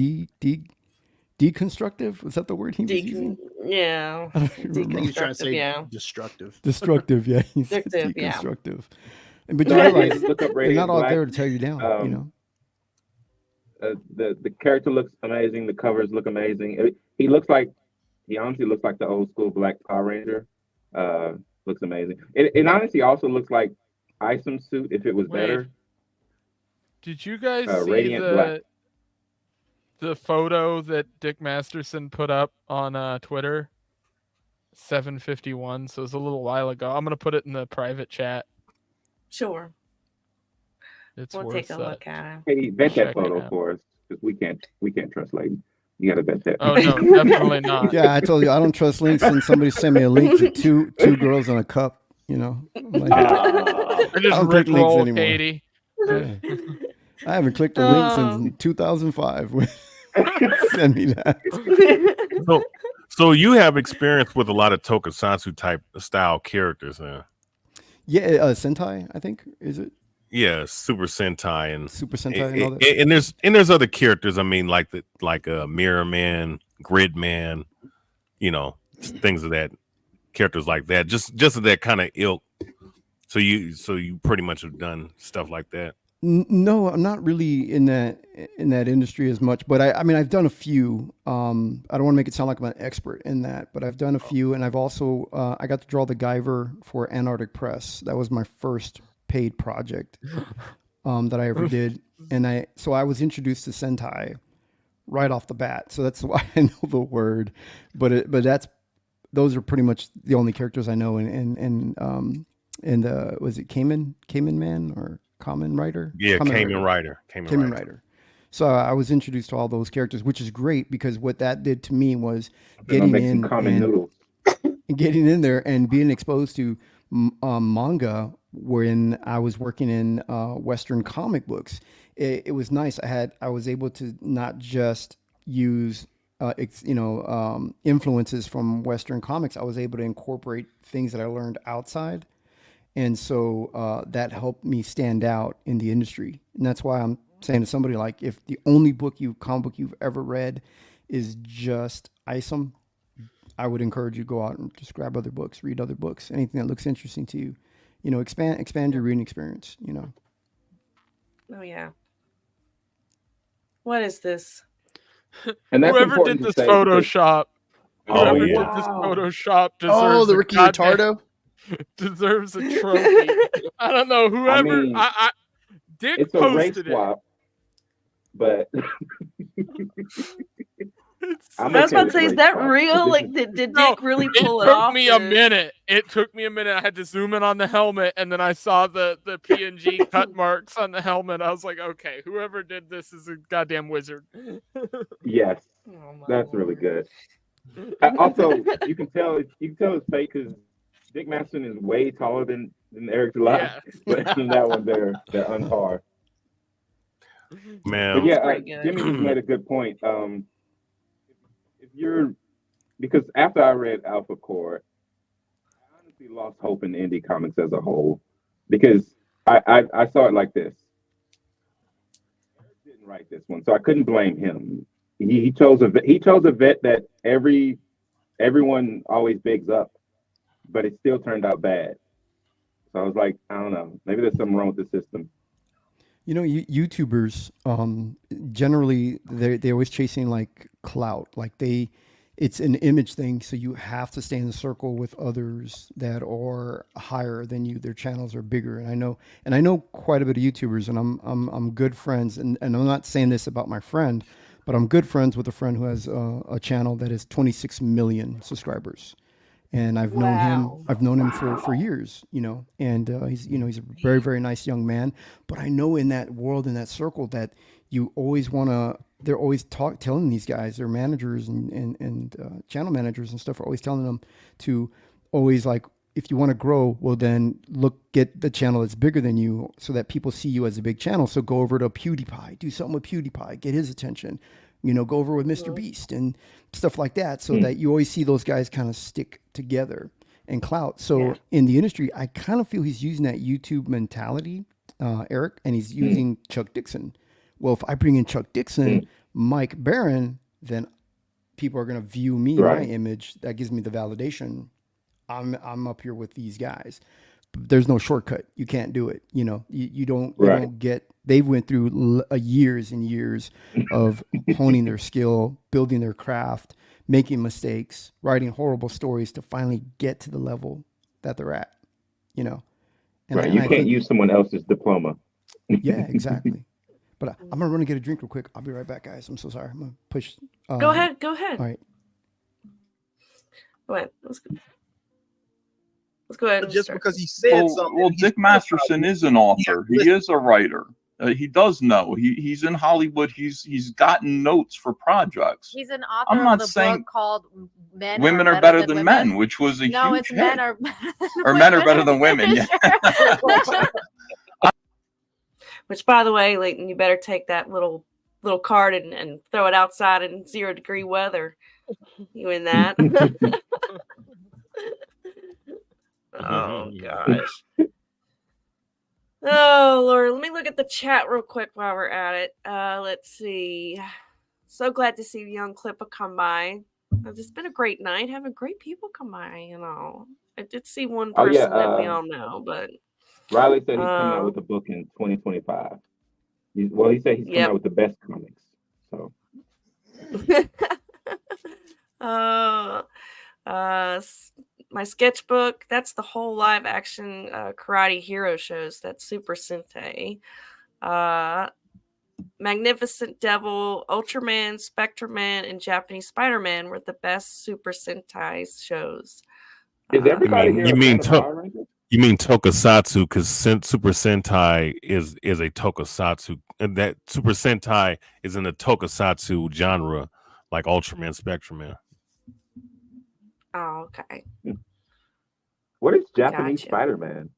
Deconstructive? Was that the word he was using? Yeah. I don't remember. He was trying to say Yeah. destructive. Destructive, yeah. He said Destructive, yeah. deconstructive. But you Yeah, realize look up they're Radiant not all Black. there to tear you down, The character looks amazing. The covers look amazing. He honestly looks like the old school Black Power Ranger. Looks amazing. It honestly also looks like Isom's suit if it was Wait, better. Did you guys see Radiant Black. the photo that Dick Masterson put up on Twitter? 7:51, so it was a little while ago. I'm gonna put it in the private chat. Sure. It's We'll worth take a look at it. Hey, vet that checking photo out. for us because we can't trust Layden. You gotta vet that. Oh no, definitely not. Yeah, I told you I don't trust links. And somebody sent me a link to two girls in a cup. You know, I'm like, I just don't click links rickroll anymore. Katie. Yeah. I haven't clicked a link since 2005. Send me that. So you have experience with a lot of tokusatsu type style characters, huh? Yeah, Sentai, I think, is it? Yeah, Super Sentai and Super Sentai and all that. and there's other characters. I mean, like Mirror Man, Grid Man, you know, things of that, characters like that. Just of that kind of ilk. So you pretty much have done stuff like that. No, I'm not really in that industry as much, but I mean, I've done a few. I don't want to make it sound like I'm an expert in that, but I've done a few, and I've also I got to draw the Guyver for Antarctic Press. That was my first paid project that I ever did, and I was introduced to Sentai right off the bat, so that's why I know the word. But those are pretty much the only characters I know. And was it Kamen Man or Kamen Rider? Yeah, Kamen Rider. Kamen Rider. So I was introduced to all those characters, which is great because what that did to me was getting in there and being exposed to manga when I was working in Western comic books. It was nice. I was able to not just use influences from Western comics. I was able to incorporate things that I learned outside. And so that helped me stand out in the industry. And that's why I'm saying to somebody, like, if the only comic book you've ever read is just Isom, I would encourage you to go out and just grab other books, read other books, anything that looks interesting to you. You know, expand your reading experience, you know. Oh, yeah. What is this? And that's Whoever did this Photoshop, whoever did this Photoshop deserves the Ricky Ritardo deserves a trophy. I don't know. Whoever Dick it's a race posted swap, but I was about to say, is that real? Like, did Dick really pull it off? It took me a minute. It took me a minute. I had to zoom in on the helmet, and then I saw the PNG cut marks on the helmet. I was like, okay, whoever did this is a goddamn wizard. yes, that's really good. Also, you can tell it's fake because Dick Masterson is way taller than Eric July, Yeah. but in that one they're on par. Man, but yeah, Jimmy just made a good point. Because after I read Alpha Core, I honestly lost hope in indie comics as a whole because I saw it like this. Eric didn't write this one, so I couldn't blame him. He chose a vet that everyone always bigs up, but it still turned out bad. So I was like, I don't know, maybe there's something wrong with the system. You know, YouTubers generally they're always chasing like clout, like it's an image thing. So you have to stay in the circle with others that are higher than you. Their channels are bigger, and I know quite a bit of YouTubers, and I'm good friends, and I'm not saying this about my friend, but I'm good friends with a friend who has a channel that has 26 million subscribers. And I've known him for years, you know, and he's a very, very nice young man. But I know in that world, in that circle, that you always they're always telling these guys, their managers and channel managers and stuff are always telling them to always, like, if you want to grow, well, then get the channel that's bigger than you so that people see you as a big channel. So go over to PewDiePie, do something with PewDiePie, get his attention. You know, go over with Mr. Beast and stuff like that, so that you always see those guys kind of stick together and clout. So in the industry, I kind of feel he's using that YouTube mentality, Eric, and he's using Chuck Dixon. Well, if I bring in Chuck Dixon, Mike Barron, then people are going to view me, my image. That gives me the validation. I'm up here with these guys. there's no shortcut. You can't do it. You know, you don't get. They went through years and years of honing their skill, building their craft, making mistakes, writing horrible stories to finally get to the level that they're at. You know, and you can't use someone else's diploma. Yeah, exactly. But I'm gonna run and get a drink real quick. I'll be right back, guys. I'm so sorry. I'm gonna push. Go ahead. Go ahead. All right. Go ahead. Let's go ahead. Just because he said something. Well, Dick Masterson is an author. He is a writer. He does know. He's in Hollywood. He's gotten notes for projects. He's an author I'm not of the saying book called Women Are Better Than Men, which was a no, huge it's hit. Men Are Or Men Are Better Than Women. Yeah. Which, by the way, Leighton, you better take that little card and throw it outside in 0-degree weather. You in that? Oh gosh. Oh Lord, let me look at the chat real quick while we're at it. Let's see. So glad to see young Clippa come by. It's been a great night, having great people come by. You know, I did see one person that we all know, but Riley said he's coming out with a book in 2025. He said he's coming out with the best comics. So. My sketchbook, that's the whole live action karate hero shows. That's Super Sentai. Magnificent Devil, Ultraman, Spectreman, and Japanese Spider-Man were the best Super Sentai shows. Is everybody here you mean Power Rangers? You mean tokusatsu? Because Super Sentai is a tokusatsu, and that Super Sentai is in the tokusatsu genre, like Ultraman, Spectreman. Oh, okay. What is Japanese Spider-Man?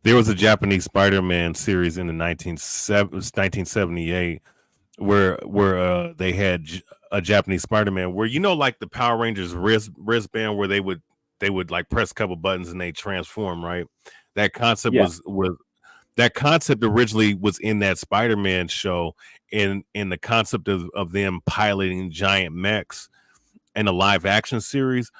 There was a Japanese Spider-Man series in the 1978 where they had a Japanese Spider-Man where, you know, like the Power Rangers wristband where they would like press a couple buttons and they transform, right? That concept was that concept originally was in that Spider-Man show, in the concept of them piloting giant mechs in a live action series.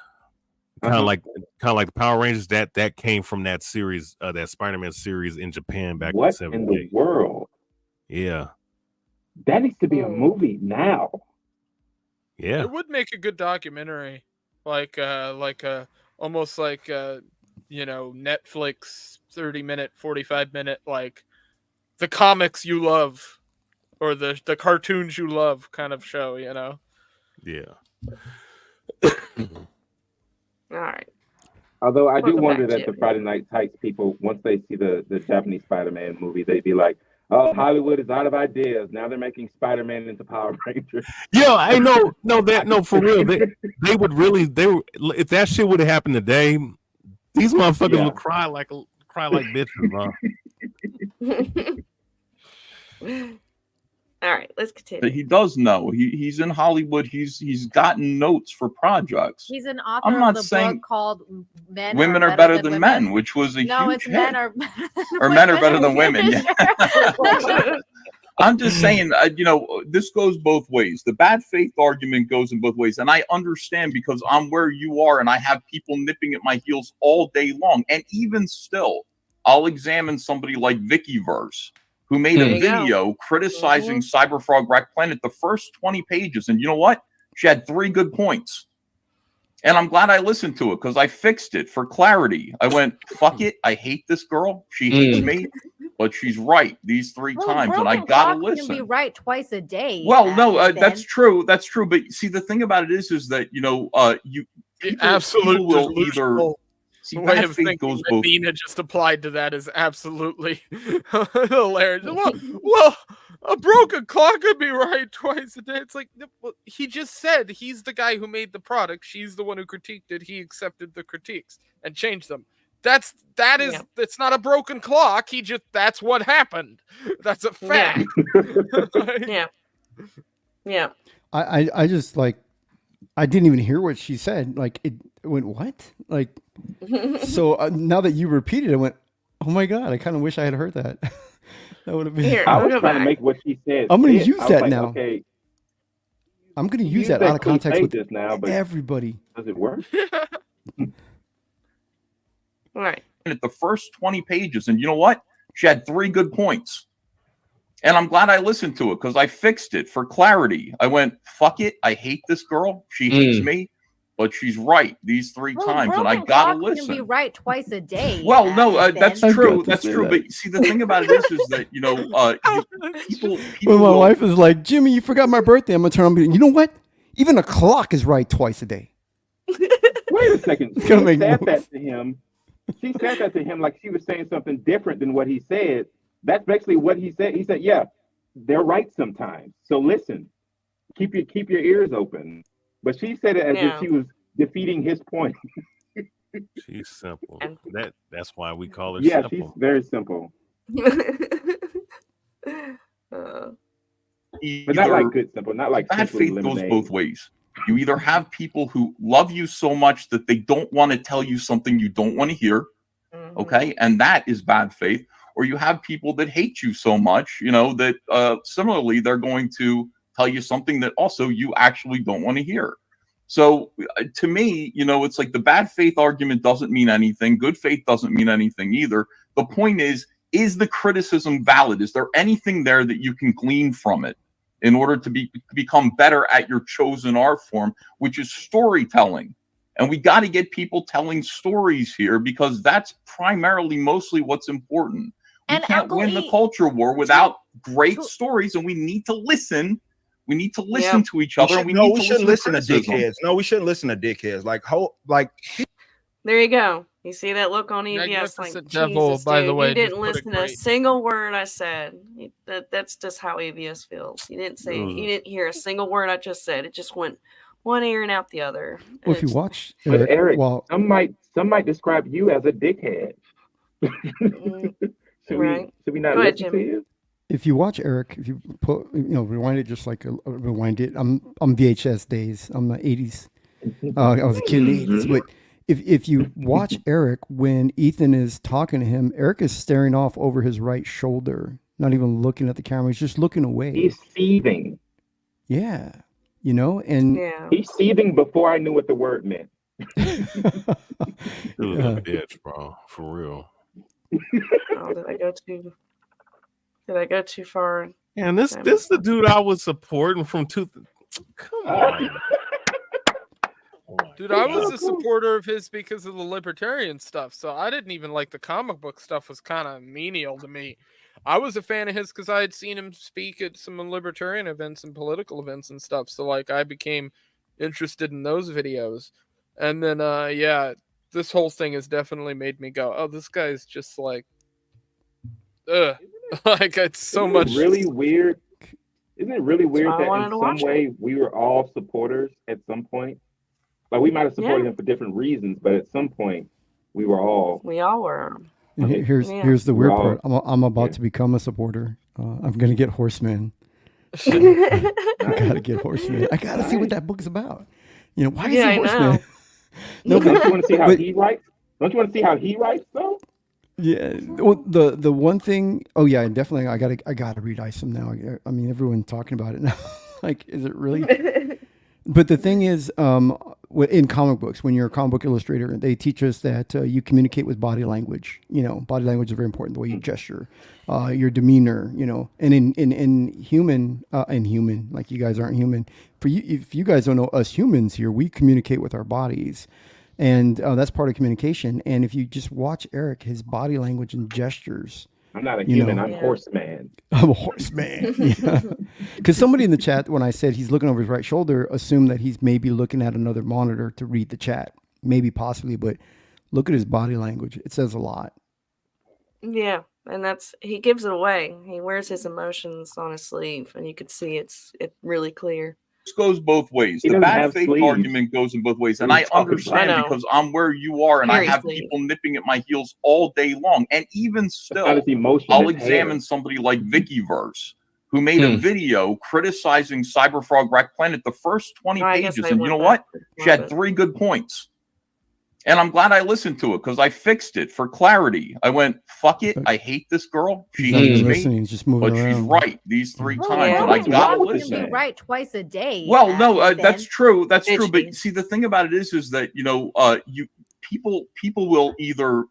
Kind of like the Power Rangers, that came from that series, that Spider-Man series in Japan back in the 70s. In the world? Yeah. That needs to be a movie now. Yeah. It would make a good documentary. Like almost like you know, Netflix 30-minute, 45-minute, like the comics you love or the cartoons you love kind of show, you know. Yeah. All right. Although I do wonder that the Friday Night Tights people, once they see the Japanese Spider-Man movie, they'd be like, "Oh, Hollywood is out of ideas. Now they're making Spider-Man into Power Rangers." Yo, I know for real. They would really if that shit would have happened today, these motherfuckers would cry like bitches, huh? All right, let's continue. He does know. He's in Hollywood. He's gotten notes for projects. He's an author I'm not of the saying book called Women Are Better Than Men, which was a no, huge it's hit. Men Are or Men Are Better Than Women. Yeah. I'm just saying, you know, this goes both ways. The bad faith argument goes in both ways. And I understand because I'm where you are and I have people nipping at my heels all day long. And even still, I'll examine somebody like Vikiverse, who made a video criticizing Cyberfrog Wreck Planet, the first 20 pages. And you know what? She had 3 good points. And I'm glad I listened to it because I fixed it for clarity. I went, fuck it. I hate this girl. She hates me, but she's right these 3 times. And I got to listen. You can be right twice a day. Well, no, that's true. That's true. But see, the thing about it is that, you know, absolute will either... See, way bad of faith thinking goes that both. Nina just applied to that is absolutely hilarious. Well, a broken clock could be right twice a day. It's like, well, he just said he's the guy who made the product. She's the one who critiqued it. He accepted the critiques and changed them. It's not a broken clock. That's what happened. That's a fact. Yeah. I just like, I didn't even hear what she said. Like it went, what? Like, so now that you repeated it, I went, oh my God, I kind of wish I had heard that. That would have been. Here, I was trying to make what she said. I'm going to use that like, now. Okay, I'm going to use that out of context with now, but everybody. Does it work? All right. the first 20 pages, and you know what? She had 3 good points. And I'm glad I listened to it because I fixed it for clarity. I went, fuck it. I hate this girl. She hates me, but she's right these 3 times, and I gotta listen. Can be right twice a day. Well, no, that's true. got to That's say true. that. But see, the thing about it is that people When my will- wife is like, Jimmy, you forgot my birthday. I'm gonna turn on. You know what? Even a clock is right twice a day. Wait a second. It's She gonna make said no that to him. She said that to him like she was saying something different than what he said. That's basically what he said. He said, "Yeah, they're right sometimes. So listen, keep your ears open." But she said it as if she was defeating his point. She's simple. That's why we call her Yeah, simple. she's very simple. But not like good simple. Not like bad simply faith goes lemonade. both ways. You either have people who love you so much that they don't want to tell you something you don't want to hear, okay, and that is bad faith, or you have people that hate you so much, that similarly they're going to tell you something that also you actually don't want to hear. So to me, it's like the bad faith argument doesn't mean anything. Good faith doesn't mean anything either. The point is the criticism valid? Is there anything there that you can glean from it in order to become better at your chosen art form, which is storytelling? And we got to get people telling stories here because that's primarily mostly what's important. We can't win the culture war without great stories, and we need to listen. We need to listen to each other. We We shouldn't listen to criticism. dickheads. No, we shouldn't listen to dickheads. There you go. You see that look on EBS? Like, Magnificent Devil, Jesus, by dude, the way, you just didn't put it listen to a great. single word I said. That's just how EBS feels. You didn't say, you didn't hear a single word I just said. It just went one ear and out the other. Well, if you watch But Eric, well, some might describe you as a dickhead. Should we not Go ahead, listen to Jimmy. you? if you watch Eric, if you put rewind it just like rewind it. I'm VHS days. I'm the 80s. I was a kid in the 80s, but if you watch Eric when Ethan is talking to him, Eric is staring off over his right shoulder, not even looking at the camera. He's just looking away. He's seething. Yeah, and He's seething before I knew what the word meant. It was a bitch, bro. For real. Oh, did I go too far? And this the dude I was supporting from Come on. Dude, I was a supporter of his because of the libertarian stuff. So I didn't even like the comic book stuff was kind of menial to me. I was a fan of his because I had seen him speak at some libertarian events and political events and stuff. So like I became interested in those videos. And then this whole thing has definitely made me go, oh, this guy's just like like it's so Isn't much it really weird. Isn't it really weird why I that wanted in to some watch way we were all supporters at some point? Like we might have supported him for different reasons, but at some point we were all. We all were. And here's the weird part. I'm about to become a supporter. I'm gonna get Horseman. I gotta get Horseman. I gotta see what that book is about. Why is Yeah, he I Horseman? know. No, Don't you want to see how but- he writes? Don't you want to see how he writes though? Yeah. Well, the one thing. Oh yeah, definitely. I gotta read Isom now. I mean, everyone's talking about it now. Like, is it really? But the thing is, in comic books, when you're a comic book illustrator, they teach us that you communicate with body language. Body language is very important. The way you gesture, your demeanor. And in human, like you guys aren't human. For you, if you guys don't know us humans here, we communicate with our bodies. And that's part of communication. And if you just watch Eric, his body language and gestures. I'm not a human. I'm Horseman. I'm a horseman. Because somebody in the chat, when I said he's looking over his right shoulder, assumed that he's maybe looking at another monitor to read the chat. Maybe, possibly. But look at his body language. It says a lot. Yeah, and he gives it away. He wears his emotions on his sleeve, and you can see it's really clear. This goes both ways. He The doesn't bad have faith sleeves. argument goes in both ways. And What are I you talking about? understand I know. because I'm where you are and I Very have sleeve. people nipping at my heels all day long. And even still, not his emotion, I'll his examine hair. somebody like Vikiverse, who made a video criticizing Cyberfrog Rack Planet the first 20 I guess pages. I And you know went what? back She had 3 good points. And I'm glad I listened to it because I fixed it for clarity. I went, fuck it. I hate this girl. She He's not hates even me. listening. He's just moving But she's around. right these 3 Oh, times. yeah, And I what's gotta wrong with listen. Can be right twice a day. Well, no, Ethan. that's true. That's true. Bitchy. But see, the thing about it is that people will either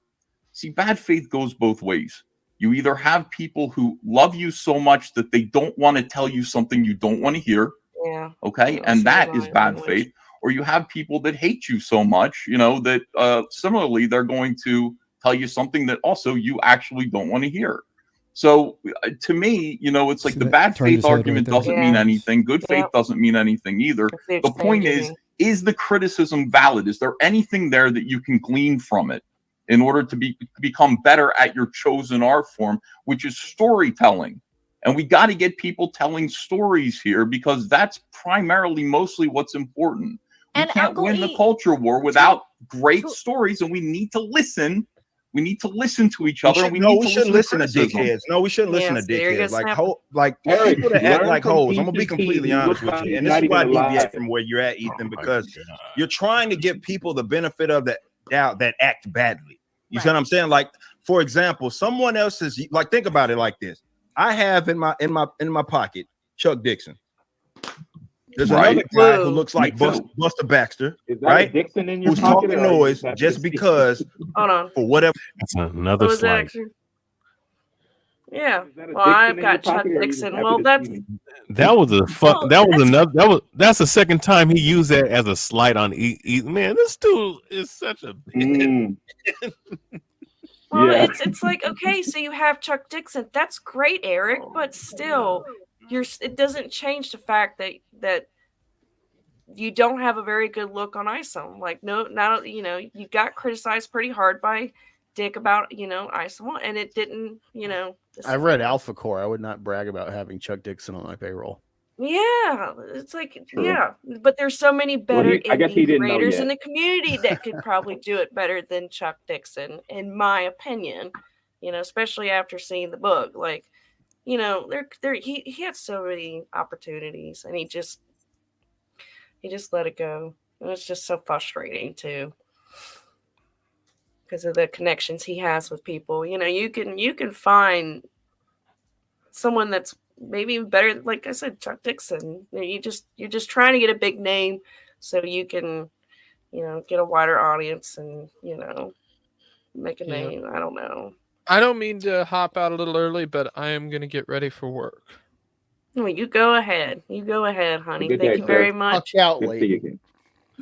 See, bad faith goes both ways. You either have people who love you so much that they don't want to tell you something you don't want to hear. Yeah. Okay. Yeah, And that same is bad language. faith. Or you have people that hate you so much, that similarly, they're going to tell you something that also you actually don't want to hear. So to me, it's like See the that bad turned faith his head right argument there. doesn't mean Yeah. anything. Good faith Yep. doesn't mean anything either. I see what The you're saying, point Jimmy. is the criticism valid? Is there anything there that you can glean from it in order to become better at your chosen art form, which is storytelling? And we got to get people telling stories here because that's primarily mostly what's important. We And can't Uncle win the E, culture war without great stories, and we need to listen. We need to listen to each other. and we need to shouldn't listen to criticism. dickheads. No, we shouldn't listen to Yes, there you go, dickheads. Like Snapper. like Eric, people that act learn like from hoes. I'm gonna be PCP. completely He honest looks with like you, he's and this not is why I even alive. deviate from where you're at, Ethan, because you're trying to give people the benefit of the doubt that act badly. You see what I'm saying? Like, for example, someone else's. Like, think about it like this: I have in my pocket Chuck Dixon. There's Right. another guy who Whoa. looks like Me too. Buster Baxter, Is that right? a Dixon in your Who's pocket? talking or are you noise happy just to see it? because Hold on. for whatever. That's What another was that slight. actually? Yeah. Is that a Well, Dixon I've in your got Chuck pocket, or are you just Dixon. happy Well, to that's see me? That was a fuck. well, That was that's another. That's the second time he used that as a slight on Man, this dude is such a. Mm, well, yeah. it's like okay, so you have Chuck Dixon. That's great, Eric, but still, it doesn't change the fact that you don't have a very good look on ISOM. Like, no, now you got criticized pretty hard by Dick about ISOM, and it didn't. I read Alpha Core. I would not brag about having Chuck Dixon on my payroll. Yeah, it's like True. yeah, but there's so many Well, better I guess he indie didn't know creators in yet. the community that could probably do it better than Chuck Dixon, in my opinion. Especially after seeing the book, like, he had so many opportunities, and he just let it go. And it's just so frustrating too, because of the connections he has with people. You can find someone that's maybe better, like I said, Chuck Dixon. You're just trying to get a big name so you can, get a wider audience and, make a Yeah. name. I don't know. I don't mean to hop out a little early, but I am going to get ready for work. Well, you go ahead. You go ahead, honey. Good Thank day, you very sir. much. Watch out, Good to see you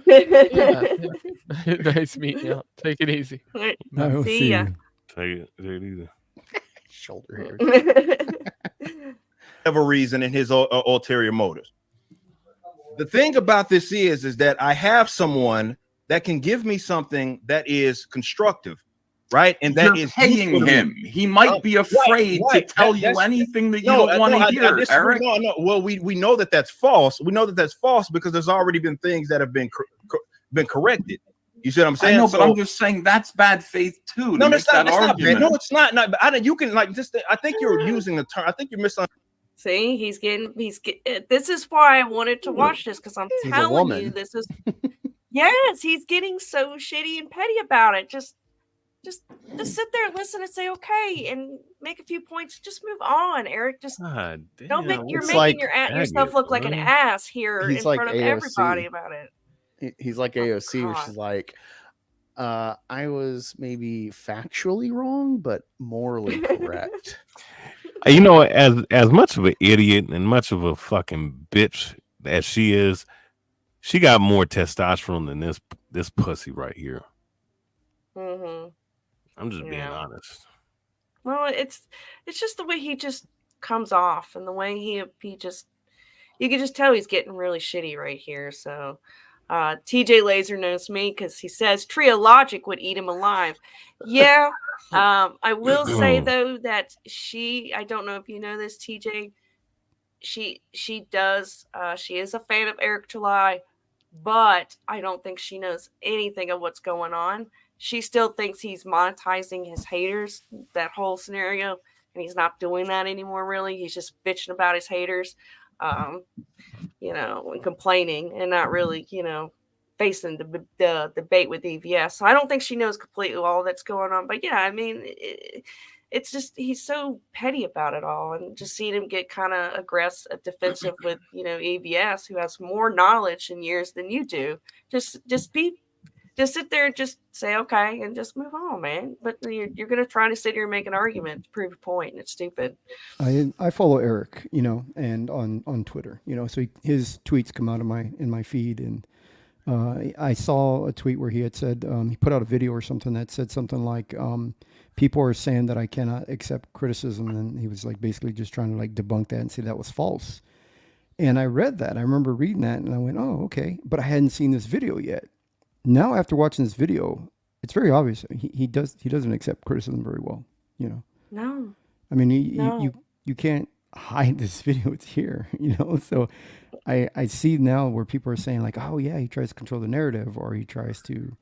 late. again. Yeah. Nice meeting you. Take it easy. Right. I will See see ya. you. Take it easy. Shoulder hair. whatever reason in his ulterior motives. The thing about this is that I have someone that can give me something that is constructive, right? And that You're is paying useful to me. him. He might be afraid to tell you anything that you don't want to hear, Eric. No. Well, we know that that's false. We know that that's false because there's already been things that have been corrected. You see what I'm saying? I know, but I'm just saying that's bad faith too. No, to it's make not. that It's not bad. argument. No, it's not. But you can like just. I think you're using the term. I think you're misunderstanding. See, he's getting. This is why I wanted to watch this, because I'm He's a telling you, woman. this is. Yes, he's getting so shitty and petty about it. Just sit there and listen and say okay, and make a few points. Just move on, Eric. Just God don't make. You're It's making like yourself look like an ass here He's in like front of AOC. everybody about it. He's like AOC, where God. she's like, I was maybe factually wrong, but morally correct. You know, as much of an idiot and much of a fucking bitch as she is, she got more testosterone than this pussy right here. Mm-hmm. I'm just being honest. Well, it's just the way he just comes off, and the way he just, you can just tell he's getting really shitty right here. So TJ Laser knows me because he says Trio Logic would eat him alive. Yeah. I will say though that I don't know if you know this, TJ, she does she is a fan of Eric July, but I don't think she knows anything of what's going on. She still thinks he's monetizing his haters, that whole scenario, and he's not doing that anymore, really. He's just bitching about his haters, and complaining, and not really, facing the debate with EVS. So I don't think she knows completely all that's going on. But yeah, I mean, it's just he's so petty about it all, and just seeing him get kind of aggressive, defensive with EVS, who has more knowledge and years than you do. Just Just sit there and just say okay and just move on, man. But you're gonna try to sit here and make an argument to prove a point, and it's stupid. I follow Eric, and on Twitter, so his tweets come out of in my feed, and I saw a tweet where he had said he put out a video or something that said something like people are saying that I cannot accept criticism, and he was like basically just trying to like debunk that and say that was false. And I read that. I remember reading that, and I went, "Oh, okay," but I hadn't seen this video yet. Now, after watching this video, it's very obvious he doesn't accept criticism very well. No. I mean, No. you can't hide this video. It's here, So I see now where people are saying like, oh yeah, he tries to control the narrative, or he tries to,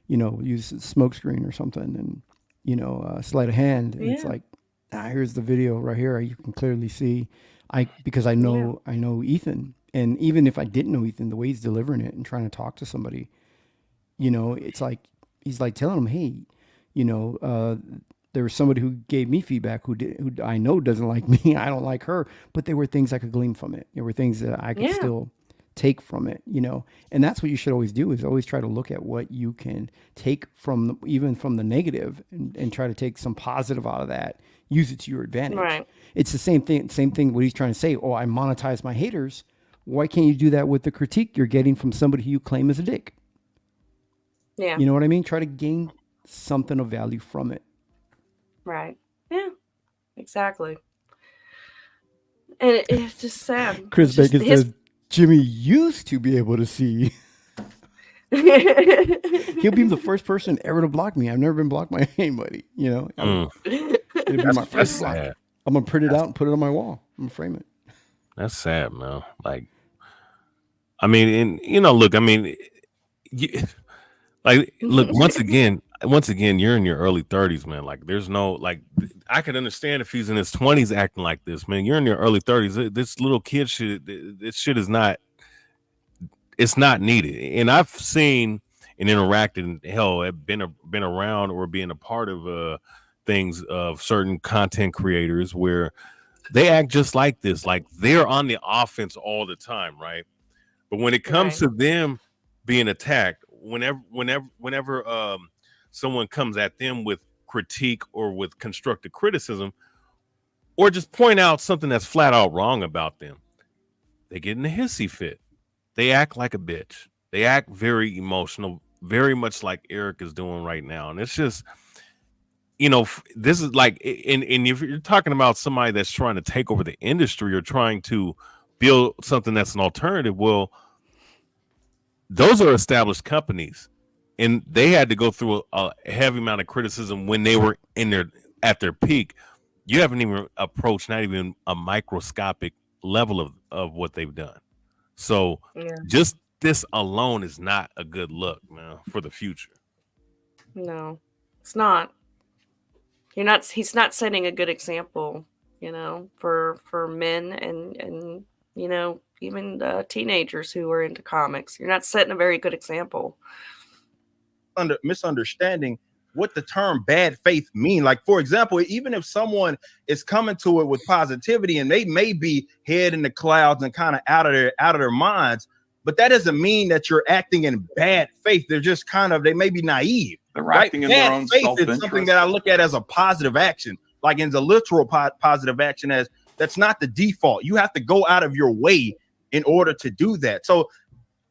use a smoke screen or something, and sleight of hand. And it's Yeah. like, here's the video right here. You can clearly see, because I know Ethan, and even if I didn't know Ethan, the way he's delivering it and trying to talk to somebody, it's like he's like telling them, hey, there was somebody who gave me feedback who I know doesn't like me. I don't like her, but there were things I could glean from it. There were things that I could still take from it, and that's what you should always do, is always try to look at what you can take from, even from the negative, and try to take some positive out of that, use it to your advantage. Right. It's the same thing what he's trying to say. Oh, I monetize my haters. Why can't you do that with the critique you're getting from somebody who you claim is a dick? Yeah. You know what I mean? Try to gain something of value from it. Right. Yeah. Exactly. And it's just sad. Chris It's just Bacon says Jimmy used to be able to see. He'll be the first person ever to block me. I've never been blocked by anybody. It'll be my first block. sad. I'm gonna print it out and put it on my wall. I'm gonna frame it. That's sad, man. Like, I mean, and look, I mean, look, once again, you're in your early 30s, man. Like, there's no, like, I could understand if he's in his 20s acting like this, man. You're in your early 30s. This little kid this shit is not, it's not needed. And I've seen and interacted, and hell, have been around or being a part of things of certain content creators where they act just like this, like they're on the offense all the time, right? But when it comes to them being attacked, whenever someone comes at them with critique or with constructive criticism, or just point out something that's flat out wrong about them, they get in a hissy fit. They act like a bitch. They act very emotional, very much like Eric is doing right now. And it's just, this is like, and if you're talking about somebody that's trying to take over the industry or trying to build something that's an alternative, well, those are established companies, and they had to go through a heavy amount of criticism when they were at their peak. You haven't even approached not even a microscopic level of what they've done. So just this alone is not a good look, man, for the future. No, it's not. He's not setting a good example, for men and even teenagers who are into comics. You're not setting a very good example. Misunderstanding what the term bad faith mean. Like, for example, even if someone is coming to it with positivity and they may be head in the clouds and kind of out of their minds, but that doesn't mean that you're acting in bad faith. They're just they may be naive. They're acting in their own faith self-interest. is something that I look at as a positive action, like in the literal positive action, as that's not the default. You have to go out of your way in order to do that. So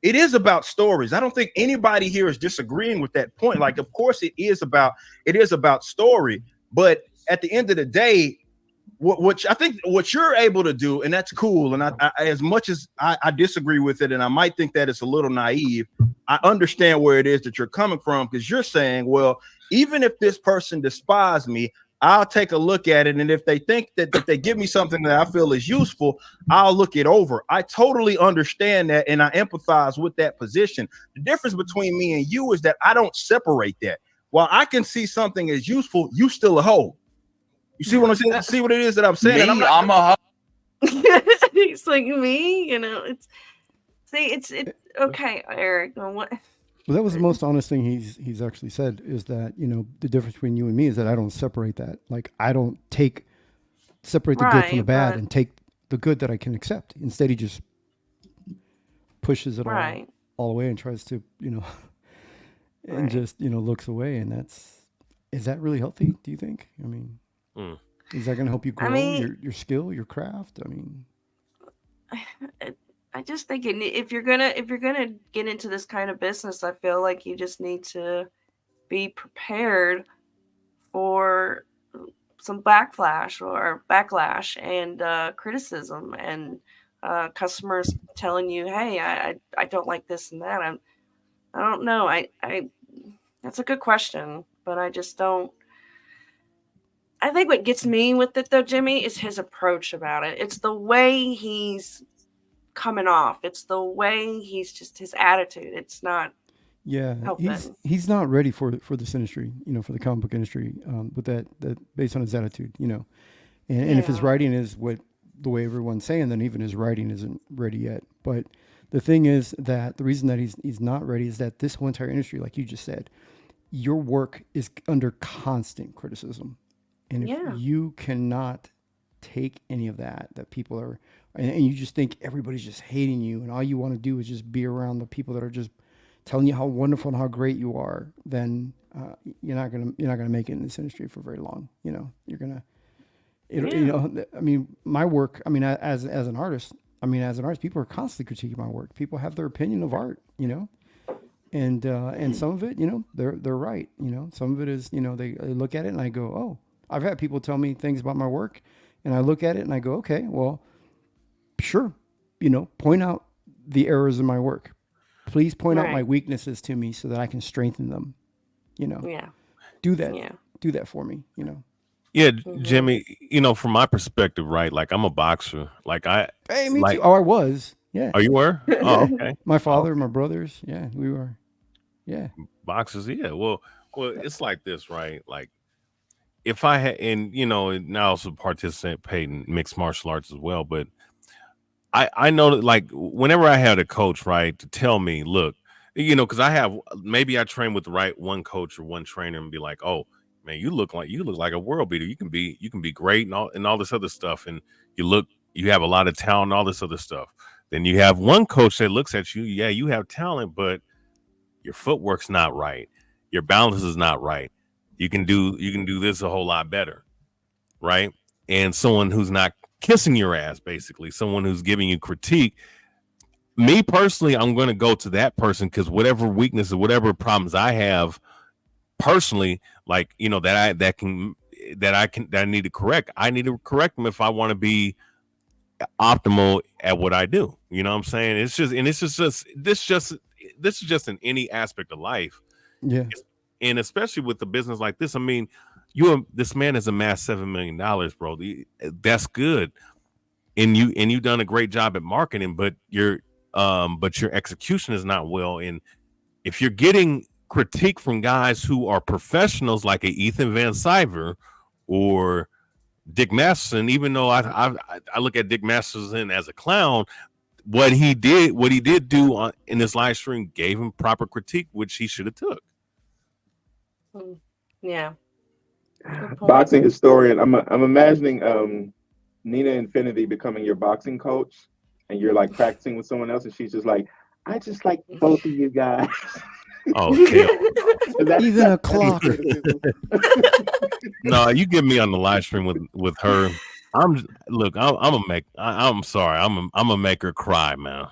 it is about stories. I don't think anybody here is disagreeing with that point. Like, of course it is about story, but at the end of the day, what I think what you're able to do, and that's cool. And I as much as I disagree with it, and I might think that it's a little naive, I understand where it is that you're coming from, because you're saying, well, even if this person despises me, I'll take a look at it, and if they think that they give me something that I feel is useful, I'll look it over. I totally understand that, and I empathize with that position. The difference between me and you is that I don't separate that. While I can see something as useful, you still a hoe. You see what I'm saying? See what it is that I'm saying? Me, I'm a He's like me, it's okay, Eric. What? Well, that was the most honest thing he's actually said, is that, the difference between you and me is that I don't separate that. Like, I don't separate the good from the bad and take the good that I can accept. Instead, he just pushes it all away and tries to, and just looks away, and is that really healthy? Do you think? I mean, is that going to help you grow your skill, your craft? I mean, I just think if you're gonna get into this kind of business, I feel like you just need to be prepared for some backlash and criticism and customers telling you, hey, I don't like this and that. I don't know. I that's a good question, but I just don't. I think what gets me with it though, Jimmy, is his approach about it. It's the way he's coming off. It's the way he's just his attitude. It's not. Yeah, helping. he's not ready for this industry, for the comic book industry, with that based on his attitude, and if his writing is the way everyone's saying, then even his writing isn't ready yet. But the thing is that the reason that he's not ready is that this whole entire industry, like you just said, your work is under constant criticism, and if you cannot take any of that people are, and you just think everybody's just hating you, and all you want to do is just be around the people that are just telling you how wonderful and how great you are, then you're not gonna make it in this industry for very long. You're gonna, I mean, my work. I mean, as an artist, people are constantly critiquing my work. People have their opinion of art, and some of it, they're right. Some of it is, they look at it and I go, oh, I've had people tell me things about my work, and I look at it and I go, okay, well, sure, point out the errors in my work. Please point out my weaknesses to me so that I can strengthen them. Do that. Yeah. Do that for me. Yeah, Jimmy. From my perspective, right? Like I'm a boxer. Like Hey, me too. Oh, I was. Yeah. Oh, you were? Oh, okay. My father, my brothers. Yeah, we were. Yeah. Boxers. Yeah. Well, it's like this, right? Like if I had, and now I also participate in mixed martial arts as well, but I know that, like, whenever I had a coach, right, to tell me, look, because maybe I train with the right one coach or one trainer and be like, oh man, you look like a world beater. You can be great and all this other stuff, and you have a lot of talent and all this other stuff. Then you have one coach that looks at you, yeah, you have talent, but your footwork's not right, your balance is not right. You can do this a whole lot better, right? And someone who's not kissing your ass, basically, someone who's giving you critique. Me personally, I'm going to go to that person because whatever weaknesses, whatever problems I have personally, like that I need to correct. I need to correct them if I want to be optimal at what I do. You know what I'm saying? This is just in any aspect of life. Yeah. And especially with a business like this, I mean, this man has amassed $7 million, bro. That's good, and you've done a great job at marketing, but your execution is not well. And if you're getting critique from guys who are professionals like a Ethan Van Sciver or Dick Masterson, even though I look at Dick Masterson as a clown, what he did do in this live stream gave him proper critique, which he should have took. Yeah. Boxing historian. I'm imagining Nina Infinity becoming your boxing coach, and you're like practicing with someone else, and she's just like, I just like both of you guys. Oh, hell. Even a clock. No, you get me on the live stream with her. I'm sorry. I'm gonna make her cry, man.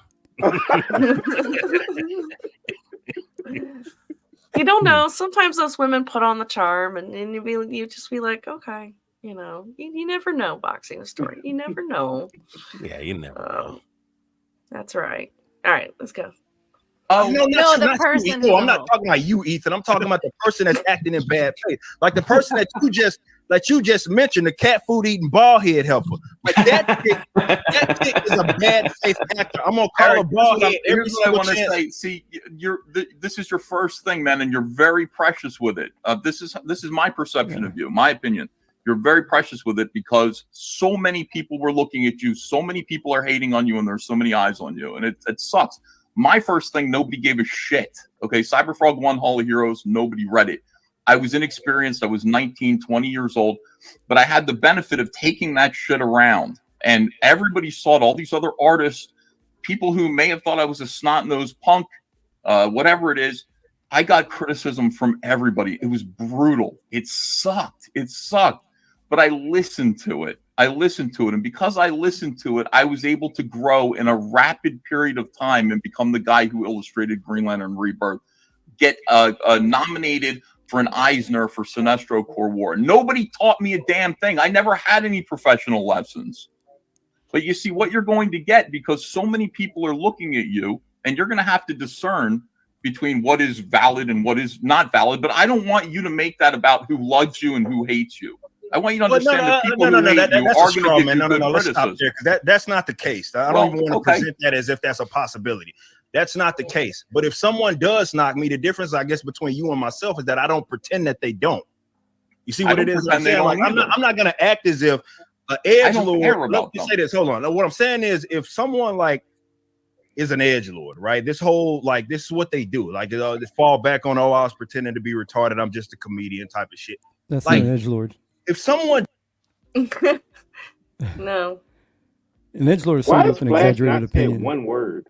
You don't know. Sometimes those women put on the charm, and you just be like, okay, you never know. Boxing story, you never know. Yeah, you never know. That's right. All right, let's go. Oh no, the person. No, I'm not talking about you, Ethan. I'm talking about the person that's acting in bad faith, like the person that you just mentioned, the cat food eating bald head helper. Like that chick is a bad faith actor. I'm gonna call her bald head. Here's what I want to say. See, this is your first thing, man, and you're very precious with it. This is my perception of you, my opinion. You're very precious with it because so many people were looking at you, so many people are hating on you, and there's so many eyes on you, and it sucks. My first thing, nobody gave a shit. Okay, Cyberfrog 1 Hall of Heroes, nobody read it. I was inexperienced. I was 19, 20 years old, but I had the benefit of taking that shit around. And everybody saw it, all these other artists, people who may have thought I was a snot-nosed punk, whatever it is. I got criticism from everybody. It was brutal. It sucked. It sucked. But I listened to it. And because I listened to it, I was able to grow in a rapid period of time and become the guy who illustrated Green Lantern Rebirth. Get nominated for an Eisner for Sinestro Corps War. Nobody taught me a damn thing. I never had any professional lessons. But you see what you're going to get, because so many people are looking at you, and you're going to have to discern between what is valid and what is not valid. But I don't want you to make that about who loves you and who hates you. I want you to understand that people who hate you are going to give you good let's stop criticism. there, because that's not the case. I don't even want to present that as if that's a possibility. That's not the case. But if someone does knock me, the difference, I guess, between you and myself is that I don't pretend that they don't. You see what it is? I'm saying? Like, I'm not going to act as if an edgelord. Let me say this. Hold on. What I'm saying is, if someone like is an edgelord, right? This whole this is what they do. Like they fall back on, oh, I was pretending to be retarded. I'm just a comedian type of shit. That's like not an edgelord. If someone No. An edgelord is Why somebody does with an Flash exaggerated not say opinion. one word?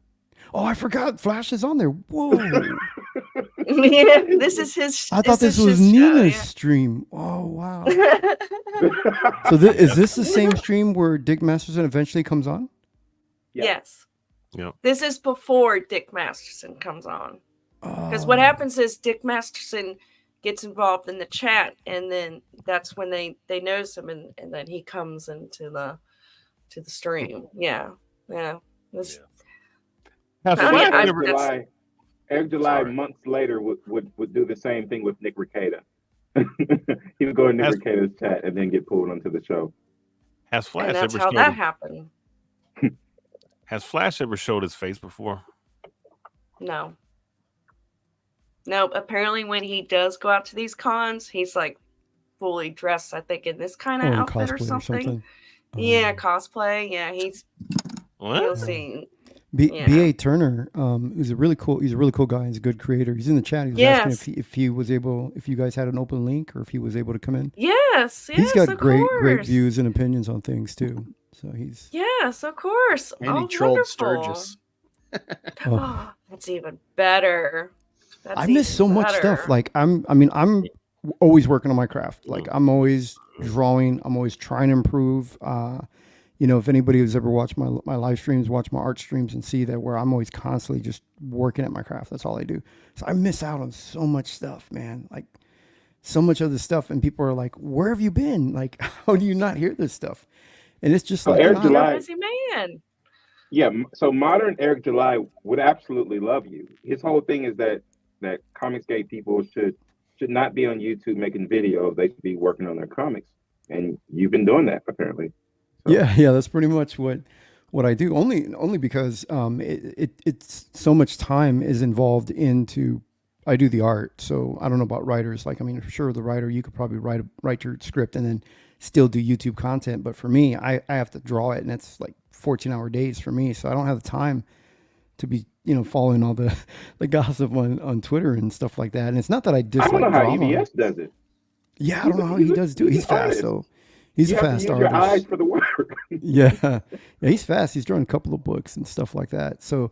Oh, I forgot Flash is on there. Whoa. Yeah, this is his. I thought this is was his show, Nina's yeah. stream. Oh, wow. So is this the same stream where Dick Masterson eventually comes on? Yes. Yeah. This is before Dick Masterson comes on. Because Oh. what happens is Dick Masterson gets involved in the chat, and then that's when they notice him, and then he comes into the stream. Yeah. This, Eric that's- July months later would do the same thing with Nick Rekieta. He would go in Nick Rekieta's chat and then get pulled onto the show. Has Flash and that's ever how showed? that happened. Has Flash ever showed his face before? No. Nope. Apparently, when he does go out to these cons, he's like fully dressed, I think, in this kind of in outfit or cosplay something. Yeah, cosplay. Yeah, you'll see. B.A. Turner, he's a really cool guy. He's a good creator. He's in the chat. He was asking if he was able, if you guys had an open link, or if he was able to come in. Yes, He's got of great course. views and opinions on things too. So he's Yes, of course. And he Oh, trolled wonderful. Sturgis. Oh. That's even better. That's I miss so even much stuff. better. Like I'm always working on my craft. Like I'm always drawing. I'm always trying to improve. If anybody has ever watched my live streams, watch my art streams, and see that where I'm always constantly just working at my craft. That's all I do. So I miss out on so much stuff, man. Like so much of the stuff, and people are like, "Where have you been? Like, how do you not hear this stuff?" And it's just like, Eric nah. July, busy man. Yeah, so modern Eric July would absolutely love you. His whole thing is that Comicsgate people should not be on YouTube making videos. They should be working on their comics, and you've been doing that apparently. Yeah, that's pretty much what I do. Only because it's so much time is involved into. I do the art, so I don't know about writers. Like, I mean, for sure, the writer, you could probably write your script and then still do YouTube content. But for me, I have to draw it, and it's like 14-hour days for me. So I don't have the time to be following all the gossip on Twitter and stuff like that. And it's not that I dislike I don't know how drama. EBS does it. Yeah, I don't know how he does do it. He's fast, though. He's you a have fast to use artist. your eyes for the work. Yeah, he's fast. He's drawn a couple of books and stuff like that. So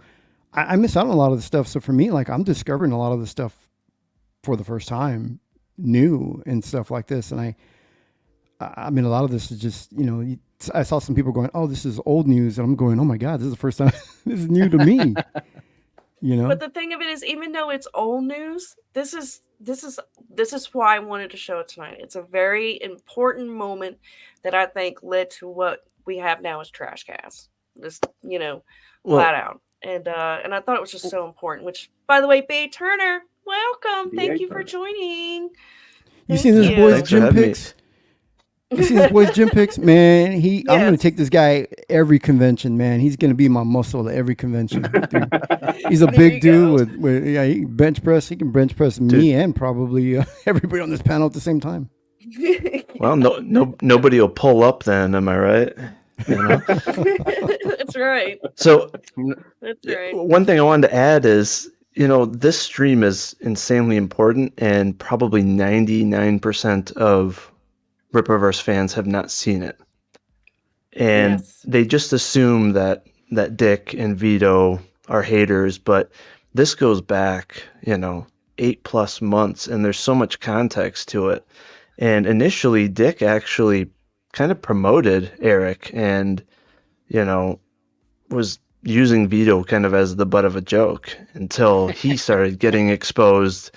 I miss out on a lot of the stuff. So for me, like, I'm discovering a lot of the stuff for the first time, new and stuff like this. And I mean, a lot of this is just, I saw some people going, "Oh, this is old news," and I'm going, "Oh my God, this is the first time. This is new to me." But the thing of it is, even though it's old news, this is why I wanted to show it tonight. It's a very important moment that I think led to what we have now as Trash Cast. Just flat out. And I thought it was just so important. Which, by the way, B. Turner, welcome. Thank you for joining. You seen this boy's gym pics? You seen this boy's gym pics? Man, I'm gonna take this guy every convention, man. He's gonna be my muscle at every convention. Dude. He's a big dude with he can bench press. He can bench press me and probably everybody on this panel at the same time. Well, nobody will pull up then, am I right? That's right. So That's right. one thing I wanted to add is, this stream is insanely important, and probably 99% of Rippaverse fans have not seen it. And they just assume that Dick and Vito are haters, but this goes back, 8+ months, and there's so much context to it. And initially, Dick actually kind of promoted Eric and, was using Vito kind of as the butt of a joke until he started getting exposed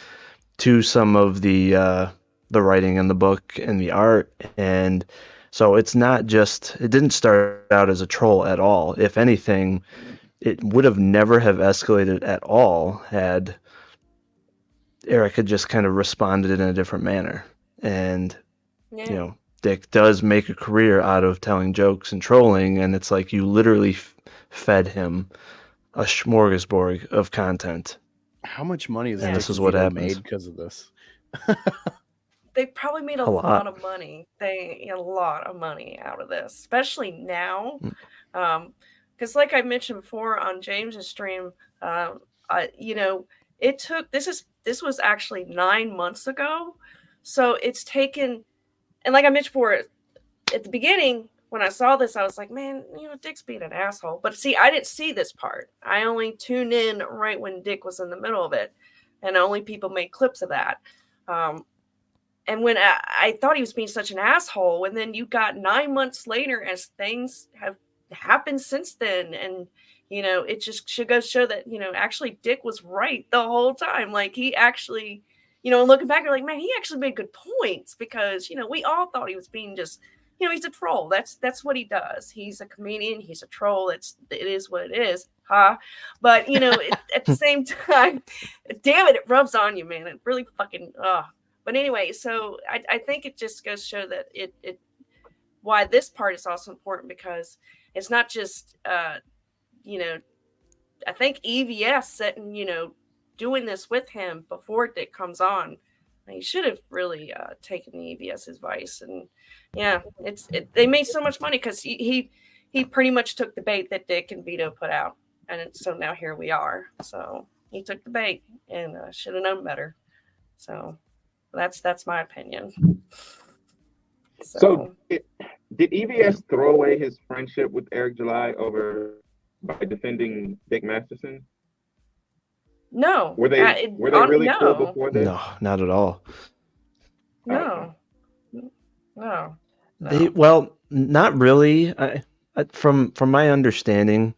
to some of the writing in the book and the art. And so it didn't start out as a troll at all. If anything, it would have never have escalated at all had Eric had just kind of responded in a different manner. And, Dick does make a career out of telling jokes and trolling, and it's like you literally fed him a smorgasbord of content. How much money is And Dick this is what Vito happens. made because of this? They probably made a A lot. lot of money. A lot of money out of this, especially now. Because like I mentioned before on James's stream, it took this was actually 9 months ago. So it's taken, and like I mentioned before, at the beginning, when I saw this, I was like, man, Dick's being an asshole. But see, I didn't see this part. I only tuned in right when Dick was in the middle of it. And only people made clips of that. And when I thought he was being such an asshole, and then you got 9 months later as things have happened since then. And, it just should go show that, actually Dick was right the whole time. Like he actually, looking back, you're like, man, he actually made good points because, we all thought he was being just, he's a troll. That's what he does. He's a comedian. He's a troll. It is what it is. Huh? But, at the same time, damn it rubs on you, man. It really fucking, But anyway, so I think it just goes to show that it why this part is also important, because it's not just, I think EVS sitting, doing this with him before Dick comes on. He should have really taken the EVS advice. And yeah, they made so much money because he pretty much took the bait that Dick and Vito put out. And so now here we are. So he took the bait and should have known better. So that's my opinion. So did EVS throw away his friendship with Eric July by defending Dick Masterson? No. Were they really cool before this? No, not at all. No. Well, not really. From my understanding,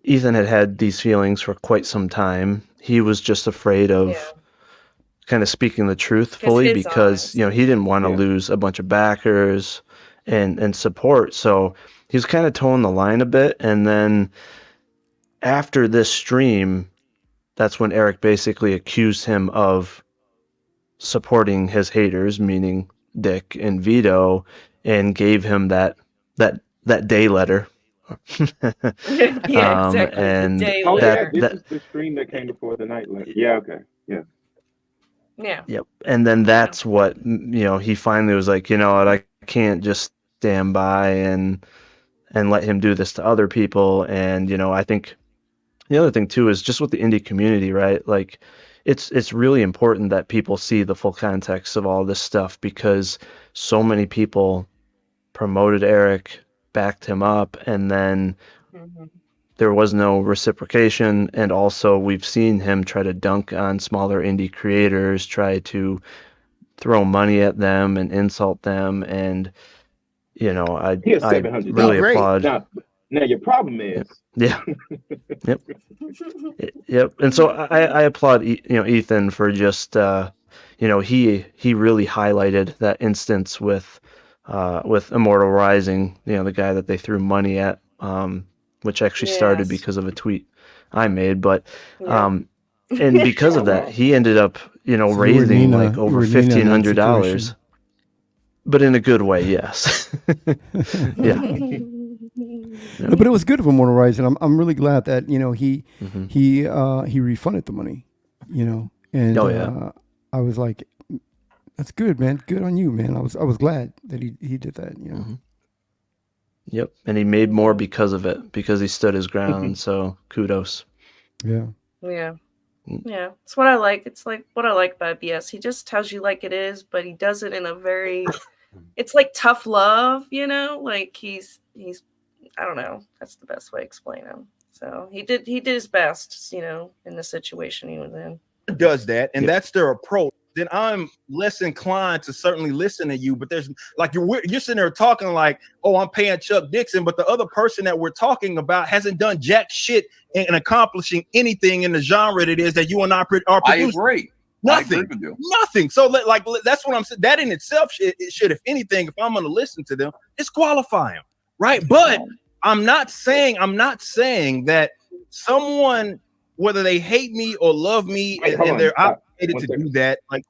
Ethan had these feelings for quite some time. He was just afraid of kind of speaking the truth fully because he didn't want to lose a bunch of backers and support. So he was kind of towing the line a bit. And then after this stream, that's when Eric basically accused him of supporting his haters, meaning Dick and Vito, and gave him that day letter. Yeah, exactly. And the day this is the stream that came before the night letter. Yeah, okay. Yeah. Yeah. Yep. And then that's what, he finally was like, what, I can't just stand by and let him do this to other people. And, I think the other thing too is just with the indie community, right? Like it's really important that people see the full context of all this stuff, because so many people promoted Eric, backed him up, and then there was no reciprocation. And also we've seen him try to dunk on smaller indie creators, try to throw money at them and insult them. And, I really applaud. Now your problem is. Yeah. Yep. Yep. And so I applaud Ethan for just he really highlighted that instance with Immortal Rising, the guy that they threw money at, which actually started because of a tweet I made, but and because of that he ended up raising like over $1,500, but in a good way. Yes. Yeah. No, but it was good of Immortal Rising. I'm really glad that he refunded the money, and I was like, that's good, man. Good on you, man. I was glad that he did that. Yep, and he made more because of it, because he stood his ground. So kudos. Yeah. It's what I like. It's like what I like about BS. He just tells you like it is, but he does it in a very, it's like tough love, like he's I don't know. That's the best way to explain him. So he did his best, in the situation he was in. does that, and that's their approach, then I'm less inclined to certainly listen to you. But there's like you're sitting there talking like, oh, I'm paying Chuck Dixon, but the other person that we're talking about hasn't done jack shit in accomplishing anything in the genre that it is that you and I are producing. I agree. Nothing. I agree with you. Nothing. So like that's what I'm saying. That in itself should, if anything, if I'm going to listen to them, disqualify them, right? But I'm not saying that someone, whether they hate me or love me, and they're obligated to do that. Like,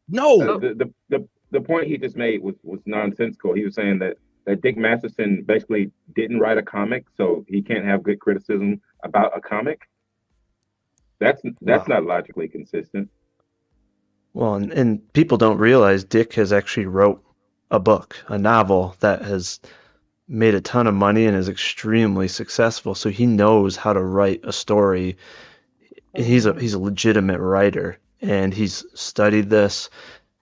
no. The point he just made was nonsensical. He was saying that Dick Masterson basically didn't write a comic, so he can't have good criticism about a comic. That's not logically consistent. Well, and people don't realize Dick has actually wrote a book, a novel that has made a ton of money and is extremely successful. So he knows how to write a story. He's a legitimate writer, and he's studied this.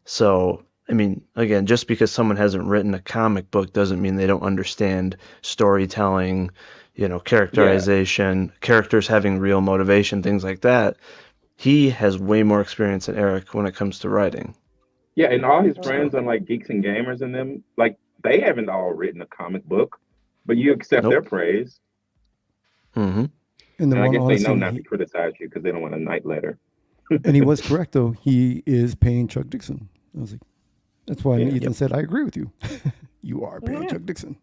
So, I mean, again, just because someone hasn't written a comic book doesn't mean they don't understand storytelling, characterization, characters having real motivation, things like that. He has way more experience than Eric when it comes to writing. Yeah, and all his friends on like Geeks and Gamers and them, like they haven't all written a comic book, but you accept their praise. Mm-hmm. And I guess they know not to criticize you because they don't want a night letter. And he was correct though. He is paying Chuck Dixon. I was like, that's why Ethan said, "I agree with you. You are paying Chuck Dixon."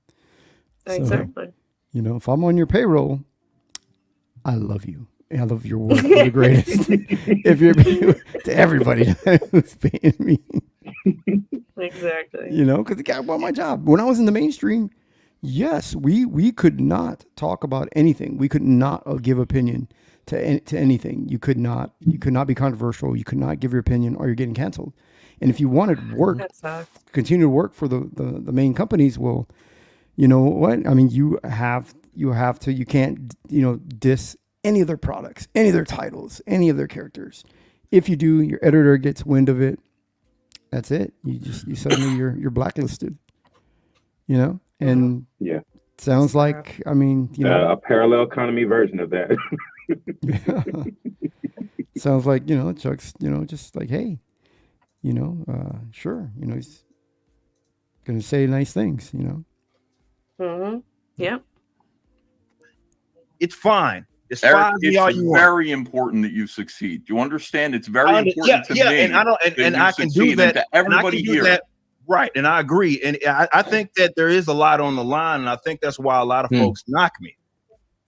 Exactly. So, if I'm on your payroll, I love you. I love your work. You're the greatest. If you're to everybody who's paying me. Exactly. Because the guy want my job. When I was in the mainstream, yes, we could not talk about anything. We could not give opinion to anything. You could not be controversial. You could not give your opinion, or you're getting canceled. And if you wanted work, continue to work for the main companies, well, you know what? I mean, you have to. You can't diss any of their products, any of their titles, any of their characters. If you do, your editor gets wind of it. That's it. You suddenly you're blacklisted. And sounds like a parallel economy version of that. Sounds like Chuck's just like, hey, sure, he's gonna say nice things. Mm-hmm. Yep. It's fine. It's Eric, fine. it's very important that you succeed. You understand? It's very important to me. And I can do that. To everybody here. Right, and I agree. And I think that there is a lot on the line, and I think that's why a lot of folks knock me.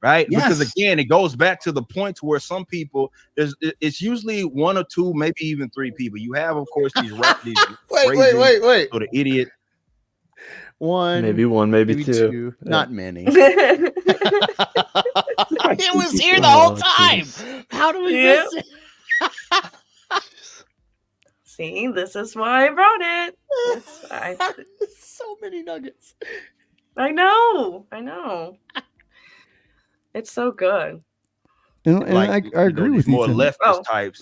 Right? Yes. Because again, it goes back to the point where some people, it's usually one or two, maybe even three people. You have, of course, these wait. or the idiot. Maybe one, maybe two. Not many. It was here the whole time. How do we miss it? See, this is why I brought it. So many nuggets. I know. It's so good. And I agree with more Ethan. leftist types.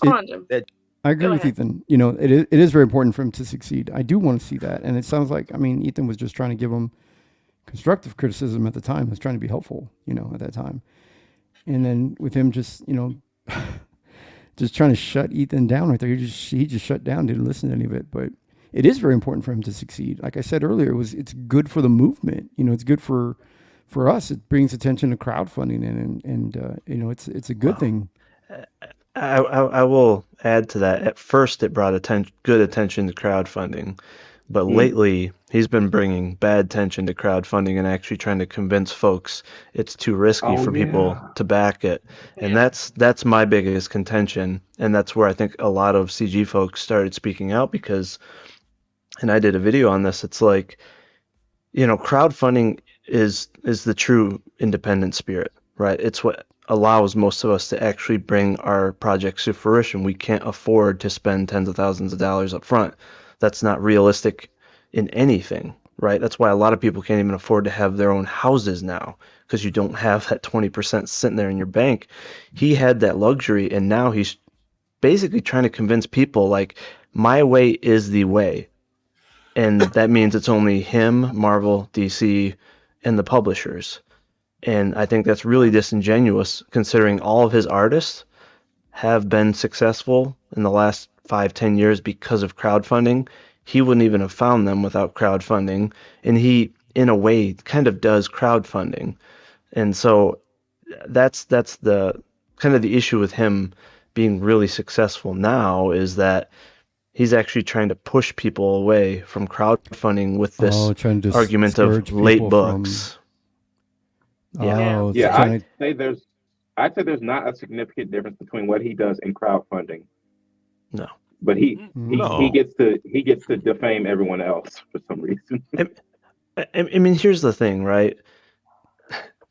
I agree with Ethan. It is very important for him to succeed. I do want to see that. And it sounds like, Ethan was just trying to give him constructive criticism at the time. He was trying to be helpful, at that time. And then with him just, just trying to shut Ethan down right there. He just shut down, didn't listen to any of it. But it is very important for him to succeed. Like I said earlier, it's good for the movement. It's good for us. It brings attention to crowdfunding and it's a good thing. I will add to that. At first, it brought good attention to crowdfunding, but lately he's been bringing bad attention to crowdfunding and actually trying to convince folks it's too risky for people to back it. And that's my biggest contention, and that's where I think a lot of CG folks started speaking out because, and I did a video on this. It's like, crowdfunding is the true independent spirit, right? It's what allows most of us to actually bring our projects to fruition. We can't afford to spend tens of thousands of dollars up front. That's not realistic in anything, right? That's why a lot of people can't even afford to have their own houses now, because you don't have that 20% sitting there in your bank. He had that luxury, and now he's basically trying to convince people like, my way is the way. And that means it's only him, Marvel, DC, and the publishers. And I think that's really disingenuous, considering all of his artists have been successful in the last 5-10 years because of crowdfunding. He wouldn't even have found them without crowdfunding. And he, in a way, kind of does crowdfunding. And so that's the kind of the issue with him being really successful now, is that he's actually trying to push people away from crowdfunding with this trying to argument discourage of late people from- books. Oh, it's Yeah, trying I'd say there's not a significant difference between what he does in crowdfunding. No. But he No. gets to defame everyone else for some reason. I mean, here's the thing, right?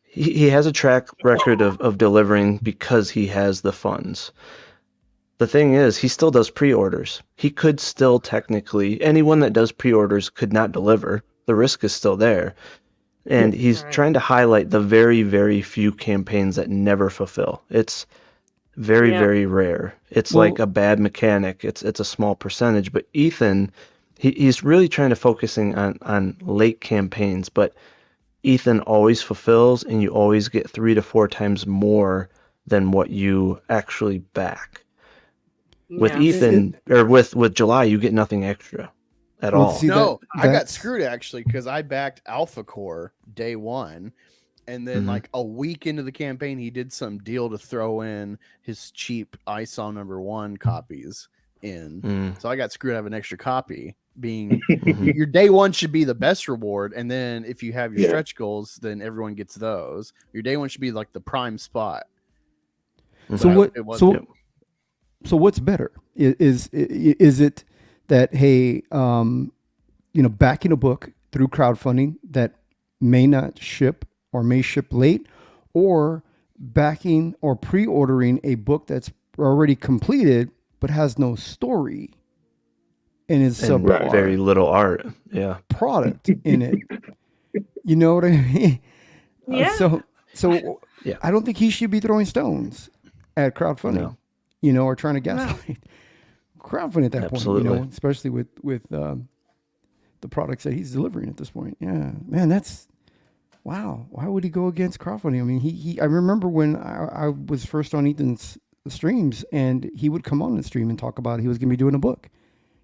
He has a track record of delivering because he has the funds. The thing is, he still does pre-orders. He could still technically, anyone that does pre-orders could not deliver. The risk is still there. And he's trying to highlight the very, very few campaigns that never fulfill. It's very, very rare. It's like a bad mechanic. It's a small percentage. But Ethan, he's really trying to focusing on late campaigns. But Ethan always fulfills, and you always get 3 to 4 times more than what you actually back. With Yeah. Ethan, or with July, you get nothing extra at all. No, I got screwed actually because I backed Alpha Core day one, and then Mhm. like a week into the campaign, he did some deal to throw in his cheap ISO #1 copies in. Mm. So I got screwed out of an extra copy. Being your day one should be the best reward, and then if you have your Yeah. stretch goals, then everyone gets those. Your day one should be like the prime spot. So But what? it wasn't. So what's better? Is it that, hey, backing a book through crowdfunding that may not ship or may ship late, or backing or pre-ordering a book that's already completed but has no story and is And subpar very little art. Yeah. product in it? You know what I mean? Yeah. So Yeah. I don't think he should be throwing stones at crowdfunding, No. or trying to gaslight crowdfunding at that Absolutely. point, especially with the products that he's delivering at this point. Yeah, man, that's wow. Why would he go against crowdfunding? I mean, I remember when I was first on Ethan's streams, and he would come on the stream and talk about he was going to be doing a book.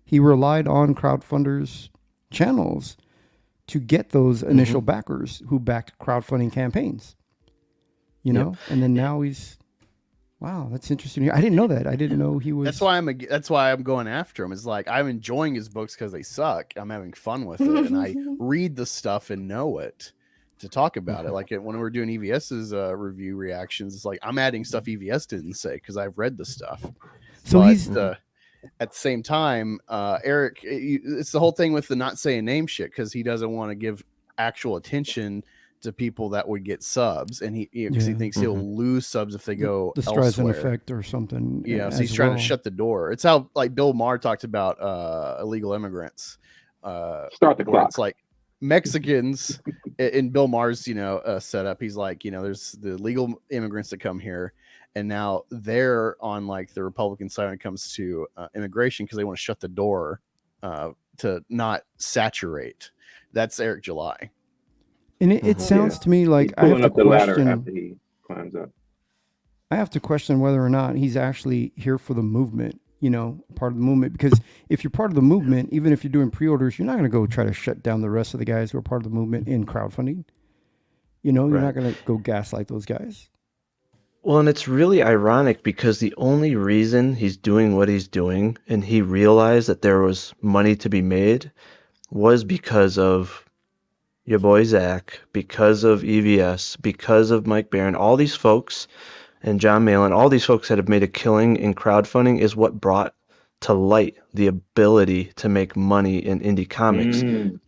He relied on crowdfunders' channels to get those initial backers who backed crowdfunding campaigns. And then now he's, wow, that's interesting. I didn't know that. I didn't know he was. That's why I'm going after him. It's like I'm enjoying his books because they suck. I'm having fun with it, and I read the stuff and know it to talk about it. Like when we were doing EVS's review reactions, it's like I'm adding stuff EVS didn't say because I've read the stuff. So But, he's at the same time, Eric, it's the whole thing with the not saying name shit because he doesn't want to give actual attention to people that would get subs, and because he Yeah. thinks he'll lose subs if they go the Streisand elsewhere. effect or something. Yeah, so he's as trying well. to shut the door. It's how like Bill Maher talked about illegal immigrants. Start the where clock. It's like Mexicans in Bill Maher's setup. He's like, there's the legal immigrants that come here, and now they're on like the Republican side when it comes to immigration because they want to shut the door to not saturate. That's Eric July. And it sounds to me like He's I have pulling to up the ladder question. after he climbs up. I have to question whether or not he's actually here for the movement, part of the movement. Because if you're part of the movement, even if you're doing pre-orders, you're not going to go try to shut down the rest of the guys who are part of the movement in crowdfunding. You're not going to go gaslight those guys. Well, and it's really ironic because the only reason he's doing what he's doing, and he realized that there was money to be made, was because of your boy Zach, because of EVS, because of Mike Barron, all these folks, and John Malin, all these folks that have made a killing in crowdfunding is what brought to light the ability to make money in indie comics.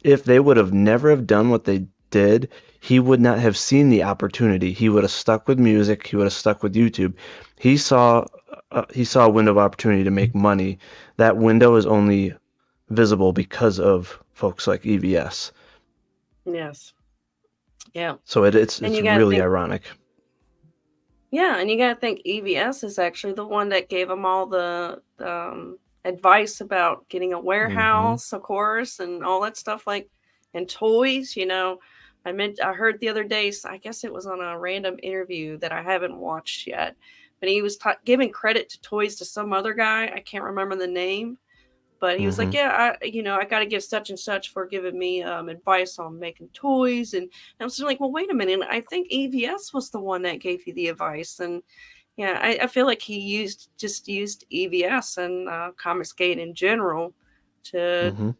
If they would have never have done what they did, he would not have seen the opportunity. He would have stuck with music. He would have stuck with YouTube. He saw a window of opportunity to make money. That window is only visible because of folks like EVS. Yes. Yeah. So it's And you gotta really think- ironic. Yeah, and you got to think EVS is actually the one that gave them all the advice about getting a warehouse, of course, and all that stuff and toys. I heard the other day, I guess it was on a random interview that I haven't watched yet, but he was giving credit to toys to some other guy. I can't remember the name, but he was like, yeah, I got to give such and such for giving me advice on making toys. And I was like, well, wait a minute. I think EVS was the one that gave you the advice. And yeah, I feel like he used EVS and Comicsgate in general to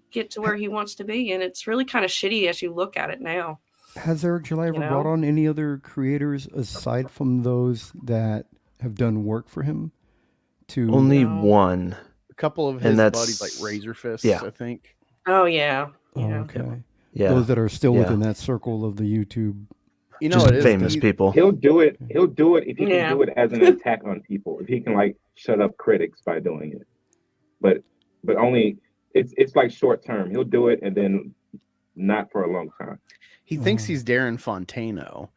get to where he wants to be. And it's really kind of shitty as you look at it now. Has Eric July ever brought on any other creators aside from those that have done work for him? Only one. A couple of his buddies, like Razor Fists, I think. Oh yeah. Okay. Yeah. Those that are still Yeah. within that circle of the YouTube. You know, Just it is famous people. He'll do it if he Yeah. can do it as an attack on people. If he can like shut up critics by doing it. But only it's like short term. He'll do it and then not for a long time. He thinks he's Darren Fontano.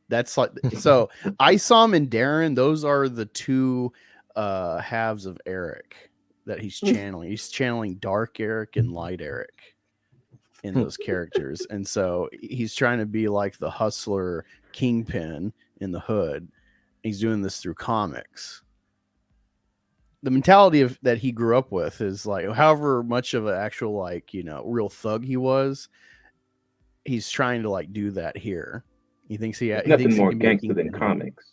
That's like so. I saw him in Darren. Those are the two halves of Eric that he's channeling. He's channeling Dark Eric and Light Eric in those characters, and so he's trying to be like the hustler kingpin in the hood. He's doing this through comics. The mentality of that he grew up with is like, however much of an actual like real thug he was, he's trying to like do that here. He thinks he There's he nothing thinks he more can be a gangster than kingpin. comics.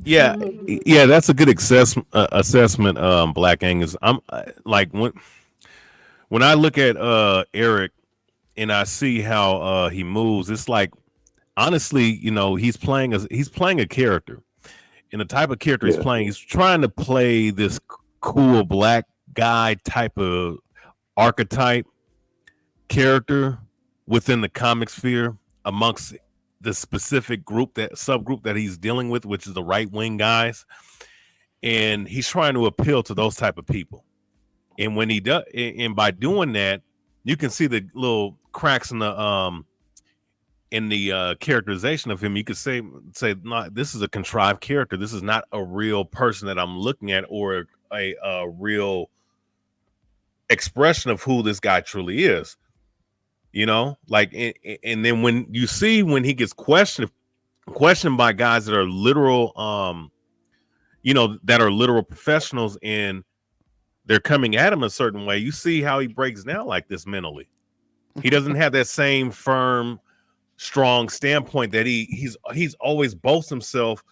Yeah, that's a good assessment, Black Angus. I'm like when I look at Eric and I see how he moves, it's like honestly, he's playing a character, and the type of character he's playing, he's trying to play this cool black guy type of archetype character within the comic sphere amongst the specific subgroup that he's dealing with, which is the right wing guys, and he's trying to appeal to those type of people. And when he does, and by doing that, you can see the little cracks in the characterization of him. You could say, no, this is a contrived character. This is not a real person that I'm looking at, or a real expression of who this guy truly is. Like, and then when he gets questioned by guys that are literal, that are literal professionals, and they're coming at him a certain way, you see how he breaks down like this mentally. He doesn't have that same firm, strong standpoint that he's always boasts himself,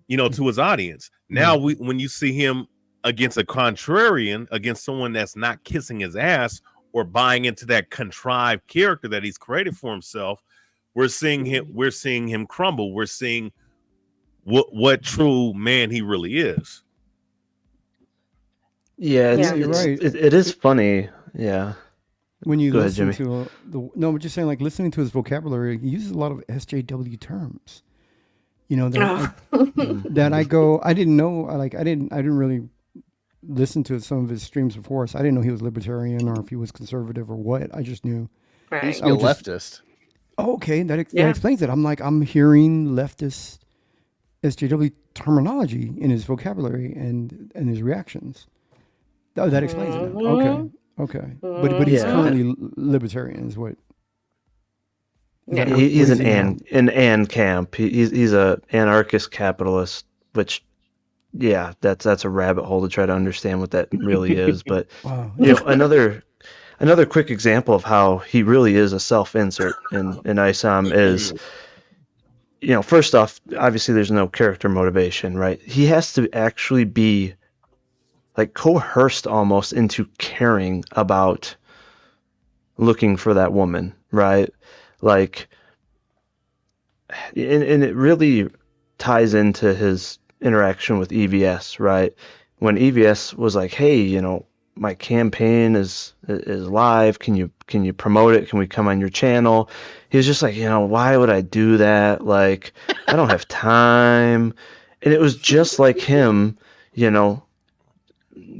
to his audience. Now, when you see him against a contrarian, against someone that's not kissing his ass or buying into that contrived character that he's created for himself, we're seeing him crumble. We're seeing what true man he really is. Yeah, you're right. It is funny. Yeah. When you Go ahead, listen Jimmy. no, I'm just saying, like, listening to his vocabulary, he uses a lot of SJW terms. That I go, I didn't know, I didn't really listen to some of his streams before, so I didn't know he was libertarian or if he was conservative or what. I just knew He used to be a leftist. Oh, okay, that explains it. I'm hearing leftist SJW terminology in his vocabulary and his reactions. Oh, that explains it. Now. Okay. But he's currently libertarian, is what. He's an camp. He's a anarchist capitalist, which, yeah, that's a rabbit hole to try to understand what that really is. But another quick example of how he really is a self-insert in ISOM is, first off, obviously there's no character motivation, right? He has to actually be like coerced almost into caring about looking for that woman, right? Like, and it really ties into his interaction with EVS, right? When EVS was like, hey, my campaign is live. Can you promote it? Can we come on your channel? He was just like, why would I do that? Like, I don't have time. And it was just like him,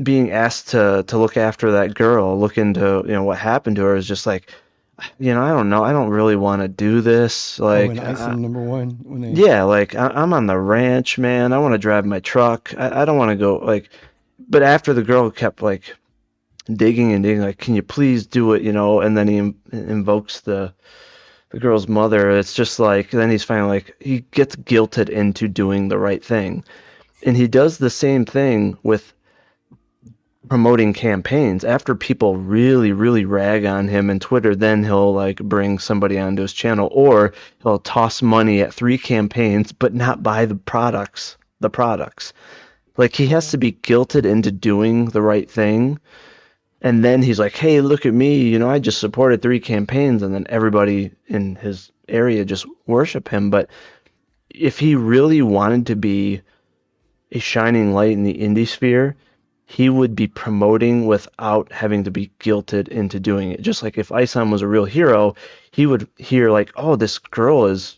being asked to look after that girl, look into, what happened to her, is just like, I don't know. I don't really want to do this. Like, #1 yeah, like I'm on the ranch, man. I want to drive my truck. I don't want to go like, but after the girl kept like digging, like, can you please do it? And then he invokes the the girl's mother, it's just like, then he's finally like, he gets guilted into doing the right thing. And he does the same thing with promoting campaigns. After people really, really rag on him in Twitter, then he'll like bring somebody onto his channel, or he'll toss money at 3 campaigns, but not buy the products. Like, he has to be guilted into doing the right thing. And then he's like, hey, look at me, you know, I just supported 3 campaigns, and then everybody in his area just worship him. But if he really wanted to be a shining light in the indie sphere, he would be promoting without having to be guilted into doing it. Just like if Isom was a real hero, he would hear like, oh, this girl is,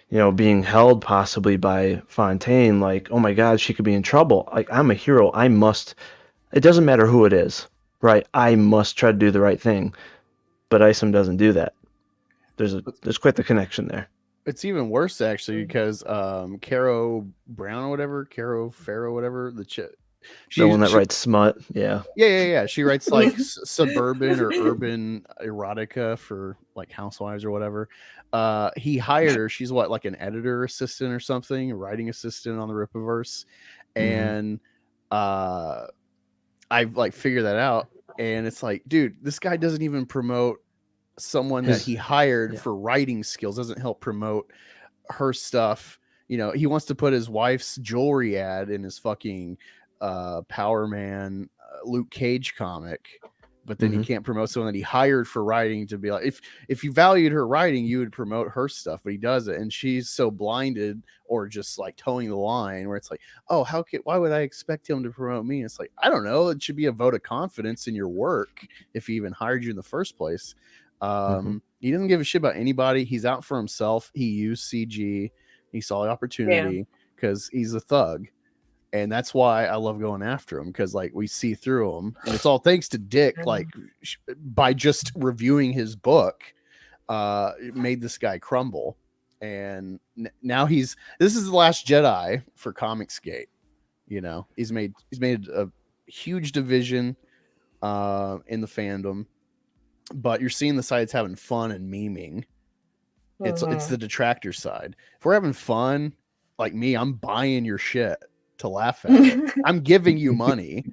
you know, being held possibly by Fontaine. Like, oh my God, she could be in trouble. Like, I'm a hero. I must, it doesn't matter who it is, right? I must try to do the right thing. But Isom doesn't do that. There's quite the connection there. It's even worse actually, because Caro Brown or whatever, Caro Farrow, whatever, The one that writes smut, yeah. Yeah. She writes like suburban or urban erotica for like housewives or whatever. He hired her. She's what, like an editor assistant or something, a writing assistant on the Rippaverse. And I've like figured that out. And it's like, dude, this guy doesn't even promote someone that he hired for writing skills, doesn't help promote her stuff. You know, he wants to put his wife's jewelry ad in his fucking Power Man Luke Cage comic, but then he can't promote someone that he hired for writing to be like, if you valued her writing, you would promote her stuff, but he doesn't. And she's so blinded or just like towing the line where it's like, oh, why would I expect him to promote me? And it's like, I don't know. It should be a vote of confidence in your work if he even hired you in the first place. He doesn't give a shit about anybody. He's out for himself. He used CG. He saw the opportunity because he's a thug. And that's why I love going after him, because like we see through him, and it's all thanks to Dick. Like by just reviewing his book, it made this guy crumble. And now this is the Last Jedi for Comicsgate. You know, he's made a huge division in the fandom, but you're seeing the sides having fun and memeing. It's the detractor side. If we're having fun, like me, I'm buying your shit to laugh at. I'm giving you money.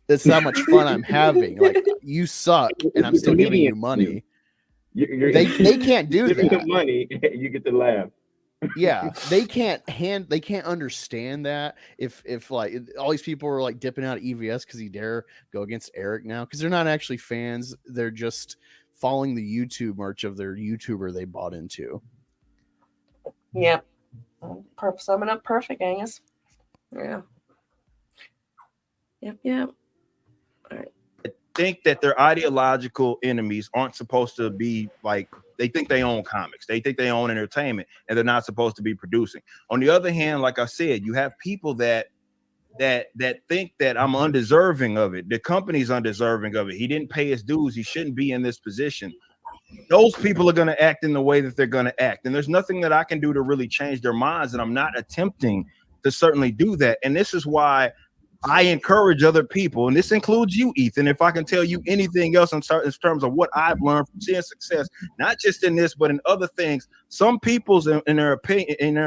That's how much fun I'm having. Like, you suck, and I'm still giving you money. They can't do that. The money, you get to laugh. Yeah, they can't understand that if like all these people were like dipping out of EVS because he dare go against Eric now, because they're not actually fans. They're just following the YouTube merch of their YouTuber they bought into. Yep. Summing up perfect, Angus. Yeah. Yep. All right. I think that their ideological enemies aren't supposed to be like, they think they own comics, they think they own entertainment, and they're not supposed to be producing. On the other hand, like I said, you have people that think that I'm undeserving of it. The company's undeserving of it. He didn't pay his dues. He shouldn't be in this position. Those people are going to act in the way that they're going to act. And there's nothing that I can do to really change their minds. And I'm not attempting to certainly do that. And this is why I encourage other people, and this includes you, Ethan, if I can tell you anything else in terms of what I've learned from seeing success, not just in this, but in other things. Some people's in their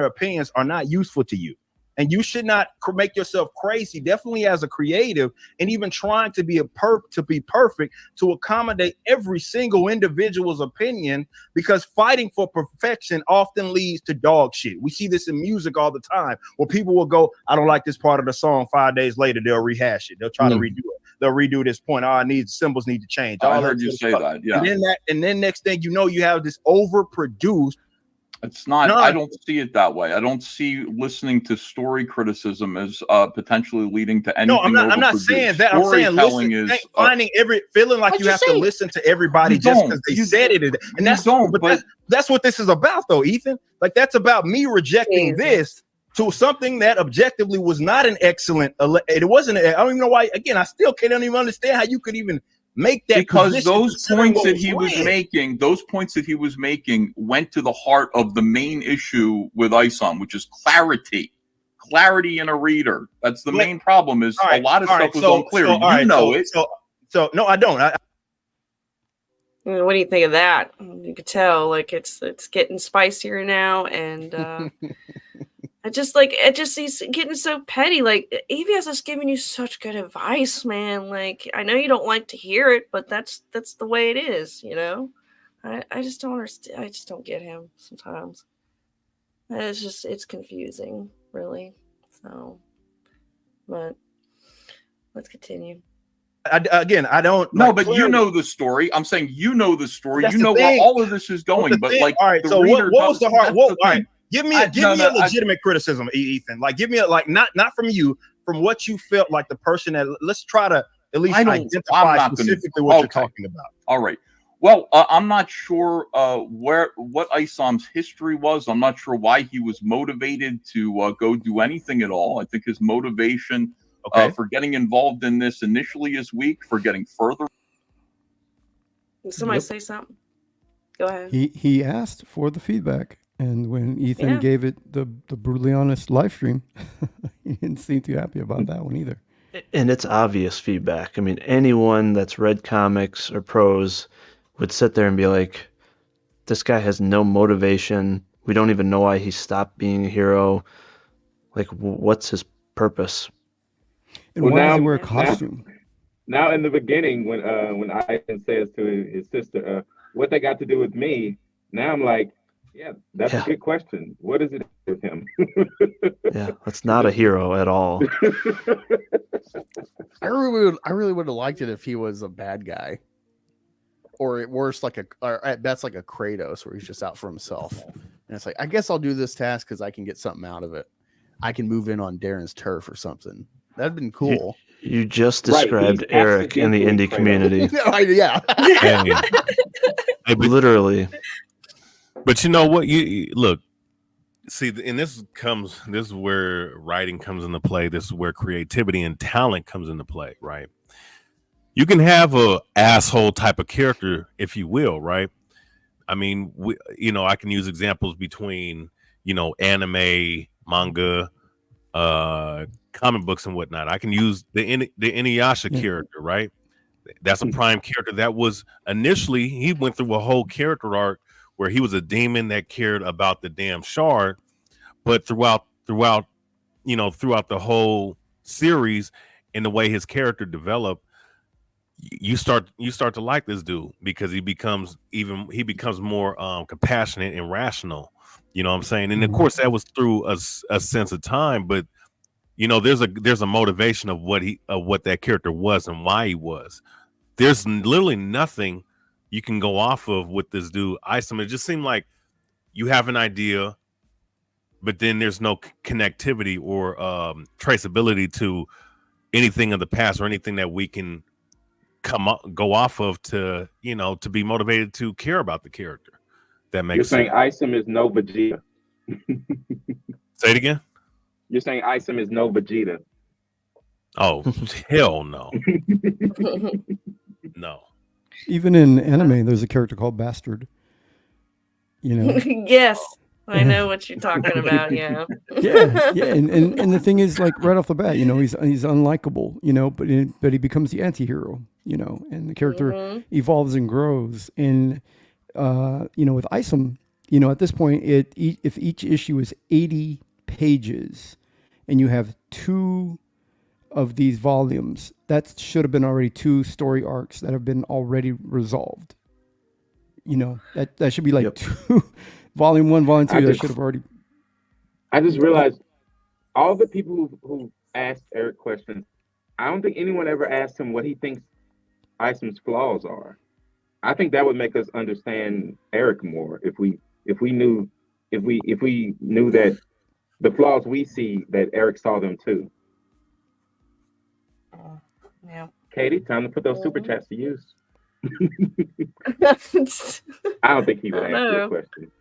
opinions are not useful to you. And you should not make yourself crazy, definitely as a creative, and even trying to be perfect to accommodate every single individual's opinion, because fighting for perfection often leads to dog shit. We see this in music all the time, where people will go, I don't like this part of the song. 5 days later, they'll rehash it. They'll try to redo it. They'll redo this point. Symbols need to change. I heard you say that. Yeah. And then next thing you know, you have this overproduced. It's not. I don't see it that way. I don't see listening to story criticism as potentially leading to anything. No, I'm not saying that. I'm saying feeling like you have to listen to everybody just because they said it, and that's what this is about, though, Ethan. Like, that's about me rejecting this to something that objectively was not an excellent. It wasn't. I don't even know why. Again, I still can't even understand how you could even make that, because those points that he was making went to the heart of the main issue with Isom, which is clarity in a reader. That's the main problem. Is a lot of stuff was unclear. No, I don't. What do you think of that? You could tell, like it's getting spicier now, and he's getting so petty. Like Evie has just given you such good advice, man. Like I know you don't like to hear it, but that's the way it is, you know. I just don't understand. I just don't get him sometimes. It's confusing, really. So, but let's continue. I don't. No, like, but clearly, you know the story. I'm saying you know the story. That's You the know thing. where all of this is going. But like, all right. the So reader what was the doesn't- hard? that's What, the all thing. right. Give me No, a legitimate criticism, Ethan. Like, give me not from you, from what you felt like the person that. Let's try to at least identify specifically what you're talking about. All right. Well, I'm not sure what Isam's history was. I'm not sure why he was motivated to go do anything at all. I think his motivation for getting involved in this initially is weak. For getting further. Somebody say something. Go ahead. He asked for the feedback, and when Ethan Yeah. gave it the brutally honest live stream, he didn't seem too happy about that one either. And it's obvious feedback. I mean, anyone that's read comics or prose would sit there and be like, this guy has no motivation. We don't even know why he stopped being a hero. Like, what's his purpose? And why does he wear a costume? Now, in the beginning, when Ivan says to his sister, "What they got to do with me?" Now I'm like, "Yeah, that's a good question. What is it with him?" Yeah, that's not a hero at all. I really would have liked it if he was a bad guy, or at worst, or at best, like a Kratos, where he's just out for himself. And it's like, I guess I'll do this task because I can get something out of it. I can move in on Darren's turf or something. That'd been cool. You just described Eric in the indie community. Yeah. Literally. But you know what? You look, see, and this is where writing comes into play. This is where creativity and talent comes into play, right? You can have a asshole type of character, if you will, right? I mean, I can use examples between, anime, manga, comic books and whatnot. I can use the Inuyasha character, right? That's a prime character that was initially, he went through a whole character arc where he was a demon that cared about the damn shard, but throughout the whole series and the way his character developed, you start to like this dude because he becomes more compassionate and rational. You know what I'm saying? And of course that was through a sense of time, but there's a motivation of what that character was and why he was. There's literally nothing you can go off of with this dude. It just seemed like you have an idea, but then there's no connectivity or traceability to anything of the past or anything that we can go off of to be motivated to care about the character. That makes sense. You're saying Isom is no Vegeta. Say it again. You're saying Isom is no Vegeta. Oh, hell no. No. Even in anime, there's a character called Bastard. Yes, I know what you're talking about. Yeah. yeah. And the thing is, like right off the bat, he's unlikable, but he becomes the anti-hero, and the character evolves and grows. And with Isom, at this point, if each issue is 80 pages, and you have 2 of these volumes, that should have been already 2 story arcs that have been already resolved. That should be like 2, volume 1, volume 2. That should have already. I just realized all the people who asked Eric questions, I don't think anyone ever asked him what he thinks Isom's flaws are. I think that would make us understand Eric more if we knew that the flaws we see, that Eric saw them too. Yeah. Katie, time to put those super chats to use. I don't think he would answer your question.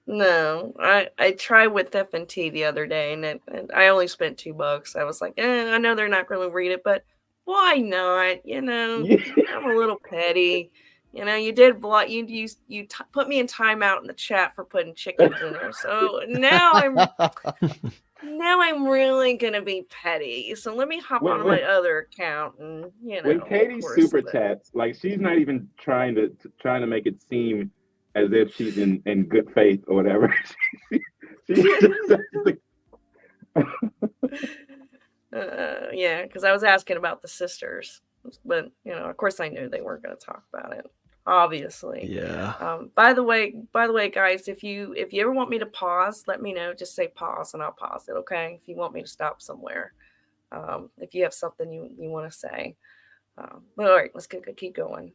No, I tried with FNT the other day, and I only spent $2. I was like, I know they're not going to read it, but why not? I'm a little petty. You did block. You put me in timeout in the chat for putting chickens in there. So now know I'm really gonna be petty, so let me hop Wait, on my wait. other account and When of Katie course, super chats, like she's not even trying to make it seem as if she's in good faith or whatever. She's just yeah, because I was asking about the sisters, but of course, I knew they weren't going to talk about it. Obviously, Yeah. By the way, guys, if you ever want me to pause, let me know. Just say pause, and I'll pause it. Okay? If you want me to stop somewhere, if you have something you want to say, but all right, let's keep going.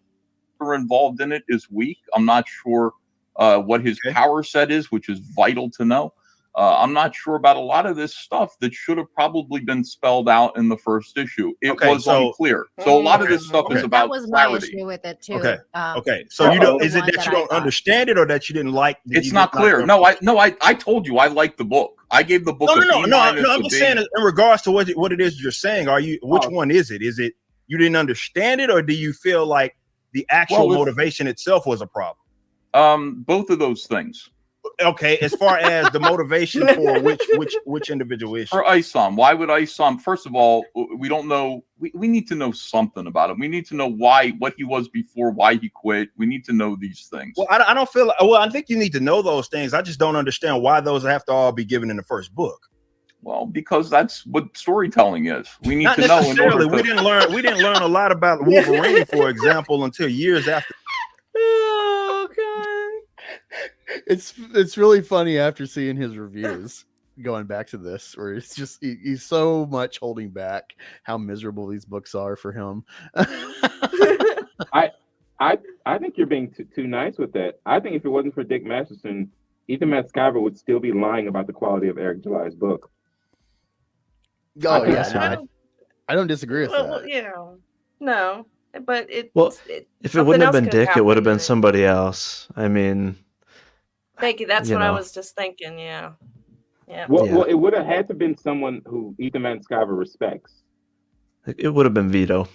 Involved in it is weak. I'm not sure what his power set is, which is vital to know. I'm not sure about a lot of this stuff that should have probably been spelled out in the first issue. It was unclear. So a lot of this stuff is about That was my clarity. issue with it too. Okay. So you don't, is it that you don't understand it or that you didn't like? It's not clear. No, I told you I like the book. I gave the book No. I'm just saying in regards to what it is you're saying. Which one is it? Is it you didn't understand it, or do you feel like the actual motivation itself was a problem? Both of those things. Okay, as far as the motivation for which individual issue? For Isom, why would Isom? First of all, we don't know. We need to know something about him. We need to know what he was before, why he quit. We need to know these things. Well, I don't feel. Well, I think you need to know those things. I just don't understand why those have to all be given in the first book. Well, because that's what storytelling is. We need to know. We didn't learn a lot about Wolverine, for example, until years after. Oh God. It's really funny after seeing his reviews, going back to this, where it's just he's so much holding back how miserable these books are for him. I think you're being too nice with that. I think if it wasn't for Dick Masterson, Ethan Matskyver would still be lying about the quality of Eric July's book. Oh yeah, I don't disagree with that. Yeah, no, but if it wouldn't have been Dick, it would have been somebody else. I mean, thank you. That's what I was just thinking. Yeah. Well, it would have had to been someone who Ethan Matskyver respects. It would have been Vito.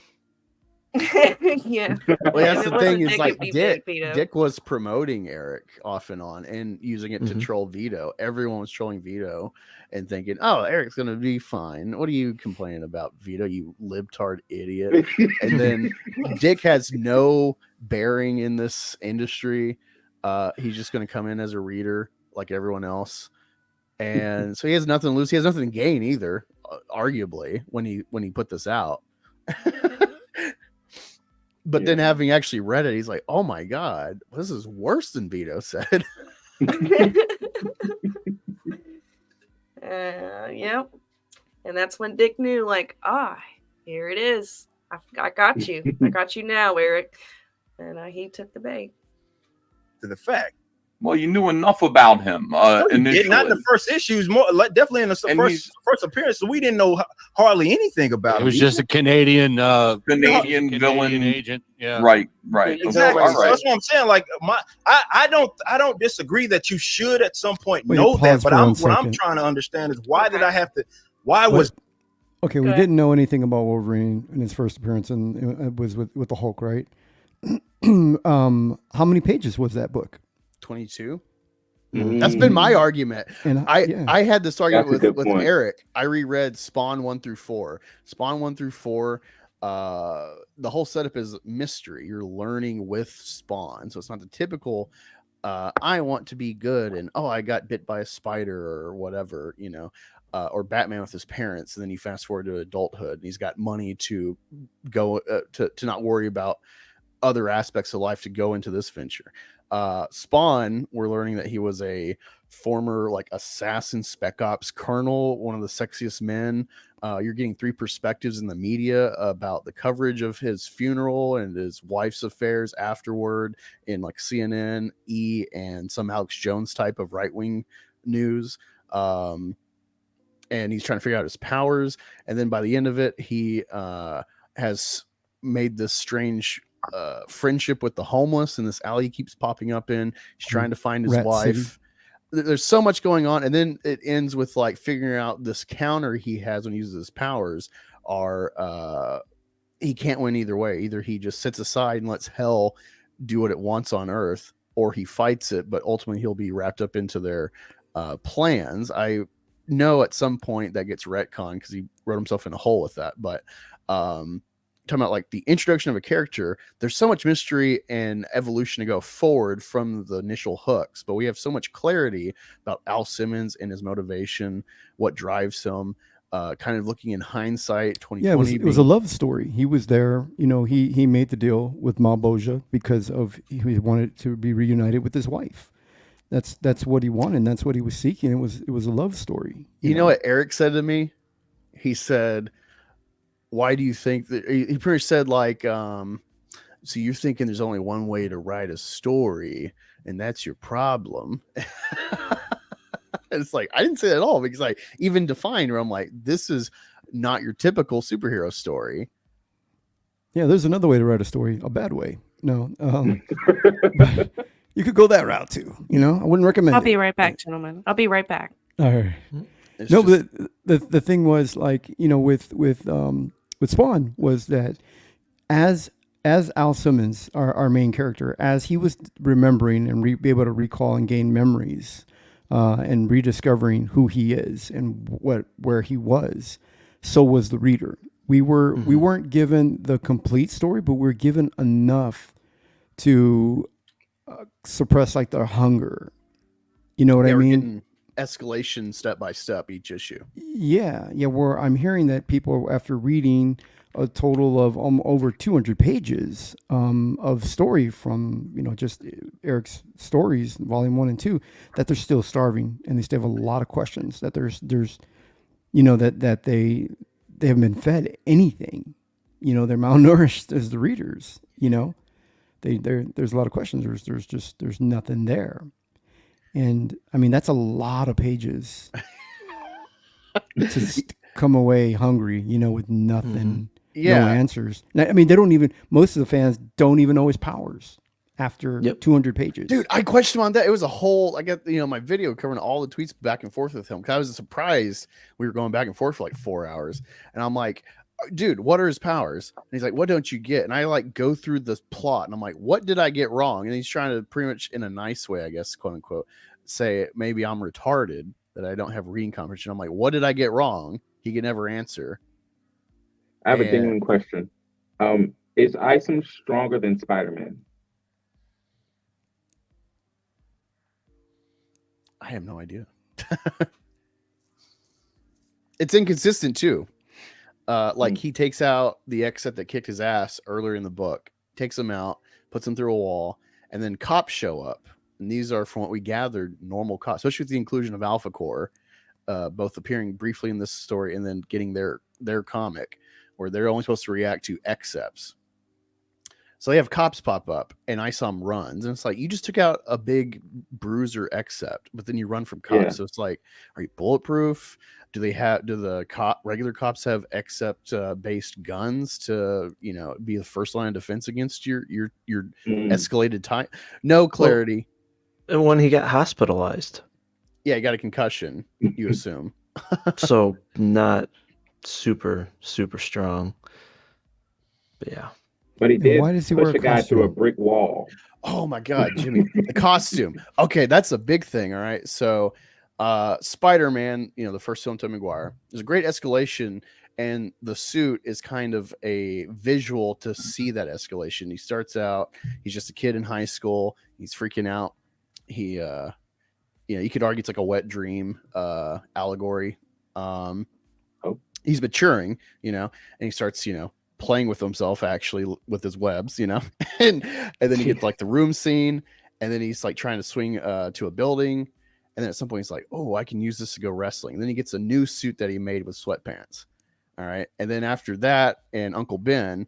Yeah. Well, that's the thing is like Dick was promoting Eric off and on and using it to troll Vito. Everyone was trolling Vito and thinking, "Oh, Eric's gonna be fine. What are you complaining about, Vito? You libtard idiot." And then Dick has no bearing in this industry. He's just gonna come in as a reader like everyone else, and so he has nothing to lose. He has nothing to gain either, arguably when he put this out. But then having actually read it, he's like, "Oh my God, this is worse than Vito said." Yep. And that's when Dick knew, like, here it is. I got you. I got you now, Eric. And he took the bait. To the fact. Well, you knew enough about him initially. Not in the first issues, more definitely in the first appearance. So we didn't know hardly anything about him. It was just a Canadian villain agent. Yeah, right. Exactly. All So right. that's what I'm saying. Like I don't disagree that you should at some point know that. But what I'm trying to understand is why did I have to? Why was? Okay, we didn't know anything about Wolverine in his first appearance, and it was with the Hulk, right? How many pages was that book? 22. That's been my argument. And I had this argument with point. Eric. I reread Spawn 1 through 4. Spawn 1 through 4. The whole setup is mystery. You're learning with Spawn, so it's not the typical. I want to be good, and I got bit by a spider or whatever, or Batman with his parents, and then you fast forward to adulthood, and he's got money to go to not worry about other aspects of life to go into this venture. Spawn, we're learning that he was a former assassin spec ops colonel, one of the sexiest men. You're getting 3 perspectives in the media about the coverage of his funeral and his wife's affairs afterward in CNN, E, and some Alex Jones type of right-wing news. And he's trying to figure out his powers. And then by the end of it, he has made this strange friendship with the homeless, and this alley keeps popping up in. He's trying to find his wife. City. There's so much going on, and then it ends with figuring out this counter he has when he uses his powers are he can't win either way. Either he just sits aside and lets hell do what it wants on Earth, or he fights it, but ultimately he'll be wrapped up into their plans. know at some point that gets retconned because he wrote himself in a hole with that. But talking about like the introduction of a character, there's so much mystery and evolution to go forward from the initial hooks, but we have so much clarity about Al Simmons and his motivation, what drives him, kind of looking in hindsight, 2020. Yeah, it was a love story. He was there, you know, he made the deal with Malboja because of he wanted to be reunited with his wife. That's what he wanted, and that's what he was seeking. It was a love story. You know what Eric said to me? He said, why do you think that he pretty much said like, so you're thinking there's only one way to write a story and that's your problem. It's like, I didn't say that at all because I even defined where I'm like, this is not your typical superhero story. Yeah, there's another way to write a story, a bad way. No, but you could go that route too. You know, I wouldn't recommend I'll it. be right back, gentlemen. I'll be right back. All right. It's No, just- but the thing was like, you know, with Spawn was that as Al Simmons, our main character, as he was remembering and be able to recall and gain memories, and rediscovering who he is and where he was, so was the reader. We weren't given the complete story, but we're given enough to suppress like the hunger. You know what I we're mean? getting escalation step by step each issue. Yeah. Where I'm hearing that people, after reading a total of over 200 pages of story from, you know, just Eric's stories, volume 1 and 2, that they're still starving and they still have a lot of questions. That there's, you know, that they haven't been fed anything. You know, they're malnourished as the readers. You know, there's a lot of questions. There's nothing there. And I mean, that's a lot of pages to come away hungry, you know, with nothing, Yeah. no answers. Now, I mean, most of the fans don't even know his powers after 200 pages. Dude, I questioned him on that. It was a whole, I got, you know, my video covering all the tweets back and forth with him because I was surprised we were going back and forth for like 4 hours. And I'm like, dude, what are his powers? And he's like, what don't you get? And I like go through the plot and I'm like, what did I get wrong? And he's trying to pretty much in a nice way, I guess, quote unquote, say maybe I'm retarded, that I don't have reading comprehension. I'm like, what did I get wrong? He can never answer. I have a genuine question. Is Isom stronger than Spider-Man? I have no idea. It's inconsistent too. Like he takes out the except that kicked his ass earlier in the book, takes him out, puts him through a wall, and then cops show up. And these are, from what we gathered, normal cops, especially with the inclusion of Alpha Core, both appearing briefly in this story and then getting their comic, where they're only supposed to react to excepts. So they have cops pop up, and Isom runs, and it's like, you just took out a big bruiser except, but then you run from cops. Yeah. So it's like, are you bulletproof? Do the regular cops have except based guns to, you know, be the first line of defense against your escalated time? No clarity. And when he got hospitalized, Yeah, he got a concussion, you assume. so not super strong. But yeah. But he did why does he push wear a a guy through a costume? brick wall. Oh my God, Jimmy, the costume. Okay, that's a big thing. All right. So Spider-Man, you know, the first film to Maguire, there's a great escalation, and the suit is kind of a visual to see that escalation. He starts out, he's just a kid in high school, he's freaking out. He you know, you could argue it's like a wet dream allegory. He's maturing, you know, and he starts, you know, playing with himself actually with his webs, you know, and then he gets like the room scene, and then he's like trying to swing to a building, and then at some point he's like, oh, I can use this to go wrestling. And then he gets a new suit that he made with sweatpants. All right, and then after that, and Uncle Ben,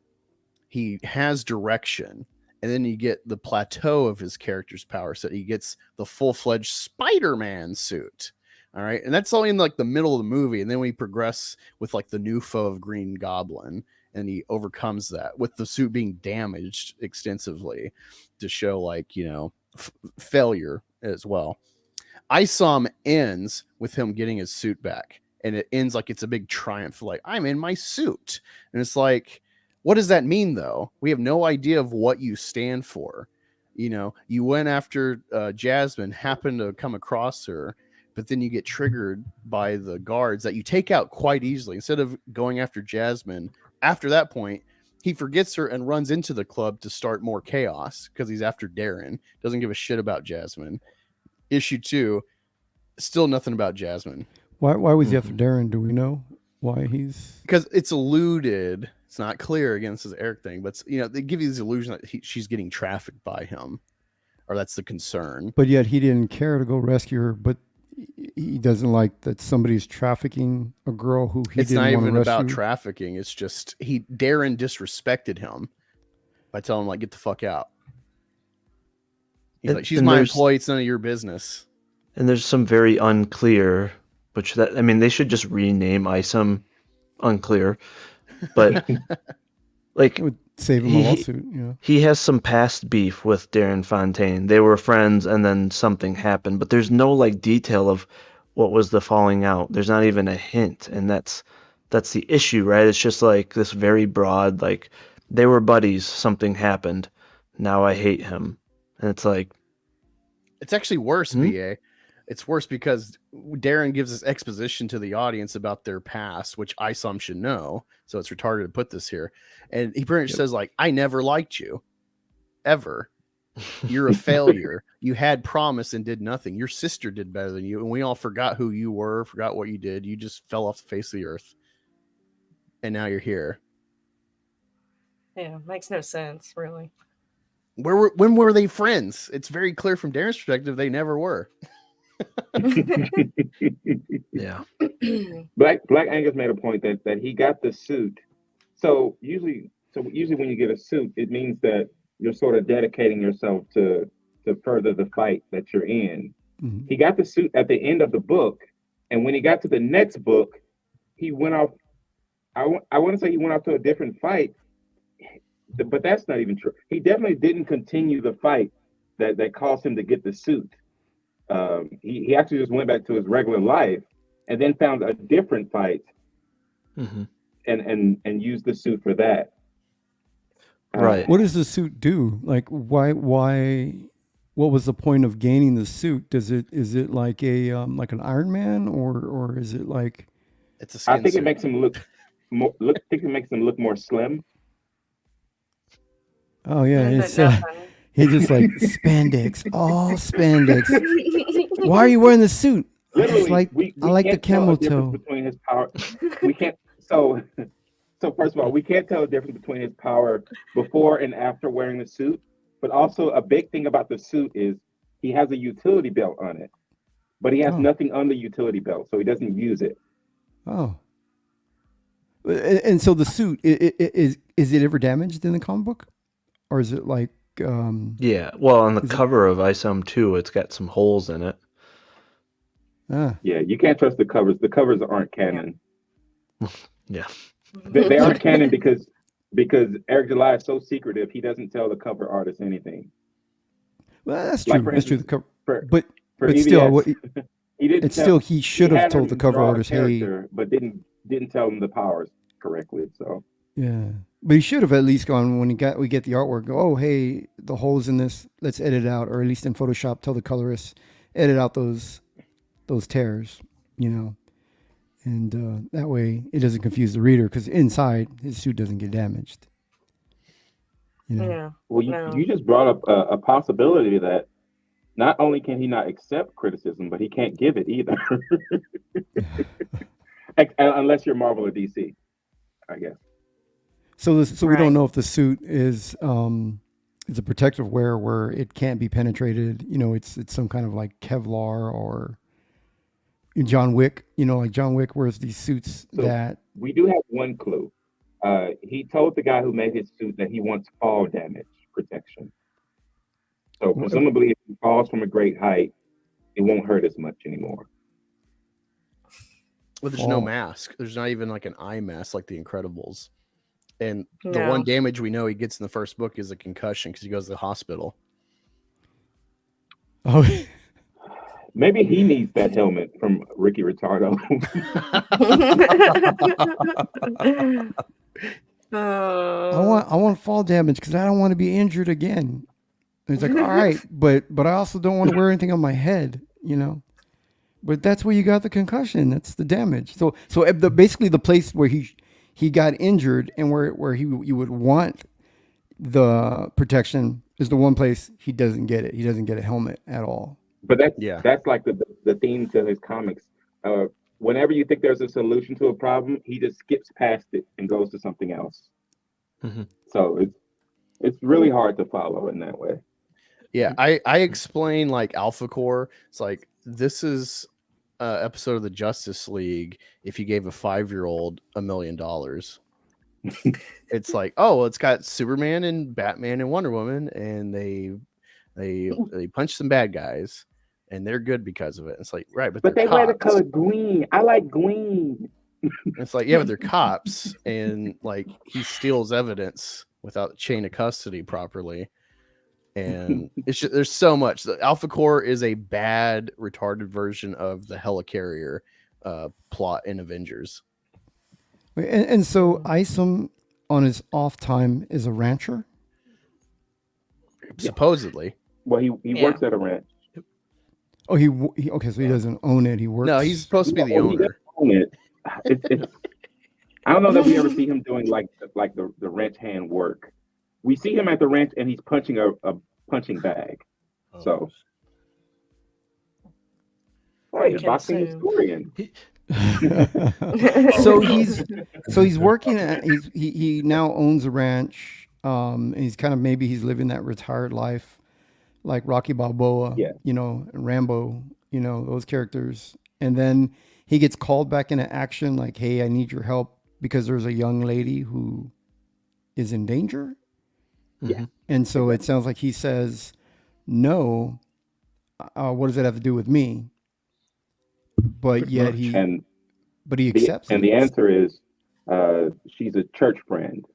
he has direction, and then you get the plateau of his character's power set. He gets the full-fledged Spider-Man suit. All right, and that's only in like the middle of the movie, and then we progress with like the new foe of Green Goblin, and he overcomes that with the suit being damaged extensively to show like, you know, failure as well. Isom ends with him getting his suit back, and it ends like it's a big triumph, like, I'm in my suit. And it's like, what does that mean though? We have no idea of what you stand for. You know, you went after Jasmine, happened to come across her, but then you get triggered by the guards that you take out quite easily. Instead of going after Jasmine, after that point, he forgets her and runs into the club to start more chaos because he's after Darren. Doesn't give a shit about Jasmine. Issue 2, still nothing about Jasmine. Why was he after Darren? Do we know why he's? Because it's alluded. It's not clear against this Eric thing, but they give you this illusion that she's getting trafficked by him, or that's the concern. But yet he didn't care to go rescue her. But he doesn't like that somebody's trafficking a girl who he It's didn't not want to even rescue. about trafficking. It's just Darren disrespected him by telling him, like, get the fuck out. He's like, she's my employee. It's none of your business. And there's some very unclear, they should just rename Isom unclear. But like, it would save him a lawsuit. Yeah. He has some past beef with Darren Fontaine. They were friends, and then something happened. But there's no like detail of what was the falling out. There's not even a hint, and that's the issue, right? It's just like this very broad, like they were buddies. Something happened. Now I hate him, and it's like it's actually worse, BA. It's worse because Darren gives this exposition to the audience about their past, which Isom should know. So it's retarded to put this here. And he pretty much says, like, I never liked you. Ever. You're a failure. You had promise and did nothing. Your sister did better than you. And we all forgot who you were, forgot what you did. You just fell off the face of the earth. And now you're here. Yeah, makes no sense, really. When were they friends? It's very clear from Darren's perspective, they never were. Yeah. Black Angus made a point that he got the suit. So usually when you get a suit, it means that you're sort of dedicating yourself to further the fight that you're in. Mm-hmm. He got the suit at the end of the book, and when he got to the next book, he went off. I want to say he went off to a different fight, but that's not even true. He definitely didn't continue the fight that caused him to get the suit. He actually just went back to his regular life and then found a different fight and used the suit for that. Right. What does the suit do? Like, why? What was the point of gaining the suit? Is it like a like an Iron Man, or is it like? It's a skin I think suit. it makes him look more. I think it makes him look more slim. Oh yeah, it's he's just like spandex, all spandex. Why are you wearing the suit? It's like I like the camel toe. Between his power, we can't. So first of all, we can't tell the difference between his power before and after wearing the suit. But also, a big thing about the suit is he has a utility belt on it, but he has nothing on the utility belt, so he doesn't use it. Oh. And so the suit is it ever damaged in the comic book, or is it like? Yeah. Well, on the cover of Isom 2, it's got some holes in it. Ah. Yeah, you can't trust the covers. The covers aren't canon. Yeah. They aren't canon because Eric July is so secretive. He doesn't tell the cover artist anything. Well, that's true. Like, for That's true. instance, But for still, EBS, he didn't. he should have told the cover artist, "Hey," but didn't tell him the powers correctly. So yeah, but he should have at least gone when we get the artwork. Go, oh, hey, the holes in this. Let's edit it out, or at least in Photoshop, tell the colorist edit out those tears. And that way it doesn't confuse the reader because inside his suit doesn't get damaged. Yeah. Well, you just brought up a possibility that not only can he not accept criticism, but he can't give it either. Unless you're Marvel or DC, I guess. So we don't know if the suit is a protective wear where it can't be penetrated. It's some kind of like Kevlar or John Wick. Like John Wick wears these suits that. We do have one clue. He told the guy who made his suit that he wants fall damage protection. So presumably, if he falls from a great height, it won't hurt as much anymore. Well, there's no mask. There's not even like an eye mask like the Incredibles. And the one damage we know he gets in the first book is a concussion because he goes to the hospital. Oh, maybe he needs that helmet from Ricky Ricardo. I want fall damage because I don't want to be injured again. And it's like, all right, but I also don't want to wear anything on my head. But that's where you got the concussion. That's the damage. So basically the place where he got injured and where you would want the protection is the one place he doesn't get it. He doesn't get a helmet at all. But that's like the theme to his comics. Whenever you think there's a solution to a problem, he just skips past it and goes to something else. Mm-hmm. So it's really hard to follow in that way. Yeah, I explain like Alpha Core. It's like this is an episode of the Justice League. If you gave a 5-year-old $1 million, it's like, oh, well, it's got Superman and Batman and Wonder Woman, and they punch some bad guys, and they're good because of it. It's like, right, but they they're wear the cops. color green. I like green. It's like, yeah, but they're cops, and like he steals evidence without the chain of custody properly. And it's just, there's so much. The Alpha Core is a bad, retarded version of the Helicarrier plot in Avengers. And so Isom on his off time is a rancher? Supposedly. Well, he works at a ranch. Oh, he okay, so he doesn't own it. He works. No, he's supposed to be the He does owner. own it. It's I don't know that we ever see him doing like the ranch hand work. We see him at the ranch and he's punching a punching bag. So, a boxing historian. So he's working at he now owns a ranch. And he's kind of maybe he's living that retired life, like Rocky Balboa, you know, and Rambo, you know, those characters. And then he gets called back into action, like, hey, I need your help because there's a young lady who is in danger. Yeah. And so it sounds like he says, no, what does that have to do with me? But yet he accepts and it. the answer is she's a church friend.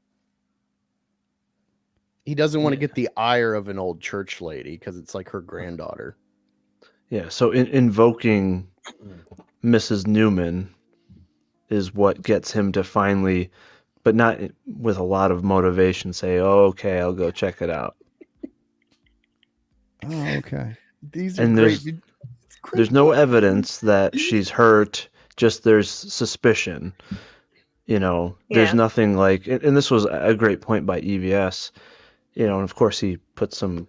He doesn't want to get the ire of an old church lady because it's like her granddaughter. Yeah, so invoking Mrs. Newman is what gets him to finally, but not with a lot of motivation, say, oh, okay, I'll go check it out. Oh, okay. These are And there's no evidence that she's hurt, just there's suspicion. You know, there's nothing like, and this was a great point by EVS, you know, and of course he put some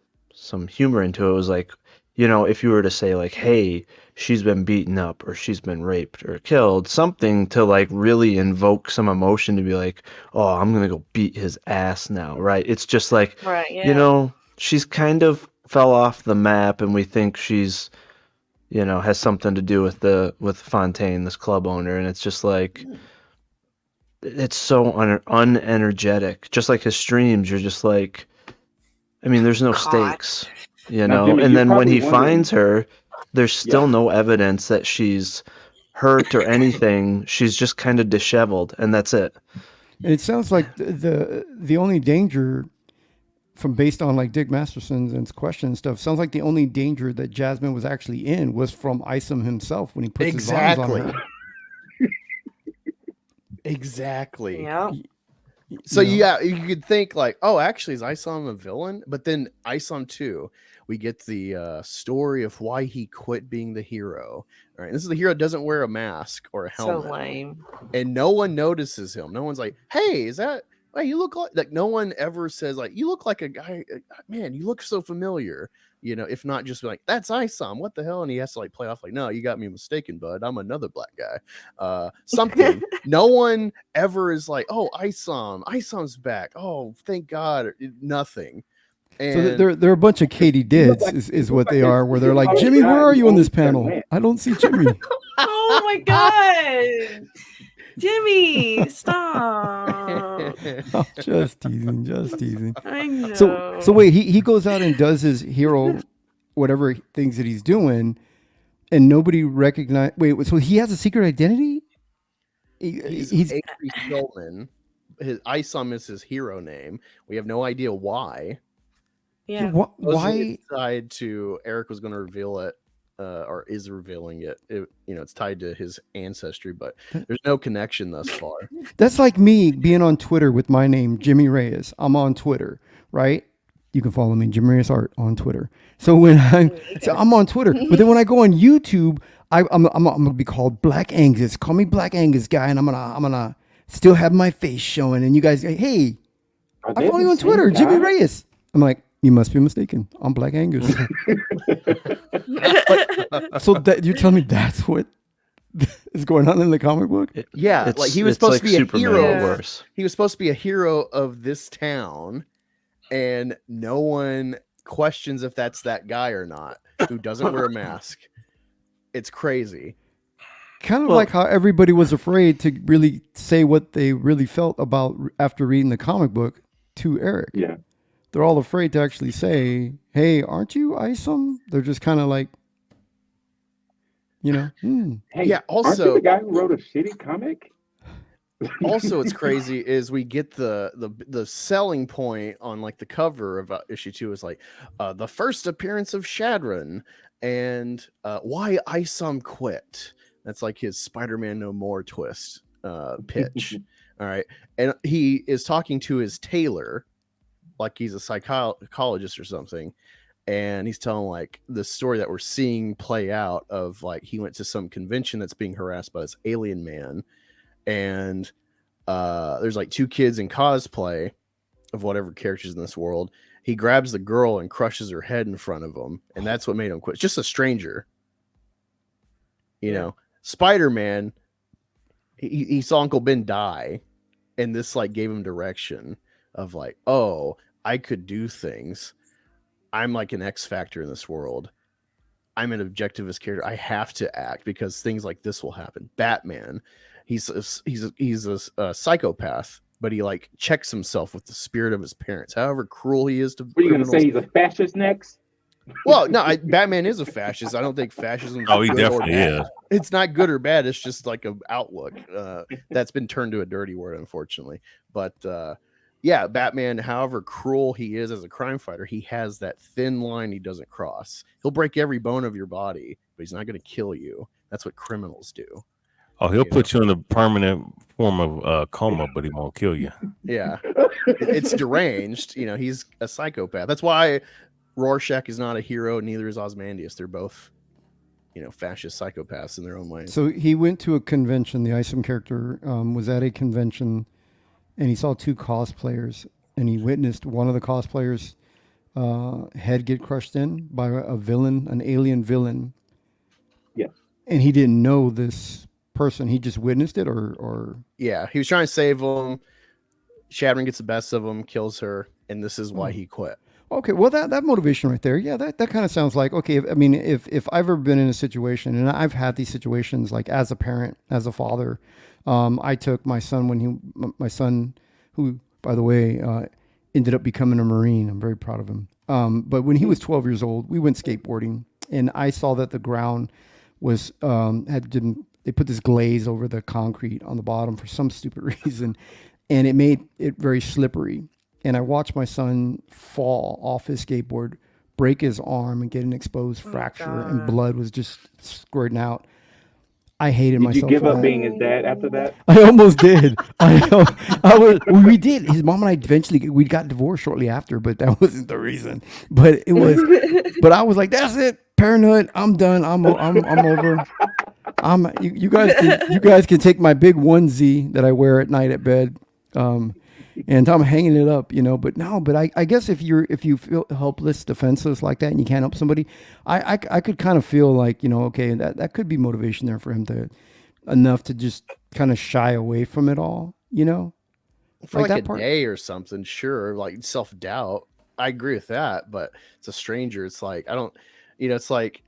humor into it. It was like, you know, if you were to say like, hey, she's been beaten up or she's been raped or killed, something to like really invoke some emotion to be like, oh, I'm going to go beat his ass now, right? It's just like, you know, she's kind of fell off the map and we think she's, you know, has something to do with Fontaine, this club owner. And it's just like, it's so unenergetic. Just like his streams, you're just like, I mean, there's no stakes. You know, Jimmy, and you're then when he probably wondering- finds her, there's still no evidence that she's hurt or anything. She's just kind of disheveled, and that's it. And it sounds like the only danger from based on like Dick Masterson's question and stuff, sounds like the only danger that Jasmine was actually in was from Isom himself when he puts his arms on her. Exactly. Yeah. So yeah, you could think like, oh, actually, is Isom a villain? But then Isom 2, we get the story of why he quit being the hero. All right, this is the hero that doesn't wear a mask or a helmet. So lame. And no one notices him. No one's like, hey, is that? Hey, you look like no one ever says like you look like a guy. Man, you look so familiar. You know, if not just like that's Isom. What the hell? And he has to like play off like, no, you got me mistaken, bud. I'm another black guy. Something. No one ever is like, oh, Isom's back. Oh, thank God. Nothing. And So they're a bunch of KATYDID'S is what they are, where they're like, Jimmy, where are you on this panel? I don't see Jimmy. Oh my god. Jimmy, stop. I'm just teasing. I know. So wait, he goes out and does his hero, whatever things that he's doing, and nobody recognize. Wait, so he has a secret identity? He's Avery Stolman. His Isom is his hero name. We have no idea why. Yeah. Why? It's tied to Eric was going to reveal it, or is revealing it. You know, it's tied to his ancestry, but there's no connection thus far. That's like me being on Twitter with my name, Jimmy Reyes. I'm on Twitter, right? You can follow me, Jimmy Reyes Art, on Twitter. So I'm on Twitter, but then when I go on YouTube, I'm gonna be called Black Angus. Call me Black Angus guy, and I'm gonna still have my face showing. And you guys, hey, Are I they follow you the on Twitter, same Jimmy guy? Reyes. I'm like, you must be mistaken. I'm Black Angus. So that you're telling me that's what is going on in the comic book? Yeah, like he was supposed to be a hero. He was supposed to be a hero of this town, and no one questions if that's that guy or not who doesn't wear a mask. It's crazy. Kind of like how everybody was afraid to really say what they really felt about after reading the comic book to Eric. Yeah. They're all afraid to actually say, hey, aren't you Isom? They're just kind of like, you know. Hey, yeah, aren't you also the guy who wrote a shitty comic? also what's crazy is we get the selling point on like the cover of issue 2 is like the first appearance of Shadron and why Isom quit. That's like his Spider-Man No More twist pitch. All right, and he is talking to his tailor like he's a psychologist or something, and he's telling like the story that we're seeing play out of like he went to some convention that's being harassed by this alien man, and there's like 2 kids in cosplay of whatever characters in this world. He grabs the girl and crushes her head in front of him, and that's what made him quit. It's just a stranger, you know. Spider-Man, he saw Uncle Ben die, and this like gave him direction of like, oh, I could do things. I'm like an X factor in this world. I'm an objectivist character. I have to act because things like this will happen. Batman, he's a psychopath, but he like checks himself with the spirit of his parents. However cruel he is to What are you going to say? He's a fascist next? Well, no, Batman is a fascist. I don't think fascism. Oh, he definitely is. It's not good or bad. It's just like an outlook that's been turned to a dirty word, unfortunately. But yeah, Batman, however cruel he is as a crime fighter, he has that thin line he doesn't cross. He'll break every bone of your body, but he's not going to kill you. That's what criminals do. Oh, he'll put you in a permanent form of coma, but he won't kill you. Yeah, it's deranged. You know, he's a psychopath. That's why Rorschach is not a hero. Neither is Ozymandias. They're both, you know, fascist psychopaths in their own way. So he went to a convention. The Isom character was at a convention, and he saw 2 cosplayers, and he witnessed one of the cosplayers' head get crushed in by a villain, an alien villain. Yes. And he didn't know this person. He just witnessed it, or yeah, he was trying to save him. Shadron gets the best of him, kills her, and this is why he quit. Okay, well, that motivation right there, yeah, that kind of sounds like, okay, if I've ever been in a situation, and I've had these situations, like as a parent, as a father, I took my son my son, who, by the way, ended up becoming a Marine. I'm very proud of him. But when he was 12 years old, we went skateboarding, and I saw that the ground was, they put this glaze over the concrete on the bottom for some stupid reason, and it made it very slippery. And I watched my son fall off his skateboard, break his arm, and get an exposed fracture, and blood was just squirting out. I hated myself. Did you give up being his dad after that? I almost did. We did. His mom and I eventually we got divorced shortly after, but that wasn't the reason. But it was. But I was like, that's it. Parenthood. I'm done. I'm over. You guys can take my big onesie that I wear at night at bed. And I'm hanging it up, you know, but I guess if you feel helpless, defenseless like that, and you can't help somebody, I could kind of feel like, you know, okay, that could be motivation there for him enough to just kind of shy away from it all, you know, for like a day or something. Sure. Like self-doubt. I agree with that, but it's a stranger. It's like, I don't, you know, it's like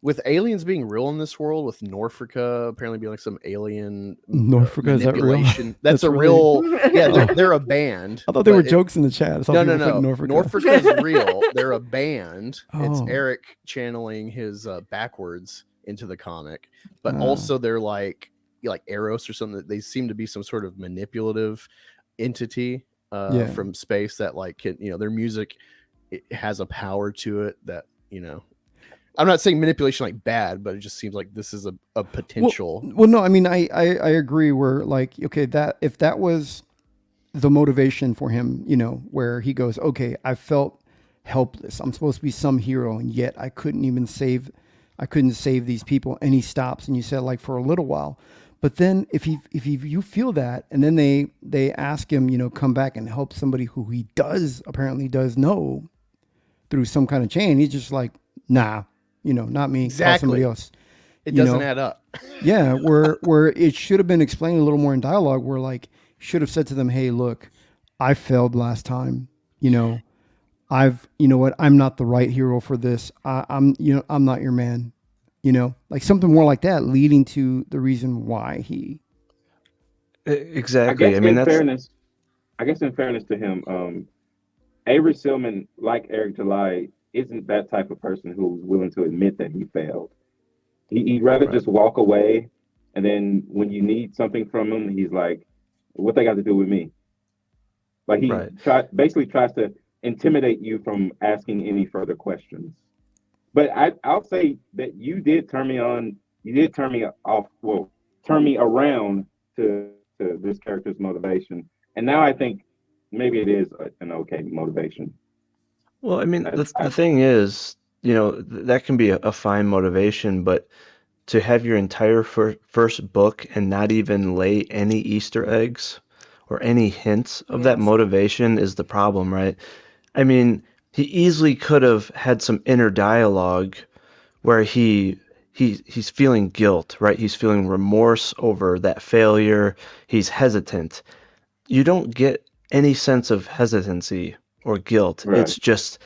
with aliens being real in this world, with Norfolka apparently being like some alien Norfolka, is that real? That's a real, yeah, they're a band. I thought they were jokes in the chat. No. Norfolka is real. They're a band. It's Eric channeling his backwards into the comic, but also they're like Eros or something. They seem to be some sort of manipulative entity from space that like can, you know, their music, it has a power to it that, you know, I'm not saying manipulation like bad, but it just seems like this is a potential. Well, no, I mean, I agree. Where like, okay, that if that was the motivation for him, you know, where he goes, okay, I felt helpless. I'm supposed to be some hero, and yet I couldn't even save I couldn't save these people. And he stops and you said like for a little while. But then if you feel that, and then they ask him, you know, come back and help somebody who he apparently does know through some kind of chain, he's just like, nah, you know, not me, call somebody else. It You doesn't know? add up. Yeah, where it should have been explained a little more in dialogue, where like should have said to them, hey, look, I failed last time. You know, you know what, I'm not the right hero for this. I'm not your man. You know, like something more like that, leading to the reason why he. Exactly. I mean, guess in fairness to him, Avery Silman, like Eric July, isn't that type of person who's willing to admit that he failed. He'd rather just walk away, and then when you need something from him, he's like, "What they got to do with me?" Like he basically tries to intimidate you from asking any further questions. But I'll say that you did turn me on. You did turn me off. Well, turn me around to this character's motivation, and now I think maybe it is an okay motivation. Well, I mean, the thing is, you know, that can be a fine motivation, but to have your entire first book and not even lay any Easter eggs or any hints of that motivation is the problem, right? I mean, he easily could have had some inner dialogue where he's feeling guilt, right? He's feeling remorse over that failure. He's hesitant. You don't get any sense of hesitancy or guilt. Right. It's just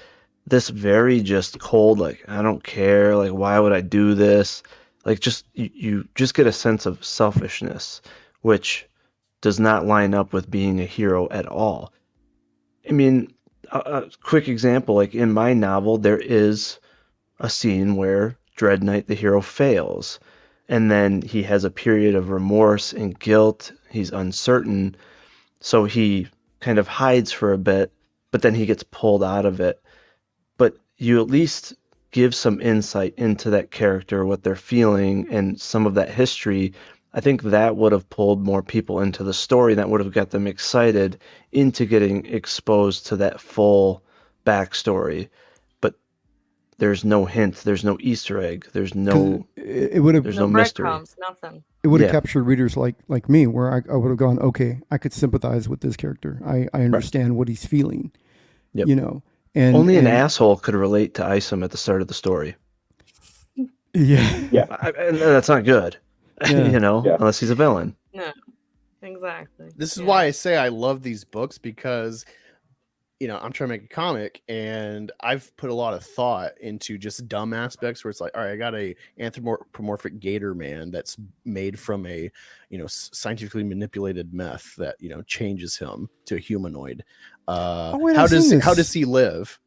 this very just cold, like, I don't care, like, why would I do this? Like, just you just get a sense of selfishness, which does not line up with being a hero at all. I mean, a quick example, like in my novel, there is a scene where Dread Knight, the hero, fails. And then he has a period of remorse and guilt. He's uncertain. So he kind of hides for a bit, but then he gets pulled out of it. But you at least give some insight into that character, what they're feeling, and some of that history. I think that would have pulled more people into the story. That would have got them excited into getting exposed to that full backstory. But there's no hint, there's no Easter egg, there's no there's no mystery. Nothing. It would have captured readers like me, where I would have gone, okay, I could sympathize with this character. I understand what he's feeling. Yep. You know, and only an asshole could relate to Isom at the start of the story. Yeah. And that's not good. You know, unless he's a villain. No, exactly. This is why I say I love these books, because you know, I'm trying to make a comic and I've put a lot of thought into just dumb aspects where it's like, all right, I got a anthropomorphic gator man that's made from a, you know, scientifically manipulated meth that, you know, changes him to a humanoid. How does he live?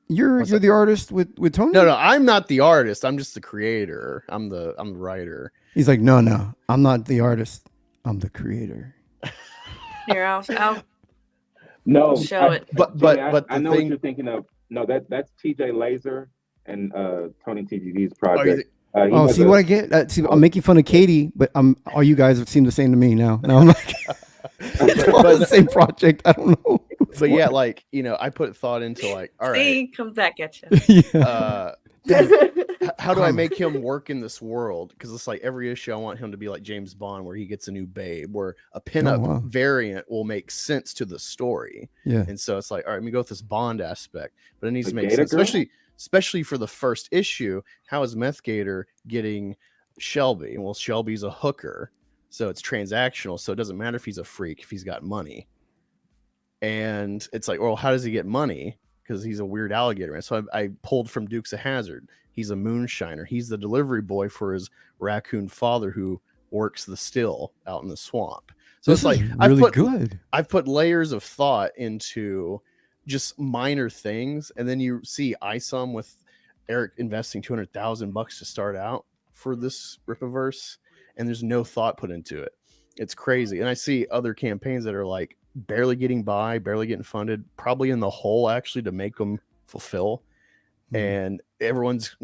You're the artist with Tony? No, I'm not the artist. I'm just the creator. I'm the writer. He's like, no, I'm not the artist. I'm the creator. Here, I'll show it. But I the know thing- what you're thinking of. No, that's TJ Laser and Tony TGD's project. See what I get? See, I'm making fun of Katie, but all you guys seem the same to me now. Now I'm like, it's all the same project. I don't know. But yeah, like, you know, I put thought into like, all right, See, comes back at you. how do I make him work in this world? Because it's like every issue I want him to be like James Bond, where he gets a new babe, where a pinup variant will make sense to the story. Yeah. And so it's like, all right, let me go with this Bond aspect, but it needs The to make Gator sense, girl? especially for the first issue. How is Meth Gator getting Shelby? Well, Shelby's a hooker, so it's transactional. So it doesn't matter if he's a freak, if he's got money. And it's like, well, how does he get money? Because he's a weird alligator man. So I pulled from Dukes of Hazzard. He's a moonshiner. He's the delivery boy for his raccoon father who works the still out in the swamp. So This it's like is really good. I've put layers of thought into just minor things, and then you see Isom with Eric investing $200,000 to start out for this Rippaverse, and there's no thought put into it. It's crazy. And I see other campaigns that are like barely getting by, barely getting funded, probably in the hole actually to make them fulfill. And everyone's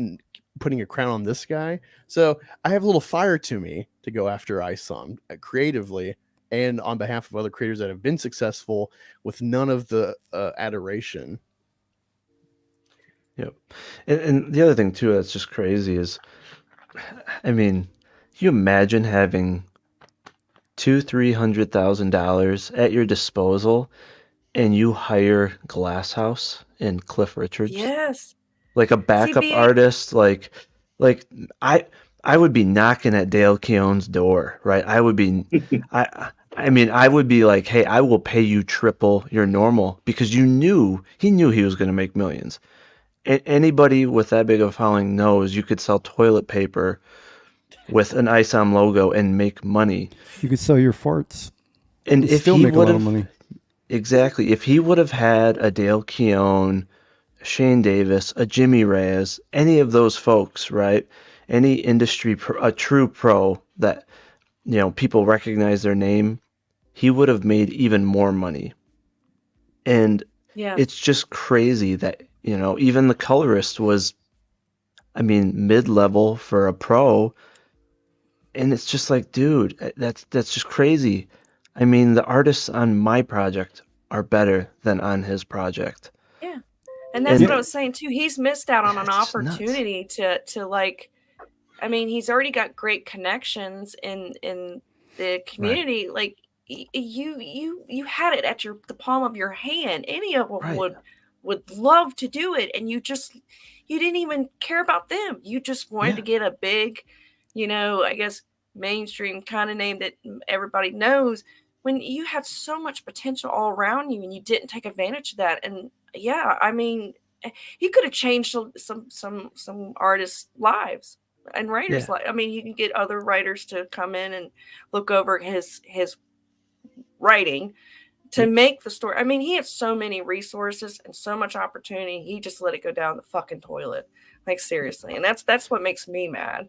putting a crown on this guy. So I have a little fire to me to go after Isom creatively and on behalf of other creators that have been successful with none of the adoration. Yep. And the other thing too that's just crazy is, I mean, can you imagine having $200,000-$300,000 at your disposal, and you hire Glasshouse and Cliff Richards, Yes. like a backup artist, like I I would be knocking at Dale Keown's door, right? I would be, I mean, I would be like, hey, I will pay you triple your normal, because he knew he was going to make millions. Anybody with that big of a following knows you could sell toilet paper with an ISOM logo and make money. You could sell your farts And if still he make a would lot of have, money. exactly, if he would have had a Dale Keown, Shane Davis, a Jimmy Reyes, any of those folks, right? Any industry, a true pro that, you know, people recognize their name, he would have made even more money. And Yeah. it's just crazy that, you know, even the colorist was, I mean, mid-level for a pro. And it's just like, dude, that's just crazy. I mean, the artists on my project are better than on his project. Yeah. And that's And- what I was saying too. He's missed out on an That's nuts. opportunity to like, I mean, he's already got great connections in the community. Like you had it at the palm of your hand. Any of them Right. would love to do it, and you didn't even care about them. You just wanted to get a big, you know, I guess mainstream kind of name that everybody knows, when you had so much potential all around you and you didn't take advantage of that. And yeah, I mean, you could have changed some artists' lives and writers' Yeah. lives. I mean, you can get other writers to come in and look over his writing to make the story. I mean, he had so many resources and so much opportunity. He just let it go down the fucking toilet. Like, seriously. And that's what makes me mad.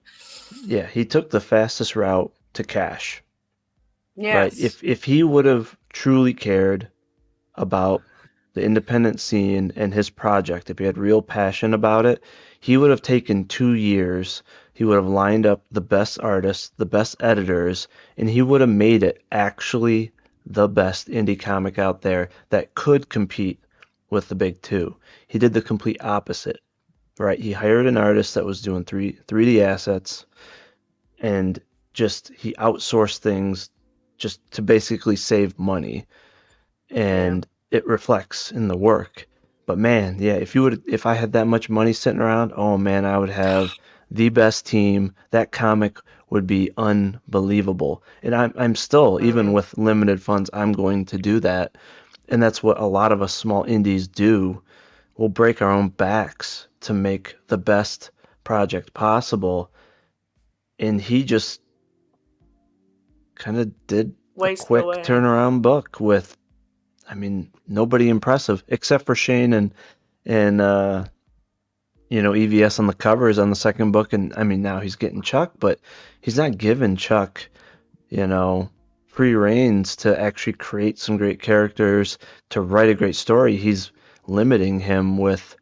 Yeah, he took the fastest route to cash. Right? Yes. If he would have truly cared about the independent scene and his project, if he had real passion about it, he would have taken 2 years. He would have lined up the best artists, the best editors, and he would have made it actually the best indie comic out there that could compete with the big two. He did the complete opposite, right? He hired an artist that was doing 3D assets, and just he outsourced things just to basically save money, and it reflects in the work. But man, yeah, if I had that much money sitting around, oh man, I would have the best team. That comic would be unbelievable. And I'm still, even with limited funds, I'm going to do that. And that's what a lot of us small indies do. We'll break our own backs to make the best project possible. And he just kind of did Waste a quick away. turnaround book with, I mean, nobody impressive except for Shane and you know, EVS on the covers on the second book. And I mean, now he's getting Chuck, but he's not giving Chuck, you know, free reins to actually create some great characters, to write a great story. He's limiting him with,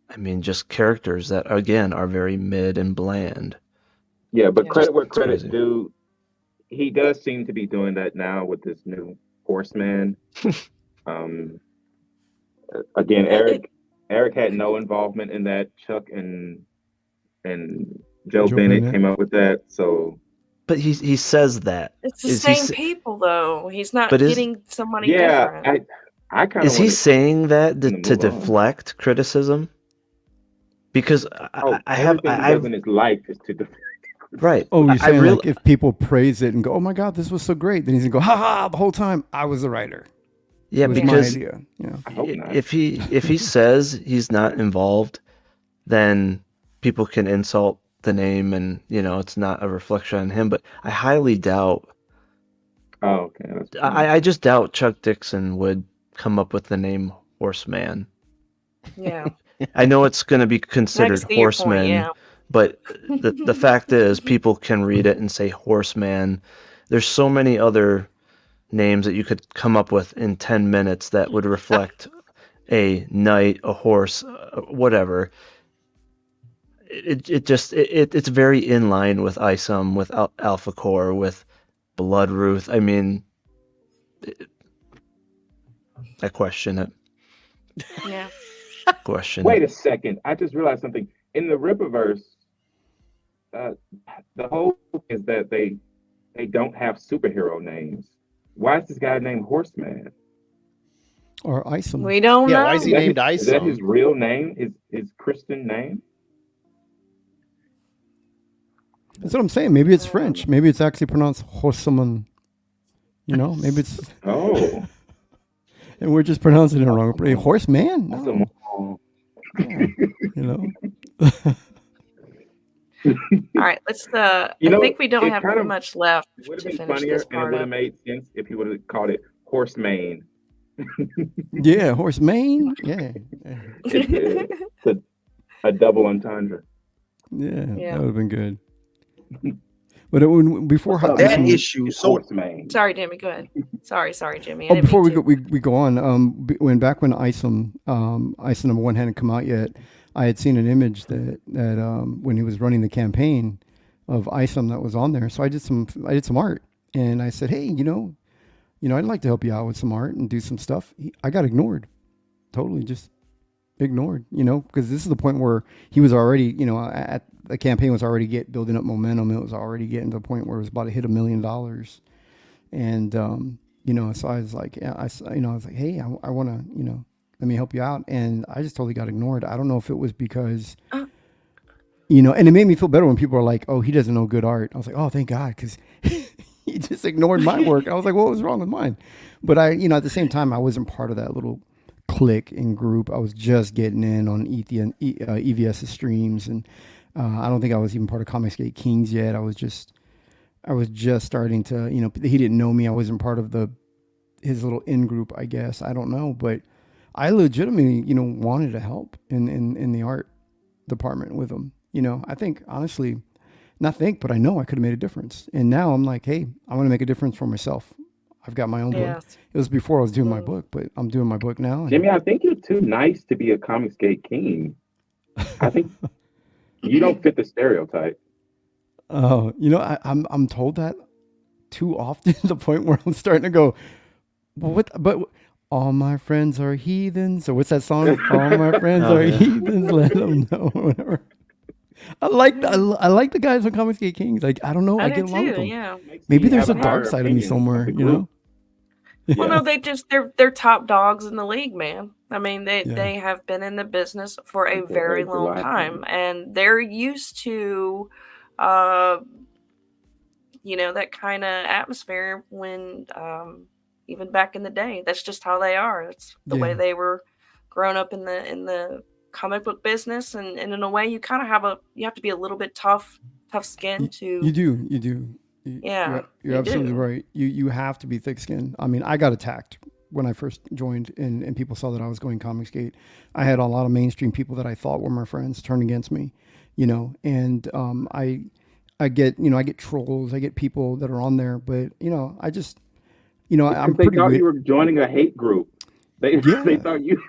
I mean, just characters that, again, are very mid and bland. Yeah, but credit where It's credit's crazy. due. He does seem to be doing that now with this new Horseman. Again, Eric had no involvement in that. Chuck and Joe Bennett came up with that. So, but he says that. It's the Is he same people, though. He's not But is- getting somebody yeah, different. I kind of Is he saying that to move on. deflect criticism? Because I have everything he does in his life is to deflect. right. Oh, you're I saying real- like if people praise it and go, "Oh my God, this was so great," then he's gonna go, "Ha ha!" The whole time I was the writer. Yeah, It was because my idea. You know? I hope not. if he says he's not involved, then people can insult the name, and you know it's not a reflection on him. But I highly doubt. Oh, okay. I just doubt Chuck Dixon would come up with the name Horseman. Yeah. I know it's going to be considered see your point, Horseman, yeah. but the fact is, people can read it and say Horseman. There's so many other names that you could come up with in 10 minutes that would reflect a knight, a horse, whatever. It's very in line with ISOM, with Alpha Core, with Blood Ruth. I mean, I question it. Yeah. question. Wait a second. I just realized something. In the Rippaverse, the whole is that they don't have superhero names. Why is this guy named Horseman? Or Isom. We don't know. Why is he named Is that his Isom? real name? His Christian name? That's what I'm saying. Maybe it's French. Maybe it's actually pronounced Horseman. You know, maybe it's. Oh. And we're just pronouncing it wrong. A horseman? No. Yeah, you know. All right, let's. I think we don't have too much left Would to have been finish funnier, this and it part would have up. made sense if you would have called it Horsemane. Yeah, horseman. Yeah. It's a double entendre. Yeah, Yeah. that would have been good. But before That issue, Sorry, Jimmy. Go ahead. Sorry, Jimmy. I Oh, didn't before mean we go on, when Isom number one hadn't come out yet, I had seen an image that when he was running the campaign of Isom that was on there. So I did some art, and I said, hey, you know, I'd like to help you out with some art and do some stuff. I got ignored, totally just ignored, you know, because this is the point where he was already, you know, at the campaign was already building up momentum. It was already getting to the point where it was about to hit $1 million. And, you know, so I was like, I was like, hey, I want to, you know, let me help you out. And I just totally got ignored. I don't know if it was because, you know, and it made me feel better when people are like, oh, he doesn't know good art. I was like, oh, thank God. Cause he just ignored my work. I was like, what was wrong with mine? But I, you know, at the same time, I wasn't part of that little clique and group. I was just getting in on EVS's streams. And I don't think I was even part of Comicsgate Kings yet. I was just starting to, you know, he didn't know me. I wasn't part of his little in group, I guess. I don't know, but I legitimately, you know, wanted to help in the art department with him. You know, I think honestly, but I know I could have made a difference. And now I'm like, hey, I want to make a difference for myself. I've got my own book. Yes. It was before I was doing my book, but I'm doing my book now. and- Jimmy, I think you're too nice to be a Comicsgate king. I think you don't fit the stereotype. Oh, you know, I'm told that too often to the point where I'm starting to go, but all my friends are heathens. So what's that song? All my friends Oh, are yeah. heathens. Let them know. Whatever. I like the guys on Comicsgate Kings. Like I don't know, I do get along with too, them. yeah. Maybe me there's a have a dark higher side of me opinion somewhere. of the You know. Well, Yeah. no, they're top dogs in the league, man. I mean, Yeah. they have been in the business for a They're very very long time, and they're used to, you know, that kind of atmosphere when, even back in the day. That's just how they are. It's the way Yeah. they were grown up in the comic book business, and in a way, you kind of have to be a little bit tough skin to. You do. Yeah, You're you absolutely do. right. You have to be thick-skinned. I mean, I got attacked when I first joined, and people saw that I was going Comicsgate. I had a lot of mainstream people that I thought were my friends turn against me, you know. And I get trolls. I get people that are on there, but you know, I just, you know, I'm Because they pretty. thought you were joining a hate group. They thought you.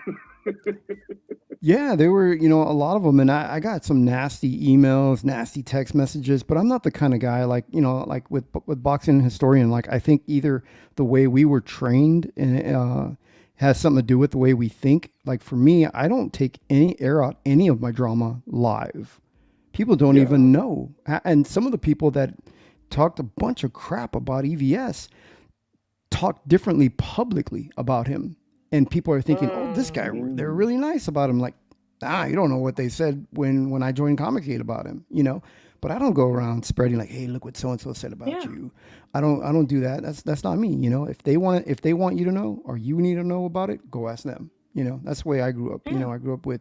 Yeah, they were, you know, a lot of them. And I got some nasty emails, nasty text messages, but I'm not the kind of guy like, you know, like with Boxing Historian. Like, I think either the way we were trained has something to do with the way we think. Like, for me, I don't take any air out any of my drama live. People don't even know. And some of the people that talked a bunch of crap about EVS talk differently publicly about him. And people are thinking, oh, this guy, they're really nice about him. Like, you don't know what they said when I joined Comicsgate about him, you know. But I don't go around spreading like, hey, look what so and so said about you. I don't do that. That's not me, you know. If they want you to know, or you need to know about it, go ask them. You know, that's the way I grew up. You know, I grew up with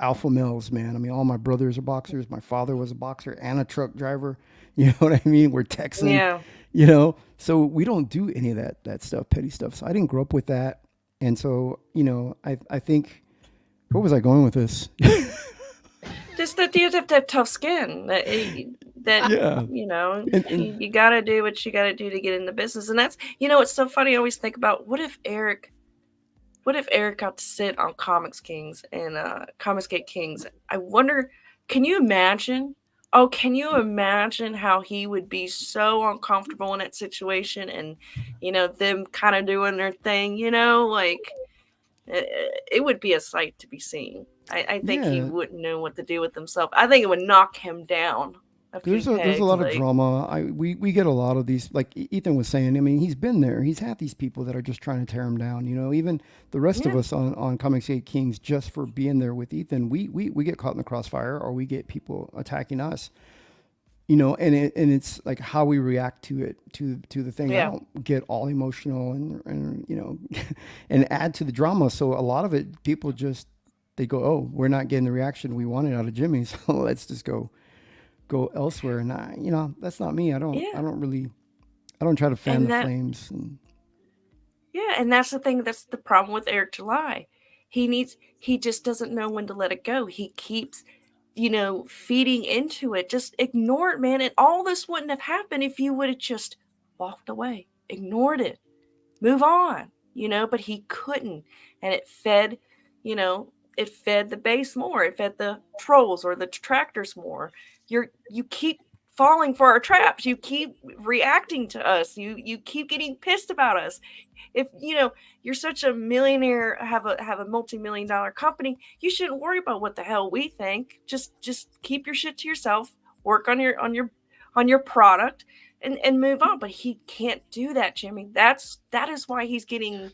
alpha males, man. I mean, all my brothers are boxers. My father was a boxer and a truck driver. You know what I mean? We're Texan. Yeah. You know, so we don't do any of that stuff, petty stuff. So I didn't grow up with that. And so, you know, I think, where was I going with this? Just that you have to have tough skin. That Yeah. you know, And- you got to do what you got to do to get in the business. And that's, you know, it's so funny. I always think about what if Eric got to sit on Comics Kings and Comicsgate Kings? I wonder, can you imagine? Oh, can you imagine how he would be so uncomfortable in that situation, and you know, them kind of doing their thing, you know, like it would be a sight to be seen. I think he Yeah. wouldn't know what to do with himself. I think it would knock him down a few There's a pegs. lot of like, drama. We get a lot of these, like Ethan was saying. I mean, he's been there. He's had these people that are just trying to tear him down. You know, even the rest of us on Comics 8 Kings, just for being there with Ethan, we get caught in the crossfire, or we get people attacking us. You know, and it's like how we react to it, to the thing. I Yeah. don't get all emotional and you know, and add to the drama. So a lot of it, people just they go, oh, we're not getting the reaction we wanted out of Jimmy, so let's just go elsewhere. And you know, that's not me. I don't try to fan And the that- flames. And Yeah, and that's the thing. That's the problem with Eric July. He just doesn't know when to let it go. He keeps, you know, feeding into it. Just ignore it, man. And all this wouldn't have happened if you would have just walked away, ignored it, move on, you know, but he couldn't. And it fed, you know, it fed the base more. It fed the trolls or the detractors more. You keep falling for our traps. You keep reacting to us. You keep getting pissed about us. If you know you're such a millionaire, have a multi-million-dollar company, you shouldn't worry about what the hell we think. Just keep your shit to yourself. Work on your product and move on. But he can't do that, Jimmy. That is why he's getting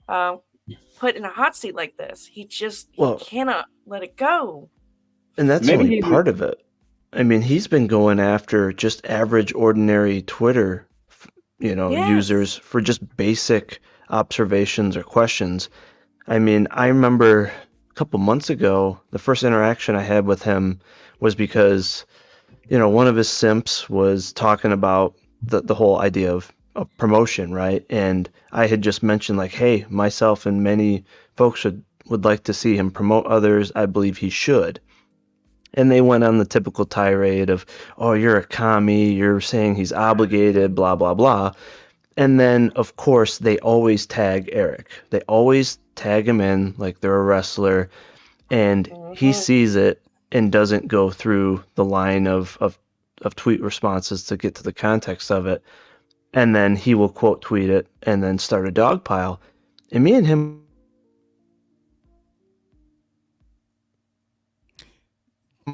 put in a hot seat like this. He cannot let it go. And that's Maybe only he part of it. I mean, he's been going after just average, ordinary Twitter, you know, Yes. users for just basic observations or questions. I mean, I remember a couple months ago, the first interaction I had with him was because, you know, one of his simps was talking about the whole idea of promotion, right? And I had just mentioned like, hey, myself and many folks would like to see him promote others. I believe he should. And they went on the typical tirade of, oh, you're a commie, you're saying he's obligated, blah, blah, blah. And then, of course, they always tag Eric. They always tag him in like they're a wrestler. And he sees it and doesn't go through the line of tweet responses to get to the context of it. And then he will quote tweet it and then start a dog pile. And me and him.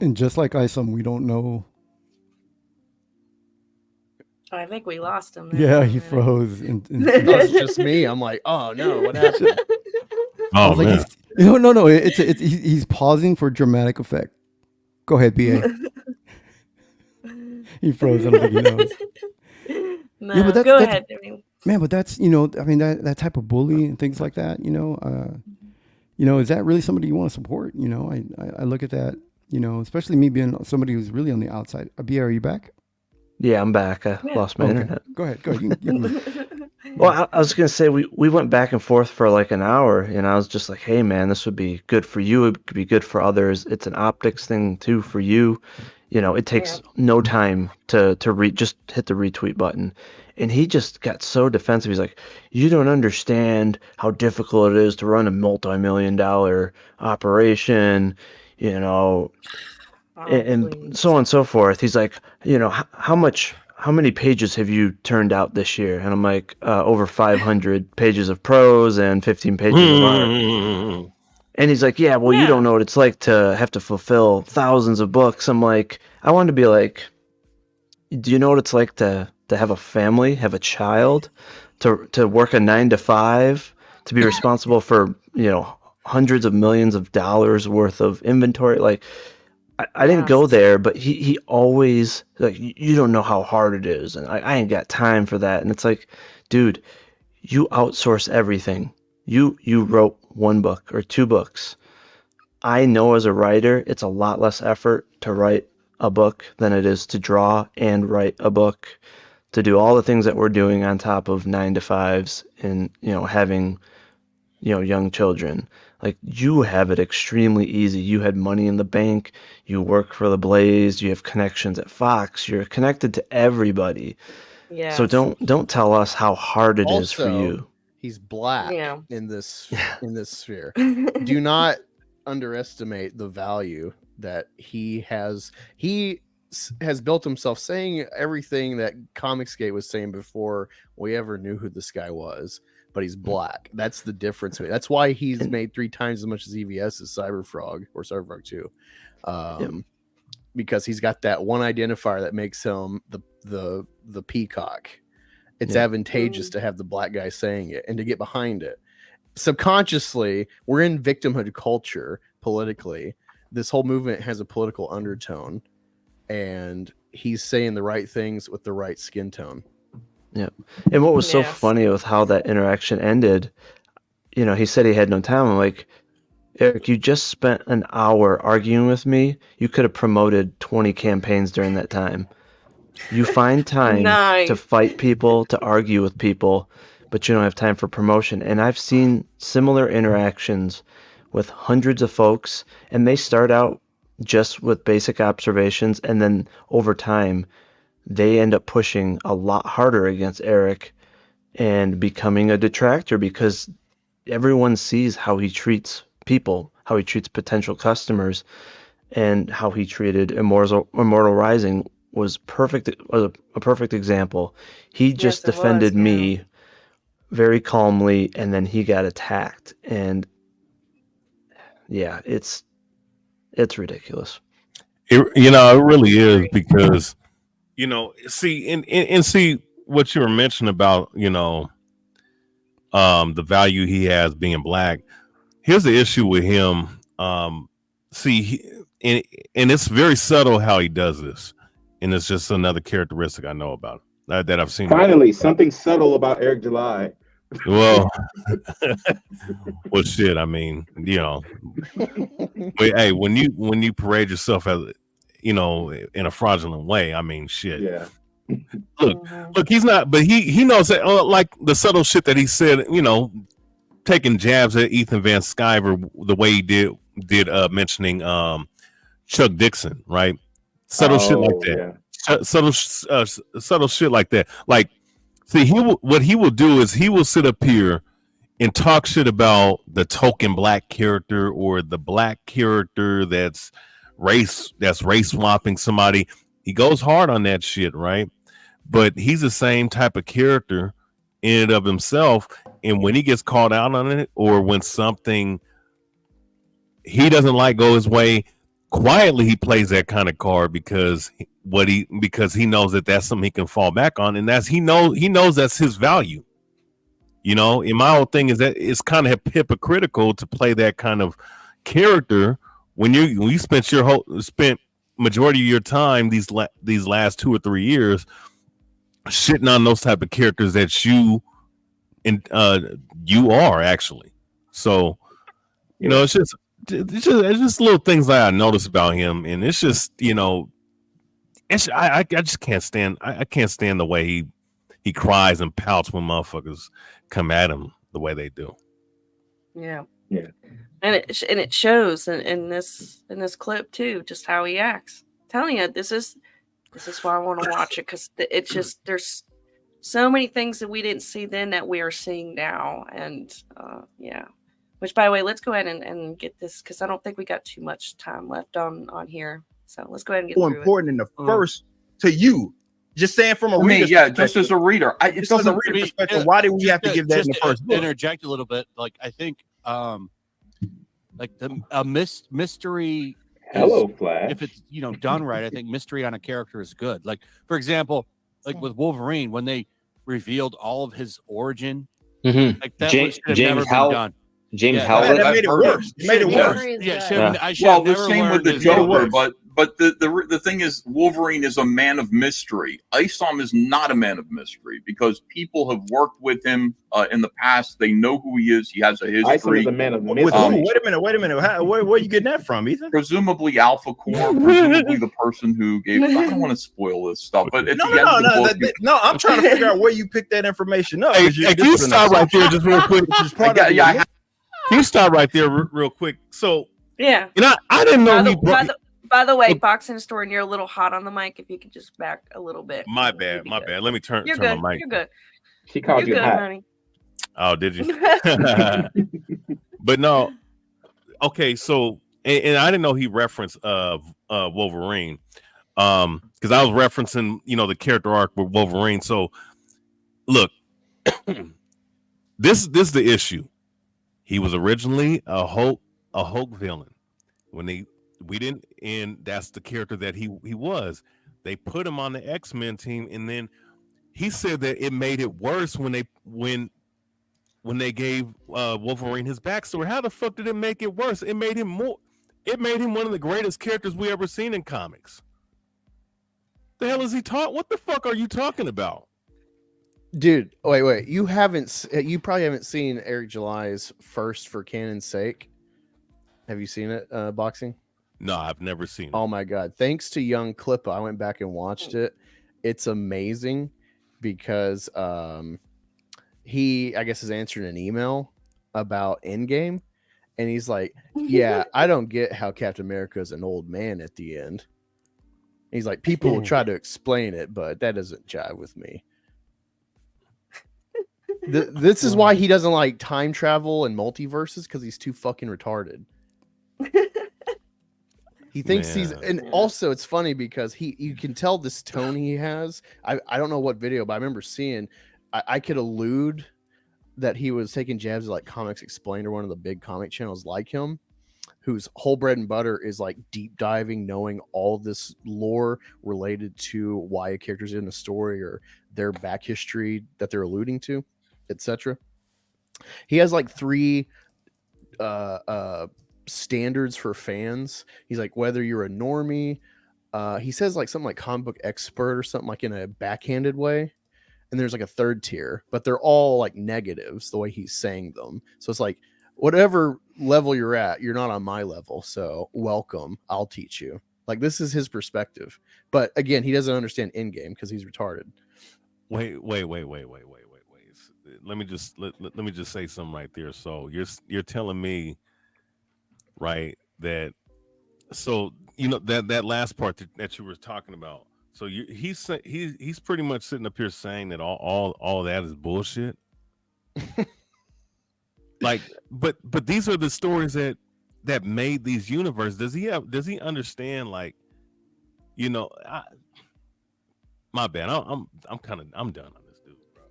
And just like Isom, we don't know. I think we lost him. Yeah, he froze. That's just me. I'm like, oh no, what happened? I was like, no. He's pausing for dramatic effect. Go ahead, BA. He froze. I don't think he knows. No, Yeah, but go ahead. I mean, Man, but that's, you know, I mean, that type of bully and things like that, you know, is that really somebody you want to support? You know, I look at that, you know, especially me being somebody who's really on the outside. Abia, are you back? Yeah, I'm back. I lost my internet. Go ahead. You can- Well, I was going to say, we went back and forth for like an hour, and I was just like, hey, man, this would be good for you. It could be good for others. It's an optics thing, too, for you. You know, it takes no time to just hit the retweet button. And he just got so defensive. He's like, you don't understand how difficult it is to run a multi-million-dollar operation, you know, and so on and so forth. He's like, you know, how many pages have you turned out this year? And I'm like, over 500 pages of prose and 15 pages of art. And he's like, yeah, well, you don't know what it's like to have to fulfill thousands of books. I'm like, I wanted to be like, do you know what it's like to have a family, have a child, to work a 9 to 5, to be responsible for, you know, hundreds of millions of dollars worth of inventory? Like, I didn't go there, but he always like, you don't know how hard it is, and I ain't got time for that. And it's like, dude, you outsource everything. You wrote 1 book or 2 books. I know as a writer, it's a lot less effort to write a book than it is to draw and write a book, to do all the things that we're doing on top of 9 to 5s and, you know, having, you know, young children. Like, you have it extremely easy. You had money in the bank. You work for the Blaze. You have connections at Fox. You're connected to everybody. Yes. So don't tell us how hard it is for Also, you. He's black Yeah. in this sphere. Do not underestimate the value that he has. He has built himself saying everything that Comicsgate was saying before we ever knew who this guy was, but he's black. That's the difference. That's why he's made 3 times as much as EVS as Cyberfrog or Cyberfrog 2. Because he's got that one identifier that makes him the peacock. It's advantageous to have the black guy saying it and to get behind it. Subconsciously, we're in victimhood culture politically. This whole movement has a political undertone, and he's saying the right things with the right skin tone. Yeah. And what was so funny with how that interaction ended, you know, he said he had no time. I'm like, Eric, you just spent an hour arguing with me. You could have promoted 20 campaigns during that time. You find time to fight people, to argue with people, but you don't have time for promotion. And I've seen similar interactions with hundreds of folks, and they start out just with basic observations, and then over time, they end up pushing a lot harder against Eric and becoming a detractor because everyone sees how he treats people, how he treats potential customers, and how he treated Immortal Rising was a perfect example. He just defended me very calmly, and then he got attacked, and yeah, it's ridiculous. It really is, because see and see what you were mentioning about the value he has being black. Here's the issue with him. And it's very subtle how he does this, and it's just another characteristic I know about him, that I've seen. Finally, something subtle about Eric July. Well, well, shit. I mean, hey, when you parade yourself as, in a fraudulent way, I mean, shit. Yeah. Look, he's not, but he knows that, like the subtle shit that he said, taking jabs at Ethan Van Sciver the way he did mentioning Chuck Dixon, right? Subtle shit like that. Yeah. Subtle shit like that. Like, see, what he will do is he will sit up here and talk shit about the token black character or the black character that's race swapping somebody. He goes hard on that shit, right? But he's the same type of character in and of himself, and when he gets called out on it, or when something he doesn't like go his way, quietly he plays that kind of card because he knows that that's something he can fall back on, and he knows that's his value. And my whole thing is that it's kind of hypocritical to play that kind of character when you spent majority of your time these last 2 or 3 years shitting on those type of characters that you are actually. So it's just little things that I notice about him, and it's just I just can't stand the way he cries and pouts when motherfuckers come at him the way they do. Yeah. And it shows in this clip too, just how he acts. I'm telling you, this is why I want to watch it, because it's just, there's so many things that we didn't see then that we are seeing now, and Which, by the way, let's go ahead and get this, because I don't think we got too much time left on here. So let's go ahead and get more through important than the first to you. Just saying from a reader. Yeah, just as a reader. It doesn't read perspective. Why did we have to give that in the first book? Interject a little bit. Like, I think like a mystery. Hello, Flash. If it's done right, I think mystery on a character is good. Like, for example, like with Wolverine, when they revealed all of his origin, like that should have never been done. James Howlett. That made it worse. It made it worse. Well, the same with the Joker, but the thing is, Wolverine is a man of mystery. Isom is not a man of mystery because people have worked with him in the past. They know who he is. He has a history. Isom is a man of mystery. Wait a minute. Where are you getting that from, Ethan? Presumably Alpha Core. Presumably the person who gave. I don't want to spoil this stuff, but at the end of the book, no. I'm trying to figure out where you picked that information up. Hey, can you stop right there just real quick? Can you stop right there real quick? So yeah, I didn't know By the way, Boxing Store, and you're a little hot on the mic. If you could just back a little bit. My bad. Let me turn my mic. You're good. She called you hot. Honey. Oh, did you? But no. Okay, so and I didn't know he referenced Wolverine. because I was referencing, the character arc with Wolverine. So, look, this is the issue. He was originally a Hulk villain. And that's the character that he was. They put him on the X-Men team, and then he said that it made it worse when they gave Wolverine his backstory. How the fuck did it make it worse? It made him one of the greatest characters we ever seen in comics. The hell is he taught? What the fuck are you talking about? Dude, wait. You probably haven't seen Eric July's First for Canon's Sake. Have you seen it, boxing? No, I've never seen it. Oh my god. Thanks to Young Klippa, I went back and watched it. It's amazing because he, I guess, is answering an email about Endgame, and he's like, yeah, I don't get how Captain America is an old man at the end. He's like, people will try to explain it, but that doesn't jive with me. This is why he doesn't like time travel and multiverses, because he's too fucking retarded. He thinks and also it's funny because you can tell this tone he has. I don't know what video, but I remember seeing, I could allude that he was taking jabs at like Comics Explained or one of the big comic channels like him, whose whole bread and butter is like deep diving, knowing all this lore related to why a character's in a story or their back history that they're alluding to, etc. He has like 3 standards for fans. He's like, whether you're a normie, he says like something like comic book expert or something, like in a backhanded way, and there's like a 3rd tier, but they're all like negatives the way he's saying them. So it's like, whatever level you're at, you're not on my level, so welcome, I'll teach you. Like, this is his perspective, but again, he doesn't understand Endgame because he's retarded. Wait. Let me just say something right there. So you're telling me, right, that that last part that you were talking about. So he's pretty much sitting up here saying that all that is bullshit. Like, but these are the stories that made these universes. Does he understand? Like, my bad. I'm done on this dude, bro.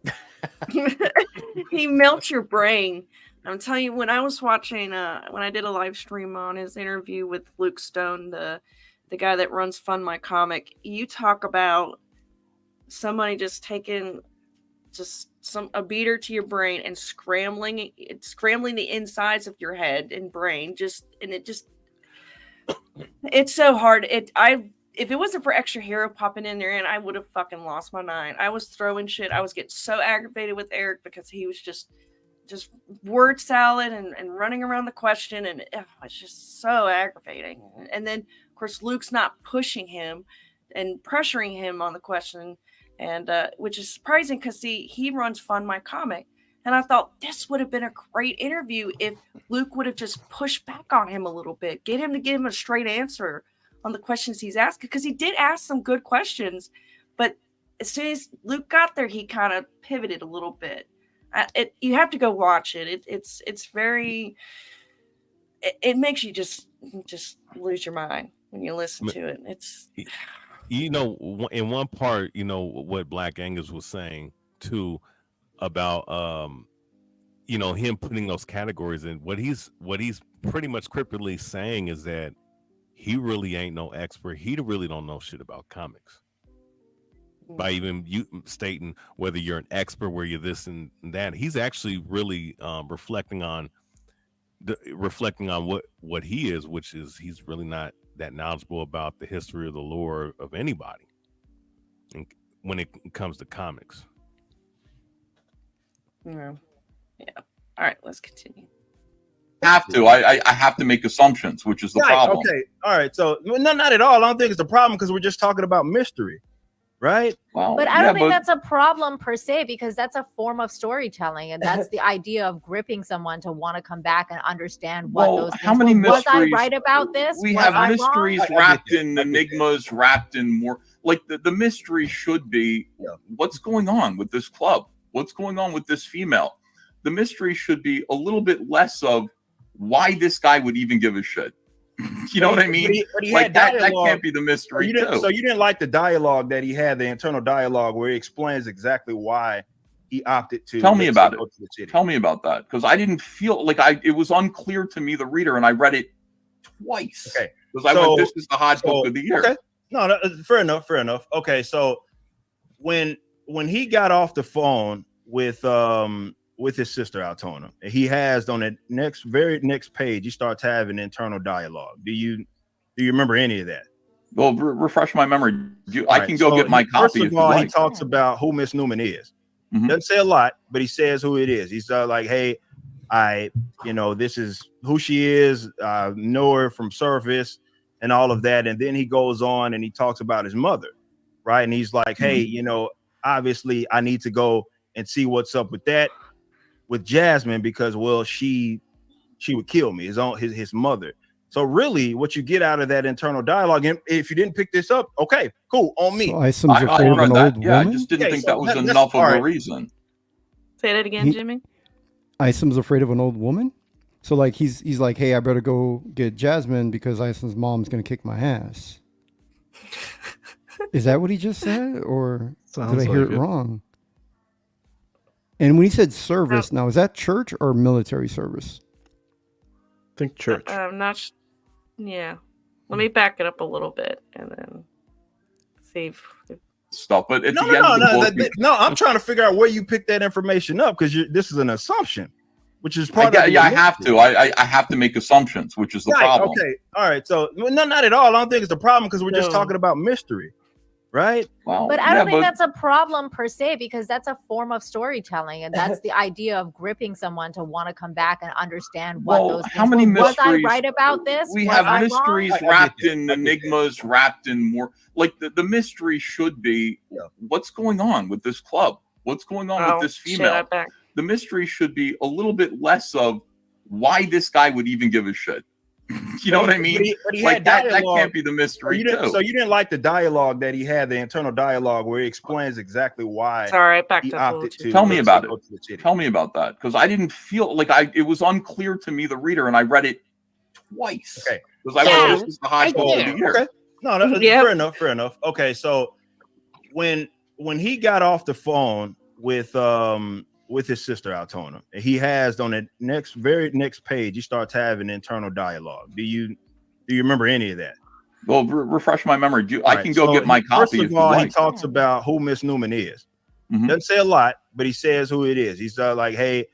He melts your brain. I'm telling you, when I was watching, when I did a live stream on his interview with Luke Stone, the guy that runs Fund My Comic, you talk about somebody just taking a beater to your brain and scrambling the insides of your head and brain. It's so hard. If it wasn't for Extra Hero popping in there, and I would have fucking lost my mind. I was throwing shit. I was getting so aggravated with Eric because he was just word salad and running around the question, and it's just so aggravating. And then of course Luke's not pushing him and pressuring him on the question, and which is surprising because he runs Fund My Comic, and I thought this would have been a great interview if Luke would have just pushed back on him a little bit, get him to give him a straight answer on the questions he's asking, because he did ask some good questions, but as soon as Luke got there, he kind of pivoted a little bit. You have to go watch it. It's very. It makes you just lose your mind when you listen to it. It's. In one part, what Black Angus was saying too about him putting those categories in. What he's pretty much cryptically saying is that he really ain't no expert. He really don't know shit about comics. By even you stating whether you're an expert, where you're this and that, he's actually really reflecting on what he is, which is he's really not that knowledgeable about the history or the lore of anybody when it comes to comics. Yeah. All right, let's continue. I have to make assumptions, which is the problem. Okay, all right. So no, not at all. I don't think it's a problem because we're just talking about mystery, right? Well, but I don't think that's a problem per se, because that's a form of storytelling, and that's the idea of gripping someone to want to come back and understand what those things how many were. mysteries? Was I right about this? We Was have I mysteries wrong? wrapped in enigmas, wrapped in more. Like the mystery should be what's going on with this club? What's going on with this female? The mystery should be a little bit less of why this guy would even give a shit. You know what I mean? But he like had that dialogue. can't be the mystery So you didn't like the dialogue that he had, the internal dialogue where he explains exactly why he opted to. Tell me about it. go to the city. Tell me about that, because I didn't feel like it was unclear to me, the reader, and I read it twice. Okay, because I went, this is the hot book of the year. Okay. No, fair enough. Okay, so when he got off the phone with his sister Altona, he has on the very next page, he starts having internal dialogue. Do you remember any of that? Well, refresh my memory. I can go get my copy. First of all, he talks about who Miss Newman is. Doesn't say a lot, but he says who it is. He's like, hey, this is who she is. Know her from service and all of that. And then he goes on and he talks about his mother, right? And he's like, hey, obviously I need to go and see what's up with that with Jasmine, because she would kill me. His mother. So really, what you get out of that internal dialogue, and if you didn't pick this up, okay, cool, on me. So Isom's afraid of an old woman? I just didn't think that was enough of a reason. Say that again, Jimmy. Isom's afraid of an old woman? So like he's like, hey, I better go get Jasmine because Isom's mom's gonna kick my ass. Is that what he just said, or did I hear it wrong? And when he said service, now is that church or military service? I think church. I'm not. Yeah. Let me back it up a little bit and then see if stuff. But at the end of the book, I'm trying to figure out where you picked that information up, because this is an assumption, which is part of. I have to. I have to make assumptions, which is the problem. Okay. All right. So no, not at all. I don't think it's a problem, because we're just talking about mystery, right? Well, but I don't think that's a problem per se, because that's a form of storytelling, and that's the idea of gripping someone to want to come back and understand what those things how many were. Was I mysteries- right about this? We Was have I mysteries wrong? wrapped in enigmas, wrapped in more. Like the mystery should be what's going on with this club? What's going on with this female? The mystery should be a little bit less of why this guy would even give a shit. You know what I mean? But he like had that dialogue. can't be the mystery. So you didn't like the dialogue that he had, the internal dialogue where he explains exactly why he opted to. Tell me about it. go to the city. Tell me about that, because I didn't feel like it was unclear to me, the reader, and I read it twice. Okay, because I went, this is the hot book of the year. Okay. No, fair enough. Okay, so when he got off the phone with his sister Altona, he has on the very next page, he starts having internal dialogue. Do you remember any of that? Well, refresh my memory. I can go get my copy. First of all, he talks about who Miss Newman is. Doesn't say a lot, but he says who it is. He's like, hey,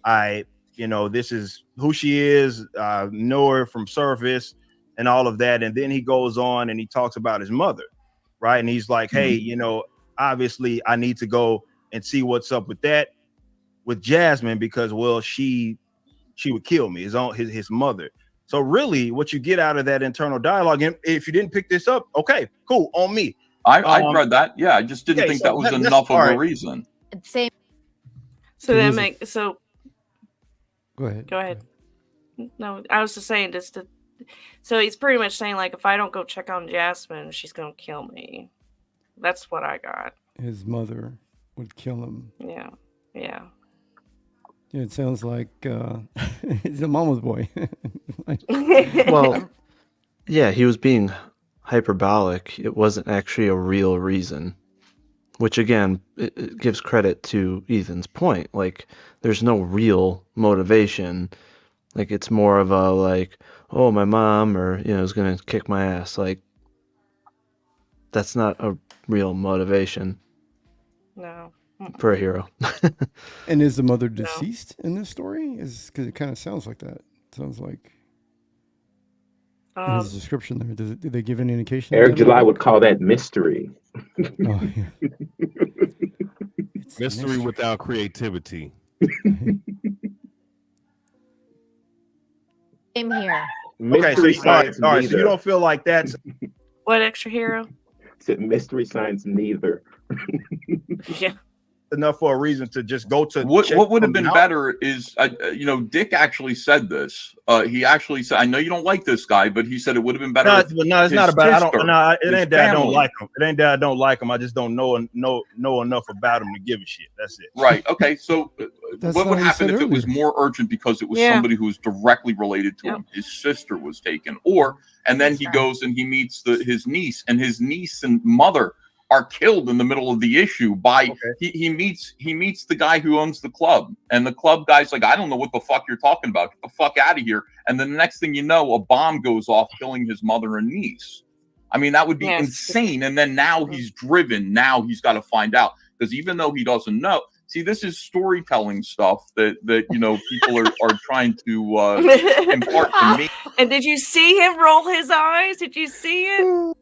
this is who she is. Know her from service and all of that. And then he goes on and he talks about his mother, right? And he's like, hey, obviously I need to go and see what's up with that with Jasmine, because she would kill me. His mother. So really, what you get out of that internal dialogue, and if you didn't pick this up, okay, cool, on me. I read that. Yeah, I just didn't think that was enough of a reason. Same. So that makes so. Go ahead. Go ahead. No, I was just saying so he's pretty much saying, like, if I don't go check on Jasmine, she's gonna kill me. That's what I got. His mother would kill him. Yeah. Yeah, it sounds like he's a mama's boy. Well, yeah, he was being hyperbolic. It wasn't actually a real reason, which again, it gives credit to Ethan's point. Like, there's no real motivation. Like, it's more of a like, oh, my mom is gonna kick my ass. Like, that's not a real motivation. No. For a hero. And is the mother deceased in this story? Because it kind of sounds like that. It sounds like in his description there. Did they give any indication? Eric July would call that mystery. Oh, yeah. Mystery without creativity. Same here. Okay, so all right, so you don't feel like that's what extra hero? Said mystery science neither. Yeah. enough for a reason to just go to What would have them been out. better is, Dick actually said this. He actually said, I know you don't like this guy, but he said it would have been better. No, if it's his not about. I don't. sister, No, it his ain't that I don't family- like him. It ain't that I don't like him. I just don't know enough about him to give a shit. That's it. Right. Okay. So That's what not would what he happen said if it was earlier. more urgent because it was Yeah. somebody who was directly related to him? His sister was taken, and then he goes and he meets his niece, and his niece and mother are killed in the middle of the issue by he meets the guy who owns the club, and the club guy's like, I don't know what the fuck you're talking about. Get the fuck out of here. And then the next thing you know, a bomb goes off, killing his mother and niece. I mean, that would be Yes. insane. And then now he's driven. Now he's got to find out, because even though he doesn't know, see, this is storytelling stuff that people are trying to impart to me. And did you see him roll his eyes? Did you see it?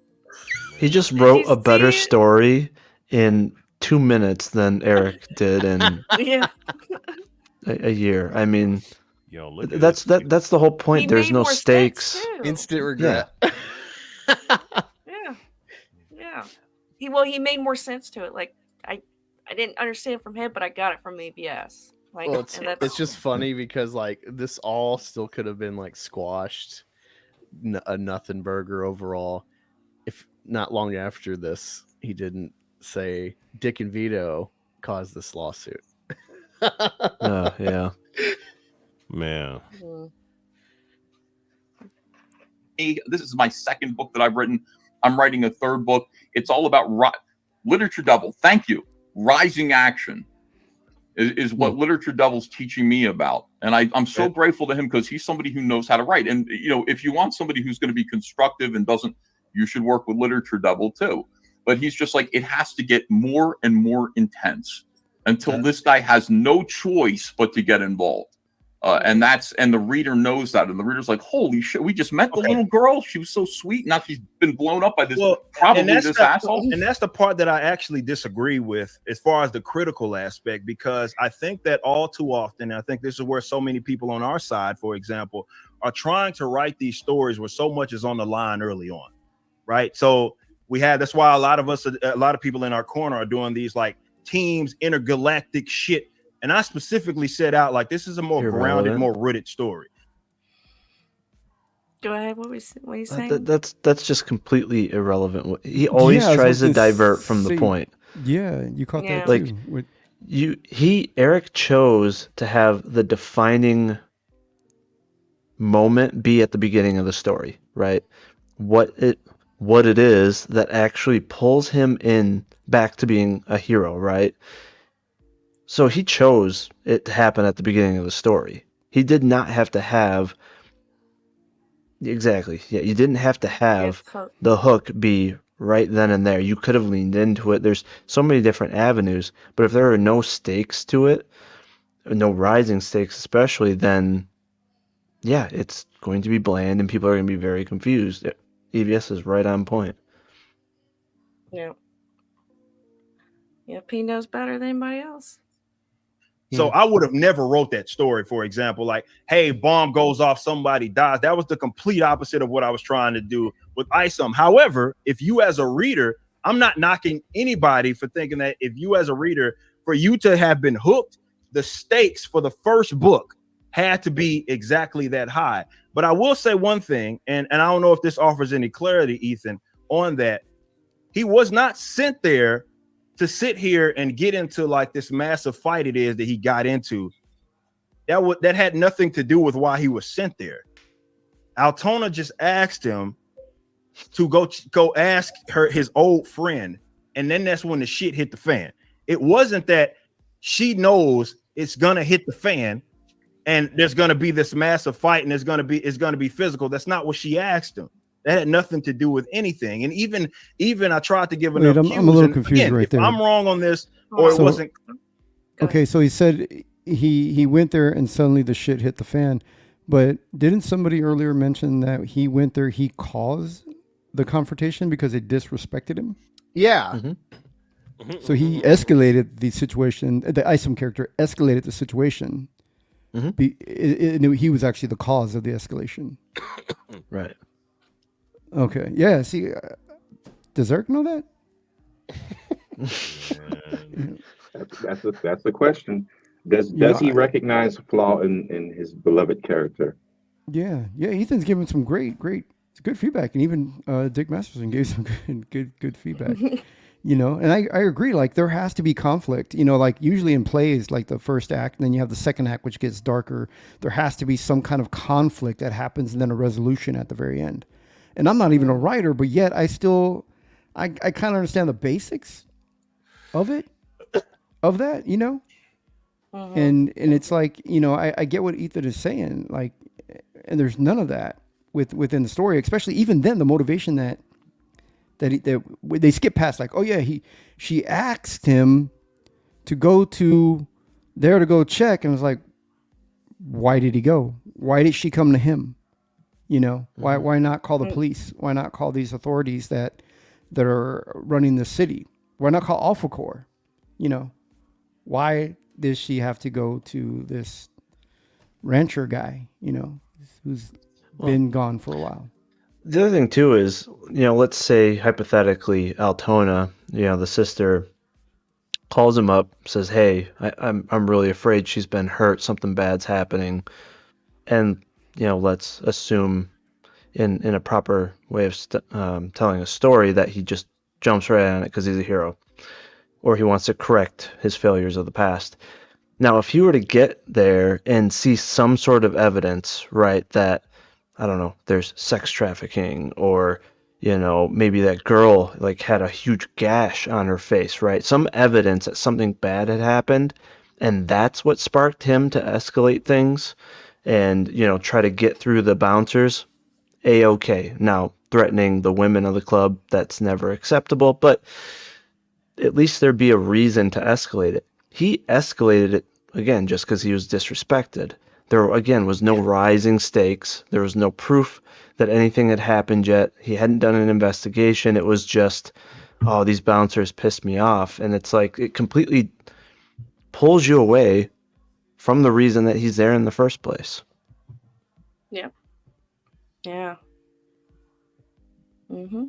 He just wrote a better story in 2 minutes than Eric did in Yeah. a year. I mean, Yo, that's the whole point. He There's made no more sense, stakes. too. Instant regret. Yeah. He made more sense to it. Like I didn't understand from him, but I got it from ABS. Like, Well, and that's it's just funny because like this all still could have been like squashed, a nothing burger overall, if not long after this he didn't say Dick and Vito caused this lawsuit. Yeah. Man. This is my second book that I've written. I'm writing a third book. It's all about Literature Devil. Thank you. Rising action is what Literature Devil's teaching me about. And I'm so grateful to him, because he's somebody who knows how to write. And, if you want somebody who's going to be constructive and you should work with Literature Devil too. But he's just like, it has to get more and more intense until this guy has no choice but to get involved. And the reader knows that, and the reader's like, "Holy shit! We just met the little girl. She was so sweet. Now she's been blown up by this asshole." And that's the part that I actually disagree with, as far as the critical aspect, because I think that all too often, and I think this is where so many people on our side, for example, are trying to write these stories where so much is on the line early on, right? So that's why a lot of people in our corner are doing these like teams, intergalactic shit. And I specifically set out like this is a more grounded, more rooted story. Go ahead. What are you saying? That's just completely irrelevant. He always tries to divert from the point. Yeah, you caught that Like too. Eric chose to have the defining moment be at the beginning of the story, right? What it is that actually pulls him in back to being a hero, right? So he chose it to happen at the beginning of the story. He did not have to have exactly. Yeah, you didn't have to have the hook be right then and there. You could have leaned into it. There's so many different avenues, but if there are no stakes to it, no rising stakes especially, then yeah, it's going to be bland and people are going to be very confused. EVS is right on point. Yeah. Yep, he knows better than anybody else. So I would have never wrote that story, for example, like, hey, bomb goes off, somebody dies. That was the complete opposite of what I was trying to do with Isom. However, if you as a reader, I'm not knocking anybody for thinking that if you as a reader, for you to have been hooked, the stakes for the first book had to be exactly that high. But I will say one thing, and I don't know if this offers any clarity, Ethan, on that. He was not sent there to sit here and get into like this massive fight it is that he got into. That had nothing to do with why he was sent there. Altona just asked him to go ask his old friend, and then that's when the shit hit the fan. It wasn't that she knows it's gonna hit the fan and there's gonna be this massive fight and it's gonna be physical. That's not what she asked him. That had nothing to do with anything. And even I tried to give enough cues. I'm a little confused again, right there. I'm wrong on this, or it wasn't. Okay, so he said he went there and suddenly the shit hit the fan. But didn't somebody earlier mention that he went there, he caused the confrontation because they disrespected him? Yeah. So he escalated the situation. The Isom character escalated the situation. He was actually the cause of the escalation. Right. Okay. Yeah. See, does Eric know that? That's the question. Does he recognize flaw in his beloved character? Yeah, Ethan's giving some great, good feedback, and even Dick Masterson gave some good feedback. And I agree. Like there has to be conflict. Like usually in plays, like the first act, and then you have the second act, which gets darker. There has to be some kind of conflict that happens, and then a resolution at the very end. And I'm not even a writer, but yet I kind of understand the basics of it, of that. And it's like I get what Ethan is saying. Like. And there's none of that within the story, especially even then the motivation that they skip past, like, oh yeah, she asked him to go to check, and it's like, why did he go? Why did she come to him? Why not call the police? Why not call these authorities that are running the city? Why not call Alpha Corps? Why does she have to go to this rancher guy? Who's been gone for a while. The other thing too is, let's say hypothetically Altona, the sister, calls him up, says, "Hey, I'm really afraid she's been hurt. Something bad's happening," and let's assume, in a proper way of telling a story, that he just jumps right on it because he's a hero, or he wants to correct his failures of the past. Now, if you were to get there and see some sort of evidence, right, that, I don't know, there's sex trafficking, or, maybe that girl like had a huge gash on her face, right? Some evidence that something bad had happened, and that's what sparked him to escalate things and, try to get through the bouncers. A-okay. Now, threatening the women of the club, that's never acceptable, but at least there'd be a reason to escalate it. He escalated it, again, just because he was disrespected. There, again, was no rising stakes. There was no proof that anything had happened yet. He hadn't done an investigation. It was just, oh, these bouncers pissed me off. And it's like, it completely pulls you away from the reason that he's there in the first place. Yeah. Yeah. Mm-hmm.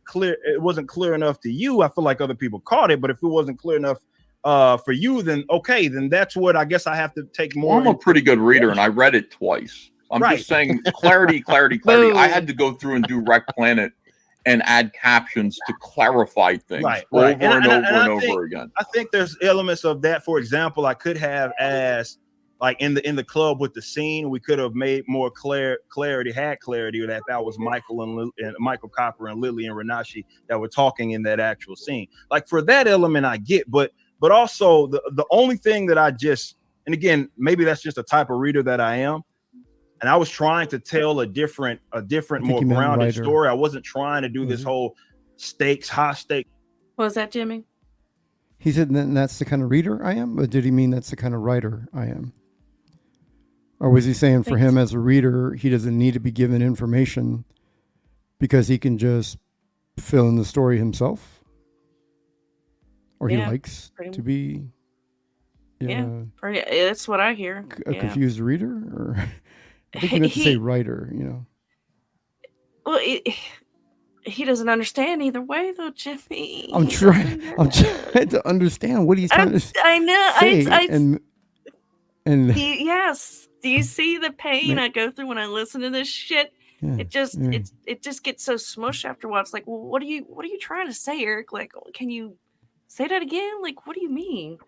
Clear, it wasn't clear enough to you. I feel like other people caught it, but if it wasn't clear enough for you, then okay, then that's what I guess I have to take more. I'm a pretty good reader, and I read it twice. I'm just saying clarity. I had to go through and do Rec Planet and add captions to clarify things over and over again. I think there's elements of that. For example, I could have asked, like in the club with the scene, we could have made more clarity that was Michael and Michael Copper and Lily and Renashi that were talking in that actual scene. Like for that element, I get, but also the only thing that and again, maybe that's just a type of reader that I am, and I was trying to tell a different, more grounded story. I wasn't trying to do this whole high stakes. What was that, Jimmy? He said that's the kind of reader I am, or did he mean that's the kind of writer I am? Or was he saying for him as a reader, he doesn't need to be given information because he can just fill in the story himself? Or he likes to be... That's what I hear. A confused reader? Or I think he meant to say writer, Well, he doesn't understand either way, though, Jimmy. I'm trying to understand what he's trying to say. I know. Yes. Do you see the pain I go through when I listen to this shit? Yeah, it just gets so smushed after a while. It's like, well, what are you trying to say, Eric? Like, can you say that again? Like, what do you mean?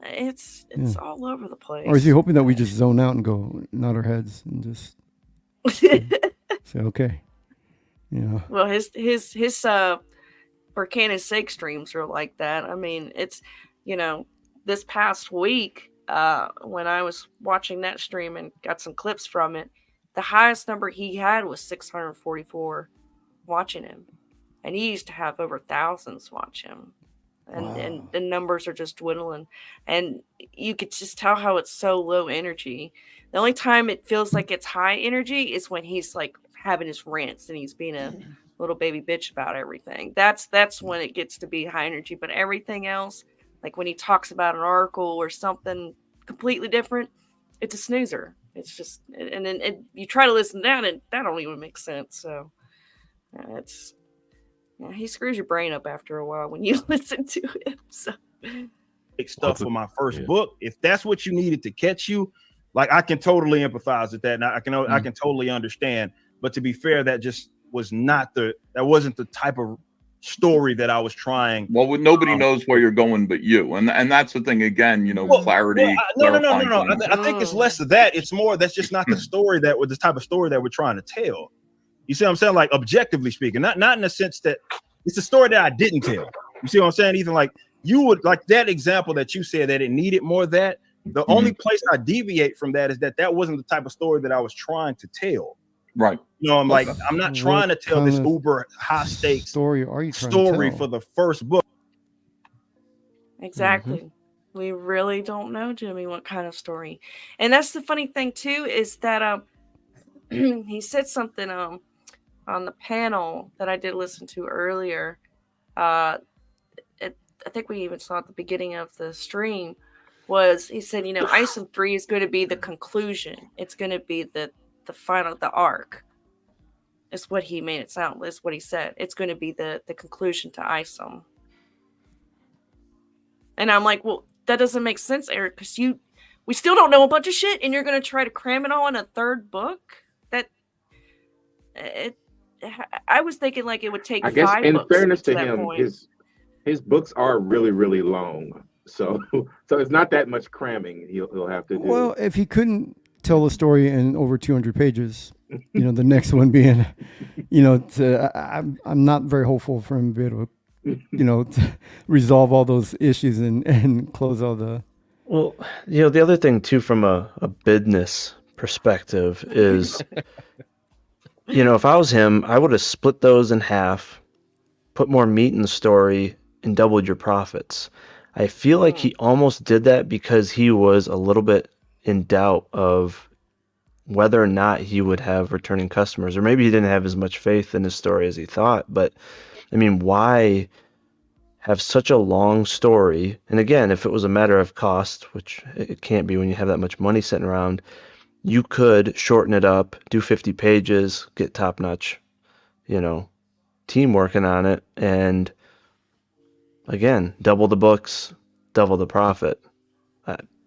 It's all over the place. Or is he hoping that we just zone out and go nod our heads and just say okay? Well, his for Candace's sake streams are like that. I mean, it's this past week. When I was watching that stream and got some clips from it, the highest number he had was 644 watching him, and he used to have over thousands watch him, and the numbers are just dwindling, and you could just tell how it's so low energy. The only time it feels like it's high energy is when he's like having his rants and he's being a little baby bitch about everything. That's when it gets to be high energy, but everything else, like when he talks about an article or something completely different, it's a snoozer. It's just, and then you try to listen down and that don't even make sense. So he screws your brain up after a while when you listen to him. So stuff for my first book. If that's what you needed to catch you, like I can totally empathize with that, and I can totally understand. But to be fair, that just was that wasn't the type of story that I was trying. Well, nobody knows where you're going but you, and that's the thing again. Clarity. No. I think it's less of that. It's more that's just not the story the type of story that we're trying to tell. You see what I'm saying? Like objectively speaking, not in the sense that it's a story that I didn't tell. You see what I'm saying? Ethan, like you would like that example that you said that it needed more of that. The only place I deviate from that is that wasn't the type of story that I was trying to tell. Right. I'm like, I'm not trying to tell this uber high stakes story for the first book. Exactly. We really don't know, Jimmy, what kind of story. And that's the funny thing too, is that he said something on the panel that I did listen to earlier. I think we even saw at the beginning of the stream. He said, Isom 3 is going to be the conclusion. It's going to be the final, the arc. Is what he made it sound. Is what he said. It's going to be the conclusion to Isom. And I'm like, well, that doesn't make sense, Eric, because we still don't know a bunch of shit, and you're going to try to cram it all in a third book. I was thinking like it would take. I guess, 5 in books fairness to that him, point. his books are really, really long. So it's not that much cramming he'll have to do. Well, if he couldn't tell the story in over 200 pages, the next one being, I'm not very hopeful for him to be able to, to resolve all those issues and close all the. Well, the other thing too, from a business perspective is, if I was him, I would have split those in half, put more meat in the story, and doubled your profits. I feel like he almost did that because he was a little bit in doubt of whether or not he would have returning customers, or maybe he didn't have as much faith in his story as he thought. But I mean, why have such a long story? And again, if it was a matter of cost, which it can't be when you have that much money sitting around, you could shorten it up, do 50 pages, get top-notch, team working on it, and again, double the books, double the profit.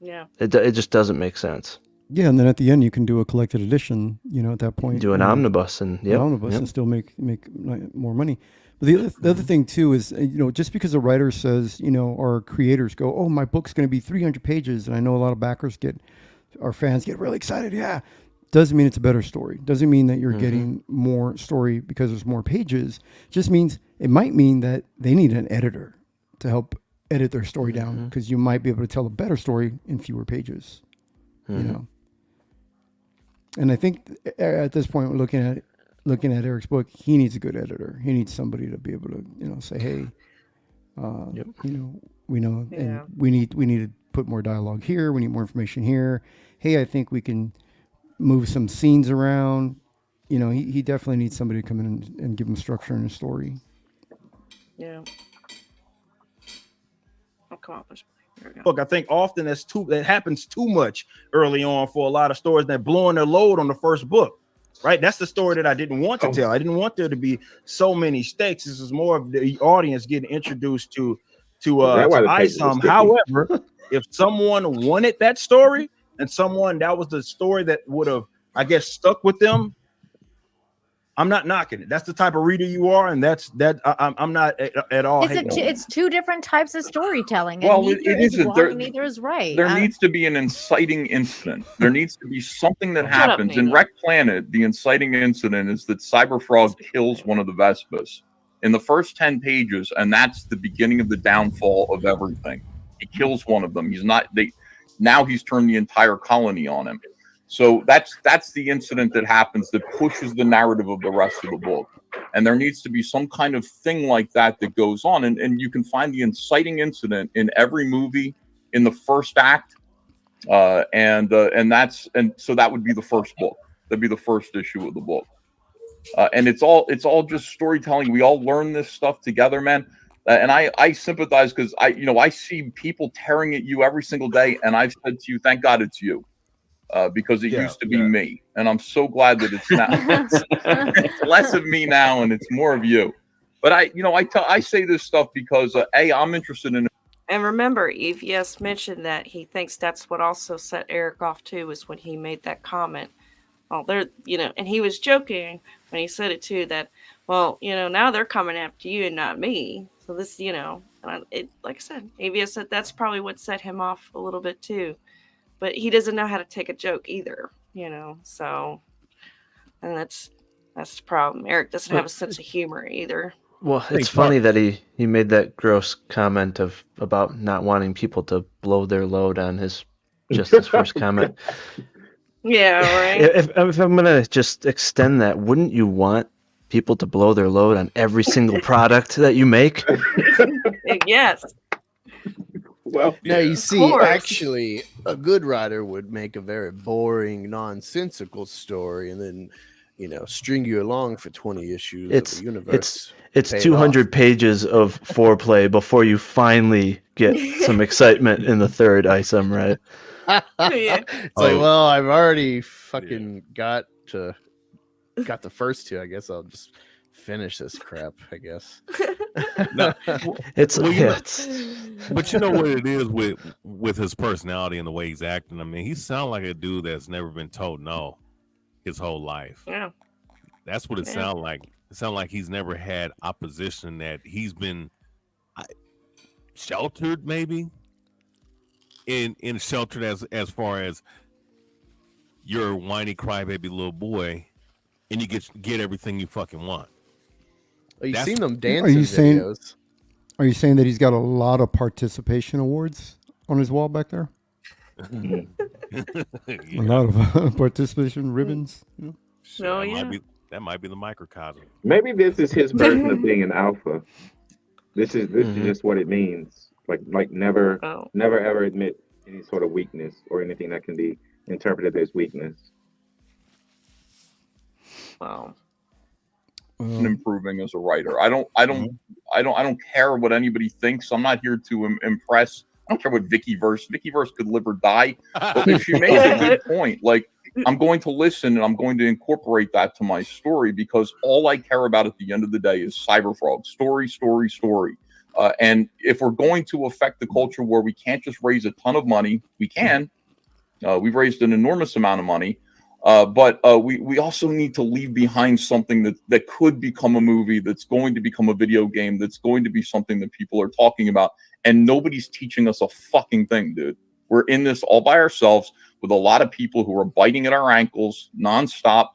It just doesn't make sense. Yeah, and then at the end you can do a collected edition. At that point, do an omnibus and and still make more money. But the other thing too is just because a writer says or creators go, oh, my book's going to be 300 pages, and I know a lot of backers our fans get really excited. Yeah, doesn't mean it's a better story. Doesn't mean that you're getting more story because there's more pages. Just means it might mean that they need an editor to help edit their story down, because you might be able to tell a better story in fewer pages. And I think at this point, looking at Eric's book, he needs a good editor. He needs somebody to be able to say, hey, we know, and we need to put more dialogue here. We need more information here. Hey, I think we can move some scenes around. He definitely needs somebody to come in and give him structure in his story. Yeah. Accomplished. Look, I think often that happens too much early on for a lot of stories that blowing their load on the first book, right? That's the story that I didn't want to tell. I didn't want there to be so many stakes. This is more of the audience getting introduced to Isom. However, if someone wanted that story and that was the story that would have, I guess, stuck with them, I'm not knocking it. That's the type of reader you are, and I'm not at all. It's two different types of storytelling. And Well, neither it is isn't. wrong, neither is right. There needs to be an inciting incident. There needs to be something that happens. In Wreck Planet, the inciting incident is that Cyberfrog kills one of the Vespas in the first 10 pages, and that's the beginning of the downfall of everything. He kills one of them. Now he's turned the entire colony on him. So that's the incident that happens that pushes the narrative of the rest of the book. And there needs to be some kind of thing like that goes on. And you can find the inciting incident in every movie in the first act. So that would be the first book. That'd be the first issue of the book. And it's all just storytelling. We all learn this stuff together, man. And I sympathize because I see people tearing at you every single day. And I've said to you, thank God it's you. Because it used to be me, and I'm so glad that it's now. It's less of me now, and it's more of you. But I say this stuff because I'm interested in And remember, EVS mentioned that he thinks that's what also set Eric off too, was when he made that comment. Well, they're, and he was joking when he said it too, that, well, now they're coming after you and not me. So this, like I said, EVS said that's probably what set him off a little bit too. But he doesn't know how to take a joke either, so, and that's the problem. Eric doesn't have a sense of humor either. Well, it's funny that he made that gross comment about not wanting people to blow their load on his first comment. Yeah, right. If I'm gonna just extend that, wouldn't you want people to blow their load on every single product that you make? Yes. Well, now you see, actually, a good writer would make a very boring, nonsensical story, and then, string you along for 20 issues of the universe. It's 200 pages of foreplay before you finally get some excitement in the third item, right? It's like, well, I've already fucking got the first two. I guess I'll just finish this crap, I guess. No, but you know what it is with his personality and the way he's acting. I mean, he sounds like a dude that's never been told no his whole life. Yeah, that's what it sounds like. It sounds like he's never had opposition, that he's been sheltered, maybe in sheltered as far as you're a whiny crybaby little boy, and you get everything you fucking want. You've seen them dancing videos. Are you saying that he's got a lot of participation awards on his wall back there? A lot of participation ribbons. That might be the microcosm. Maybe this is his version of being an alpha. This is just what it means. Like never ever admit any sort of weakness or anything that can be interpreted as weakness. Wow. And improving as a writer. I don't care what anybody thinks. I'm not here to impress. I don't care what Vickyverse could live or die. But if she makes a good point, like, I'm going to listen and I'm going to incorporate that to my story, because all I care about at the end of the day is Cyberfrog. Story. And if we're going to affect the culture where we can't just raise a ton of money, we can. We've raised an enormous amount of money. But we also need to leave behind something that could become a movie, that's going to become a video game, that's going to be something that people are talking about. And nobody's teaching us a fucking thing, dude. We're in this all by ourselves with a lot of people who are biting at our ankles nonstop.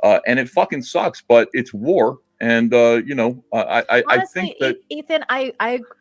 And it fucking sucks, but it's war. And honestly, I think that Ethan, I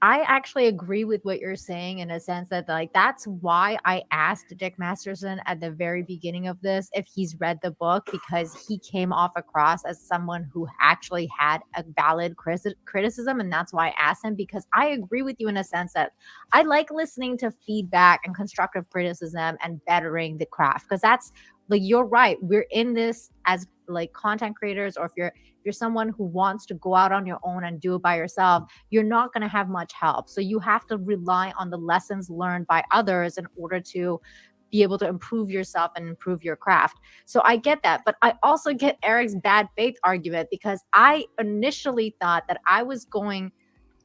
actually agree with what you're saying, in a sense that, like, that's why I asked Dick Masterson at the very beginning of this if he's read the book, because he came off across as someone who actually had a valid criticism, and that's why I asked him, because I agree with you in a sense that I like listening to feedback and constructive criticism and bettering the craft, because that's, like, you're right, we're in this as like content creators, or if you're someone who wants to go out on your own and do it by yourself, you're not going to have much help. So you have to rely on the lessons learned by others in order to be able to improve yourself and improve your craft. So I get that, but I also get Eric's bad faith argument, because I initially thought that I was going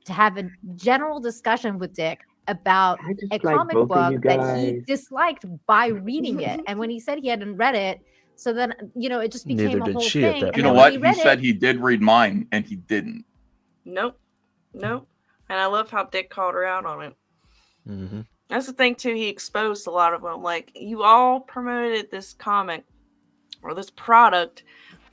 to have a general discussion with Dick about a comic book that he disliked by reading it. And when he said he hadn't read it, so then, it just became a whole thing. You know what? He said he did read mine, and he didn't. Nope. And I love how Dick called her out on it. Mm-hmm. That's the thing, too. He exposed a lot of them. Like, you all promoted this comic or this product,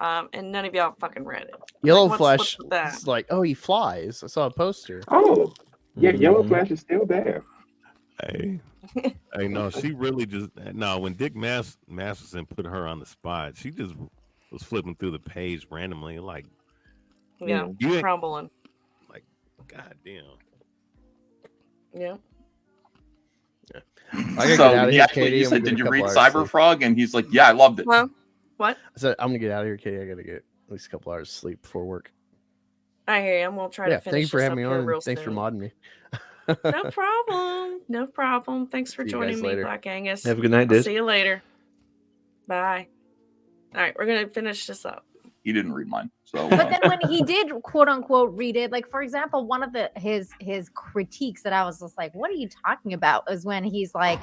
and none of y'all fucking read it. Yellow Like, Flash what's with that? is like, oh, he flies. I saw a poster. Oh, yeah, Yellow Flash is still there. Hey, no, she really just when Dick Masterson put her on the spot, she just was flipping through the page randomly, like, Yeah, crumbling. Like, goddamn. Yeah. I gotta get out of here, Katie. He said, "Did you read Cyberfrog?" And he's like, "Yeah, I loved it." Well, what? I said, I'm gonna get out of here, Katie. I gotta get at least a couple hours of sleep before work. I hear you. I'm gonna try to finish. Thank you for this having up me here on. real Thanks for soon. modding me. No problem. Thanks for See you joining guys me, later. Black Angus. Have a good night, I'll dude. see you later. Bye. All right, we're gonna finish this up. He didn't read mine. So, But then when he did quote unquote read it, like for example, one of his critiques that I was just like, what are you talking about? Is when he's like,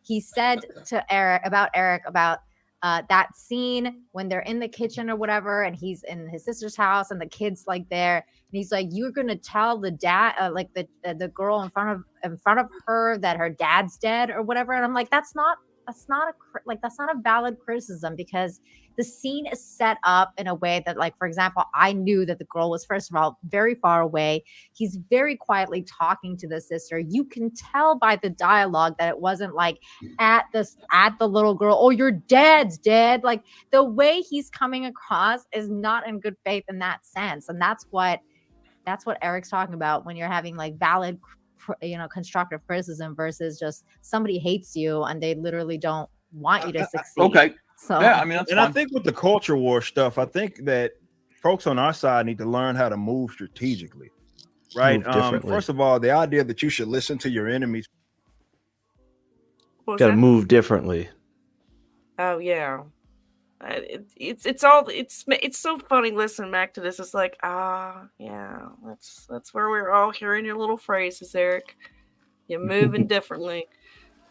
he said to Eric about that scene when they're in the kitchen or whatever, and he's in his sister's house and the kid's like there, and he's like, you're gonna tell the dad, like the girl in front of her that her dad's dead or whatever, and I'm like, that's not a valid criticism, because the scene is set up in a way that, like, for example, I knew that the girl was, first of all, very far away. He's very quietly talking to the sister. You can tell by the dialogue that it wasn't like at the little girl, oh, your dad's dead. Like, the way he's coming across is not in good faith in that sense. And that's what Eric's talking about when you're having like valid, constructive criticism versus just somebody hates you and they literally don't want you to succeed. Okay. So yeah, I mean, that's and fine. I think with the culture war stuff, I think that folks on our side need to learn how to move strategically, right? Move differently. First of all, the idea that you should listen to your enemies. Got to move differently. Oh yeah, it's so funny listening back to this. It's like, yeah, that's where we're all hearing your little phrases, Eric. You're moving differently.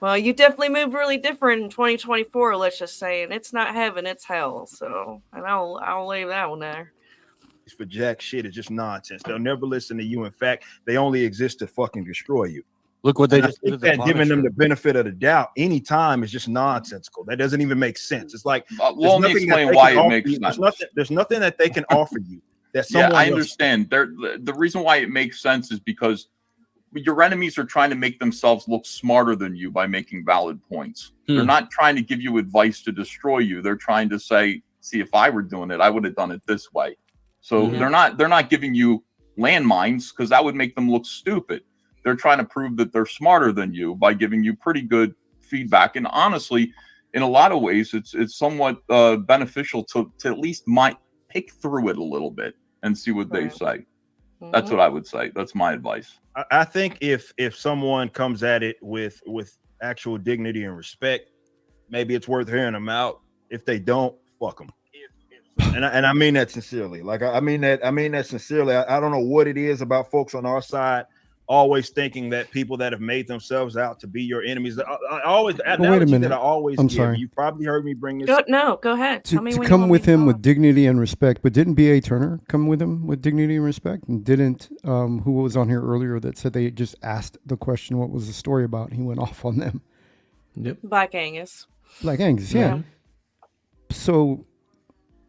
Well, you definitely move really different in 2024. Let's just say, and it's not heaven, it's hell. So, and I'll leave that one there. For jack shit is just nonsense. They'll never listen to you. In fact, they only exist to fucking destroy you. Look what they And I just did. think that giving them the benefit of the doubt anytime is just nonsensical. That doesn't even make sense. It's like, well, let me explain why it makes sense. There's nothing that they can offer you that someone I else. understand. The reason why it makes sense is because your enemies are trying to make themselves look smarter than you by making valid points. They're not trying to give you advice to destroy you. They're trying to say, see, if I were doing it, I would have done it this way. So they're not giving you landmines, because that would make them look stupid. They're trying to prove that they're smarter than you by giving you pretty good feedback. And honestly, in a lot of ways, it's somewhat beneficial to at least pick through it a little bit and see what they say. That's what I would say. That's my advice. I think if someone comes at it with actual dignity and respect, maybe it's worth hearing them out. If they don't, fuck them. And I mean that sincerely. Like I mean that sincerely. I don't know what it is about folks on our side always thinking that people that have made themselves out to be your enemies. I always wait a minute. that I always I'm give. sorry. You probably heard me bring this. Go ahead. Tell me To when come you want with me to him talk. with dignity and respect, but didn't B.A. Turner come with him with dignity and respect? And didn't who was on here earlier that said they just asked the question, what was the story about? And he went off on them. Yep. Black Angus. Black Angus, yeah. So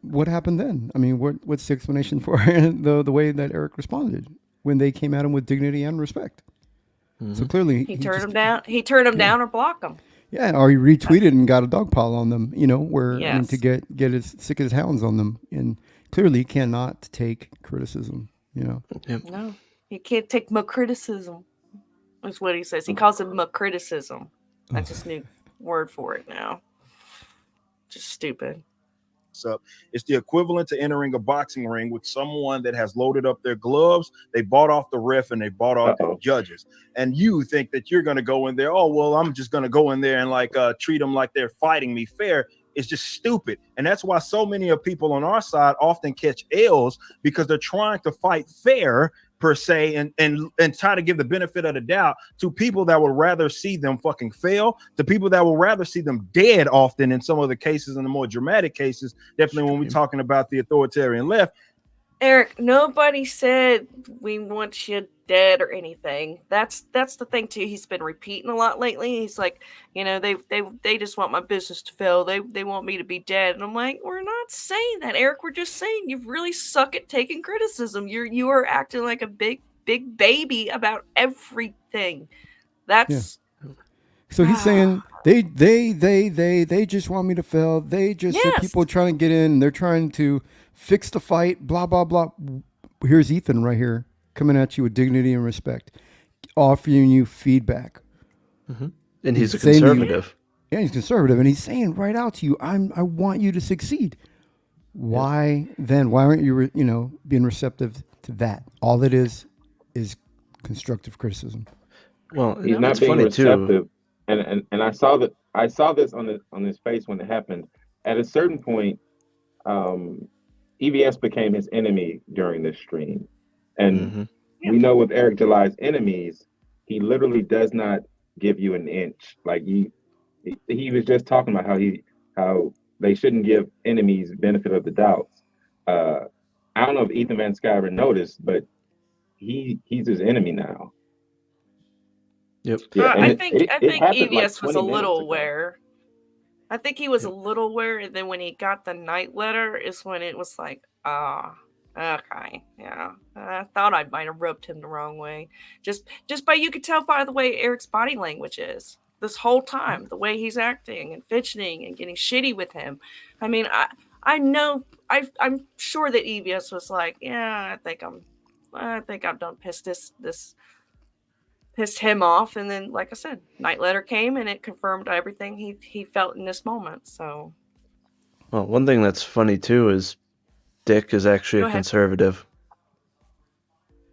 what happened then? I mean, what's the explanation for the way that Eric responded when they came at him with dignity and respect? So clearly He turned him down. He turned him down or blocked him. Yeah, or he retweeted and got a dog pile on them, where I mean, Yes. to get as sick as hounds on them, and clearly cannot take criticism. No, he can't take my criticism. That's what he says. He calls it my criticism. That's his new word for it now. Just stupid. Up. It's the equivalent to entering a boxing ring with someone that has loaded up their gloves. They bought off the ref and they bought off the judges. And you think that you're going to go in there. Oh, well, I'm just going to go in there and treat them like they're fighting me fair. It's just stupid. And that's why so many of people on our side often catch L's, because they're trying to fight fair per se and try to give the benefit of the doubt to people that would rather see them fucking fail, to people that would rather see them dead often in some of the cases, in the more dramatic cases, definitely when we're talking about the authoritarian left. Eric, nobody said we want you dead or anything. That's the thing too. He's been repeating a lot lately. He's like, they just want my business to fail. They want me to be dead. And I'm like, we're not saying that, Eric. We're just saying you really suck at taking criticism. You are acting like a big baby about everything. That's So he's saying they just want me to fail. They just the people trying to get in. They're trying to fix the fight. Blah blah blah. Here's Ethan right here coming at you with dignity and respect, offering you feedback. And he's a conservative. Yeah, he's conservative, and he's saying right out to you, I want you to succeed. Why then? Why aren't you being receptive to that? All it is constructive criticism. Well, he's not being receptive. And I saw this on his face when it happened. At a certain point, EVS became his enemy during this stream. And we know with Eric July's enemies, he literally does not give you an inch. Like he was just talking about how they shouldn't give enemies benefit of the doubt. I don't know if Ethan Van Sciver noticed, but he's his enemy now. Yep. Yeah, I think EVS was a little aware. I think he was a little aware, and then when he got the night letter is when it was like, okay, yeah. I thought I might have rubbed him the wrong way. Just by, you could tell by the way Eric's body language is this whole time, the way he's acting and fidgeting and getting shitty with him. I mean, I know, I'm sure that EVS was like, yeah, I think I've done pissed him off. And then, like I said, night letter came and it confirmed everything he felt in this moment. So, well, one thing that's funny too is Dick is actually a conservative.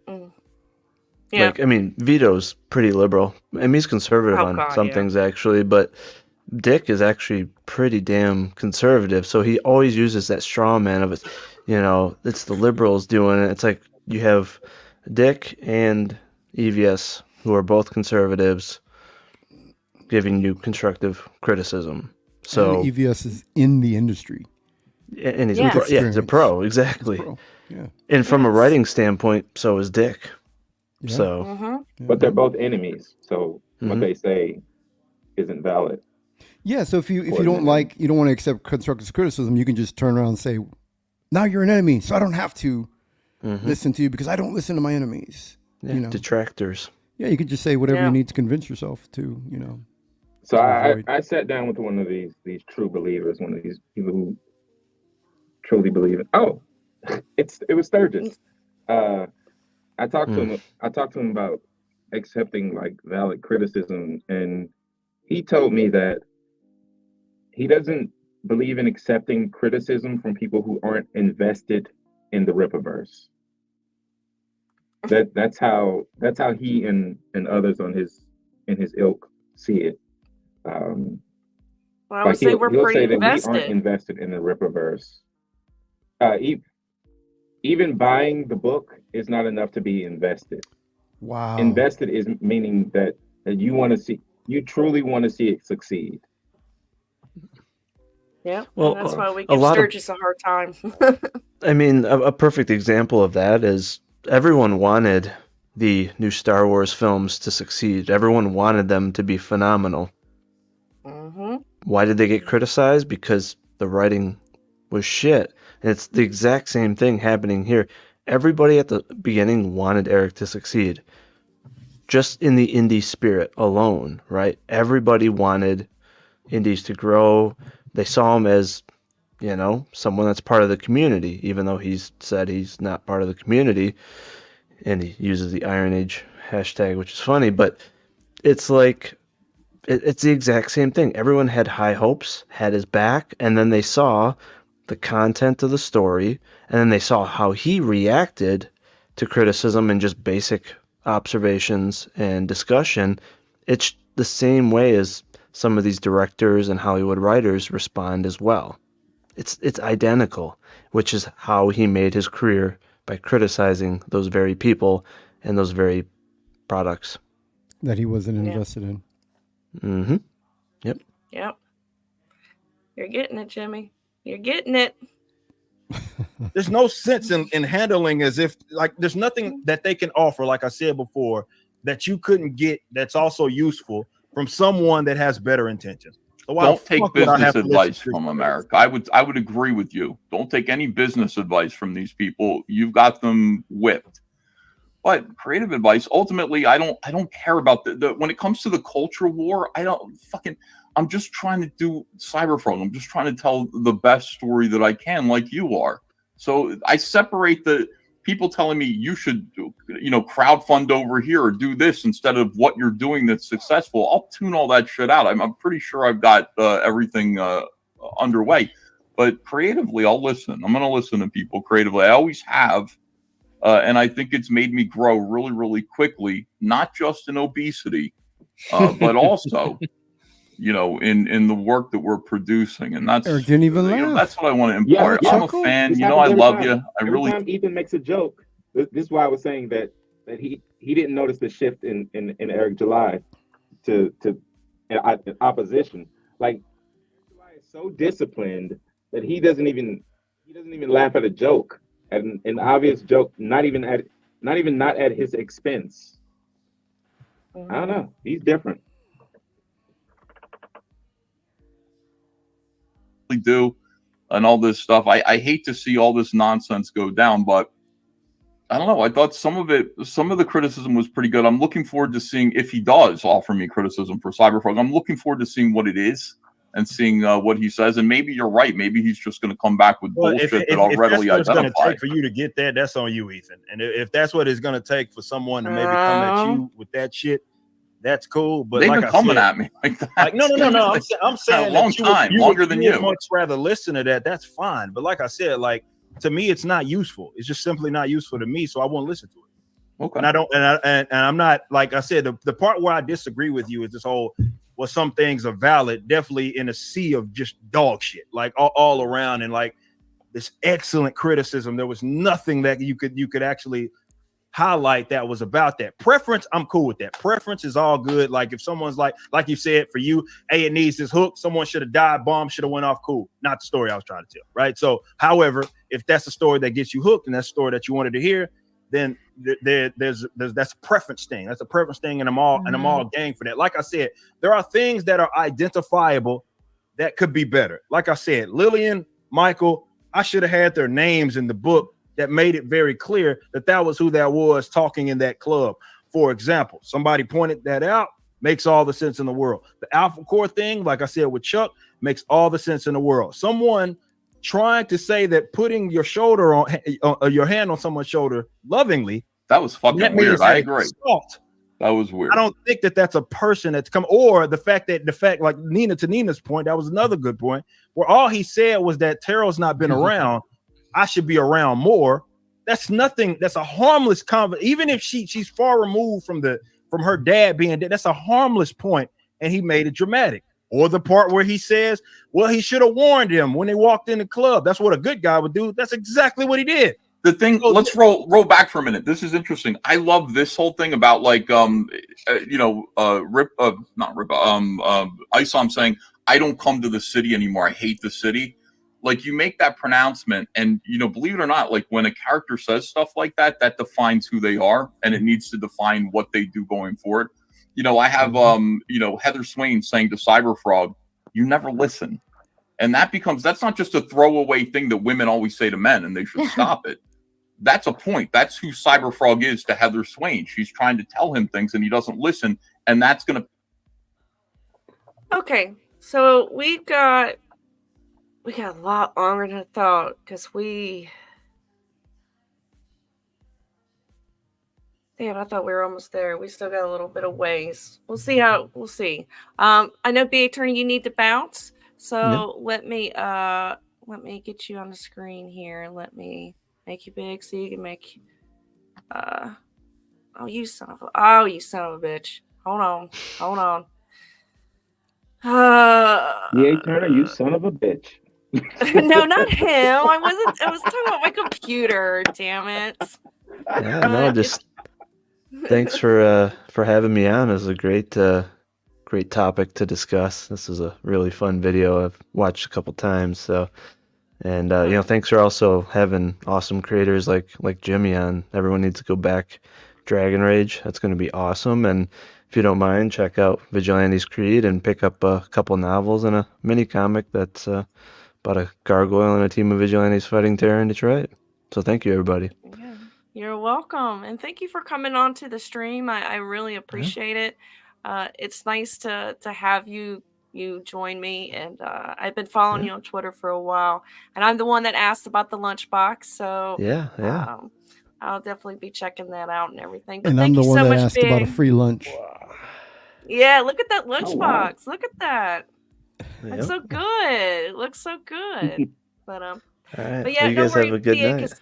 Yeah. Like, I mean, Vito's pretty liberal. I mean, he's conservative on some things actually, but Dick is actually pretty damn conservative. So he always uses that straw man of it. You know, it's the liberals doing it. It's like you have Dick and EVS, who are both conservatives, giving you constructive criticism. So and EVS is in the industry. And he's he's a pro, exactly. He's a pro. Yeah. And from a writing standpoint, so is Dick. Yeah. So, but they're both enemies. So what they say isn't valid. Yeah. So if you don't want to accept constructive criticism, you can just turn around and say, "Now you're an enemy, so I don't have to listen to you because I don't listen to my enemies." Yeah, you know, detractors. Yeah, you could just say whatever you need to convince yourself to, you know. So I sat down with one of these true believers, one of these people who truly believe it. Oh, it was Sturgis. I talked to him. I talked to him about accepting like valid criticism, and he told me that he doesn't believe in accepting criticism from people who aren't invested in the Rippaverse. That's how he and others in his ilk see it. Well, I would say we're pretty invested. That we aren't invested in the Rippaverse. Even buying the book is not enough to be invested. Wow. Invested is meaning that you truly want to see it succeed. Yeah, well, that's why we give Sturgis a hard time. I mean, a perfect example of that is everyone wanted the new Star Wars films to succeed. Everyone wanted them to be phenomenal. Why did they get criticized? Because the writing was shit. And it's the exact same thing happening here. Everybody at the beginning wanted Eric to succeed. Just in the indie spirit alone, right? Everybody wanted indies to grow. They saw him as, you know, someone that's part of the community, even though he's said he's not part of the community. And he uses the Iron Age hashtag, which is funny, but it's like, it's the exact same thing. Everyone had high hopes, had his back, and then they saw the content of the story, and then they saw how he reacted to criticism and just basic observations and discussion. It's the same way as some of these directors and Hollywood writers respond as well. It's identical, which is how he made his career, by criticizing those very people and those very products that he wasn't invested in. Yep. Yep. You're getting it, Jimmy. You're getting it. There's no sense in handling as if like there's nothing that they can offer, like I said before, that you couldn't get that's also useful from someone that has better intentions. So don't take business advice from America. I would agree with you. Don't take any business advice from these people. You've got them whipped. But creative advice, ultimately, I don't care about the when it comes to the culture war. I'm just trying to do Cyberpunk. I'm just trying to tell the best story that I can, like you are. So I separate the people telling me you should, crowdfund over here or do this instead of what you're doing that's successful. I'll tune all that shit out. I'm pretty sure I've got everything underway. But creatively, I'll listen. I'm going to listen to people creatively. I always have. And I think it's made me grow really, really quickly, not just in obesity, but also in the work that we're producing, and that's Eric didn't even laugh. that's what I want to Yeah, impart. I'm a chuckle. fan. This I happens every love time. you. I Every really. time Ethan makes a joke, this is why I was saying that he didn't notice the shift in Eric July to opposition. Like, July is so disciplined that he doesn't even laugh at a joke, at an obvious joke, not even at his expense. I don't know. He's different. Do and all this stuff. I hate to see all this nonsense go down, but I don't know. I thought some of the criticism was pretty good. I'm looking forward to seeing if he does offer me criticism for Cyberfrog. I'm looking forward to seeing what it is and seeing what he says. And maybe you're right. Maybe he's just going to come back with bullshit that I'll readily that's what it's identify. going to take for you to get that, that's on you, Ethan. And if that's what it's going to take for someone to maybe come at you with that shit, that's cool. But They've like been I coming said, at me like that. Like, no. I'm saying a long that time, you longer would, than you you. would much rather listen to that. That's fine. But like I said, like, to me, it's not useful. It's just simply not useful to me, so I won't listen to it. Okay. And I don't, and I'm not, like I said, the part where I disagree with you is this whole, well, some things are valid, definitely in a sea of just dog shit, like all around, and like this excellent criticism. There was nothing that you could actually highlight that was about that. Preference, I'm cool with that. Preference is all good. Like if someone's like you said, for you, hey, it needs this hook, someone should have died, bomb should have went off, cool. Not the story I was trying to tell, right? So, however, if that's a story that gets you hooked and that's a story that you wanted to hear, then there's that's a preference thing. That's a preference thing, and I'm all game for that. Like I said, there are things that are identifiable that could be better. Like I said, Lillian, Michael, I should have had their names in the book that made it very clear that that was who that was talking in that club. For example, somebody pointed that out, makes all the sense in the world. The Alpha Core thing, like I said with Chuck, makes all the sense in the world. Someone trying to say that putting your shoulder on your hand on someone's shoulder lovingly, that was fucking weird. I agree. Assault. That was weird. I don't think that that's a person that's come, or the fact like Nina's point, that was another good point, where all he said was that Terrell's not been around. I should be around more. That's nothing. That's a harmless comment. Even if she's far removed from her dad being dead, that's a harmless point, and he made it dramatic. Or the part where he says, well, he should have warned him when they walked in the club. That's what a good guy would do. That's exactly what he did. The thing, let's roll back for a minute. This is interesting. I love this whole thing about Isom saying, I don't come to the city anymore. I hate the city. Like, you make that pronouncement, and believe it or not, like when a character says stuff like that, that defines who they are, and it needs to define what they do going forward. I have Heather Swain saying to Cyberfrog, you never listen. And that's not just a throwaway thing that women always say to men, and they should stop it. That's a point. That's who Cyberfrog is to Heather Swain. She's trying to tell him things and he doesn't listen. And that's going to. Okay. So we got a lot longer than I thought, because damn, I thought we were almost there. We still got a little bit of ways. We'll see. I know, B Attorney, you need to bounce. So let me get you on the screen here. Let me make you big so you can make you son of a bitch. Hold on. Yeah, Turner, you son of a bitch. No, not him. I was talking about my computer, damn it. Yeah, no, just thanks for having me on. It was a great topic to discuss. This is a really fun video I've watched a couple times. So, and thanks for also having awesome creators like Jimmy on. Everyone needs to go back Dragon Rage. That's going to be awesome. And if you don't mind, check out Vigilante's Creed and pick up a couple novels and a mini comic that's about a gargoyle and a team of vigilantes fighting terror in Detroit. So thank you, everybody. Yeah, you're welcome, and thank you for coming on to the stream. I really appreciate it. It's nice to have you join me, and I've been following you on Twitter for a while, and I'm the one that asked about the lunchbox, so yeah. I'll definitely be checking that out and everything. But And thank I'm the you one so that much, asked about a Big. free lunch. Yeah, look at that lunchbox. Oh, wow. Look at that. Looks so good. It looks so good. But All right. but yeah, Well, you guys have a good Big, night.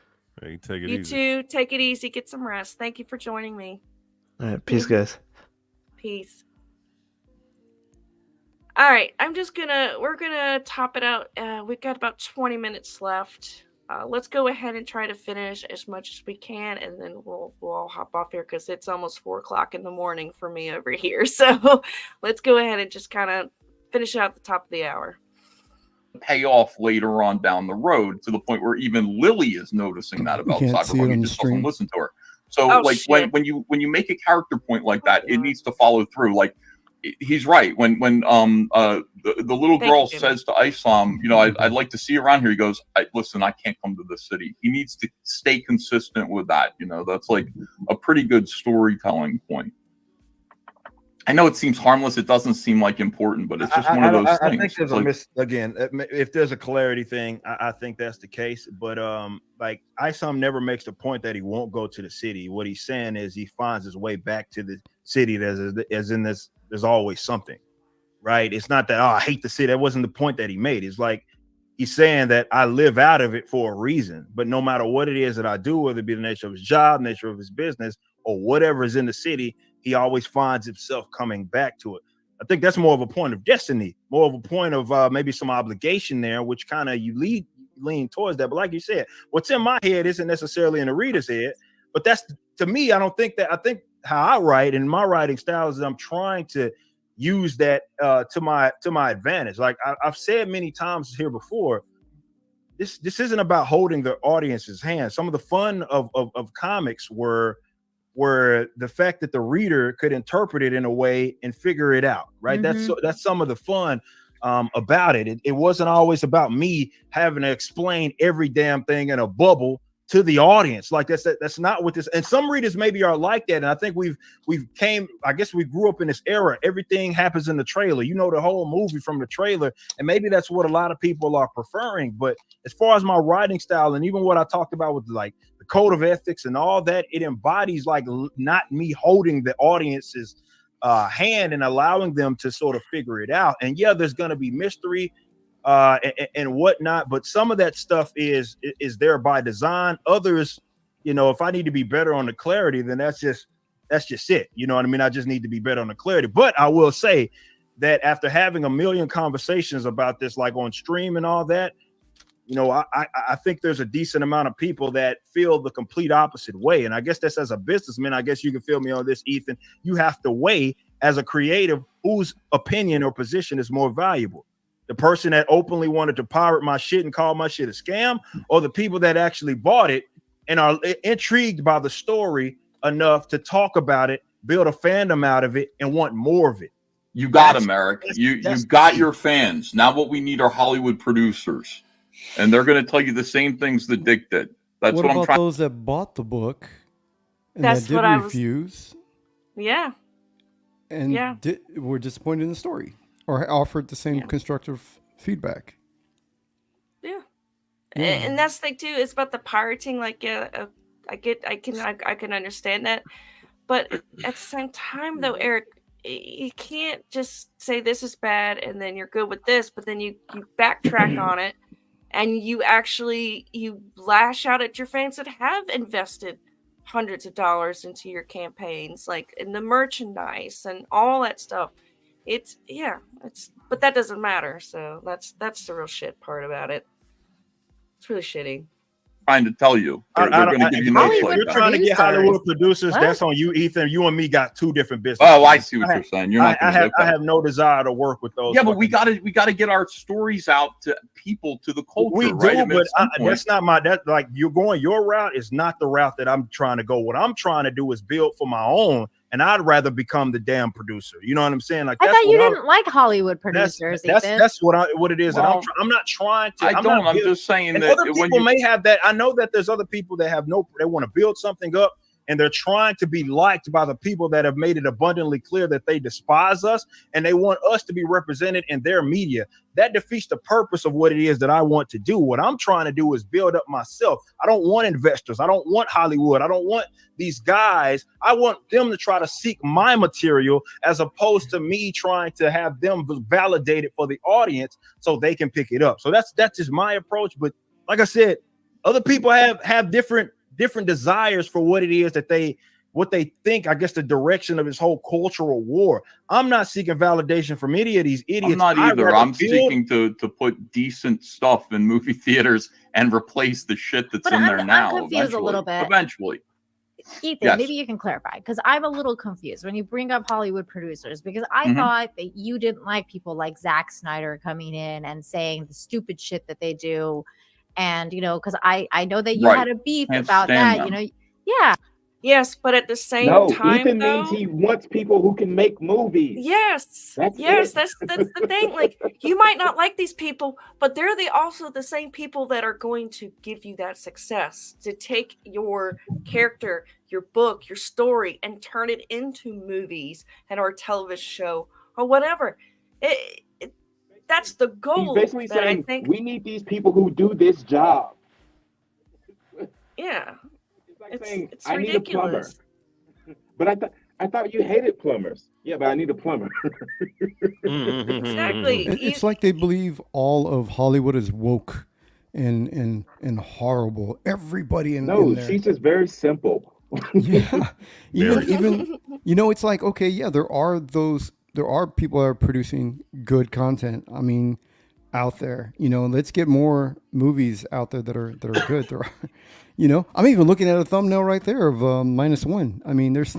Hey, take it you easy. too. Take it easy. Get some rest. Thank you for joining me. All right. Peace, guys. Peace. All right, we're gonna top it out. We've got about 20 minutes left. Let's go ahead and try to finish as much as we can, and then we'll all hop off here because it's almost 4 o'clock in the morning for me over here. So let's go ahead and just kind of finish out the top of the hour. Pay off later on down the road to the point where even Lily is noticing that about Cyberpunk. He just doesn't listen to her. So when you make a character point like that, it needs to follow through. Like he's right. When the little girl says to Islam, I'd like to see you around here. He goes, listen, I can't come to the city. He needs to stay consistent with that. That's like a pretty good storytelling point. I know it seems harmless. It doesn't seem like important, but it's just one of those things. I think there's again, if there's a clarity thing, I think that's the case. But like Isam never makes the point that he won't go to the city. What he's saying is he finds his way back to the city as in this. There's always something, right? It's not that I hate the city. That wasn't the point that he made. It's like he's saying that I live out of it for a reason. But no matter what it is that I do, whether it be the nature of his job, nature of his business, or whatever is in the city, he always finds himself coming back to it. I think that's more of a point of destiny, more of a point of maybe some obligation there, which kind of you lean towards that. But like you said, what's in my head isn't necessarily in the reader's head. But that's, to me, I don't think that. I think how I write and my writing style is that I'm trying to use that to my advantage. Like I've said many times here before, this isn't about holding the audience's hand. Some of the fun of comics were the fact that the reader could interpret it in a way and figure it out, right? Mm-hmm. That's some of the fun about it. It wasn't always about me having to explain every damn thing in a bubble to the audience. Like that's not what this, and some readers maybe are like that. And I think I guess we grew up in this era. Everything happens in the trailer. The whole movie from the trailer. And maybe that's what a lot of people are preferring. But as far as my writing style and even what I talked about with like the code of ethics and all that, it embodies like not me holding the audience's hand and allowing them to sort of figure it out. And yeah, there's going to be mystery and whatnot, but some of that stuff is there by design. Others, if I need to be better on the clarity, then that's just it. You know what I mean? I just need to be better on the clarity. But I will say that after having a million conversations about this, like on stream and all that, I think there's a decent amount of people that feel the complete opposite way. And I guess that's, as a businessman, I guess you can feel me on this, Ethan. You have to weigh as a creative whose opinion or position is more valuable. The person that openly wanted to pirate my shit and call my shit a scam, or the people that actually bought it and are intrigued by the story enough to talk about it, build a fandom out of it, and want more of it. You got them, Eric. You've got your fans. Now what we need are Hollywood producers. And they're going to tell you the same things that Dick did. That's what I'm trying. Those that bought the book and That's that did what I refuse? Yeah. And were disappointed in the story or offered the same constructive feedback. Yeah. And that's the thing too. It's about the pirating. Like, I can understand that, but at the same time, though, Eric, you can't just say this is bad and then you're good with this, but then you backtrack on it and you lash out at your fans that have invested hundreds of dollars into your campaigns, like in the merchandise and all that stuff. But that doesn't matter. So that's the real shit part about it. It's really shitty. Trying to tell you. They're going to give you notes like You're that. trying to get Hollywood producers. What? That's on you, Ethan. You and me got two different businesses. Oh, I see what you're saying. You're not. I have no desire to work with those. Yeah, but we got to get our stories out to people, to the culture. We right? do, but that's not my. That like you're going. Your route is not the route that I'm trying to go. What I'm trying to do is build for my own. And I'd rather become the damn producer. You know what I'm saying? Like I thought you didn't like Hollywood producers. That's what it is. Well, and I'm not trying to. I'm just saying and that other people may have that. I know that there's other people that have they want to build something up and they're trying to be liked by the people that have made it abundantly clear that they despise us and they want us to be represented in their media. That defeats the purpose of what it is that I want to do. What I'm trying to do is build up myself. I don't want investors. I don't want Hollywood. I don't want these guys. I want them to try to seek my material as opposed to me trying to have them validated for the audience so they can pick it up. So that's just my approach. But like I said, other people have different desires for what it is that they what they think, I guess, the direction of this whole cultural war. I'm not seeking validation from any of these idiots. I'm not I'd either. rather I'm build- seeking to put decent stuff in movie theaters and replace the shit that's in there now. I'm confused a little bit. Eventually. Ethan, Yes. maybe you can clarify because I'm a little confused when you bring up Hollywood producers because I Mhm. thought that you didn't like people like Zack Snyder coming in and saying the stupid shit that they do. And, because I know that you Right. had a beef Can't about stand that, them. Yeah. Yes, but at the same No, time, Ethan though, means he wants people who can make movies. yes, That's yes, it. that's the thing. Like, you might not like these people, but they're also the same people that are going to give you that success to take your character, your book, your story, and turn it into movies and or a television show or whatever. That's the He's goal. basically that I saying think, we need these people who do this job. yeah, Saying, it's I need a plumber. ridiculous. But I thought you hated plumbers. Yeah, but I need a plumber. Exactly. It's like they believe all of Hollywood is woke and horrible. Everybody in there. She's just very simple. Yeah. Very. Even it's like, okay, yeah, there are people that are producing good content. I mean, out there, let's get more movies out there that are good. There are, I'm even looking at a thumbnail right there of -1. I mean, there's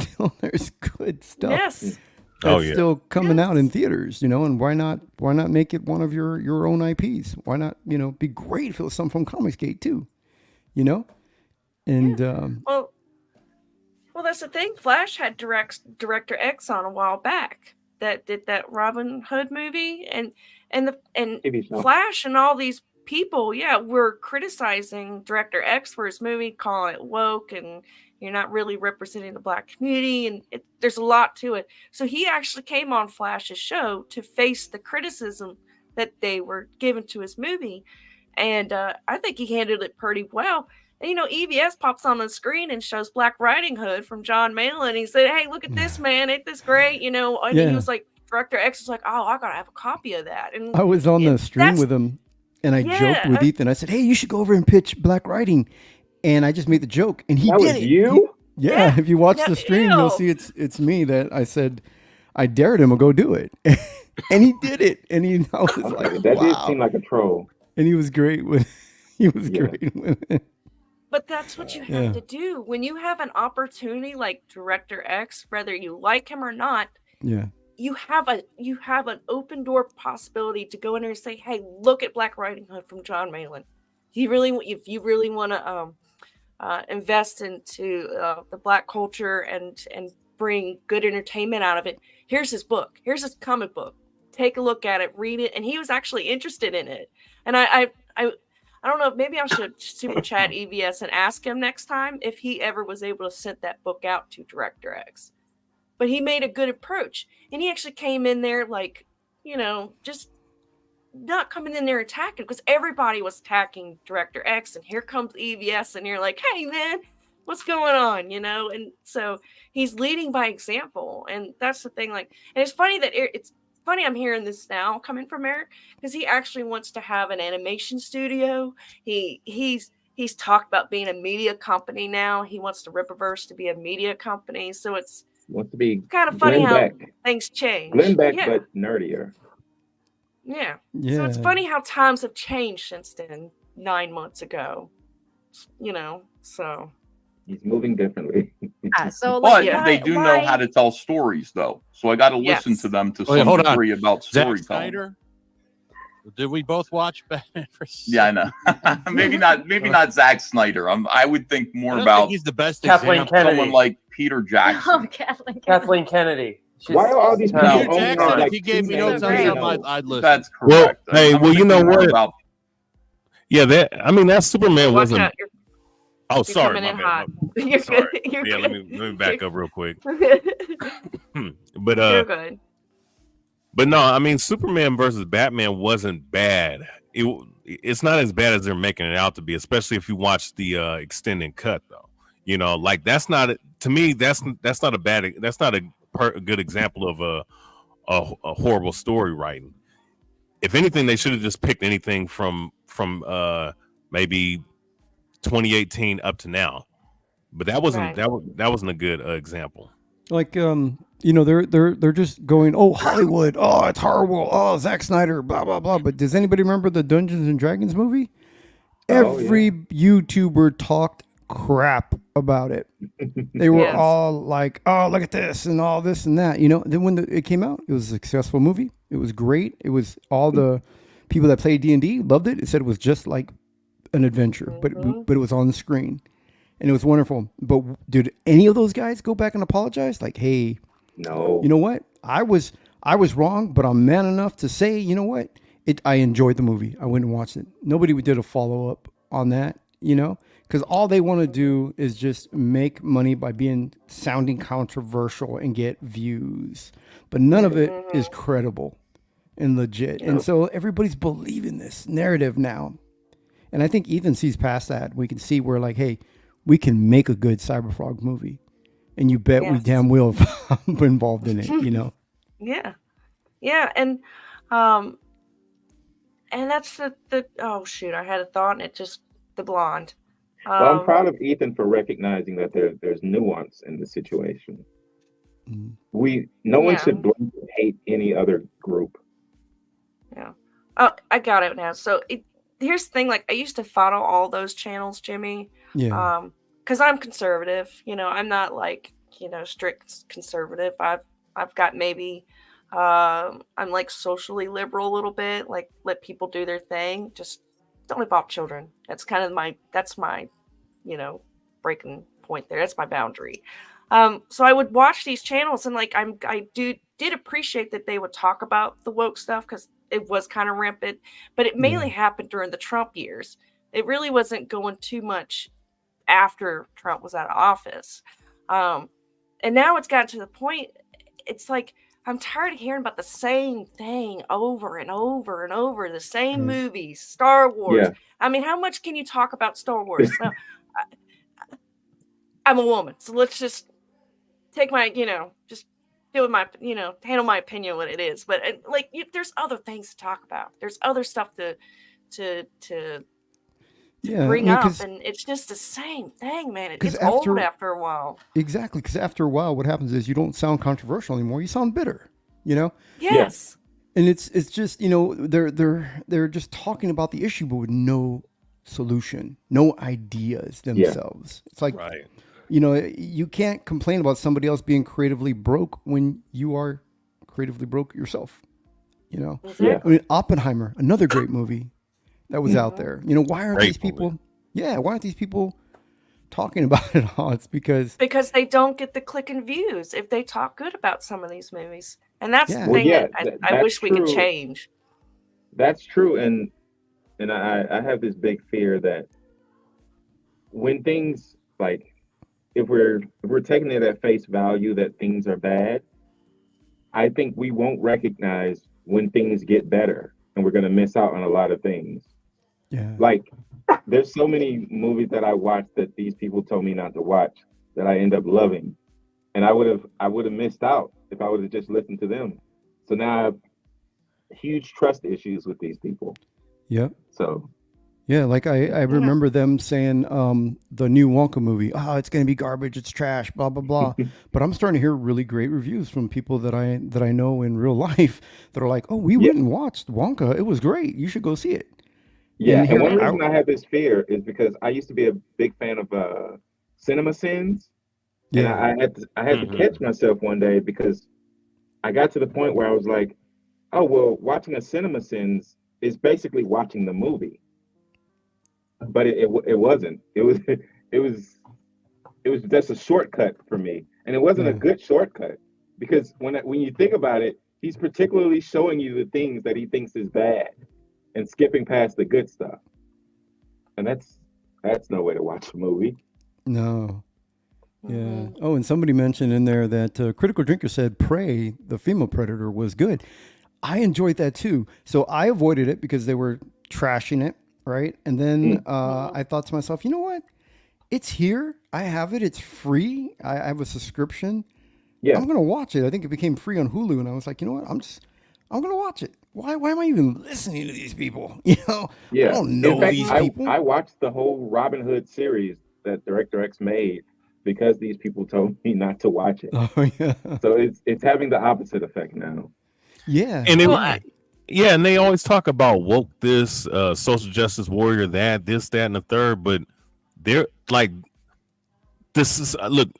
good stuff. Yes. That's still coming out in theaters, and why not make it one of your own IPs? Why not, be great if it was something from Comicsgate too, and Well, that's the thing. Flash had Director X on a while back that did that Robin Hood movie, and Flash and all these people, were criticizing Director X for his movie, calling it woke, and you're not really representing the Black community, and there's a lot to it. So he actually came on Flash's show to face the criticism that they were giving to his movie, and I think he handled it pretty well. And, EVS pops on the screen and shows Black Riding Hood from John Mayall, and he said, "Hey, look at this, man! Ain't this great?" And he was like, Director X was like, "Oh, I gotta have a copy of that." And I was on the stream with him, and I joked with Ethan. I said, "Hey, you should go over and pitch Black Riding," and I just made the joke, and he That did was it. you? Yeah, if you watch the stream, you'll see it's me that I said I dared him to go do it, and he did it, and I was like, that wow. did seem like a troll. And he was great with great with it. But that's what you have to do when you have an opportunity like Director X, whether you like him or not. Yeah. You have an open door possibility to go in there and say, "Hey, look at Black Riding Hood from John Mayall. If you really want to invest into the Black culture and bring good entertainment out of it, here's his book. Here's his comic book. Take a look at it, read it." And he was actually interested in it. And I don't know, maybe I should super chat EVS and ask him next time if he ever was able to send that book out to Director X. But he made a good approach. And he actually came in there like, just not coming in there attacking, because everybody was attacking Director X. And here comes EVS, and you're like, "Hey, man, what's going on?" And so he's leading by example. And that's the thing. Like, and it's funny that it's funny I'm hearing this now coming from Eric, because he actually wants to have an animation studio. He's talked about being a media company now. He wants the Rippaverse to be a media company. So it's Wants to be kind of funny Glenn how Beck. things change. Glenn Beck, yeah. but nerdier. Yeah. So Yeah. it's funny how times have changed since then, 9 months ago. So He's moving differently. So But like, they do know how to tell stories, though. So I got to listen to them to some hold on. degree about Zack storytelling. Snyder? Did we both watch Batman vs. Yeah, I know. maybe not Zack Snyder. I would think more I don't about think he's the best Kathleen example. Kennedy. someone like Peter Jackson. Oh, Kathleen Kennedy. Why are all these people Peter only Jackson, have, if like, he gave me two notes on names? something, I'd listen. That's Well, correct. hey, I'm well, you know thinking more what? about- Yeah, that Superman watch wasn't. out. Oh, You're sorry, coming my in bad. hot. my- You're sorry. good. You're Yeah, good. let me back up real quick. But You're good. But no, I mean, Superman versus Batman wasn't bad. It's not as bad as they're making it out to be, especially if you watch the extended cut, though. Like that's not, to me, that's not a bad, that's not a good example of a horrible story writing. If anything, they should have just picked anything from maybe 2018 up to now. But that wasn't Right. that wasn't a good example. Like they're just going, oh, Hollywood, oh, it's horrible, oh, Zack Snyder, blah blah blah. But does anybody remember the Dungeons and Dragons movie? Oh, Every YouTuber talked crap about it. They were Yes. all like, oh, look at this and all this and that. Then when it came out, it was a successful movie. It was great. It was all the people that played D&D loved it. It said it was just like an adventure, but it was on the screen. And it was wonderful. But did any of those guys go back and apologize? Like, hey, No. you know what? I was wrong, but I'm man enough to say, you know what? I enjoyed the movie. I went and watched it. Nobody did a follow up on that, because all they want to do is just make money by sounding controversial and get views. But none of it is credible and legit. And so everybody's believing this narrative now. And I think Ethan sees past that. We can see where, like, hey, we can make a good Cyberfrog movie, and you bet we damn well been involved in it. Yeah, yeah, and that's the oh shoot, I had a thought and it just the blonde. Well, I'm proud of Ethan for recognizing that there's nuance in the situation. No one should blame or hate any other group. Yeah. Oh, I got it now. So here's the thing. Like, I used to follow all those channels, Jimmy. Yeah. Because I'm conservative. I'm not like strict conservative. I've got maybe I'm like socially liberal a little bit. Like, let people do their thing. Just don't involve children. That's kind of my breaking point there. That's my boundary. So I would watch these channels and like I did appreciate that they would talk about the woke stuff because it was kind of rampant, but it mainly happened during the Trump years. It really wasn't going too much after Trump was out of office. And now it's gotten to the point, it's like, I'm tired of hearing about the same thing over and over and over, the same movies, Star Wars. Yeah. I mean, how much can you talk about Star Wars? Now, I'm a woman, so let's just take my, just deal with my, handle my opinion what it is. But there's other things to talk about. There's other stuff to bring up, and it's just the same thing, man. It gets old after a while. Exactly, because after a while, what happens is you don't sound controversial anymore. You sound bitter. Yes. And it's just they're just talking about the issue, but with no solution, no ideas themselves. It's like you can't complain about somebody else being creatively broke when you are creatively broke yourself. Exactly. I mean, Oppenheimer, another great movie that was out there. Why aren't these people? Yeah, why aren't these people talking about it all? It's because they don't get the click and views if they talk good about some of these movies, and that's the thing that I wish we could change. That's true, and I have this big fear that when things like if we're taking it at face value that things are bad, I think we won't recognize when things get better, and we're going to miss out on a lot of things. Yeah. Like, there's so many movies that I watched that these people told me not to watch that I end up loving, and I would have missed out if I would have just listened to them. So now I have huge trust issues with these people. Yep. So. Yeah, like I remember them saying the new Wonka movie, it's going to be garbage, it's trash, blah blah blah. But I'm starting to hear really great reviews from people that I know in real life that are like, "Oh, we went and watched Wonka. It was great. You should go see it." Yeah, and one reason I have this fear is because I used to be a big fan of Cinema Sins. Yeah. And I had to catch myself one day because I got to the point where I was like, "Oh, well, watching a Cinema Sins is basically watching the movie." But it wasn't. It was just a shortcut for me, and it wasn't a good shortcut because when you think about it, he's particularly showing you the things that he thinks is bad and skipping past the good stuff, and that's no way to watch a movie. No. Yeah. Oh, and somebody mentioned in there that Critical Drinker said Prey, the female predator, was good. I enjoyed that too, so I avoided it because they were trashing it. Right. And then I thought to myself, you know what? It's here. I have it. It's free. I have a subscription. Yeah. I'm going to watch it. I think it became free on Hulu. And I was like, you know what? I'm going to watch it. Why am I even listening to these people? Yeah. I don't know these people. I watched the whole Robin Hood series that Director X made. because these people told me not to watch it. Oh yeah. So it's having the opposite effect now. Yeah. And it, Well, yeah, and they always talk about woke this, social justice warrior that, this, that, and the third, but they're like, this is look,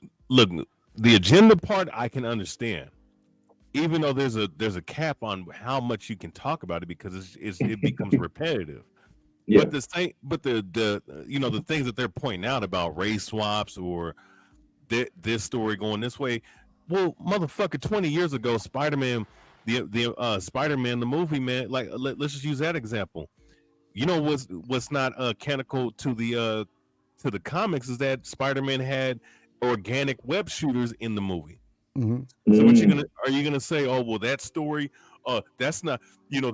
the agenda part I can understand, even though there's a cap on how much you can talk about it because it becomes repetitive. Yeah. But the you know, the things that they're pointing out about race swaps or this story going this way, well, motherfucker, 20 years ago, Spider-Man, the Spider-Man the movie, man, like let's just use that example. You know what's not canonical to the comics is that Spider-Man had organic web shooters in the movie. Mm-hmm. So are you gonna say, oh well, that story, that's not, you know,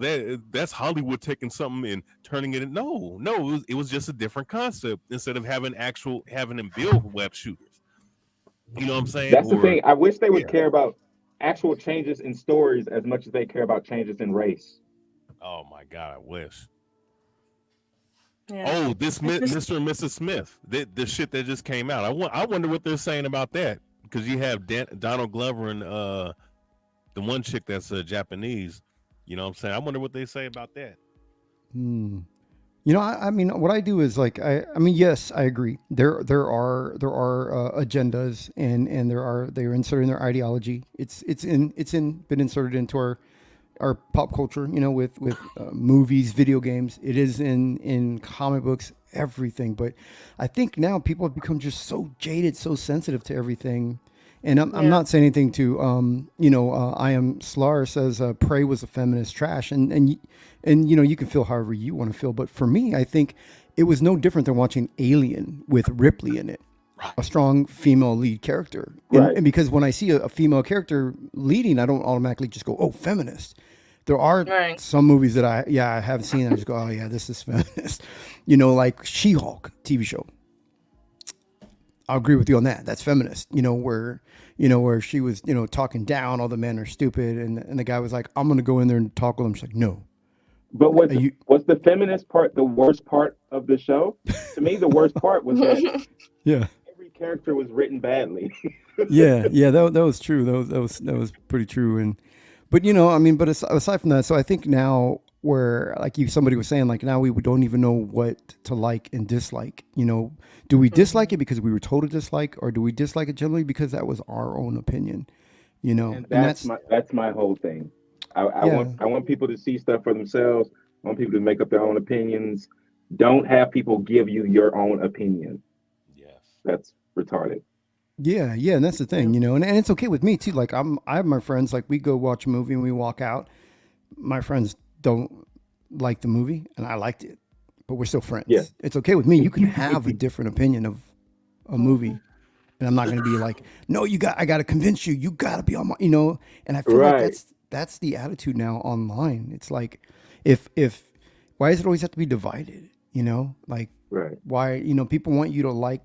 that's Hollywood taking something and turning it in? No, it was just a different concept. Instead of having him build web shooters, you know what I'm saying? That's the thing. I wish they would care about actual changes in stories as much as they care about changes in race. Oh my God, I wish. Yeah. Oh, this Mr. and Mrs. Smith, the shit that just came out. I wonder what they're saying about that, because you have Donald Glover and the one chick that's Japanese. You know what I'm saying? I wonder what they say about that. You know, I mean, what I do is like, I mean, yes, I agree. There are agendas and they're inserting their ideology. It's been inserted into our pop culture, you know, with movies, video games. It is in comic books, everything. But I think now people have become just so jaded, so sensitive to everything. And I'm not saying anything to, you know, I am Slar says Prey was a feminist trash, and you know, you can feel however you want to feel. But for me, I think it was no different than watching Alien with Ripley in it, a strong female lead character. And because when I see a female character leading, I don't automatically just go, oh, feminist. There are some movies that I have seen. I just go, oh yeah, this is feminist. You know, like She-Hulk TV show. I'll agree with you on that. That's feminist. You know, where she was, you know, talking down, all the men are stupid, and the guy was like, I'm gonna go in there and talk with him. She's like, no. But was the feminist part the worst part of the show? To me, the worst part was that every character was written badly. yeah, that was true. That was pretty true. But you know, I mean, but aside from that, so I think now where, like somebody was saying, like now we don't even know what to like and dislike. You know, do we dislike it because we were told to dislike, or do we dislike it generally because that was our own opinion? You know, and that's my whole thing. I want people to see stuff for themselves. I want people to make up their own opinions. Don't have people give you your own opinion. Yes, that's retarded. Yeah, and that's the thing, you know, and it's okay with me too. Like I have my friends, like we go watch a movie and we walk out. My friends don't like the movie and I liked it, but we're still friends. Yeah. It's okay with me. You can have a different opinion of a movie, and I'm not going to be like, no, I got to convince you. You got to be on my, you know. And I feel like that's the attitude now online. It's like, if why does it always have to be divided? You know, like why, you know, people want you to like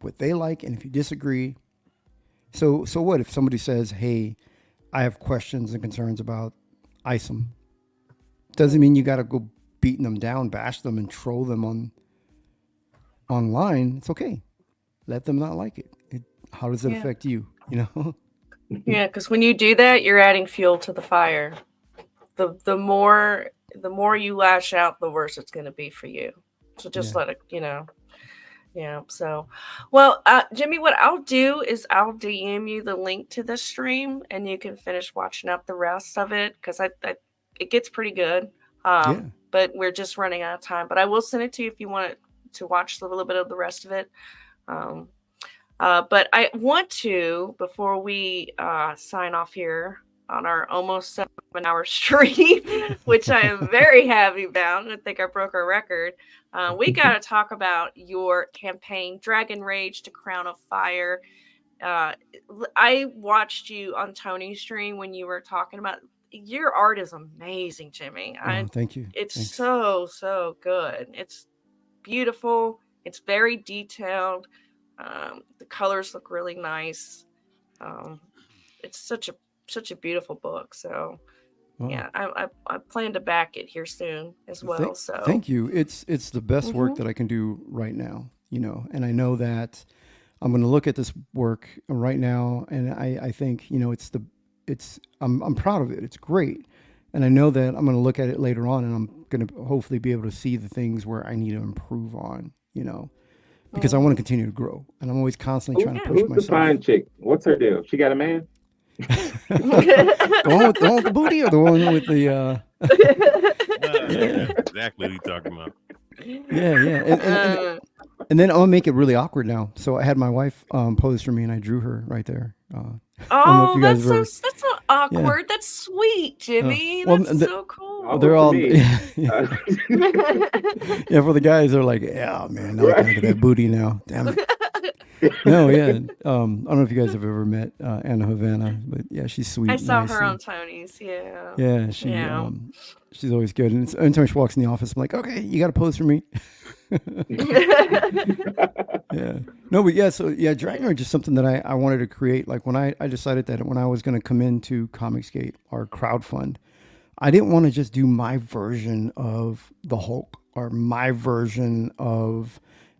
what they like, and if you disagree, so what if somebody says, hey, I have questions and concerns about ISOM, doesn't mean you got to go beating them down, bash them, and troll them online. It's okay, let them not like it. How does it affect you, you know? Yeah, because when you do that, you're adding fuel to the fire. The more you lash out, the worse it's going to be for you. So just let it, you know. Yeah. So, well, Jimmy, what I'll do is I'll DM you the link to the stream, and you can finish watching up the rest of it, because it gets pretty good. But we're just running out of time. But I will send it to you if you want to watch a little bit of the rest of it. But I want to, before we sign off here on our almost 7-hour stream, which I am very happy about. I think I broke our record. We got to talk about your campaign, Dragon Rage to Crown of Fire. I watched you on Tony's stream when you were talking about your art is amazing, Jimmy. Thank you. It's so good. It's beautiful. It's very detailed. The colors look really nice. It's such a beautiful book. So yeah, I plan to back it here soon as well. Thank you. It's the best work that I can do right now, you know, and I know that I'm going to look at this work right now, and I think, you know, I'm proud of it. It's great. And I know that I'm going to look at it later on, and I'm going to hopefully be able to see the things where I need to improve on, you know, because I want to continue to grow, and I'm always constantly trying to push Who's myself. the fine chick? What's her deal? She got a man? The one with the booty, or the one with the Yeah, exactly what you talking about. yeah. And then I'll make it really awkward now. So I had my wife pose for me, and I drew her right there. I don't know if you guys ever- that's not awkward. That's sweet, Jimmy. well, That's the- so cool. Well, they're all yeah. Yeah. For the guys, they're like, yeah, man, now I gotta get that booty now. Damn it. No, yeah. I don't know if you guys have ever met Anna Havana, but yeah, she's sweet. I saw nice, her and- on Tony's. Yeah. Yeah, she's always good. And anytime she walks in the office, I'm like, okay, you got to pose for me. Yeah. No, but yeah, so yeah, Dragon Rage is something that I wanted to create. Like when I decided that when I was going to come into Comicsgate or crowdfund, I didn't want to just do my version of the Hulk or my version of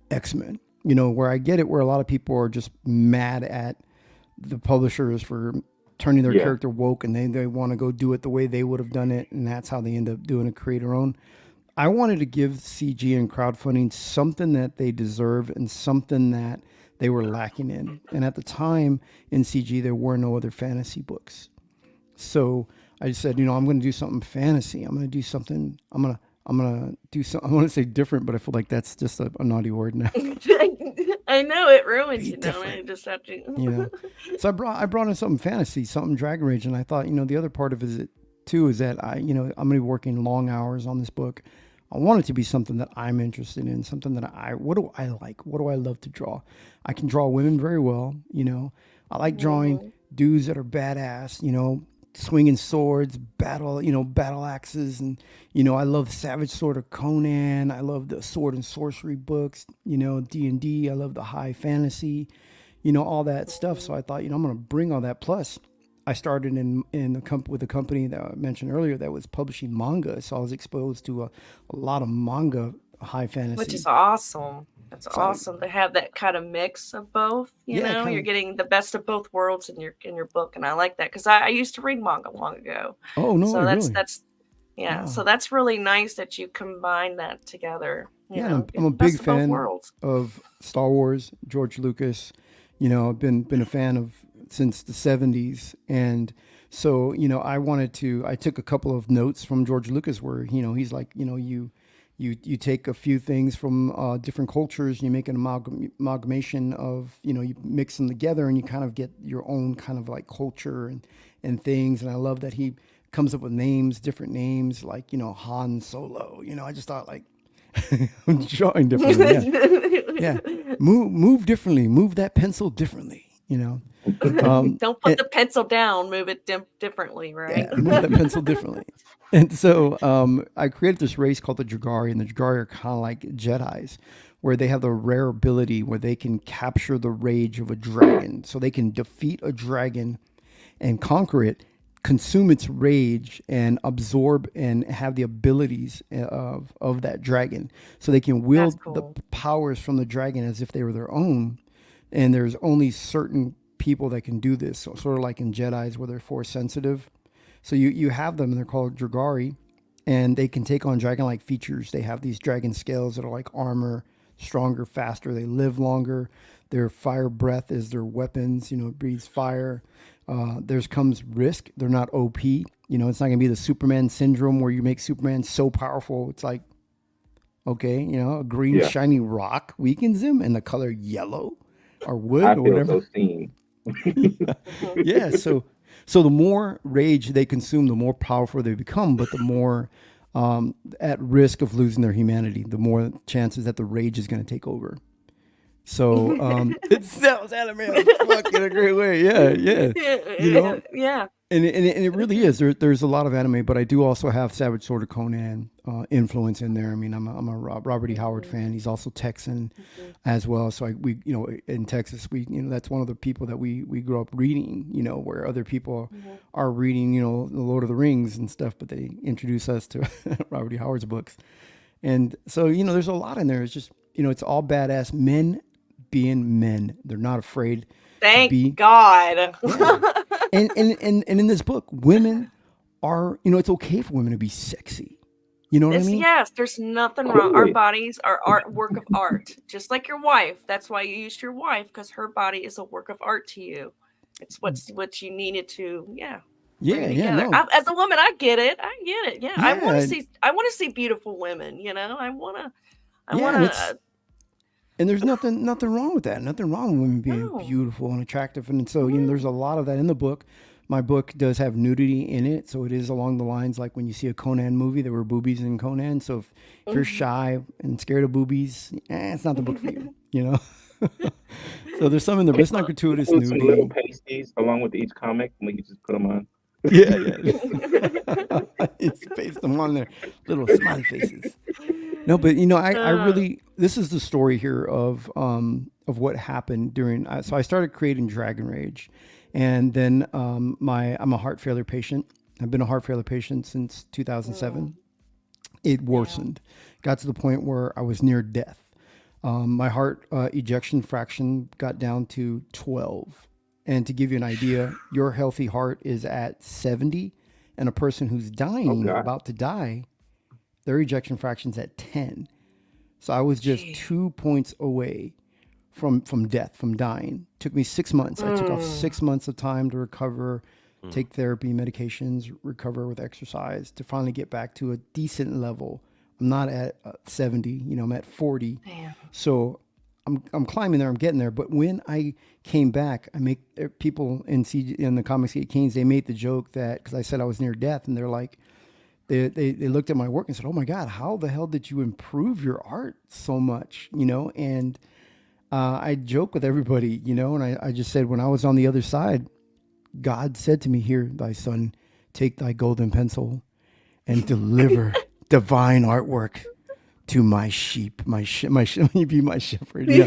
X-Men. You know, where I get it, where a lot of people are just mad at the publishers for turning their character woke, and they want to go do it the way they would have done it, and that's how they end up doing a creator own. I wanted to give CG and crowdfunding something that they deserve and something that they were lacking in. And at the time in CG, there were no other fantasy books. So I just said, you know, I'm going to do something fantasy. I'm going to do something. I'm going to do something. I want to say different, but I feel like that's just a naughty word now. I know it ruins you. Know, I just have to. You know, so I brought in something fantasy, something Dragon Rage, and I thought, you know, the other part of it too is that I'm going to be working long hours on this book. I want it to be something that I'm interested in, something that what do I like? What do I love to draw? I can draw women very well, you know. I like drawing dudes that are badass, you know, swinging swords, battle axes, and you know, I love Savage Sword of Conan. I love the sword and sorcery books, you know, D&D. I love the high fantasy, you know, all that stuff. So I thought, you know, I'm going to bring all that. Plus, I started with a company that I mentioned earlier that was publishing manga, so I was exposed to a lot of manga high fantasy, Which is awesome. It's awesome to have that kind of mix of both. You know, you're getting the best of both worlds in your book, and I like that because I used to read manga long ago. Oh no, so really? that's yeah. Wow. So that's really nice that you combine that together. You Yeah, know, I'm a best big of both fan worlds. of Star Wars, George Lucas. You know, I've been a fan of since the 70s, and so you know, I took a couple of notes from George Lucas where, you know, he's like, you know, you take a few things from different cultures and you make an amalgamation of, you know, you mix them together and you kind of get your own kind of like culture and things. And I love that he comes up with different names, like, you know, Han Solo. You know, I just thought like I'm drawing differently. Yeah. Move differently. Move that pencil differently. You know, Don't put the pencil down. Move it differently, right? Yeah, move that pencil differently. And so I created this race called the Dragari, and the Dragari are kind of like Jedis, where they have the rare ability where they can capture the rage of a dragon. So they can defeat a dragon and conquer it, consume its rage, and absorb and have the abilities of that dragon. So they can wield the powers from the dragon as if they were their own. And there's only certain people that can do this. So sort of like in Jedis where they're force sensitive. So you have them and they're called Dragari, and they can take on dragon-like features. They have these dragon scales that are like armor, stronger, faster. They live longer. Their fire breath is their weapons. You know, it breathes fire. There's comes risk. They're not OP. You know, it's not going to be the Superman syndrome where you make Superman so powerful. It's like, okay, you know, a green shiny rock weakens him and the color yellow or wood I or feel whatever. so seen. Yeah, so the more rage they consume, the more powerful they become, but the more at risk of losing their humanity, the more chances that the rage is going to take over. So it sounds anime in a great way. Yeah. You know? Yeah. And it really is. There's a lot of anime, but I do also have Savage Sword of Conan influence in there. I mean, I'm a Robert E. Howard fan. He's also Texan as well. So we you know, in Texas, that's one of the people that we grew up reading. You know, where other people are reading, you know, the Lord of the Rings and stuff, but they introduce us to Robert E. Howard's books. And so, you know, there's a lot in there. It's just, you know, it's all badass men being men. They're not afraid Thank to be. God. And in this book, women are, it's okay for women to be sexy. You know what I mean? Yes, there's nothing wrong. Our bodies are art, work of art, just like your wife. That's why you used your wife, because her body is a work of art to you. It's what you needed to, Yeah, bring yeah, together. no. As a woman, I get it. Yeah, I want Yeah. to see beautiful women. I want to. And there's nothing wrong with that. Nothing wrong with women being beautiful and attractive. And so, there's a lot of that in the book. My book does have nudity in it. So it is along the lines like when you see a Conan movie, there were boobies in Conan. So if you're shy and scared of boobies, it's not the book for you, So there's some in there, but it's not gratuitous Include some little nudity. pasties along with each comic, and we can just put them on. Yeah. It's based them on their little smiley faces. No, but I really, this is the story here of what happened during. So I started creating Dragon Rage, and then I'm a heart failure patient. I've been a heart failure patient since 2007. It worsened, got to the point where I was near death. My heart ejection fraction got down to 12. And to give you an idea, your healthy heart is at 70, and a person who's dying, about to die, their ejection fraction's at 10. So I was just 2 points away from death, from dying. Took me 6 months. I took off 6 months of time to recover, take therapy, medications, recover with exercise to finally get back to a decent level. I'm not at 70, I'm at 40. Damn. So I'm climbing there, I'm getting there. But when I came back, I make people in the Comics Gate Kings, they made the joke that, because I said I was near death, and they're like, they looked at my work and said, "Oh my God, how the hell did you improve your art so much?" And I joke with everybody, and I just said, when I was on the other side, God said to me, "Here, thy son, take thy golden pencil and deliver divine artwork to my sheep, you be my shepherd." Yeah.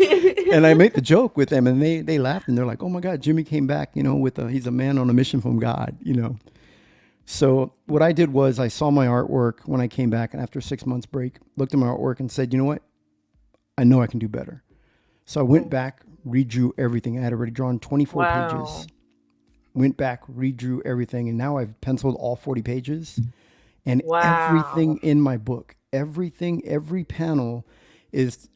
And I make the joke with them, and they laughed, and they're like, "Oh my God, Jimmy came back, he's a man on a mission from God, So what I did was I saw my artwork when I came back, and after 6 months break, looked at my artwork and said, "You know what? I know I can do better." So I went back, redrew everything. I had already drawn 24 pages. Went back, redrew everything, and now I've penciled all 40 pages. And everything in my book, every panel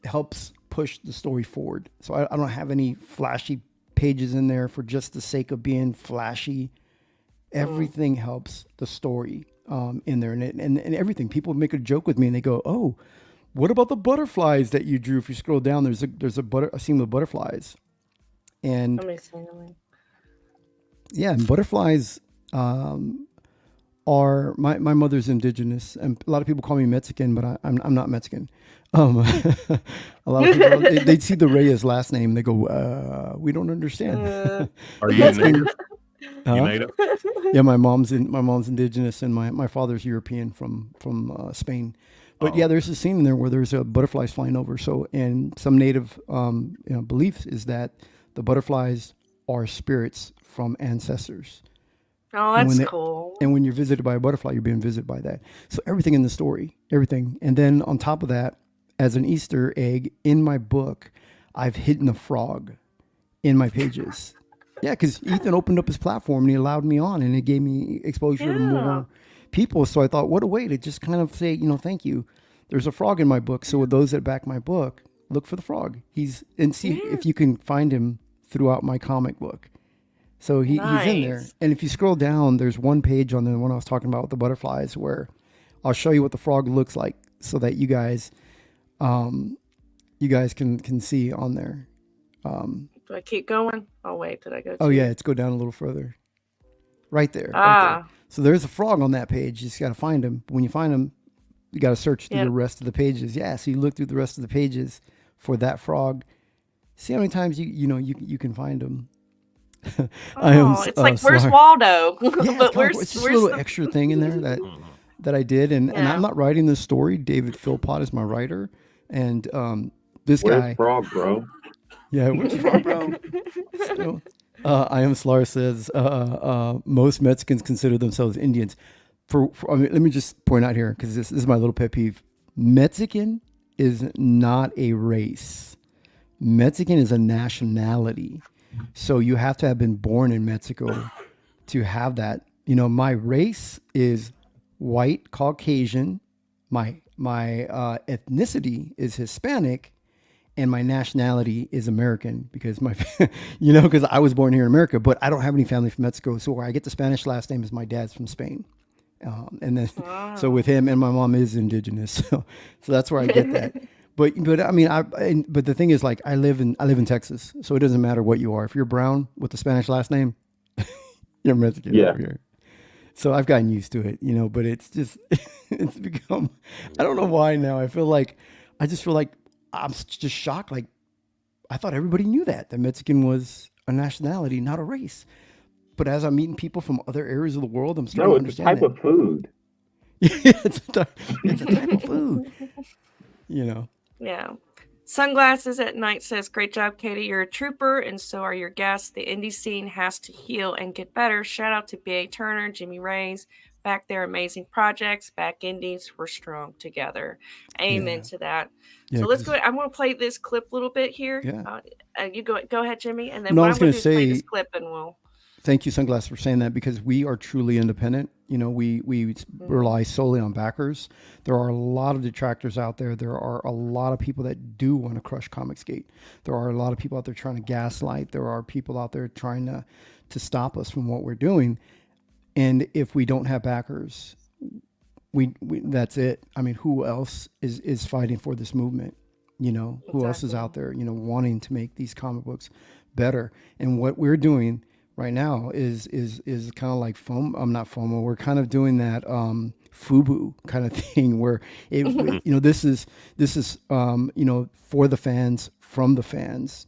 helps push the story forward. So I don't have any flashy pages in there for just the sake of being flashy. Everything helps the story in there, and everything. People make a joke with me, and they go, "Oh, what about the butterflies that you drew?" If you scroll down, there's a scene with butterflies, and and butterflies are my mother's indigenous, and a lot of people call me Mexican, but I'm not Mexican. A lot of people they see the Reyes last name, and they go, "We don't understand." Are you native? You native? Yeah, my mom's indigenous, and my father's European from Spain. But yeah, there's a scene in there where there's butterflies flying over. So, and some native beliefs is that the butterflies are spirits from ancestors. Oh, that's cool. And when you're visited by a butterfly, you're being visited by that. So everything in the story, everything. And then on top of that, as an Easter egg in my book, I've hidden a frog in my pages. Yeah, because Ethan opened up his platform and he allowed me on, and it gave me exposure to more people. So I thought, what a way to just kind of say, thank you. There's a frog in my book. So with those that back my book, look for the frog. See if you can find him throughout my comic book. So he's in there. And if you scroll down, there's one page on the one I was talking about with the butterflies where I'll show you what the frog looks like so that you guys can see on there. Do I keep going? Oh wait, did I go? Oh yeah, let's go down a little further. Right there. Right there. So there's a frog on that page. You just got to find him. When you find him, you got to search through the rest of the pages. Yeah, so you look through the rest of the pages for that frog. See how many times you can find him. It's like, where's Waldo? Yeah, But where's it's just a little extra thing in there that I did, and I'm not writing this story. David Philpott is my writer, and this guy. Where's Frog, bro? Yeah, where's Frog, bro? So, I am Slar says most Mexicans consider themselves Indians. Let me just point out here, because this is my little pet peeve. Mexican is not a race. Mexican is a nationality. So you have to have been born in Mexico to have that. You know, my race is white Caucasian. My ethnicity is Hispanic, and my nationality is American because because I was born here in America, but I don't have any family from Mexico. So where I get the Spanish last name is my dad's from Spain. And then, so with him, and my mom is indigenous. So that's where I get that. But I mean, but the thing is, like, I live in Texas, so it doesn't matter what you are. If you're brown with the Spanish last name, you're Mexican over here. So I've gotten used to it, but it's just, it's become, I don't know why now. I just feel like I'm just shocked. Like, I thought everybody knew that Mexican was a nationality, not a race. But as I'm meeting people from other areas of the world, I'm starting to understand it's a type of food. it's a type of food, Yeah. Sunglasses at Night says, great job, Katie. You're a trooper, and so are your guests. The indie scene has to heal and get better. Shout out to B.A. Turner, Jimmy Reyes. Back there, amazing projects. Back indies, we're strong together. Amen to that. So let's go. I'm going to play this clip a little bit here. Yeah. You go ahead, Jimmy. And then No, what I was I'm going gonna to do is play say- this clip, and we'll... Thank you, Sunglass, for saying that, because we are truly independent. We rely solely on backers. There are a lot of detractors out there. There are a lot of people that do want to crush Comicsgate. There are a lot of people out there trying to gaslight. There are people out there trying to stop us from what we're doing. And if we don't have backers, we that's it. I mean, who else is fighting for this movement? Who else is out there, wanting to make these comic books better? And what we're doing right now is kind of like FOMO. I'm not FOMO. We're kind of doing that FUBU kind of thing where this is for the fans, from the fans.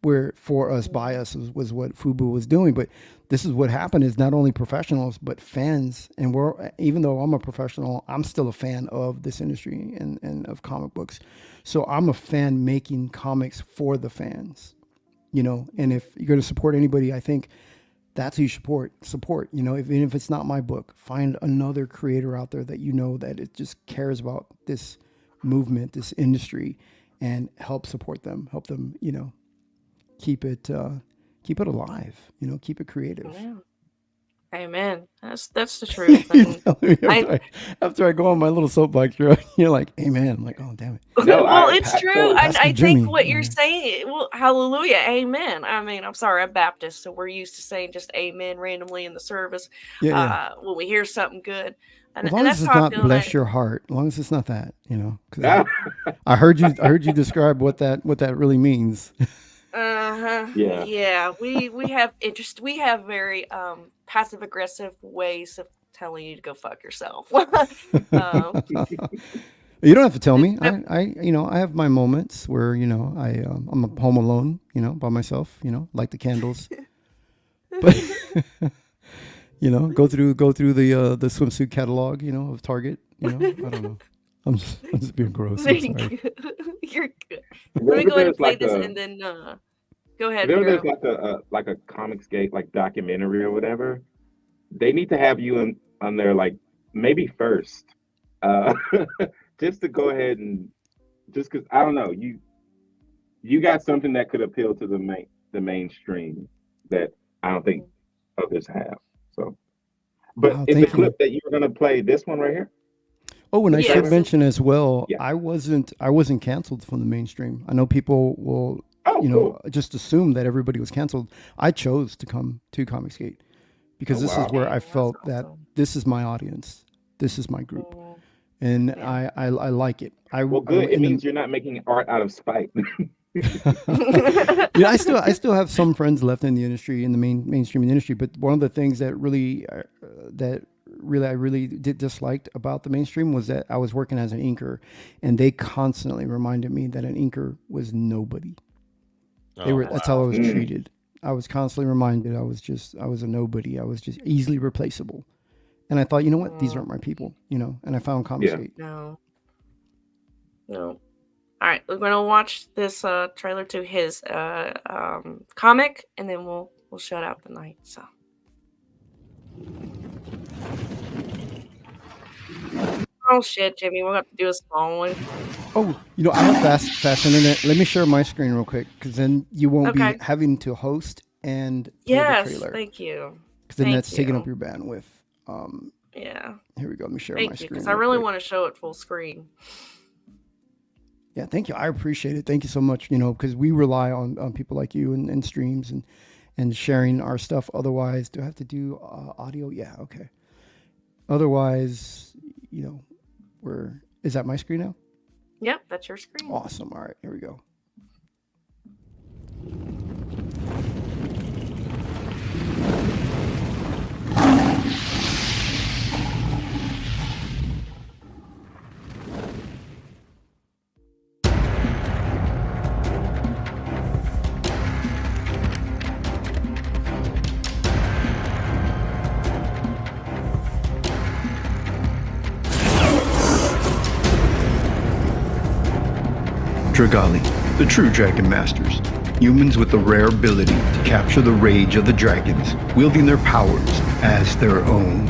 Where for us, by us was what FUBU was doing. But this is what happened: is not only professionals but fans. And even though I'm a professional, I'm still a fan of this industry and of comic books. So I'm a fan making comics for the fans. And if you're going to support anybody, I think that's who you support, even if it's not my book, find another creator out there that that it just cares about this movement, this industry, and help support them, help them, keep it alive, keep it creative. Yeah. Amen. That's the truth. After I go on my little soapbox, you're like, amen. I'm like, oh, damn it. Well, it's true. I Jimmy. think what you're saying, well, hallelujah, amen. I mean, I'm sorry, I'm Baptist, so we're used to saying just amen randomly in the service when we hear something good. And, As long as it's not bless your heart, as long as it's not that, 'cause I heard you describe what that really means. Yeah. We have interest. We have very passive aggressive ways of telling you to go fuck yourself. You don't have to tell me. I have my moments where I'm home alone, by myself, light the candles, but go through the swimsuit catalog, of Target. I don't know. I'm just being gross. I'm sorry. You're good. Let me go ahead and play this, and then go ahead. There's like a Comicsgate like documentary or whatever. They need to have you on there, like maybe first, just to go ahead and just because I don't know, you got something that could appeal to the mainstream that I don't think others have. So, but is the clip that you were gonna play this one right here? Oh, and I should mention as well, I wasn't canceled from the mainstream. I know people will, just assume that everybody was canceled. I chose to come to Comicsgate because this is where I felt that this is my audience, this is my group, and I like it. It means you're not making art out of spite. I still have some friends left in the industry, in the mainstream industry. But one of the things that I really disliked about the mainstream was that I was working as an inker, and they constantly reminded me that an inker was nobody. That's how I was treated. I was constantly reminded I was a nobody. I was just easily replaceable. And I thought, you know what? These aren't my people, and I found Comicsgate. No. All right, we're gonna watch this trailer to his comic, and then we'll shut out the night. So. Oh shit, Jimmy, we'll have to do a small one. Oh, I have fast internet. Let me share my screen real quick, because then you won't Okay. be having to host and play the Yes, trailer. thank you. Because then Thank that's taking you. up your bandwidth. Yeah. Here we go. Let me share my Thank you, screen. because I real really quick. want to show it full screen. Yeah, thank you. I appreciate it. Thank you so much. Because we rely on people like you and streams and sharing our stuff. Otherwise, do I have to do audio? Yeah, okay. Otherwise, is that my screen now? Yep, that's your screen. Awesome. All right, here we go. Dragali, the true Dragon Masters. Humans with the rare ability to capture the rage of the dragons, wielding their powers as their own.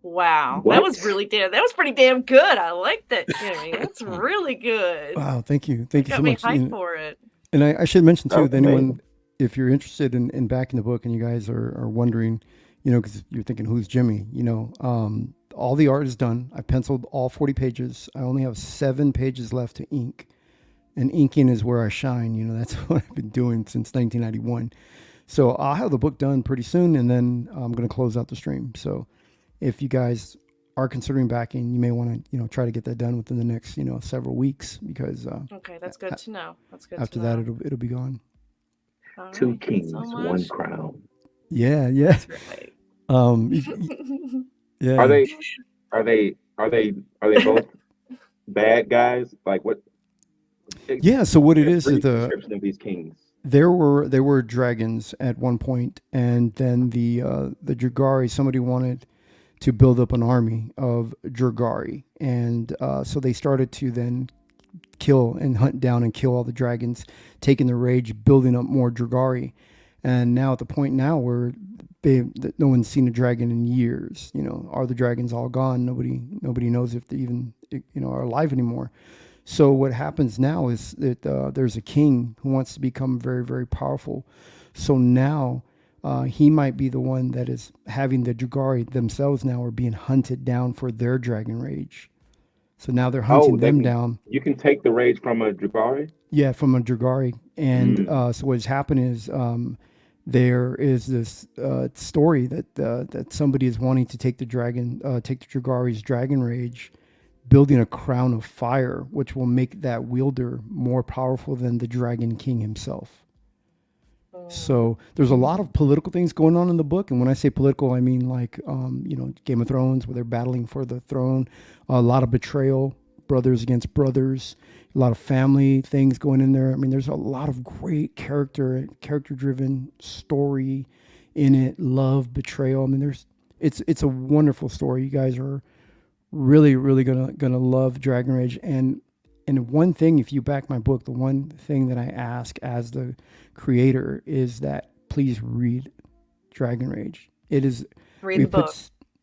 Wow, What? that was pretty damn good. I liked that, Jimmy. That's really good. Wow, thank you. Thank you Got so me much. hyped for it. And I should mention too, was that anyone, amazing. if you're interested in backing the book and you guys are wondering, because you're thinking, who's Jimmy? All the art is done. I penciled all 40 pages. I only have 7 pages left to ink. And inking is where I shine. That's what I've been doing since 1991. So I'll have the book done pretty soon, and then I'm going to close out the stream. So if you guys are considering backing, you may want to, try to get that done within the next, several weeks, because Okay, that's good to know. That's good after to that, know. it'll be gone. All Two right, thanks kings, so one much. crown. Yeah, yeah. That's right. Yeah. Are they both bad guys? Like what? Yeah. So what it is Brief the description of these kings. there were dragons at one point, and then the Drugari, somebody wanted to build up an army of Drugari, and so they started to then kill and hunt down and kill all the dragons, taking the rage, building up more Drugari, and now at the point now where no one's seen a dragon in years. Are the dragons all gone? Nobody knows if they even are alive anymore. So what happens now is that there's a king who wants to become very, very powerful. So now he might be the one that is having the Drugari themselves now are being hunted down for their dragon rage. So now they're hunting them down. You can take the rage from a Drugari? Yeah, from a Drugari. And so what's happened is there is this story that somebody is wanting to take the Drugari's dragon rage, building a crown of fire, which will make that wielder more powerful than the Dragon King himself. So there's a lot of political things going on in the book. And when I say political, I mean like, Game of Thrones, where they're battling for the throne, a lot of betrayal, brothers against brothers, a lot of family things going in there. I mean, there's a lot of great character-driven story in it, love, betrayal. I mean, it's a wonderful story. You guys are really, really gonna love Dragon Rage. And one thing, if you back my book, the one thing that I ask as the creator is that please read Dragon Rage. It is Read the book.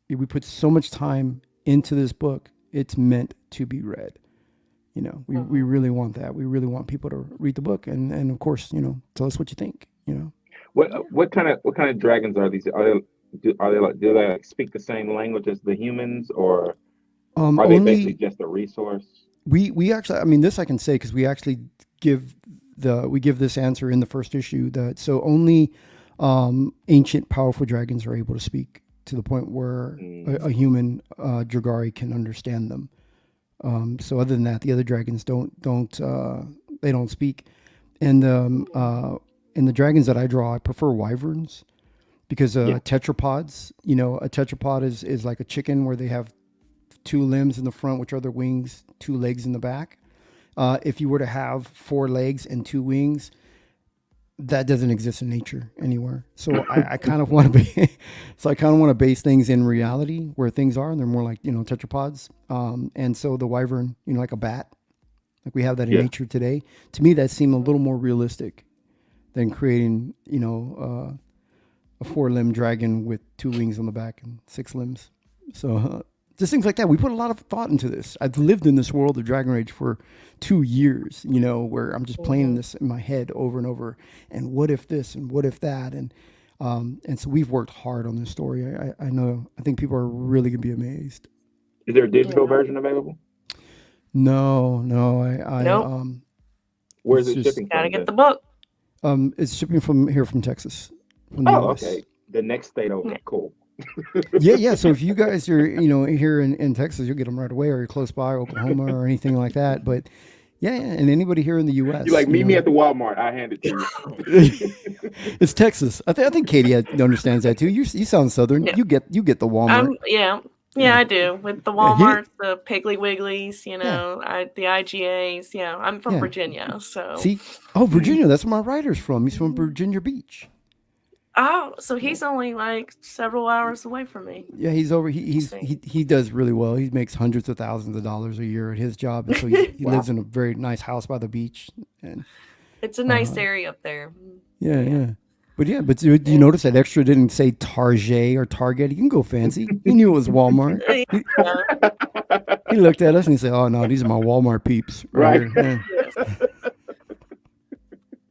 We put so much time into this book. It's meant to be read. We really want that. We really want people to read the book and of course, tell us what you think. What kind of dragons are these? Do they like speak the same language as the humans, or are they basically just a resource? We actually, I mean, this I can say because we actually give we give this answer in the first issue that so only ancient powerful dragons are able to speak to the point where a human Dragari can understand them. So other than that, the other dragons don't speak. And in the dragons that I draw, I prefer wyverns because tetrapods. A tetrapod is like a chicken where they have 2 limbs in the front, which are their wings, 2 legs in the back. If you were to have 4 legs and 2 wings, that doesn't exist in nature anywhere. So I kind of want to base things in reality where things are, and they're more like tetrapods. And so the wyvern, like a bat, like we have that in nature today. To me, that seemed a little more realistic than creating a 4-limbed dragon with 2 wings on the back and 6 limbs. So just things like that. We put a lot of thought into this. I've lived in this world of Dragon Rage for 2 years, where I'm just playing this in my head over and over. And what if this and what if that? And so we've worked hard on this story. I think people are really going to be amazed. Is there a digital version available? No. Nope. Where's it shipping from? Gotta get the book. It's shipping from Texas. From the US. Okay. The next state over. Cool. Yeah. So if you guys are, here in Texas, you'll get them right away, or you're close by Oklahoma or anything like that. But and anybody here in the U.S. You like meet me at the Walmart. I hand it to you. It's Texas. I think Katie understands that too. You sound Southern. Yeah. You get the Walmart. Yeah, I do. With the Walmarts, the Piggly Wigglies, the IGAs. Yeah, I'm from Virginia, so. See, Virginia. That's where my writer's from. He's from Virginia Beach. Oh, so he's only like several hours away from me. Yeah, he's over. He does really well. He makes hundreds of thousands of dollars a year at his job, and so he lives in a very nice house by the beach. And it's a nice area up there. Yeah. But do you notice that extra didn't say Target or Target? You can go fancy. He knew it was Walmart. He looked at us and he said, "Oh no, these are my Walmart peeps." Right. Here.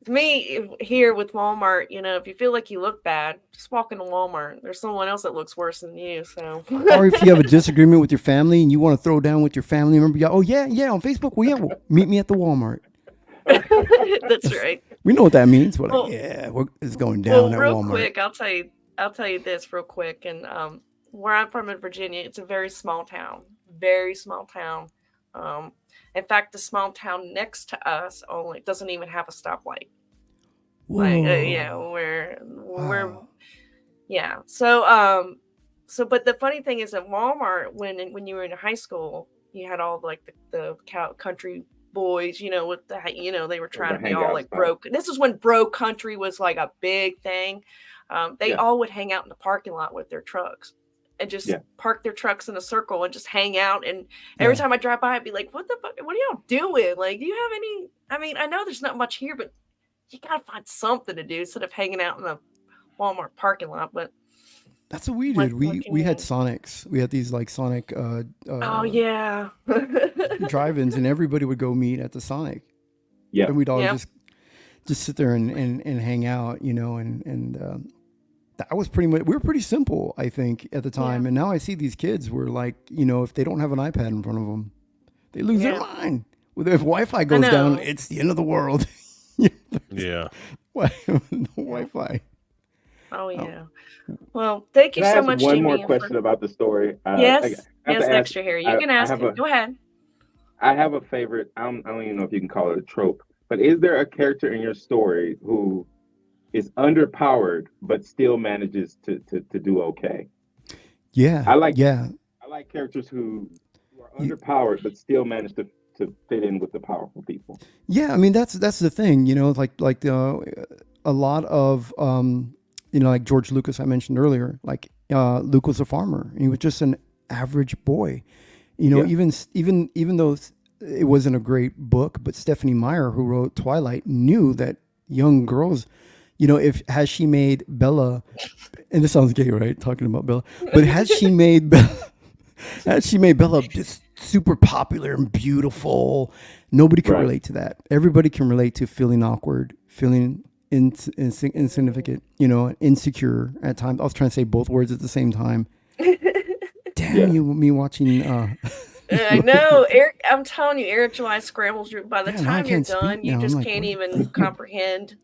Me here with Walmart, if you feel like you look bad, just walk into Walmart. There's someone else that looks worse than you. So, or if you have a disagreement with your family and you want to throw down with your family member, on Facebook. Well, meet me at the Walmart. That's right. We know what that means. We're like, it's going down at real Walmart. Quick, I'll tell you this real quick. And where I'm from in Virginia, it's a very small town. Very small town. In fact, the small town next to us only doesn't even have a stoplight. So but the funny thing is at Walmart, when you were in high school, you had all like the country boys, with the, they were trying to be all like broke. This is when bro country was like a big thing. They all would hang out in the parking lot with their trucks. And just park their trucks in a circle and just hang out. And every time I drive by, I'd be like, what the fuck? What are y'all doing? Like, do you have any? I mean, I know there's not much here, but you got to find something to do instead of hanging out in the Walmart parking lot. But that's what we did. We had Sonics. We had these like Sonic drive-ins, and everybody would go meet at the Sonic. Yeah. And we'd all just sit there and hang out, and that was pretty much, we were pretty simple, I think, at the time. Yeah. And now I see these kids where, like, if they don't have an iPad in front of them, they lose their mind. If Wi-Fi goes down, it's the end of the world. Yeah. The Wi-Fi. Oh, yeah. Well, thank you so much, One Jimmy, more question about the story. Yes, extra here. You can ask it. Go ahead. I have a favorite. I don't even know if you can call it a trope, but is there a character in your story who is underpowered but still manages to do okay? Yeah. I like characters who are underpowered but still manage to fit in with the powerful people. Yeah, I mean that's the thing, like a lot of like George Lucas I mentioned earlier, like Luke was a farmer and he was just an average boy. Even though it wasn't a great book, but Stephanie Meyer, who wrote Twilight, knew that young girls, has she made Bella, and this sounds gay, right? Talking about Bella, but has she made Bella just super popular and beautiful? Nobody can relate to that. Everybody can relate to feeling awkward, feeling insignificant, insecure at times. I was trying to say both words at the same time. Damn you, me watching I know, Eric. I'm telling you, Eric July scrambles you. By the Yeah, now I time you're can't speak done, you now. I'm just like, can't what? even comprehend.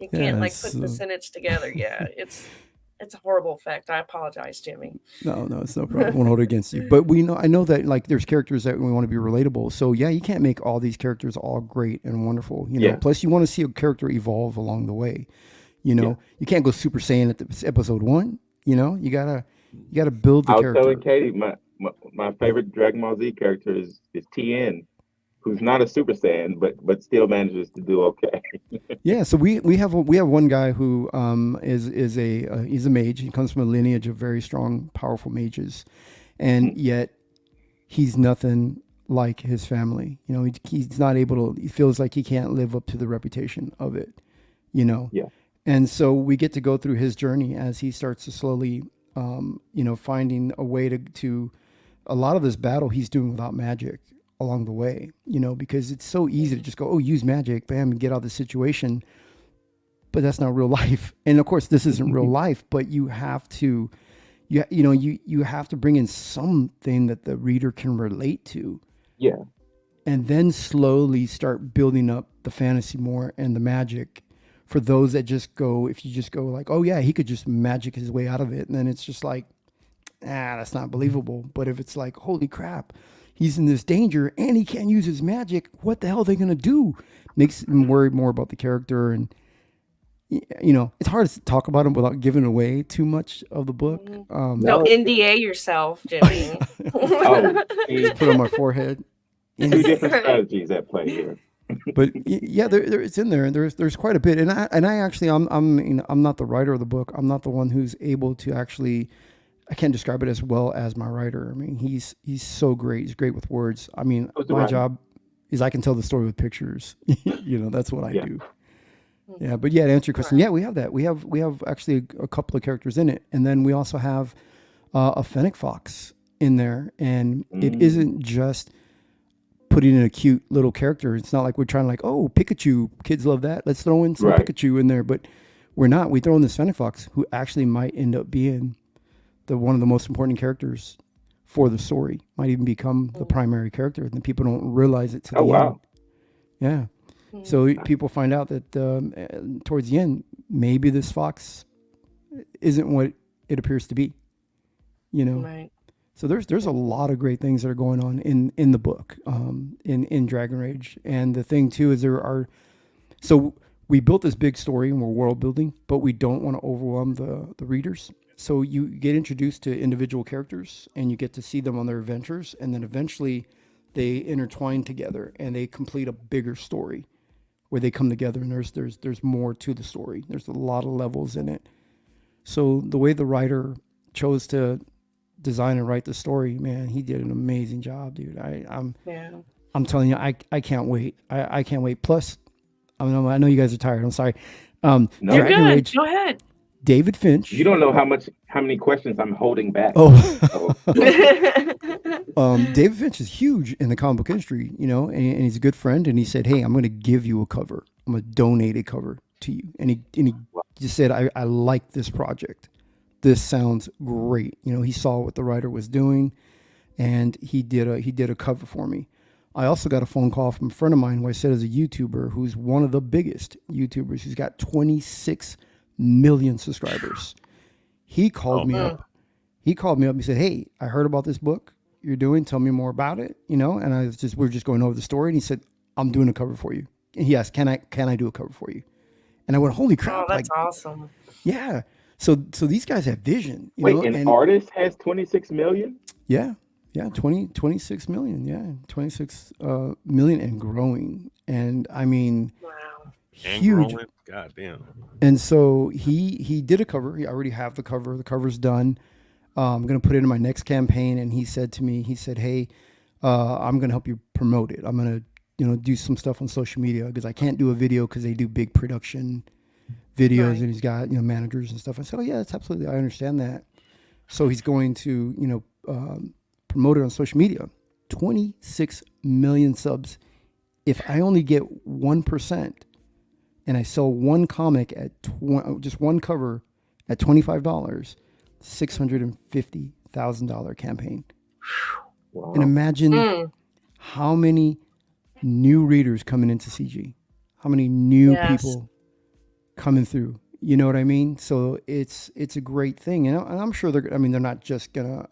You Yeah, can't like it's, put the sentence together. Yeah, it's a horrible effect. I apologize, Jimmy. No, it's no problem. Won't hold it against you. But I know that like there's characters that we want to be relatable. So yeah, you can't make all these characters all great and wonderful. You know, Yeah. plus you want to see a character evolve along the way. You know, you can't go Super Saiyan at the episode 1. You know, you gotta build the I was character. telling Katie, my favorite Dragon Ball Z character is Tien, who's not a Super Saiyan, but still manages to do okay. Yeah, so we have one guy who is he's a mage. He comes from a lineage of very strong, powerful mages, and yet he's nothing like his family. You know, he's not able to. He feels like he can't live up to the reputation of it. You know. Yeah. And so we get to go through his journey as he starts to slowly, finding a way to a lot of this battle he's doing without magic along the way, because it's so easy to just go, oh, use magic, bam, and get out of the situation. But that's not real life. And of course, this isn't real life, but you have to, you have to bring in something that the reader can relate to. Yeah. And then slowly start building up the fantasy more and the magic for those that just go, if you just go like, oh yeah, he could just magic his way out of it. And then it's just like, that's not believable. But if it's like, holy crap, he's in this danger and he can't use his magic, what the hell are they going to do? Makes him worry more about the character. And, it's hard to talk about him without giving away too much of the book. No, NDA yourself, Jimmy. Put on my forehead. Two different strategies at play here. But yeah, there it's in there, and there's quite a bit. And I actually I'm not the writer of the book. I'm not the one who's able to actually. I can't describe it as well as my writer. I mean, he's so great. He's great with words. I mean, my job is I can tell the story with pictures. That's what I do. Yeah, but yeah, to answer your question, yeah, we have that. We have actually a couple of characters in it, and then we also have a Fennec Fox in there, and it isn't just putting in a cute little character. It's not like we're trying to like, oh, Pikachu, kids love that. Let's throw in some Pikachu in there, but we're not. We throw in this Fennec Fox, who actually might end up being one of the most important characters for the story. Might even become the primary character, and people don't realize it to the end. Yeah. So people find out that towards the end, maybe this fox isn't what it appears to be. Right. So there's a lot of great things that are going on in the book, in Dragon Rage. And the thing too is so we built this big story and we're world building, but we don't want to overwhelm the readers. So you get introduced to individual characters and you get to see them on their adventures, and then eventually they intertwine together and they complete a bigger story where they come together, and there's more to the story. There's a lot of levels in it. So the way the writer chose to design and write the story, man, he did an amazing job, dude. I'm telling you, I can't wait. I can't wait. Plus, I know you guys are tired. I'm sorry. No, you're good. Rage, go ahead. David Finch. You don't know how many questions I'm holding back. David Finch is huge in the comic book industry, and he's a good friend. And he said, "Hey, I'm going to give you a cover. I'm going to donate a cover to you." And he just said, "I like this project. This sounds great." He saw what the writer was doing, and he did a cover for me. I also got a phone call from a friend of mine who I said is a YouTuber, who's one of the biggest YouTubers. He's got 26 million subscribers. He called me up. He called me up and said, "Hey, I heard about this book you're doing. Tell me more about it." And we're just going over the story. And he said, "I'm doing a cover for you." And he asked, "Can I do a cover for you?" And I went, "Holy crap!" Oh, that's awesome. Yeah. So these guys have vision. An artist has 26 million? Yeah. 26 million. Yeah. 26 million and growing. And I mean, wow. Huge. Growing? God damn. And so he did a cover. I already have the cover. The cover's done. I'm going to put it in my next campaign. And he said to me, "Hey, I'm going to help you promote it. I'm going to, do some stuff on social media, because I can't do a video because they do big production videos." Right. And he's got, managers and stuff. I said, "Oh yeah, that's absolutely, I understand that." So he's going to, promote it on social media. 26 million subs. If I only get 1%, and I sell one comic at just one cover at $25, $650,000 campaign. And imagine Mm. how many new readers coming into CG, how many new Yes. people coming through. You know what I mean? So it's a great thing, and I'm sure they're. I mean, they're not just gonna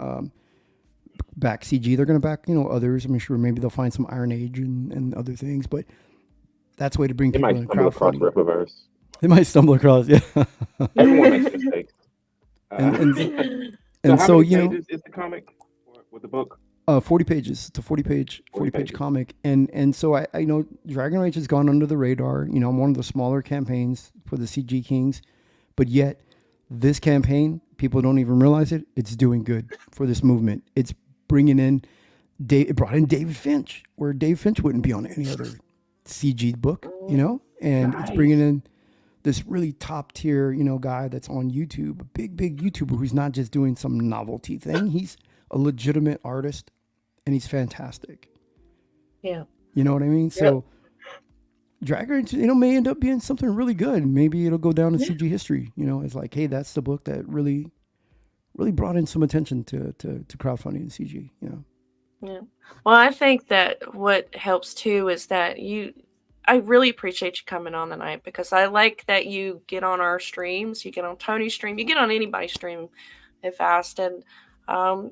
back CG. They're gonna back others. I'm sure maybe they'll find some Iron Age and other things, but that's a way to bring They people might in stumble across crowdfunding. Rippaverse. They might stumble across, yeah. Everyone makes mistakes. And so how so many pages is the comic with the book? 40 pages. It's a 40 page comic. And so I know Dragon Rage has gone under the radar. I'm one of the smaller campaigns for the CG Kings, but yet this campaign, people don't even realize it. It's doing good for this movement. It's bringing in it brought in David Finch, where Dave Finch wouldn't be on any other CG book, and it's bringing in this really top tier, guy that's on YouTube, a big YouTuber who's not just doing some novelty thing. He's a legitimate artist, and he's fantastic. Yeah. You know what I mean? So Dragon Rage, may end up being something really good. Maybe it'll go down in CG history. It's like, hey, that's the book that really brought in some attention to crowdfunding and CG. Yeah. Well, I think that what helps too is that I really appreciate you coming on tonight, because I like that you get on our streams, you get on Tony's stream, you get on anybody's stream if asked, and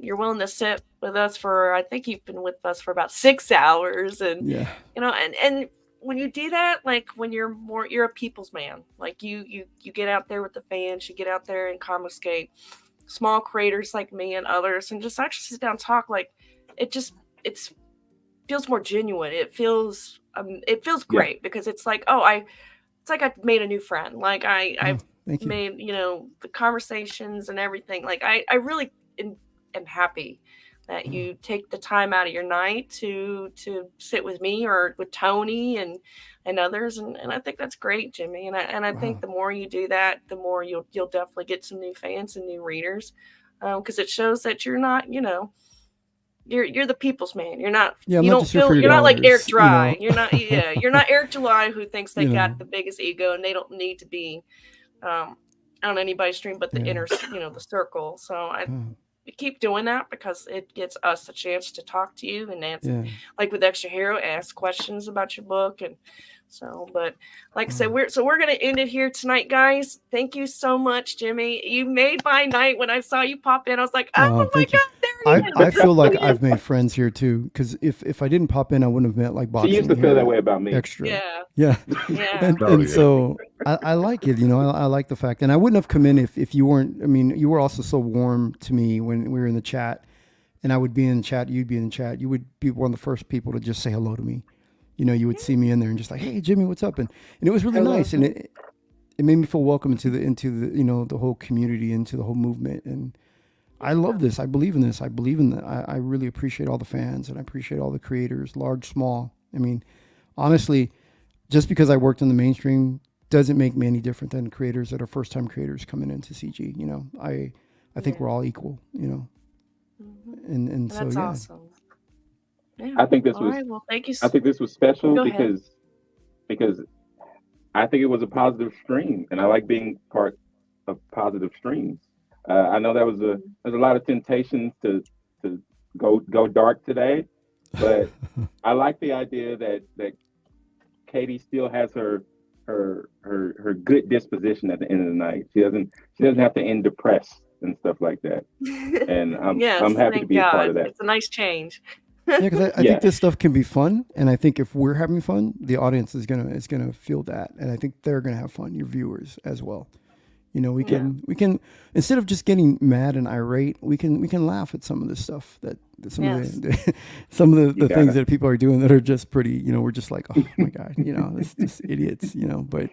you're willing to sit with us for, I think you've been with us for about 6 hours, and and when you do that, like when you're a people's man, like you get out there with the fans, you get out there and Comicscape, small creators like me and others, and just actually sit down and talk. Like it feels more genuine. It feels great, because it's like, it's like I've made a new friend. Like I've made, the conversations and everything. Like I really am happy that you take the time out of your night to sit with me or with Tony and others. And I think that's great, Jimmy. And I think the more you do that, the more you'll definitely get some new fans and new readers. Because it shows that you're not, you're the people's man. You're not. Yeah, you not don't just here feel. for your You're not like dollars, Eric Dry. you know? You're not. Yeah, you're not Eric July, who thinks they You got know. the biggest ego and they don't need to be on anybody's stream but the inner, the circle. So I keep doing that, because it gets us a chance to talk to you and answer, like with Extra Hero, ask questions about your book. And so, but like I said, we're gonna end it here tonight, guys. Thank you so much, Jimmy. You made my night when I saw you pop in. I was like, oh my Thank you. god, there he is. I feel like I've made friends here too, because if I didn't pop in, I wouldn't have met like boxing. She used to feel here that way about me. Extra. Yeah. And so I like it. I like the fact, and I wouldn't have come in if you weren't. I mean, you were also so warm to me when we were in the chat, and I would be in the chat, you'd be in the chat. You would be one of the first people to just say hello to me. You would see me in there and just like, hey, Jimmy, what's up? And it was really nice, and it made me feel welcome into the the whole community, into the whole movement. And I love this. I believe in this. I believe in that. I really appreciate all the fans, and I appreciate all the creators, large, small. I mean, honestly, just because I worked in the mainstream doesn't make me any different than creators that are first-time creators coming into CG. I think we're all equal. And so That's yeah. awesome. Yeah. I think this All was. right, well, thank you. I think this was special Go ahead. because I think it was a positive stream, and I like being part of positive streams. I know there's a lot of temptations to go dark today, but I like the idea that Katie still has her good disposition at the end of the night. She doesn't have to end depressed and stuff like that. And I'm happy to thank be a part God. of that. It's a nice change. Yeah, because I think this stuff can be fun, and I think if we're having fun, the audience is gonna feel that, and I think they're gonna have fun. Your viewers as well. We can instead of just getting mad and irate, we can laugh at some of this stuff that some of the things that people are doing that are just pretty. We're just like, oh my god, it's just idiots. But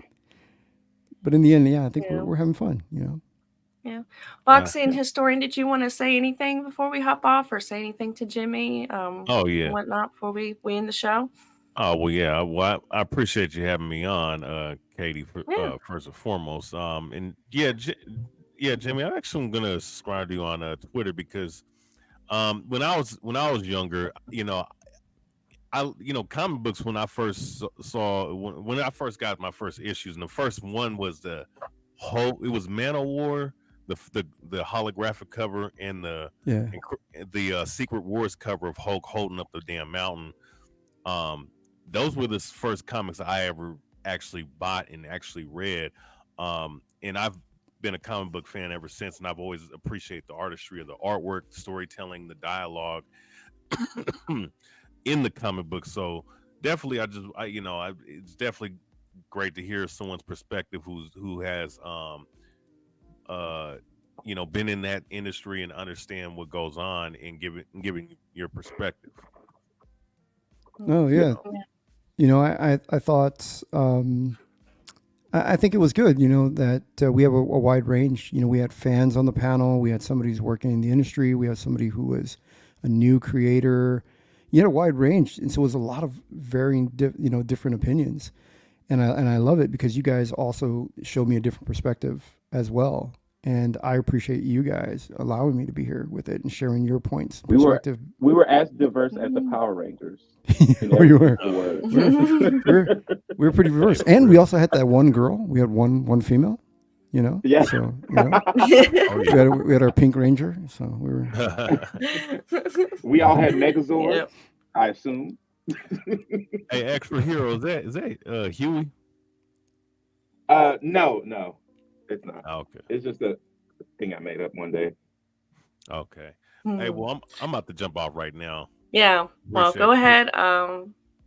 in the end, I think we're having fun. Yeah. Foxy and Historian, did you want to say anything before we hop off, or say anything to Jimmy? Oh, yeah. Whatnot before we end the show? Oh, well, yeah. Well, I appreciate you having me on, Katie, first and foremost. And Jimmy, I actually am gonna subscribe to you on Twitter, because when I was younger, comic books, when I first saw when I first got my first issues, and the first one was it was Man of War, the holographic cover and the Secret Wars cover of Hulk holding up the damn mountain. Those were the first comics I ever actually bought and actually read. And I've been a comic book fan ever since, and I've always appreciated the artistry of the artwork, the storytelling, the dialogue in the comic book. So definitely, it's definitely great to hear someone's perspective who has been in that industry and understand what goes on and giving your perspective. Oh yeah. I thought I think it was good, that we have a wide range. We had fans on the panel. We had somebody who's working in the industry. We had somebody who was a new creator. You had a wide range, and so it was a lot of varying, different opinions. And I love it because you guys also showed me a different perspective as well. And I appreciate you guys allowing me to be here with it and sharing your points. We were as diverse as the Power Rangers. We were. We were pretty diverse, and we also had that one girl. We had one female. Yeah. So we had our Pink Ranger. So we were. We all had Megazords, yep. I assume. Hey, extra hero, is that Huey? No. It's not. Okay. It's just a thing I made up one day. Okay. Hey, well, I'm about to jump off right now. Yeah. Well, go ahead.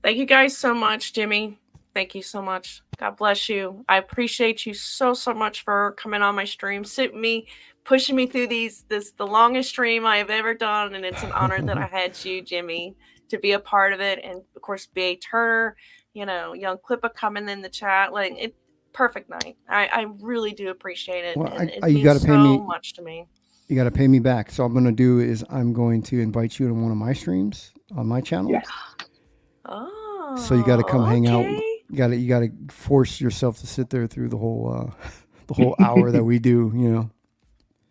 Thank you guys so much, Jimmy. Thank you so much. God bless you. I appreciate you so much for coming on my stream, sitting me, pushing me through the longest stream I have ever done, and it's an honor that I had you, Jimmy, to be a part of it, and of course, B.A. Turner, Young Clippa coming in the chat, perfect night. I really do appreciate it. Well, it you means got to pay me much to me. You got to pay me back. So I'm going to do is I'm going to invite you to one of my streams on my channel. Yes. Oh. So you got to come hang out. You got to force yourself to sit there through the whole hour that we do.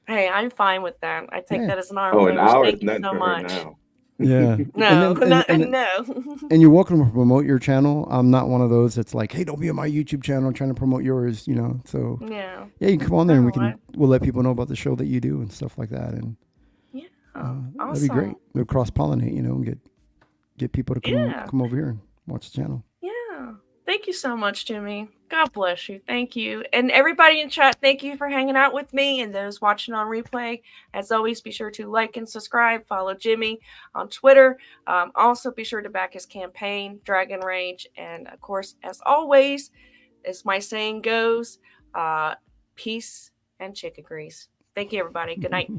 Hey, I'm fine with that. I take that as an honor. Oh, an hour Thank is you nothing so for much. her now. Yeah. No. And you're welcome to promote your channel. I'm not one of those that's like, hey, don't be on my YouTube channel. I'm trying to promote yours, So yeah, you can come on there and we'll let people know about the show that you do and stuff like that. And awesome. That'd be great. We'll cross pollinate, and get people to come over here and watch the channel. Yeah. Thank you so much, Jimmy. God bless you. Thank you. And everybody in chat, thank you for hanging out with me, and those watching on replay. As always, be sure to like and subscribe. Follow Jimmy on Twitter. Also, be sure to back his campaign, Dragon Rage. And, of course, as always, as my saying goes, peace and chicken grease. Thank you, everybody. Good night.